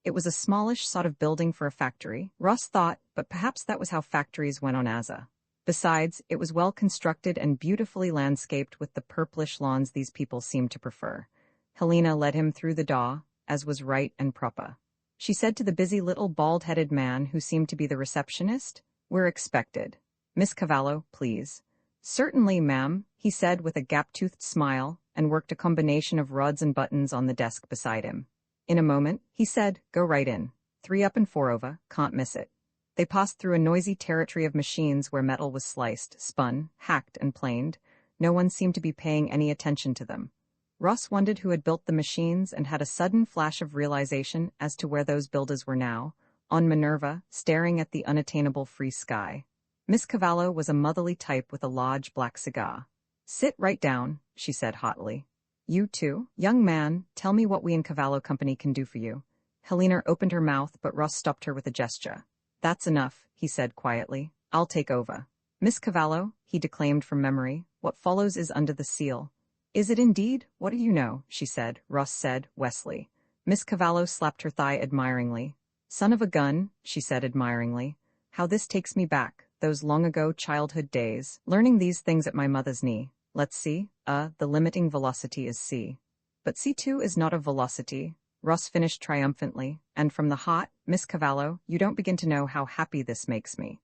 It was a smallish sort of building for a factory, Ross thought, but perhaps that was how factories went on Asa. Besides, it was well constructed and beautifully landscaped with the purplish lawns these people seemed to prefer. Helena led him through the door, as was right and proper. She said to the busy little bald-headed man who seemed to be the receptionist, We're expected. Miss Cavallo, please. Certainly, ma'am, he said with a gap-toothed smile, and worked a combination of rods and buttons on the desk beside him. In a moment, he said, Go right in. 3 up and 4 over, can't miss it. They passed through a noisy territory of machines where metal was sliced, spun, hacked, and planed. No one seemed to be paying any attention to them. Ross wondered who had built the machines and had a sudden flash of realization as to where those builders were now, on Minerva, staring at the unattainable free sky. Miss Cavallo was a motherly type with a large black cigar. Sit right down, she said hotly. You too? Young man, tell me what we in Cavallo Company can do for you. Helena opened her mouth, but Ross stopped her with a gesture. That's enough, he said quietly. I'll take over. Miss Cavallo, he declaimed from memory, what follows is under the seal. Is it indeed? What do you know? She said. Ross said, Wesley. Miss Cavallo slapped her thigh admiringly. Son of a gun, she said admiringly. How this takes me back, those long-ago childhood days, learning these things at my mother's knee. Let's see, the limiting velocity is c. But c2 is not a velocity, Ross finished triumphantly, and from the heart, Miss Cavallo, you don't begin to know how happy this makes me.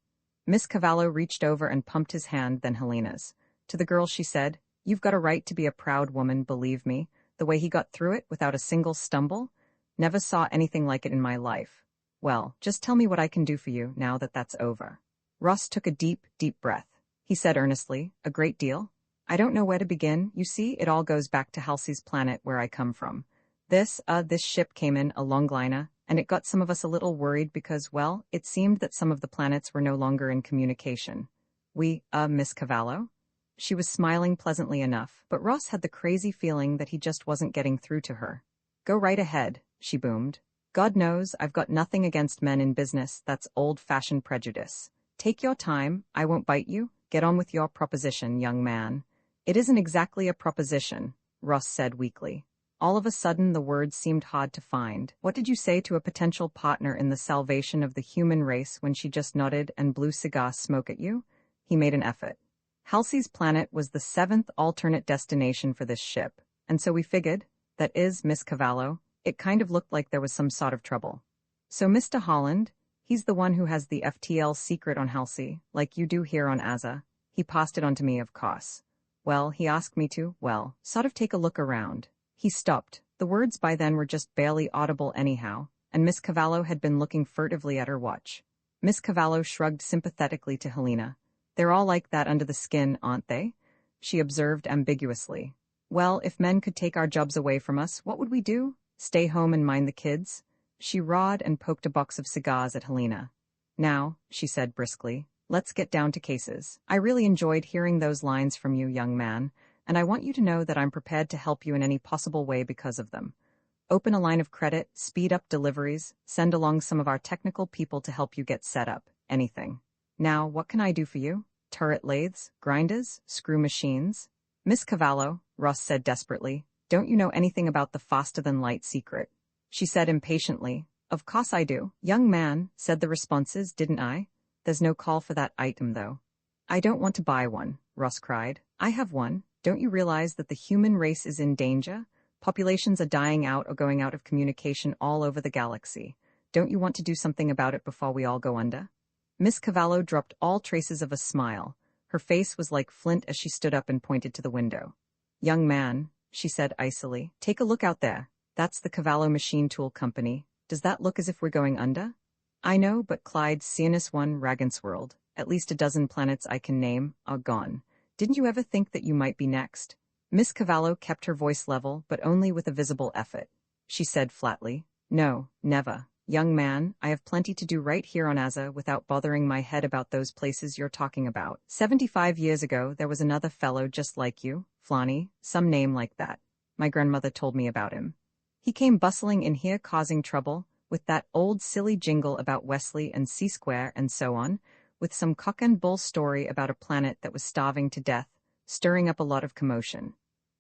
Miss Cavallo reached over and pumped his hand, then Helena's. To the girl she said, You've got a right to be a proud woman, believe me. The way he got through it without a single stumble? Never saw anything like it in my life. Well, just tell me what I can do for you now that that's over. Ross took a deep, deep breath. He said earnestly, a great deal. I don't know where to begin. You see, it all goes back to Halsey's planet where I come from. This ship came in a longliner, and it got some of us a little worried because, well, it seemed that some of the planets were no longer in communication. Miss Cavallo? She was smiling pleasantly enough, but Ross had the crazy feeling that he just wasn't getting through to her. Go right ahead, she boomed. God knows I've got nothing against men in business, that's old-fashioned prejudice. Take your time, I won't bite you. Get on with your proposition, young man. It isn't exactly a proposition, Ross said weakly. All of a sudden the words seemed hard to find. What did you say to a potential partner in the salvation of the human race when she just nodded and blew cigar smoke at you? He made an effort. Halsey's planet was the 7th alternate destination for this ship, and so we figured, that is, Miss Cavallo, it kind of looked like there was some sort of trouble. So Mr. Holland, he's the one who has the FTL secret on Halsey, like you do here on Aza. He passed it on to me, of course. Well, he asked me to, sort of take a look around. He stopped. The words by then were just barely audible anyhow, and Miss Cavallo had been looking furtively at her watch. Miss Cavallo shrugged sympathetically to Helena. They're all like that under the skin, aren't they? She observed ambiguously. Well, if men could take our jobs away from us, what would we do? Stay home and mind the kids? She rawed and poked a box of cigars at Helena. Now, she said briskly, let's get down to cases. I really enjoyed hearing those lines from you, young man, and I want you to know that I'm prepared to help you in any possible way because of them. Open a line of credit, speed up deliveries, send along some of our technical people to help you get set up, anything. Now, what can I do for you? Turret lathes, grinders, screw machines? Miss Cavallo, Ross said desperately, don't you know anything about the faster-than-light secret? She said impatiently, Of course I do. Young man, said the responses, didn't I? There's no call for that item, though. I don't want to buy one, Ross cried. I have one. Don't you realize that the human race is in danger? Populations are dying out or going out of communication all over the galaxy. Don't you want to do something about it before we all go under? Miss Cavallo dropped all traces of a smile. Her face was like flint as she stood up and pointed to the window. Young man, she said icily, take a look out there. That's the Cavallo Machine Tool Company. Does that look as if we're going under? I know, but Clyde's Cianus 1 Ragensworld, at least a dozen planets I can name, are gone. Didn't you ever think that you might be next? Miss Cavallo kept her voice level, but only with a visible effort. She said flatly, No, never. Young man, I have plenty to do right here on Aza without bothering my head about those places you're talking about. 75 years ago, there was another fellow just like you, Flanny, some name like that. My grandmother told me about him. He came bustling in here causing trouble, with that old silly jingle about Wesley and C-Square and so on, with some cock and bull story about a planet that was starving to death, stirring up a lot of commotion.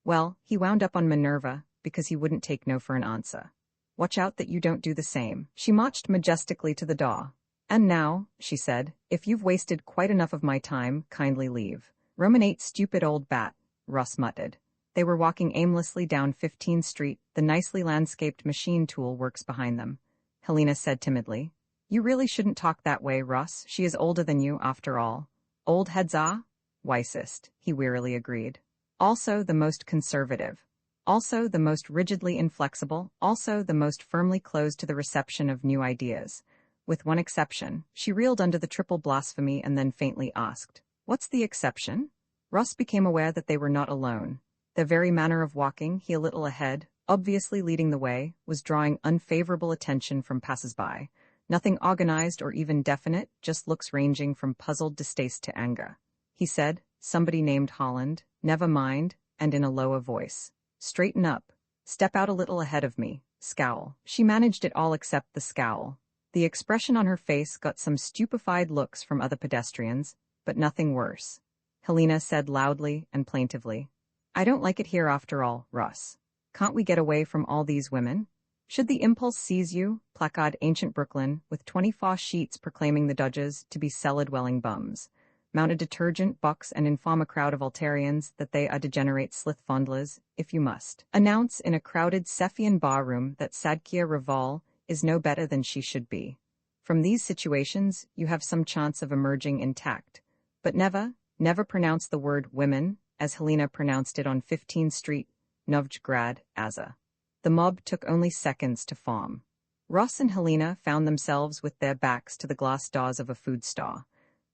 Well, he wound up on Minerva, because he wouldn't take no for an answer. Watch out that you don't do the same. She marched majestically to the door. And now, she said, if you've wasted quite enough of my time, kindly leave. Ruminate, stupid old bat, Ross muttered. They were walking aimlessly down 15th Street, the nicely landscaped machine tool works behind them. Helena said timidly, You really shouldn't talk that way, Ross. She is older than you, after all. Old heads are? Wisest, he wearily agreed. Also the most conservative. Also the most rigidly inflexible, also the most firmly closed to the reception of new ideas. With one exception, she reeled under the triple blasphemy and then faintly asked, What's the exception? Ross became aware that they were not alone. Their very manner of walking, he a little ahead, obviously leading the way, was drawing unfavorable attention from passers-by. Nothing organized or even definite, just looks ranging from puzzled distaste to anger. He said, Somebody named Holland. Never mind, and in a lower voice. Straighten up. Step out a little ahead of me. Scowl. She managed it all except the scowl. The expression on her face got some stupefied looks from other pedestrians, but nothing worse. Helena said loudly and plaintively. I don't like it here after all, Russ. Can't we get away from all these women? Should the impulse seize you, placard ancient Brooklyn, with 24 sheets proclaiming the Dodgers to be cellar-dwelling bums, mount a detergent box and inform a crowd of Altarians that they are degenerate slith-fondlers, if you must. Announce in a crowded Cephian barroom that Sadkia Raval is no better than she should be. From these situations, you have some chance of emerging intact. But never pronounce the word women, as Helena pronounced it on 15th Street, Novgorod, Aza. The mob took only seconds to form. Ross and Helena found themselves with their backs to the glass doors of a food store.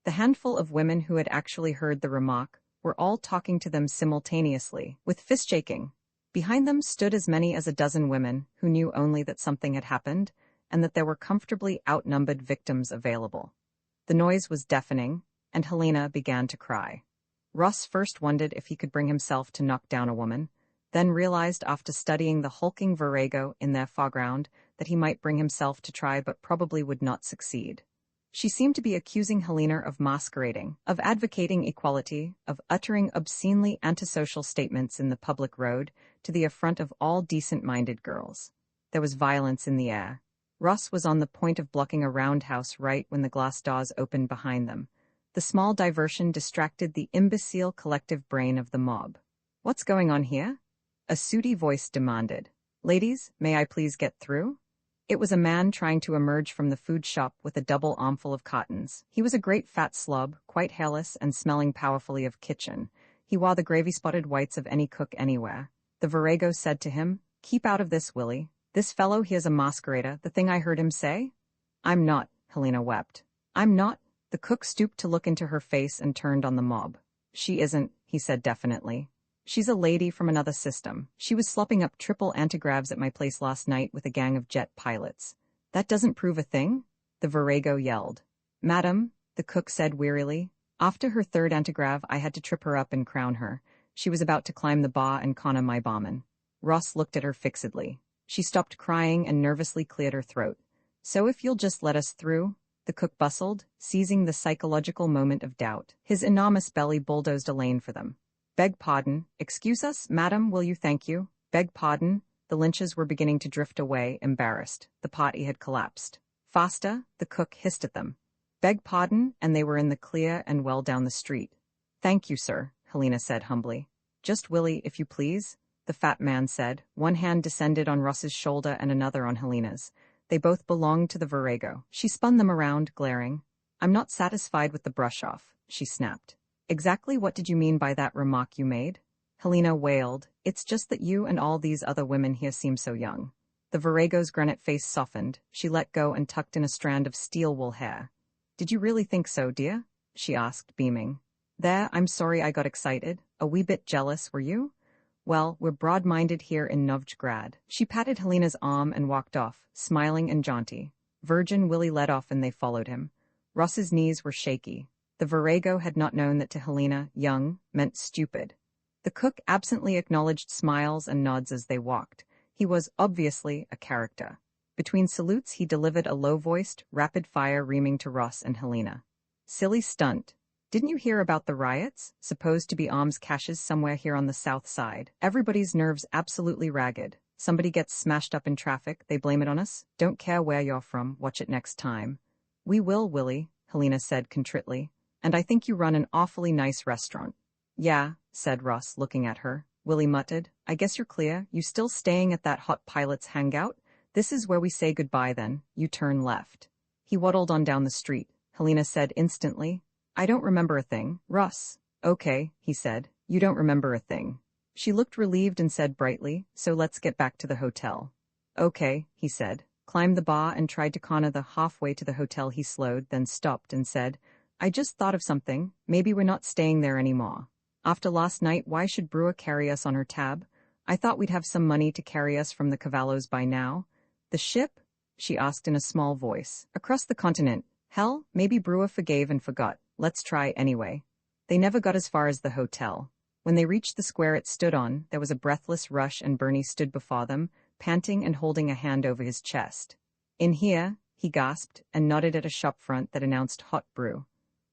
The handful of women who had actually heard the remark were all talking to them simultaneously, with fist-shaking. Behind them stood as many as a dozen women who knew only that something had happened and that there were comfortably outnumbered victims available. The noise was deafening, and Helena began to cry. Ross first wondered if he could bring himself to knock down a woman, then realized after studying the hulking virago in their foreground that he might bring himself to try but probably would not succeed. She seemed to be accusing Helena of masquerading, of advocating equality, of uttering obscenely antisocial statements in the public road to the affront of all decent-minded girls. There was violence in the air. Ross was on the point of blocking a roundhouse right when the glass doors opened behind them. The small diversion distracted the imbecile collective brain of the mob. What's going on here? A sooty voice demanded. Ladies, may I please get through? It was a man trying to emerge from the food shop with a double armful of cottons. He was a great fat slob, quite hairless and smelling powerfully of kitchen. He wore the gravy-spotted whites of any cook anywhere. The virago said to him, Keep out of this, Willie. This fellow here's a masquerader, the thing I heard him say? I'm not, Helena wept. I'm not. The cook stooped to look into her face and turned on the mob. She isn't, he said definitely. She's a lady from another system. She was slopping up triple antigravs at my place last night with a gang of jet pilots. That doesn't prove a thing? The virago yelled. Madam, the cook said wearily. After her third antigrav, I had to trip her up and crown her. She was about to climb the bar and corner my barman. Ross looked at her fixedly. She stopped crying and nervously cleared her throat. So if you'll just let us through, the cook bustled, seizing the psychological moment of doubt. His enormous belly bulldozed a lane for them. Beg pardon. Excuse us, madam, will you thank you? Beg pardon. The Lynches were beginning to drift away, embarrassed. The party had collapsed. Faster, the cook hissed at them. Beg pardon, and they were in the clear and well down the street. Thank you, sir, Helena said humbly. Just Willie, if you please, the fat man said. One hand descended on Russ's shoulder and another on Helena's. They both belonged to the virago. She spun them around, glaring. I'm not satisfied with the brush-off, she snapped. Exactly what did you mean by that remark you made? Helena wailed. It's just that you and all these other women here seem so young. The virago's granite face softened. She let go and tucked in a strand of steel-wool hair. Did you really think so, dear? She asked, beaming. There, I'm sorry I got excited. A wee bit jealous, were you? Well, we're broad-minded here in Novgorod. She patted Helena's arm and walked off, smiling and jaunty. Virgin Willie led off and they followed him. Russ's knees were shaky. The virago had not known that to Helena, young meant stupid. The cook absently acknowledged smiles and nods as they walked. He was obviously a character. Between salutes he delivered a low-voiced, rapid-fire reaming to Ross and Helena. Silly stunt. Didn't you hear about the riots? Supposed to be arms caches somewhere here on the south side. Everybody's nerves absolutely ragged. Somebody gets smashed up in traffic, they blame it on us. Don't care where you're from, watch it next time. We will, Willie, Helena said contritely. And I think you run an awfully nice restaurant. Yeah, said Ross, looking at her. Willie muttered. I guess you're clear. You still staying at that hot pilot's hangout? This is where we say goodbye then. You turn left. He waddled on down the street. Helena said instantly. I don't remember a thing. Ross. Okay, he said. You don't remember a thing. She looked relieved and said brightly, so let's get back to the hotel. Okay, he said. Climbed the bar and tried to corner the halfway to the hotel he slowed, then stopped and said, I just thought of something. Maybe we're not staying there anymore. After last night, why should Brewer carry us on her tab? I thought we'd have some money to carry us from the Cavallos by now. The ship? She asked in a small voice. Across the continent. Hell, maybe Brewer forgave and forgot. Let's try anyway. They never got as far as the hotel. When they reached the square it stood on, there was a breathless rush and Bernie stood before them, panting and holding a hand over his chest. "In here," he gasped, and nodded at a shop front that announced hot brew.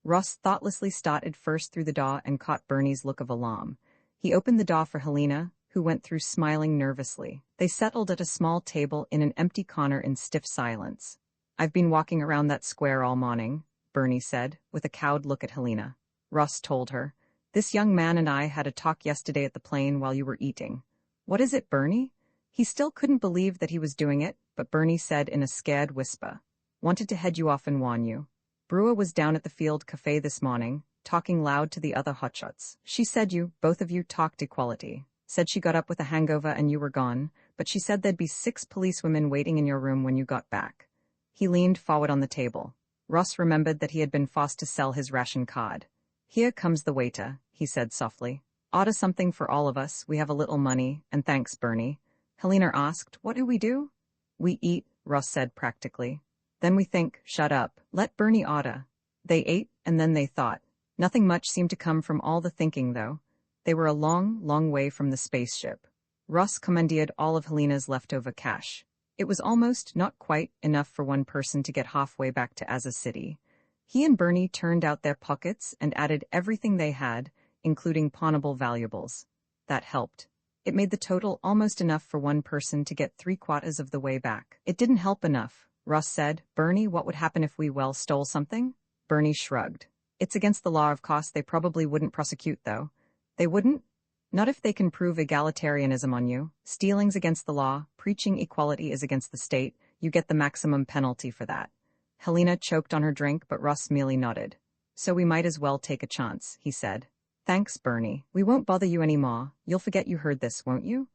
Ross thoughtlessly started first through the door and caught Bernie's look of alarm. He opened the door for Helena, who went through smiling nervously. They settled at a small table in an empty corner in stiff silence. "I've been walking around that square all morning," Bernie said, with a cowed look at Helena. Ross told her, "This young man and I had a talk yesterday at the plane while you were eating." "What is it, Bernie?" He still couldn't believe that he was doing it, but Bernie said in a scared whisper, "Wanted to head you off and warn you. Brewer was down at the Field Cafe this morning, talking loud to the other hotshots. She said you, both of you, talked equality. Said she got up with a hangover and you were gone, but she said there'd be 6 policewomen waiting in your room when you got back." He leaned forward on the table. Ross remembered that he had been forced to sell his ration card. "Here comes the waiter," he said softly. "Order something for all of us, we have a little money, and thanks, Bernie." Helena asked, "What do we do?" "We eat," Ross said practically. "Then we think, shut up, let Bernie order." They ate, and then they thought. Nothing much seemed to come from all the thinking, though. They were a long, long way from the spaceship. Ross commandeered all of Helena's leftover cash. It was almost, not quite, enough for one person to get halfway back to Asa City. He and Bernie turned out their pockets and added everything they had, including pawnable valuables. That helped. It made the total almost enough for one person to get 3/4 of the way back. It didn't help enough. Ross said, "Bernie, what would happen if we, stole something?" Bernie shrugged. "It's against the law, of course. They probably wouldn't prosecute, though." "They wouldn't?" "Not if they can prove egalitarianism on you. Stealing's against the law, preaching equality is against the state, you get the maximum penalty for that." Helena choked on her drink, but Ross merely nodded. "So we might as well take a chance," he said. "Thanks, Bernie. We won't bother you anymore. You'll forget you heard this, won't you?"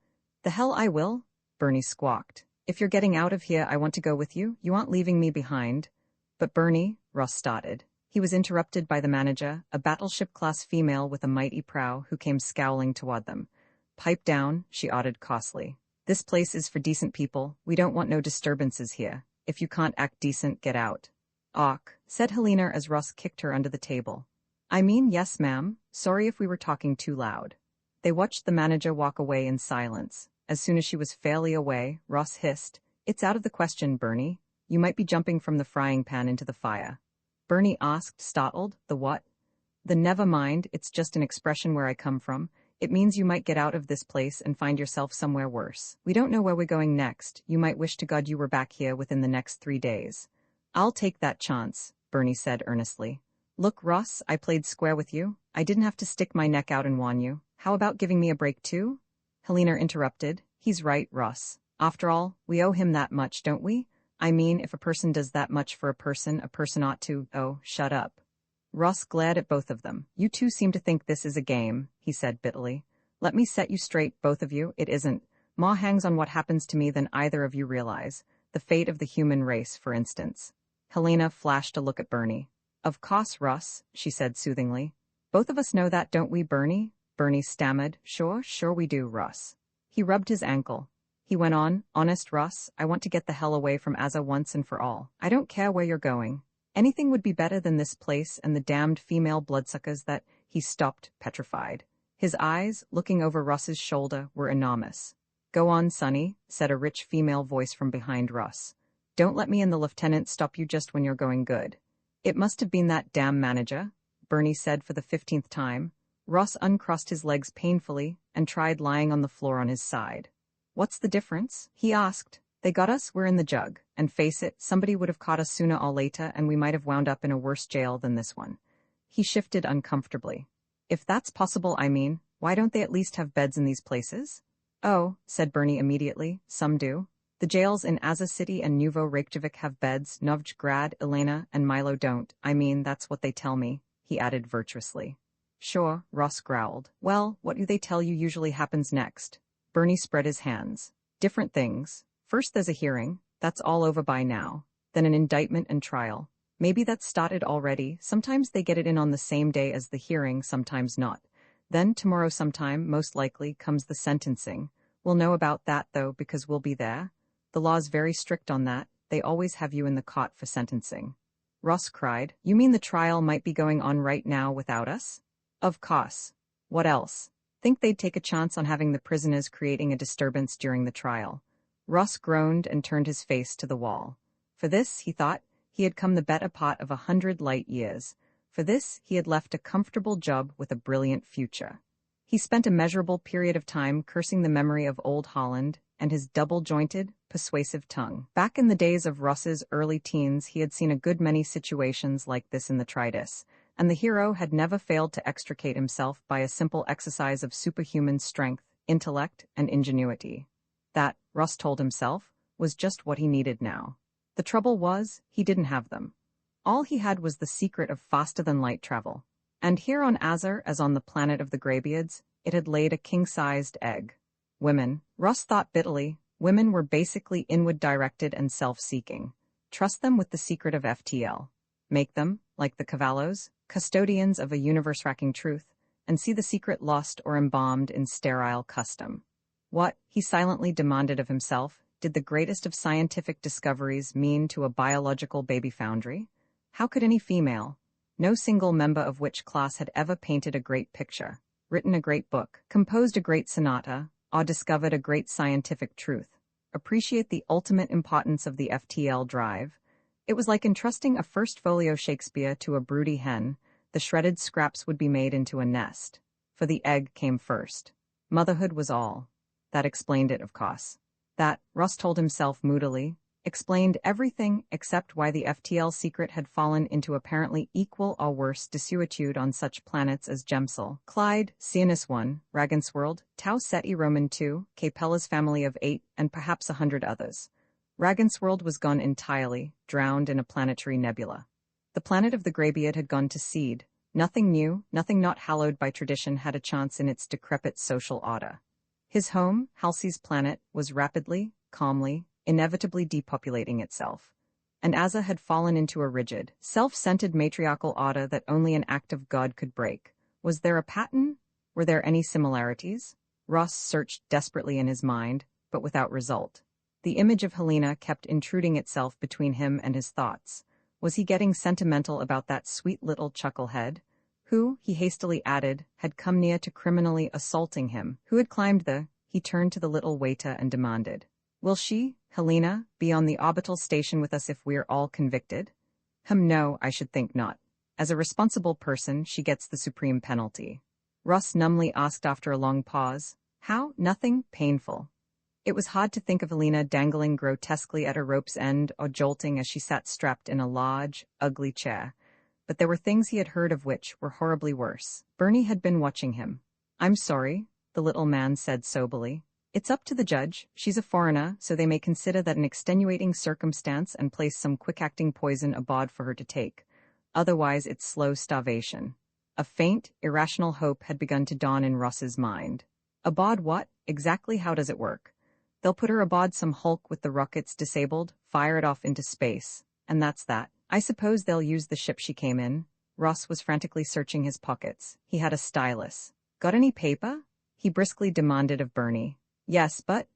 "The hell I will," Bernie squawked. "If you're getting out of here, I want to go with you. You aren't leaving me behind." "But Bernie," Ross started. He was interrupted by the manager, a battleship-class female with a mighty prow who came scowling toward them. "Pipe down," she ordered crossly. "This place is for decent people. We don't want no disturbances here. If you can't act decent, get out." "Auk," said Helena as Ross kicked her under the table. "I mean, yes, ma'am. Sorry if we were talking too loud." They watched the manager walk away in silence. As soon as she was fairly away, Ross hissed, "It's out of the question, Bernie. You might be jumping from the frying pan into the fire." Bernie asked, startled, "The what?" "The never mind, it's just an expression where I come from. It means you might get out of this place and find yourself somewhere worse. We don't know where we're going next. You might wish to God you were back here within the next 3 days." "I'll take that chance," Bernie said earnestly. "Look, Ross, I played square with you. I didn't have to stick my neck out and warn you. How about giving me a break too?" Helena interrupted. "He's right, Ross. After all, we owe him that much, don't we? I mean, if a person does that much for a person ought to, oh, shut up." Ross glared at both of them. "You two seem to think this is a game," he said bitterly. "Let me set you straight, both of you, it isn't. More hangs on what happens to me than either of you realize. The fate of the human race, for instance." Helena flashed a look at Bernie. "Of course, Ross," she said soothingly. "Both of us know that, don't we, Bernie?" Bernie stammered. Sure we do, Ross." He rubbed his ankle. He went on, "Honest, Ross, I want to get the hell away from Asa once and for all. I don't care where you're going. Anything would be better than this place and the damned female bloodsuckers that—" He stopped, petrified. His eyes, looking over Ross's shoulder, were enormous. "Go on, Sonny," said a rich female voice from behind Ross. "Don't let me and the lieutenant stop you just when you're going good." "It must have been that damn manager," Bernie said for the 15th time. Ross uncrossed his legs painfully and tried lying on the floor on his side. "What's the difference?" he asked. "They got us, we're in the jug. And face it, somebody would have caught us sooner or later and we might have wound up in a worse jail than this one." He shifted uncomfortably. "If that's possible, I mean, why don't they at least have beds in these places?" "Oh," said Bernie immediately, "some do. The jails in Asa City and Nuevo Reykjavik have beds, Novgrad, Elena, and Milo don't. I mean, that's what they tell me," he added virtuously. "Sure," Ross growled. "Well, what do they tell you usually happens next?" Bernie spread his hands. "Different things. First there's a hearing. That's all over by now. Then an indictment and trial. Maybe that's started already. Sometimes they get it in on the same day as the hearing, sometimes not. Then tomorrow sometime, most likely, comes the sentencing. We'll know about that, though, because we'll be there. The law's very strict on that. They always have you in the cot for sentencing." Ross cried. "You mean the trial might be going on right now without us?" "Of course. What else?" Think they'd take a chance on having the prisoners creating a disturbance during the trial. Ross groaned and turned his face to the wall. For this, he thought, he had come the better part of 100 light years. For this, he had left a comfortable job with a brilliant future. He spent a measurable period of time cursing the memory of old Holland and his double-jointed, persuasive tongue. Back in the days of Ross's early teens, he had seen a good many situations like this in the Tridus, and the hero had never failed to extricate himself by a simple exercise of superhuman strength, intellect, and ingenuity. That, Ross told himself, was just what he needed now. The trouble was, he didn't have them. All he had was the secret of faster-than-light travel. And here on Azar, as on the planet of the Greybeards, it had laid a king-sized egg. Women, Ross thought bitterly, women were basically inward-directed and self-seeking. Trust them with the secret of FTL. Make them, like the Cavallos, custodians of a universe-racking truth, and see the secret lost or embalmed in sterile custom. What, he silently demanded of himself, did the greatest of scientific discoveries mean to a biological baby foundry? How could any female, no single member of which class had ever painted a great picture, written a great book, composed a great sonata, or discovered a great scientific truth, appreciate the ultimate importance of the FTL drive? It was like entrusting a first folio Shakespeare to a broody hen. The shredded scraps would be made into a nest. For the egg came first. Motherhood was all. That explained it, of course. That, Ross told himself moodily, explained everything except why the FTL secret had fallen into apparently equal or worse desuetude on such planets as Gemsel, Clyde, Cianus I, Ragensworld, Tau Ceti Roman II, Capella's family of 8, and perhaps 100 others. Ragensworld was gone entirely, drowned in a planetary nebula. The planet of the Greybeard had gone to seed. Nothing new, nothing not hallowed by tradition had a chance in its decrepit social order. His home, Halsey's planet, was rapidly, calmly, inevitably depopulating itself. And Azza had fallen into a rigid, self-centered matriarchal order that only an act of God could break. Was there a pattern? Were there any similarities? Ross searched desperately in his mind, but without result. The image of Helena kept intruding itself between him and his thoughts. Was he getting sentimental about that sweet little chucklehead, who, he hastily added, had come near to criminally assaulting him? Who had climbed the... He turned to the little waiter and demanded, "Will she, Helena, be on the orbital station with us if we're all convicted?" No, I should think not. As a responsible person, she gets the supreme penalty." Ross numbly asked after a long pause. "How? Nothing painful." It was hard to think of Helena dangling grotesquely at a rope's end or jolting as she sat strapped in a large, ugly chair. But there were things he had heard of which were horribly worse. Bernie had been watching him. "I'm sorry," the little man said soberly. "It's up to the judge. She's a foreigner, so they may consider that an extenuating circumstance and place some quick-acting poison aboard for her to take. Otherwise, it's slow starvation." A faint, irrational hope had begun to dawn in Ross's mind. "Aboard what? Exactly how does it work?" "They'll put her aboard some hulk with the rockets disabled, fire it off into space. And that's that. I suppose they'll use the ship she came in." Ross was frantically searching his pockets. He had a stylus. "Got any paper?" he briskly demanded of Bernie. "Yes, but..."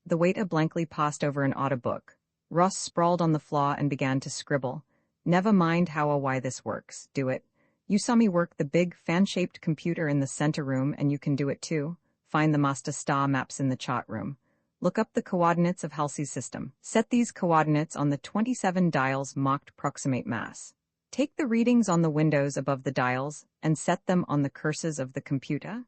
The waiter blankly passed over an odd book. Ross sprawled on the floor and began to scribble. "Never mind how or why this works. Do it. You saw me work the big, fan-shaped computer in the center room, and you can do it too. Find the master star maps in the chart room. Look up the coordinates of Halsey's system. Set these coordinates on the 27 dials marked proximate mass. Take the readings on the windows above the dials and set them on the cursors of the computer."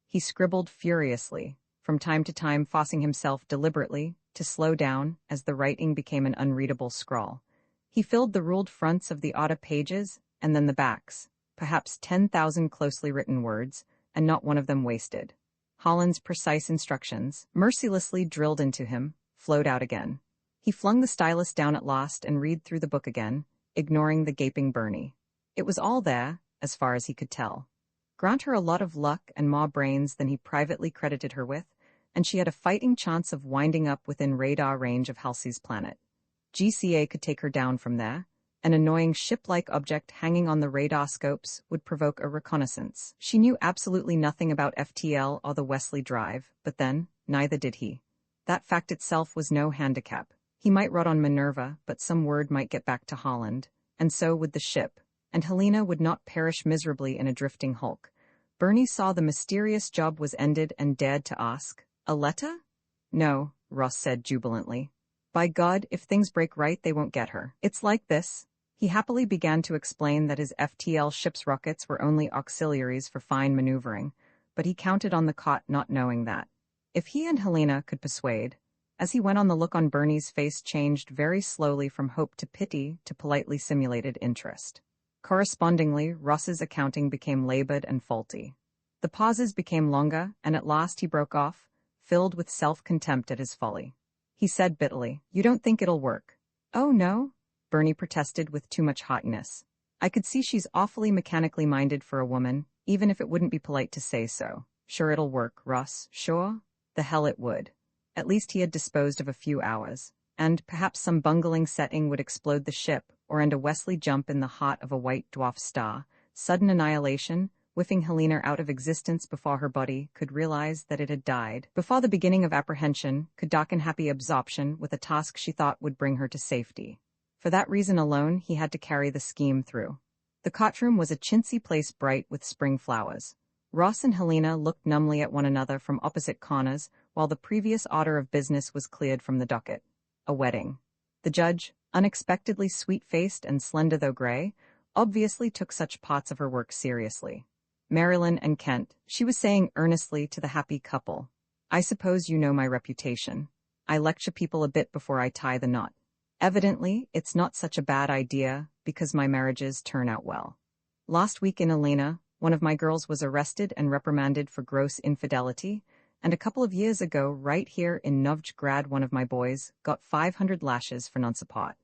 He scribbled furiously, from time to time forcing himself deliberately to slow down as the writing became an unreadable scrawl. He filled the ruled fronts of the outer pages and then the backs, perhaps 10,000 closely written words, and not one of them wasted. Holland's precise instructions, mercilessly drilled into him, flowed out again. He flung the stylus down at last and read through the book again, ignoring the gaping Bernie. It was all there, as far as he could tell. Grant her a lot of luck and more brains than he privately credited her with, and she had a fighting chance of winding up within radar range of Halsey's planet. GCA could take her down from there. An annoying ship-like object hanging on the radar scopes would provoke a reconnaissance. She knew absolutely nothing about FTL or the Wesley Drive, but then, neither did he. That fact itself was no handicap. He might rot on Minerva, but some word might get back to Holland, and so would the ship, and Helena would not perish miserably in a drifting hulk. Bernie saw the mysterious job was ended and dared to ask, "A letter?" "No," Ross said jubilantly. "By God, if things break right, they won't get her. It's like this." He happily began to explain that his FTL ship's rockets were only auxiliaries for fine maneuvering, but he counted on the cot not knowing that. If he and Helena could persuade. As he went on, the look on Bernie's face changed very slowly from hope to pity to politely simulated interest. Correspondingly, Ross's accounting became labored and faulty. The pauses became longer, and at last he broke off, filled with self-contempt at his folly. He said bitterly, "You don't think it'll work?" "Oh no," Bernie protested with too much haughtiness. "I could see she's awfully mechanically minded for a woman, even if it wouldn't be polite to say so." "Sure it'll work, Ross, sure?" The hell it would. At least he had disposed of a few hours, and perhaps some bungling setting would explode the ship, or end a Wesley jump in the heart of a white dwarf star, sudden annihilation, whiffing Helena out of existence before her body could realize that it had died, before the beginning of apprehension could darken happy absorption with a task she thought would bring her to safety. For that reason alone, he had to carry the scheme through. The cot room was a chintzy place bright with spring flowers. Ross and Helena looked numbly at one another from opposite corners while the previous order of business was cleared from the docket. A wedding. The judge, unexpectedly sweet-faced and slender though gray, obviously took such parts of her work seriously. "Marilyn and Kent," she was saying earnestly to the happy couple, "I suppose you know my reputation. I lecture people a bit before I tie the knot. Evidently, it's not such a bad idea because my marriages turn out well. Last week in Elena, one of my girls was arrested and reprimanded for gross infidelity, and a couple of years ago, right here in Novgorod, one of my boys got 500 lashes for non-support.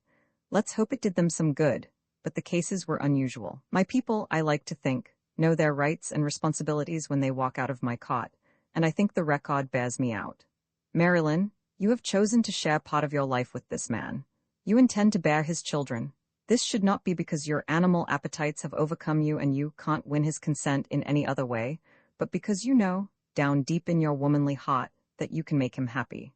Let's hope it did them some good, but the cases were unusual. My people, I like to think, know their rights and responsibilities when they walk out of my cot, and I think the record bears me out. Marilyn, you have chosen to share part of your life with this man. You intend to bear his children. This should not be because your animal appetites have overcome you and you can't win his consent in any other way, but because you know, down deep in your womanly heart, that you can make him happy.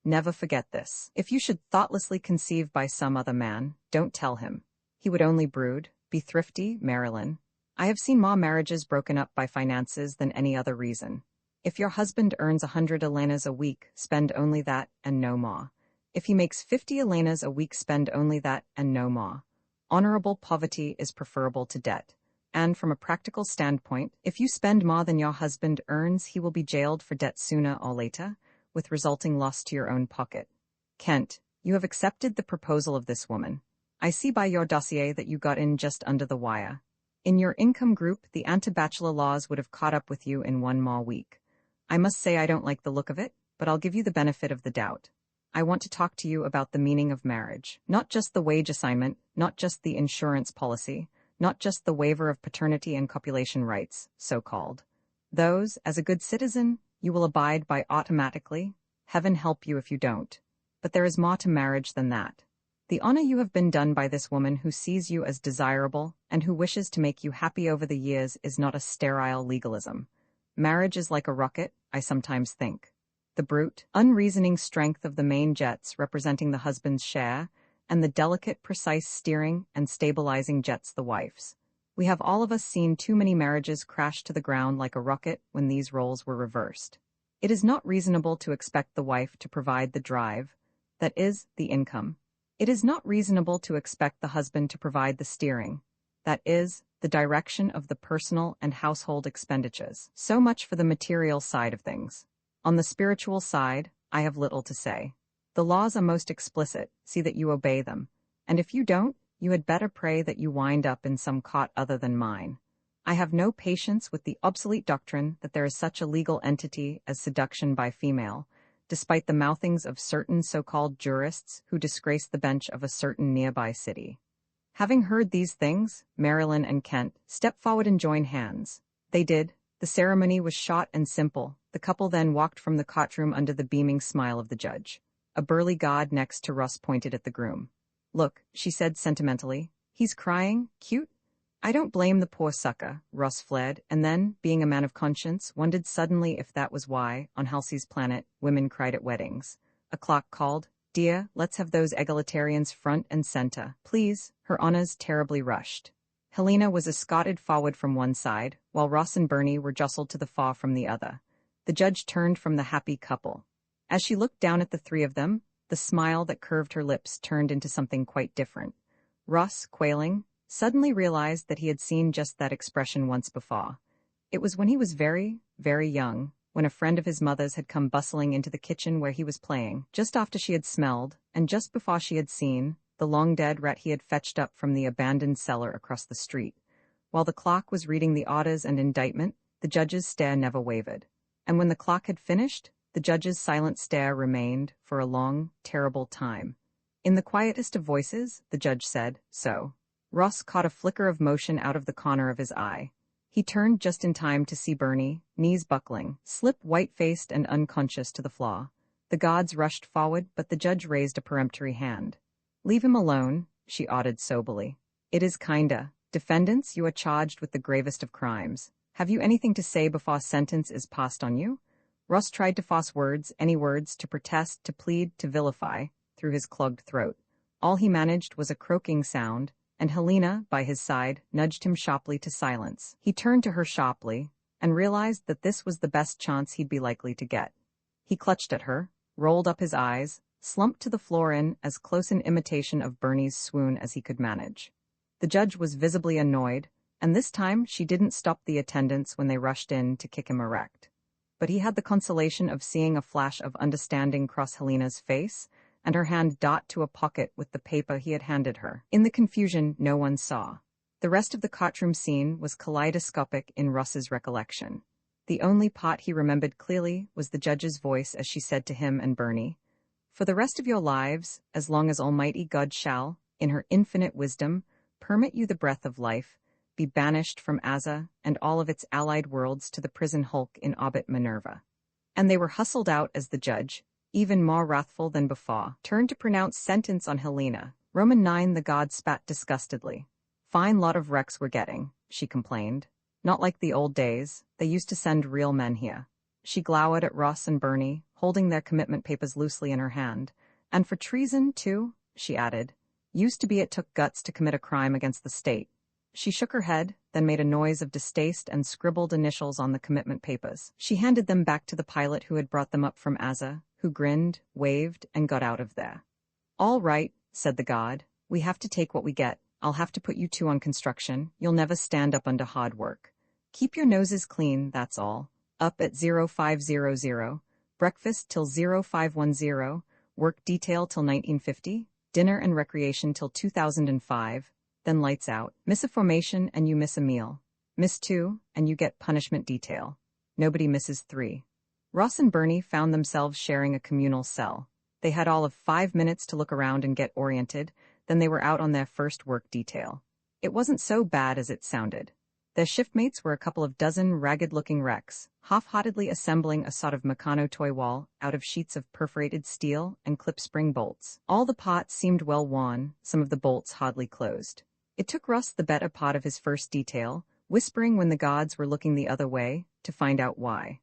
Never forget this. If you should thoughtlessly conceive by some other man, don't tell him. He would only brood. Be thrifty, Marilyn. I have seen more marriages broken up by finances than any other reason. If your husband earns 100 Elenas a week, spend only that and no more. If he makes 50 Elenas a week, spend only that and no more. Honorable poverty is preferable to debt. And from a practical standpoint, if you spend more than your husband earns, he will be jailed for debt sooner or later, with resulting loss to your own pocket. Kent, you have accepted the proposal of this woman. I see by your dossier that you got in just under the wire. In your income group, the anti-bachelor laws would have caught up with you in one more week. I must say I don't like the look of it, but I'll give you the benefit of the doubt. I want to talk to you about the meaning of marriage. Not just the wage assignment, not just the insurance policy, not just the waiver of paternity and copulation rights, so-called. Those, as a good citizen, you will abide by automatically. Heaven help you if you don't. But there is more to marriage than that. The honor you have been done by this woman who sees you as desirable and who wishes to make you happy over the years is not a sterile legalism. Marriage is like a rocket, I sometimes think. The brute, unreasoning strength of the main jets representing the husband's share, and the delicate, precise steering and stabilizing jets the wife's. We have all of us seen too many marriages crash to the ground like a rocket when these roles were reversed. It is not reasonable to expect the wife to provide the drive, that is, the income. It is not reasonable to expect the husband to provide the steering, that is, the direction of the personal and household expenditures. So much for the material side of things. On the spiritual side, I have little to say. The laws are most explicit, see that you obey them, and if you don't, you had better pray that you wind up in some cot other than mine. I have no patience with the obsolete doctrine that there is such a legal entity as seduction by female, despite the mouthings of certain so-called jurists who disgrace the bench of a certain nearby city. Having heard these things, Marilyn and Kent stepped forward and joined hands. They did. The ceremony was short and simple. The couple then walked from the cot room under the beaming smile of the judge. A burly god next to Russ pointed at the groom. "Look," she said sentimentally. "He's crying. Cute." "I don't blame the poor sucker," Russ flared, and then, being a man of conscience, wondered suddenly if that was why, on Halsey's planet, women cried at weddings. A clock called, "Dear, let's have those egalitarians front and center, please." Her honors terribly rushed. Helena was escorted forward from one side, while Ross and Bernie were jostled to the far from the other. The judge turned from the happy couple. As she looked down at the three of them, the smile that curved her lips turned into something quite different. Ross, quailing, suddenly realized that he had seen just that expression once before. It was when he was very, very young, when a friend of his mother's had come bustling into the kitchen where he was playing, just after she had smelled, and just before she had seen, the long-dead rat he had fetched up from the abandoned cellar across the street. While the clerk was reading the orders and indictment, the judge's stare never wavered. And when the clerk had finished, the judge's silent stare remained for a long, terrible time. In the quietest of voices, the judge said, "So." Ross caught a flicker of motion out of the corner of his eye. He turned just in time to see Bernie, knees buckling, slip white-faced and unconscious to the floor. The guards rushed forward, but the judge raised a peremptory hand. "Leave him alone," she ordered soberly. "It is kinda. Defendants, you are charged with the gravest of crimes. Have you anything to say before sentence is passed on you?" Ross tried to force words, any words, to protest, to plead, to vilify, through his clogged throat. All he managed was a croaking sound, and Helena, by his side, nudged him sharply to silence. He turned to her sharply, and realized that this was the best chance he'd be likely to get. He clutched at her, rolled up his eyes, slumped to the floor in as close an imitation of Bernie's swoon as he could manage. The judge was visibly annoyed, and this time she didn't stop the attendants when they rushed in to kick him erect. But he had the consolation of seeing a flash of understanding cross Helena's face, and her hand dart to a pocket with the paper he had handed her. In the confusion, no one saw. The rest of the courtroom scene was kaleidoscopic in Ross's recollection. The only part he remembered clearly was the judge's voice as she said to him and Bernie, "For the rest of your lives, as long as Almighty God shall, in her infinite wisdom, permit you the breath of life, be banished from Aza and all of its allied worlds to the prison hulk in orbit Minerva." And they were hustled out as the judge, even more wrathful than before, turned to pronounce sentence on Helena. Roman 9. The god spat disgustedly. "Fine lot of wrecks we're getting," she complained. "Not like the old days, they used to send real men here." She glowered at Ross and Bernie, holding their commitment papers loosely in her hand. "And for treason, too," she added. "Used to be it took guts to commit a crime against the state." She shook her head, then made a noise of distaste and scribbled initials on the commitment papers. She handed them back to the pilot who had brought them up from Aza, who grinned, waved, and got out of there. "All right," said the god. "We have to take what we get. I'll have to put you two on construction. You'll never stand up under hard work. Keep your noses clean, that's all. Up at 0500, breakfast till 0510, work detail till 1950, dinner and recreation till 2005, then lights out. Miss a formation and you miss a meal. Miss 2 and you get punishment detail. Nobody misses 3. Ross and Bernie found themselves sharing a communal cell. They had all of 5 minutes to look around and get oriented, then they were out on their first work detail. It wasn't so bad as it sounded. Their shiftmates were a couple of dozen ragged-looking wrecks, half-heartedly assembling a sort of Meccano toy wall out of sheets of perforated steel and clip spring bolts. All the parts seemed well worn, some of the bolts hardly closed. It took Ross the better part of his first detail, whispering when the gods were looking the other way, to find out why.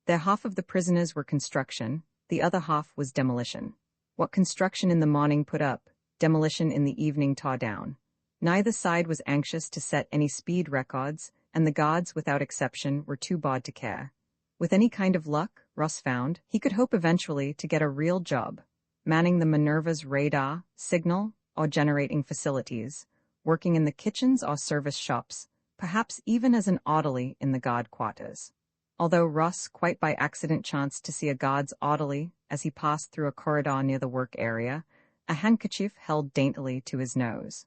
Their half of the prisoners were construction, the other half was demolition. What construction in the morning put up, demolition in the evening tore down. Neither side was anxious to set any speed records, and the gods, without exception, were too bored to care. With any kind of luck, Ross found, he could hope eventually to get a real job, manning the Minerva's radar, signal, or generating facilities, working in the kitchens or service shops, perhaps even as an orderly in the god quarters. Although Ross quite by accident chanced to see a god's orderly as he passed through a corridor near the work area, a handkerchief held daintily to his nose.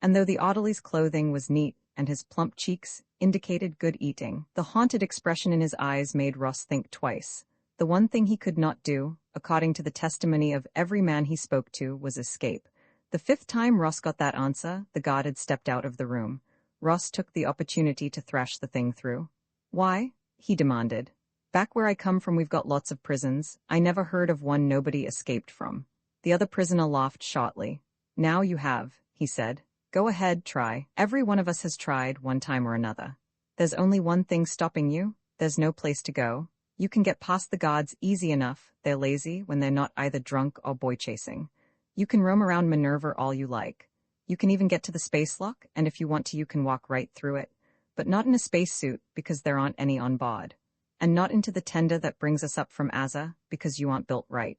And though the orderly's clothing was neat and his plump cheeks indicated good eating, the haunted expression in his eyes made Ross think twice. The one thing he could not do, according to the testimony of every man he spoke to, was escape. The 5th time Ross got that answer, the god had stepped out of the room. Ross took the opportunity to thrash the thing through. "Why?" he demanded. "Back where I come from we've got lots of prisons. I never heard of one nobody escaped from." The other prisoner laughed shortly. "Now you have," he said. "Go ahead, try. Every one of us has tried, one time or another. There's only one thing stopping you. There's no place to go. You can get past the gods easy enough. They're lazy when they're not either drunk or boy chasing. You can roam around Minerva all you like. You can even get to the space lock, and if you want to you can walk right through it. But not in a spacesuit, because there aren't any on board. And not into the tender that brings us up from Aza, because you aren't built right.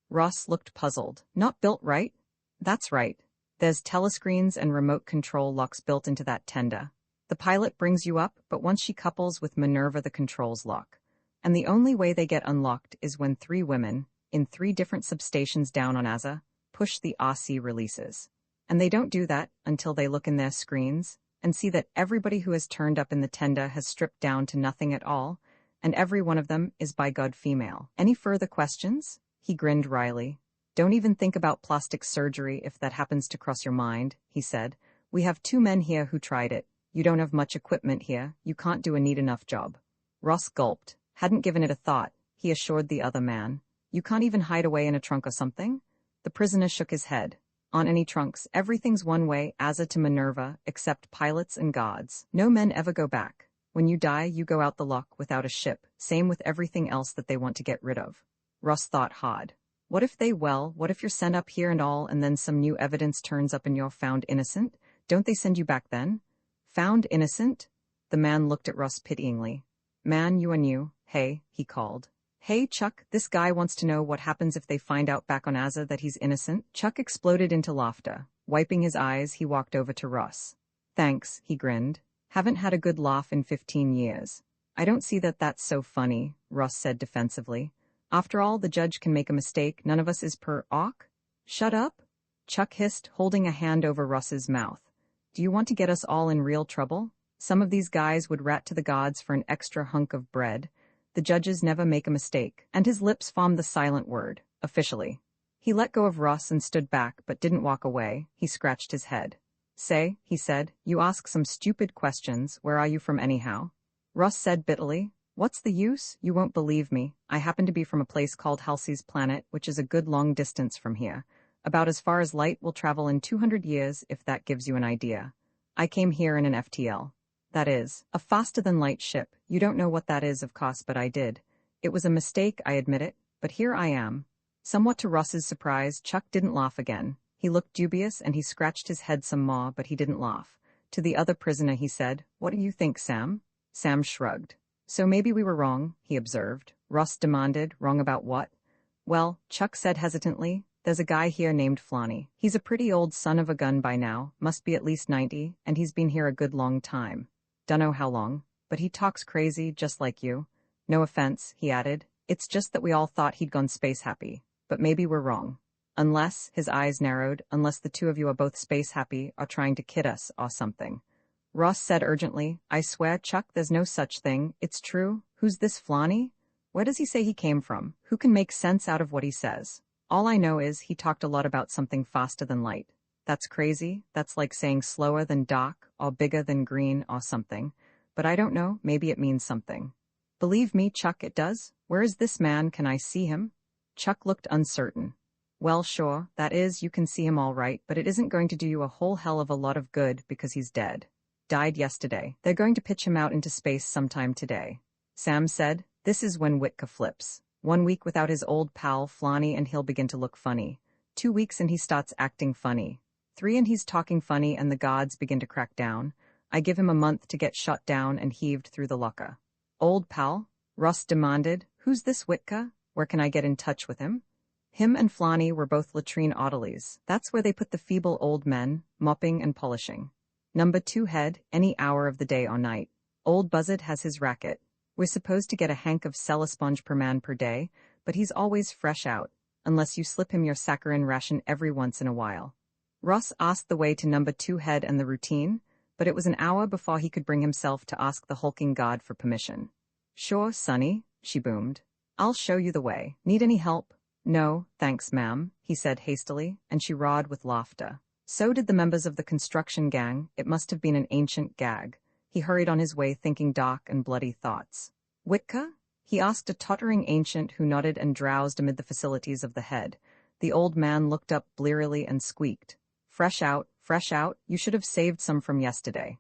Ross looked puzzled. Not built right? That's right. There's telescreens and remote control locks built into that tender. The pilot brings you up, but once she couples with Minerva the controls lock. And the only way they get unlocked is when 3 women, in 3 different substations down on Aza, push the RC releases. And they don't do that until they look in their screens and see that everybody who has turned up in the tender has stripped down to nothing at all, and every one of them is by God female. Any further questions? He grinned wryly. Don't even think about plastic surgery if that happens to cross your mind, he said. We have 2 men here who tried it. You don't have much equipment here. You can't do a neat enough job. Ross gulped. Hadn't given it a thought, he assured the other man. You can't even hide away in a trunk or something? The prisoner shook his head. On any trunks, everything's one way, Aza to Minerva, except pilots and gods. No men ever go back. When you die, you go out the lock without a ship, same with everything else that they want to get rid of. Ross thought hard. What if you're sent up here and all, and then some new evidence turns up and you're found innocent? Don't they send you back then? Found innocent? The man looked at Ross pityingly. Man, you are new. Hey, he called. Hey, Chuck, this guy wants to know what happens if they find out back on Aza that he's innocent. Chuck exploded into laughter. Wiping his eyes, he walked over to Ross. Thanks, he grinned. Haven't had a good laugh in 15 years. I don't see that that's so funny, Ross said defensively. After all, the judge can make a mistake. None of us is per awk. Shut up, Chuck hissed, holding a hand over Ross's mouth. Do you want to get us all in real trouble? Some of these guys would rat to the gods for an extra hunk of bread. The judges never make a mistake, and his lips formed the silent word, officially. He let go of Ross and stood back, but didn't walk away. He scratched his head. Say, he said, you ask some stupid questions. Where are you from anyhow? Ross said bitterly, what's the use? You won't believe me. I happen to be from a place called Halsey's Planet, which is a good long distance from here. About as far as light will travel in 200 years, if that gives you an idea. I came here in an FTL. That is, a faster-than-light ship. You don't know what that is, of course, but I did. It was a mistake, I admit it, but here I am. Somewhat to Ross's surprise, Chuck didn't laugh again. He looked dubious and he scratched his head some more, but he didn't laugh. To the other prisoner he said, What do you think, Sam? Sam shrugged. So maybe we were wrong, he observed. Ross demanded, wrong about what? Well, Chuck said hesitantly, there's a guy here named Flanny. He's a pretty old son of a gun by now, must be at least 90, and he's been here a good long time. Dunno how long, but he talks crazy just like you. No offense, he added. It's just that we all thought he'd gone space happy, but maybe we're wrong. Unless, his eyes narrowed, unless the 2 of you are both space happy or trying to kid us or something. Ross said urgently, I swear, Chuck, there's no such thing. It's true. Who's this Flanny? Where does he say he came from? Who can make sense out of what he says? All I know is he talked a lot about something faster than light. That's crazy. That's like saying slower than dark, or bigger than green, or something. But I don't know, maybe it means something. Believe me, Chuck, it does. Where is this man? Can I see him? Chuck looked uncertain. Well, sure, that is, you can see him all right, but it isn't going to do you a whole hell of a lot of good because he's dead. Died yesterday. They're going to pitch him out into space sometime today. Sam said, this is when Witka flips. 1 week without his old pal, Flanny, and he'll begin to look funny. 2 weeks and he starts acting funny. 3 and he's talking funny and the gods begin to crack down. I give him a month to get shot down and heaved through the locker. Old pal? Russ demanded. Who's this Witka? Where can I get in touch with him? Him and Flanny were both latrine oddities. That's where they put the feeble old men, mopping and polishing. Number 2 head, any hour of the day or night. Old Buzzard has his racket. We're supposed to get a hank of celesponge per man per day, but he's always fresh out, unless you slip him your saccharin ration every once in a while. Ross asked the way to number 2 head and the routine, but it was an hour before he could bring himself to ask the hulking god for permission. Sure, Sonny, she boomed. I'll show you the way. Need any help? No, thanks, ma'am, he said hastily, and she roared with laughter. So did the members of the construction gang. It must have been an ancient gag. He hurried on his way thinking dark and bloody thoughts. Witka? He asked a tottering ancient who nodded and drowsed amid the facilities of the head. The old man looked up blearily and squeaked. Fresh out, you should have saved some from yesterday.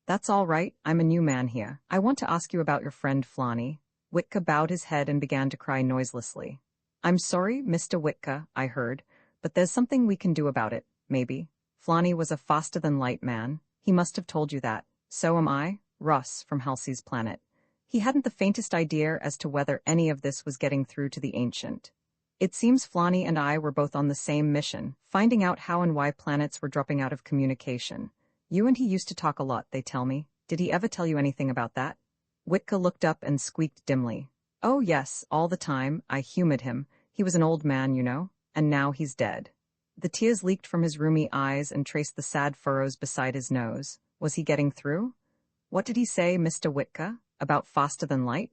That's all right, I'm a new man here. I want to ask you about your friend Flanny. Witka bowed his head and began to cry noiselessly. I'm sorry, Mr. Witka, I heard, but there's something we can do about it, maybe. Flanny was a faster-than-light man. He must have told you that. So am I, Russ from Halsey's planet. He hadn't the faintest idea as to whether any of this was getting through to the Ancient. It seems Flanny and I were both on the same mission, finding out how and why planets were dropping out of communication. You and he used to talk a lot, they tell me. Did he ever tell you anything about that? Witka looked up and squeaked dimly. Oh yes, all the time. I humored him. He was an old man, you know, and now he's dead. The tears leaked from his rheumy eyes and traced the sad furrows beside his nose. Was he getting through? What did he say, Mr. Witka, about faster than light?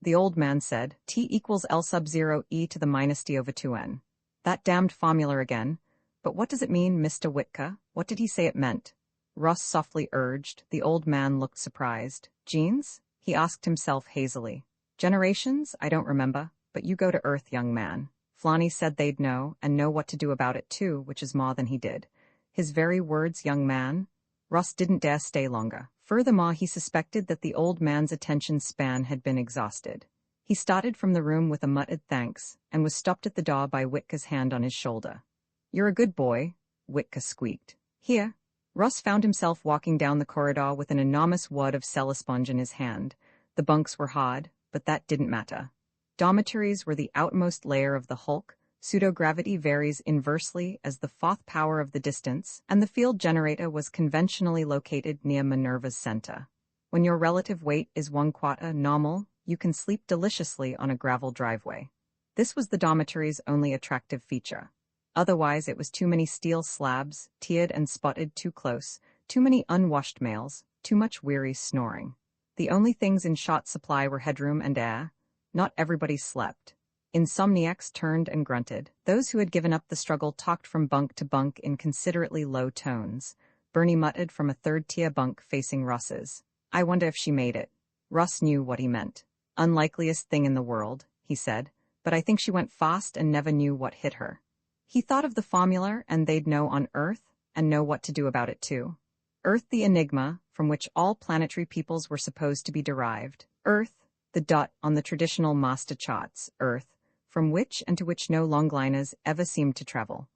The old man said, T equals L sub 0 e to the minus d over 2n. That damned formula again. But what does it mean, Mr. Witka? What did he say it meant? Russ softly urged. The old man looked surprised. Genes? He asked himself hazily. Generations? I don't remember, but you go to Earth, young man. Flanny said they'd know, and know what to do about it too, which is more than he did. His very words, young man? Russ didn't dare stay longer. Furthermore, he suspected that the old man's attention span had been exhausted. He started from the room with a muttered thanks, and was stopped at the door by Witka's hand on his shoulder. You're a good boy, Witka squeaked. Here. Russ found himself walking down the corridor with an enormous wad of cellosponge in his hand. The bunks were hard, but that didn't matter. Dormitories were the outmost layer of the hulk. Pseudogravity varies inversely as the fourth power of the distance, and the field generator was conventionally located near Minerva's center. When your relative weight is 1/4 normal, you can sleep deliciously on a gravel driveway. This was the dormitory's only attractive feature. Otherwise, it was too many steel slabs, tiered and spotted too close, too many unwashed males, too much weary snoring. The only things in short supply were headroom and air. Not everybody slept. Insomniacs turned and grunted. Those who had given up the struggle talked from bunk to bunk in considerately low tones. Bernie muttered from a third-tier bunk facing Russ's. I wonder if she made it. Russ knew what he meant. Unlikeliest thing in the world, he said, but I think she went fast and never knew what hit her. He thought of the formula and they'd know on Earth, and know what to do about it too. Earth, the enigma, from which all planetary peoples were supposed to be derived. Earth, the dot on the traditional master charts. Earth, from which and to which no longliners ever seemed to travel.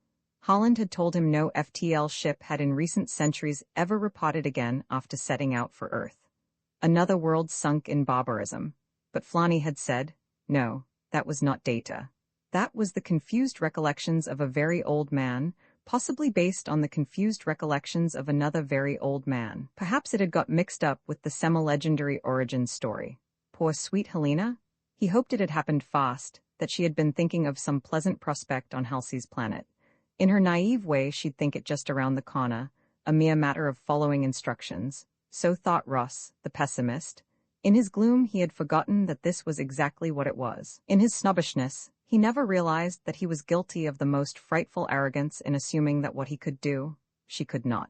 Holland had told him no FTL ship had in recent centuries ever reported again after setting out for Earth. Another world sunk in barbarism. But Flanny had said, no, that was not data. That was the confused recollections of a very old man, possibly based on the confused recollections of another very old man. Perhaps it had got mixed up with the semi-legendary origin story. Poor sweet Helena? He hoped it had happened fast, that she had been thinking of some pleasant prospect on Halsey's planet. In her naive way, she'd think it just around the corner, a mere matter of following instructions. So thought Russ, the pessimist. In his gloom, he had forgotten that this was exactly what it was. In his snobbishness, he never realized that he was guilty of the most frightful arrogance in assuming that what he could do, she could not.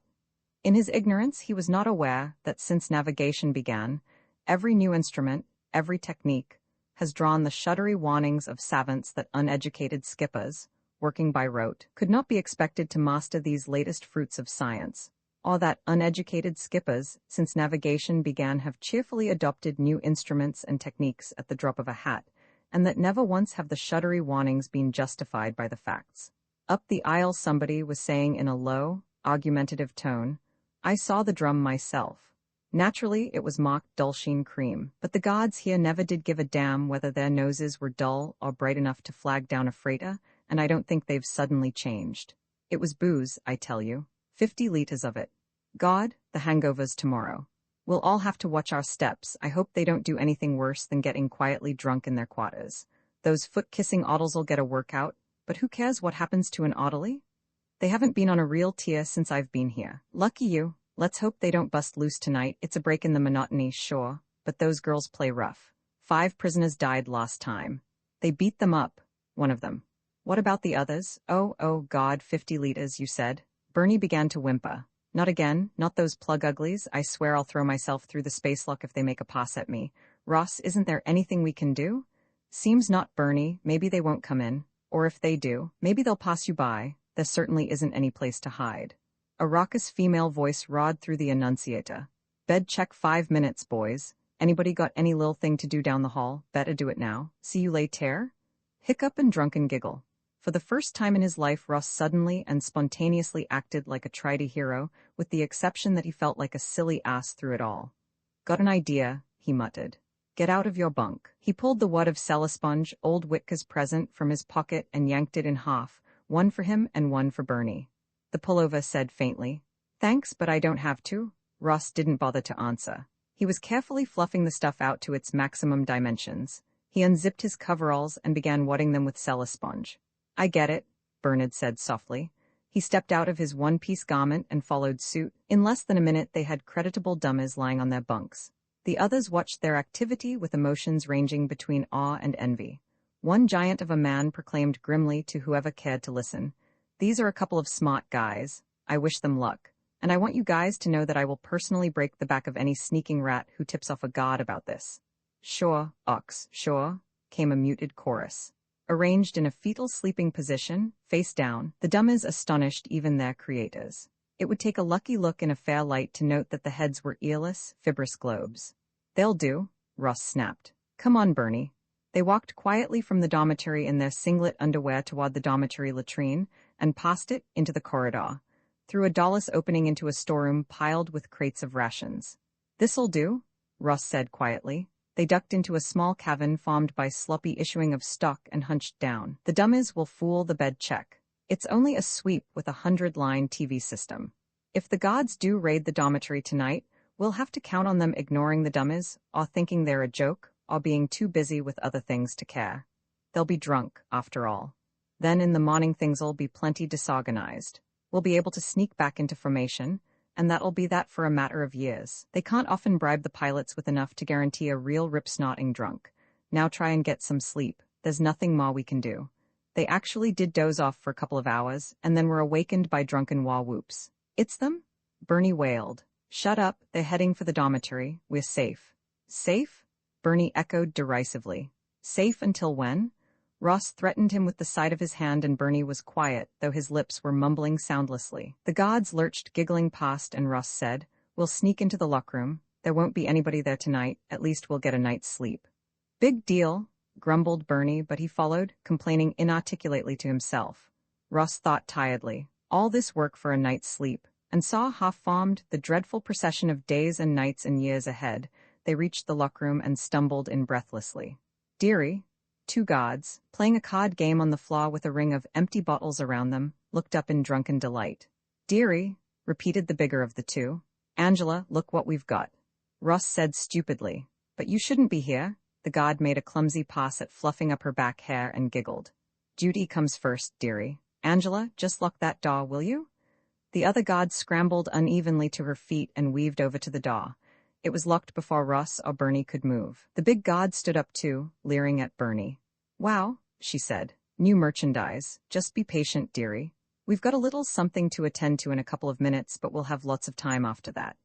In his ignorance, he was not aware that since navigation began, every new instrument, every technique, has drawn the shuddery warnings of savants that uneducated skippers, working by rote, could not be expected to master these latest fruits of science, or that uneducated skippers, since navigation began, have cheerfully adopted new instruments and techniques at the drop of a hat, and that never once have the shuddery warnings been justified by the facts. Up the aisle somebody was saying in a low, argumentative tone, I saw the drum myself. Naturally, it was mocked Dulcine cream, but the gods here never did give a damn whether their noses were dull or bright enough to flag down a freighter, and I don't think they've suddenly changed. It was booze, I tell you. 50 liters of it. God, the hangovers tomorrow. We'll all have to watch our steps. I hope they don't do anything worse than getting quietly drunk in their quarters. Those foot-kissing oddles'll get a workout, but who cares what happens to an oddly? They haven't been on a real tier since I've been here. Lucky you. Let's hope they don't bust loose tonight. It's a break in the monotony, sure, but those girls play rough. 5 prisoners died last time. They beat them up, one of them. What about the others? Oh God, 50 liters, you said. Bernie began to whimper. Not again, not those plug uglies. I swear I'll throw myself through the space lock if they make a pass at me. Ross, isn't there anything we can do? Seems not, Bernie. Maybe they won't come in. Or if they do, maybe they'll pass you by. There certainly isn't any place to hide. A raucous female voice roared through the annunciator. Bed check 5 minutes, boys. Anybody got any lil thing to do down the hall? Better do it now. See you later. Hiccup and drunken giggle. For the first time in his life, Ross suddenly and spontaneously acted like a tried hero, with the exception that he felt like a silly ass through it all. "Got an idea," he muttered. "Get out of your bunk." He pulled the wad of Celesponge, old Witka's present, from his pocket and yanked it in half, one for him and one for Bernie. The pullover said faintly, "Thanks, but I don't have to." Ross didn't bother to answer. He was carefully fluffing the stuff out to its maximum dimensions. He unzipped his coveralls and began wadding them with Celesponge. "I get it," Bernard said softly. He stepped out of his one-piece garment and followed suit. In less than a minute they had creditable dummies lying on their bunks. The others watched their activity with emotions ranging between awe and envy. One giant of a man proclaimed grimly to whoever cared to listen, "These are a couple of smart guys. I wish them luck. And I want you guys to know that I will personally break the back of any sneaking rat who tips off a guard about this." "Sure, Ox, sure," came a muted chorus. Arranged in a fetal sleeping position, face down, the dummies astonished even their creators. It would take a lucky look in a fair light to note that the heads were earless, fibrous globes. "They'll do," Ross snapped. "Come on, Bernie." They walked quietly from the dormitory in their singlet underwear toward the dormitory latrine, and past it into the corridor, through a doorless opening into a storeroom piled with crates of rations. "This'll do," Ross said quietly. They ducked into a small cavern formed by sloppy issuing of stock and hunched down. "The dummies will fool the bed check. It's only a sweep with a 100-line TV system. If the gods do raid the dormitory tonight, we'll have to count on them ignoring the dummies, or thinking they're a joke, or being too busy with other things to care. They'll be drunk, after all. Then in the morning things'll be plenty disorganized. We'll be able to sneak back into formation, and that'll be that for a matter of years. They can't often bribe the pilots with enough to guarantee a real rip-snorting drunk. Now try and get some sleep. There's nothing more we can do." They actually did doze off for a couple of hours, and then were awakened by drunken wah-whoops. "It's them?" Bernie wailed. "Shut up, they're heading for the dormitory. We're safe." "Safe?" Bernie echoed derisively. "Safe until when?" Ross threatened him with the side of his hand, and Bernie was quiet, though his lips were mumbling soundlessly. The guards lurched giggling past, and Ross said, "We'll sneak into the lockroom. There won't be anybody there tonight. At least we'll get a night's sleep." "Big deal," grumbled Bernie, but he followed, complaining inarticulately to himself. Ross thought tiredly. All this work for a night's sleep, and saw half-formed the dreadful procession of days and nights and years ahead. They reached the lockroom and stumbled in breathlessly. "Dearie," two guards, playing a card game on the floor with a ring of empty bottles around them, looked up in drunken delight. "Dearie," repeated the bigger of the two. "Angela, look what we've got." Ross said stupidly, "But you shouldn't be here." The guard made a clumsy pass at fluffing up her back hair and giggled. "Duty comes first, dearie. Angela, just lock that door, will you?" The other guard scrambled unevenly to her feet and weaved over to the door. It was locked before Ross or Bernie could move. The big guard stood up too, leering at Bernie. "Wow," she said. "New merchandise. Just be patient, dearie. We've got a little something to attend to in a couple of minutes, but we'll have lots of time after that."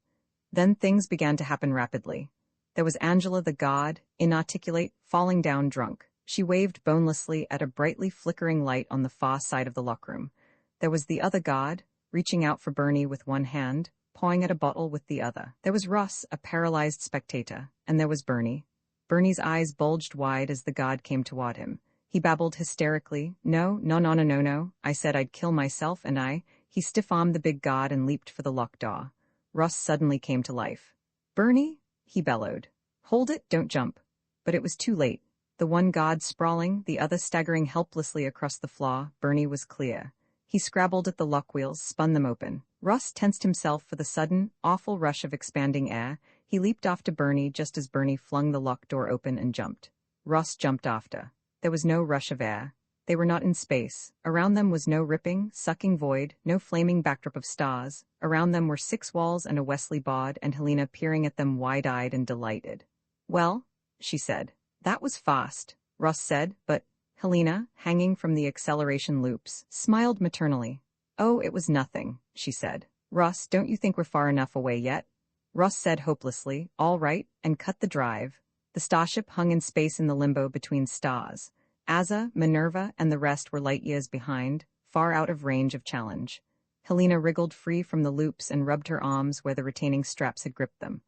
Then things began to happen rapidly. There was Angela the god, inarticulate, falling down drunk. She waved bonelessly at a brightly flickering light on the far side of the lockroom. There was the other god, reaching out for Bernie with one hand, pawing at a bottle with the other. There was Ross, a paralyzed spectator, and there was Bernie. Bernie's eyes bulged wide as the god came toward him. He babbled hysterically, "No, no, no, no, no, no. I said I'd kill myself, and I—" He stiff-armed the big god and leaped for the locked door. Ross suddenly came to life. "Bernie," he bellowed. "Hold it, don't jump." But it was too late. The one god sprawling, the other staggering helplessly across the floor, Bernie was clear. He scrabbled at the lock wheels, spun them open. Ross tensed himself for the sudden, awful rush of expanding air. He leaped off to Bernie just as Bernie flung the locked door open and jumped. Ross jumped after. There was no rush of air. They were not in space. Around them was no ripping, sucking void, no flaming backdrop of stars. Around them were six walls and a Wesley bod, and Helena peering at them wide-eyed and delighted. "Well," she said. "That was fast," Ross said, but Helena, hanging from the acceleration loops, smiled maternally. "Oh, it was nothing," she said. "Ross, don't you think we're far enough away yet?" Ross said hopelessly, "All right," and cut the drive. The starship hung in space in the limbo between stars. Asa, Minerva, and the rest were light years behind, far out of range of challenge. Helena wriggled free from the loops and rubbed her arms where the retaining straps had gripped them.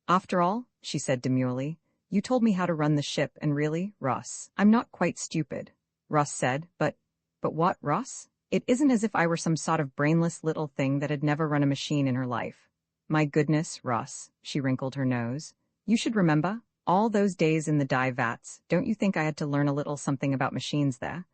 "After all," she said demurely, "you told me how to run the ship, and really, Ross, I'm not quite stupid." Ross said, but But what, Ross? It isn't as if I were some sort of brainless little thing that had never run a machine in her life. My goodness, Ross, she wrinkled her nose. You should remember, all those days in the dye vats, don't you think I had to learn a little something about machines there?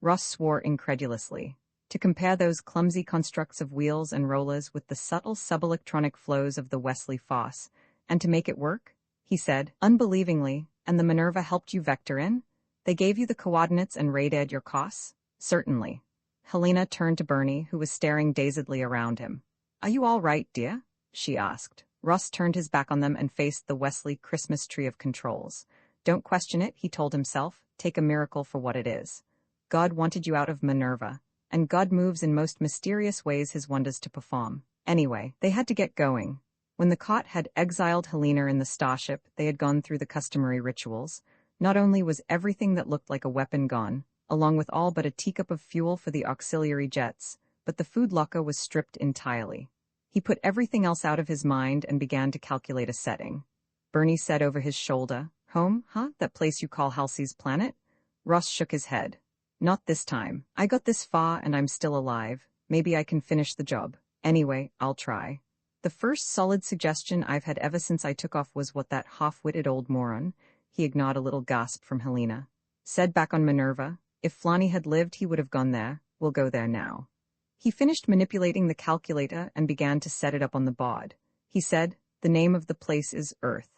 Ross swore incredulously. To compare those clumsy constructs of wheels and rollers with the subtle subelectronic flows of the Wesley Foss, and to make it work? He said, unbelievingly, and the Minerva helped you vector in? They gave you the coordinates and radared your costs? Certainly. Helena turned to Bernie, who was staring dazedly around him. Are you all right, dear? She asked. Ross turned his back on them and faced the Wesley Christmas tree of controls. Don't question it, he told himself. Take a miracle for what it is. God wanted you out of Minerva, and God moves in most mysterious ways his wonders to perform. Anyway, they had to get going. When the cot had exiled Helena in the starship, they had gone through the customary rituals. Not only was everything that looked like a weapon gone, along with all but a teacup of fuel for the auxiliary jets, but the food locker was stripped entirely. He put everything else out of his mind and began to calculate a setting. Bernie said over his shoulder, Home, huh? That place you call Halsey's Planet? Ross shook his head. Not this time. I got this far and I'm still alive. Maybe I can finish the job. Anyway, I'll try. The first solid suggestion I've had ever since I took off was what that half-witted old moron, he ignored a little gasp from Helena, said back on Minerva. If Flanny had lived, he would have gone there. We'll go there now. He finished manipulating the calculator and began to set it up on the board. He said, the name of the place is Earth.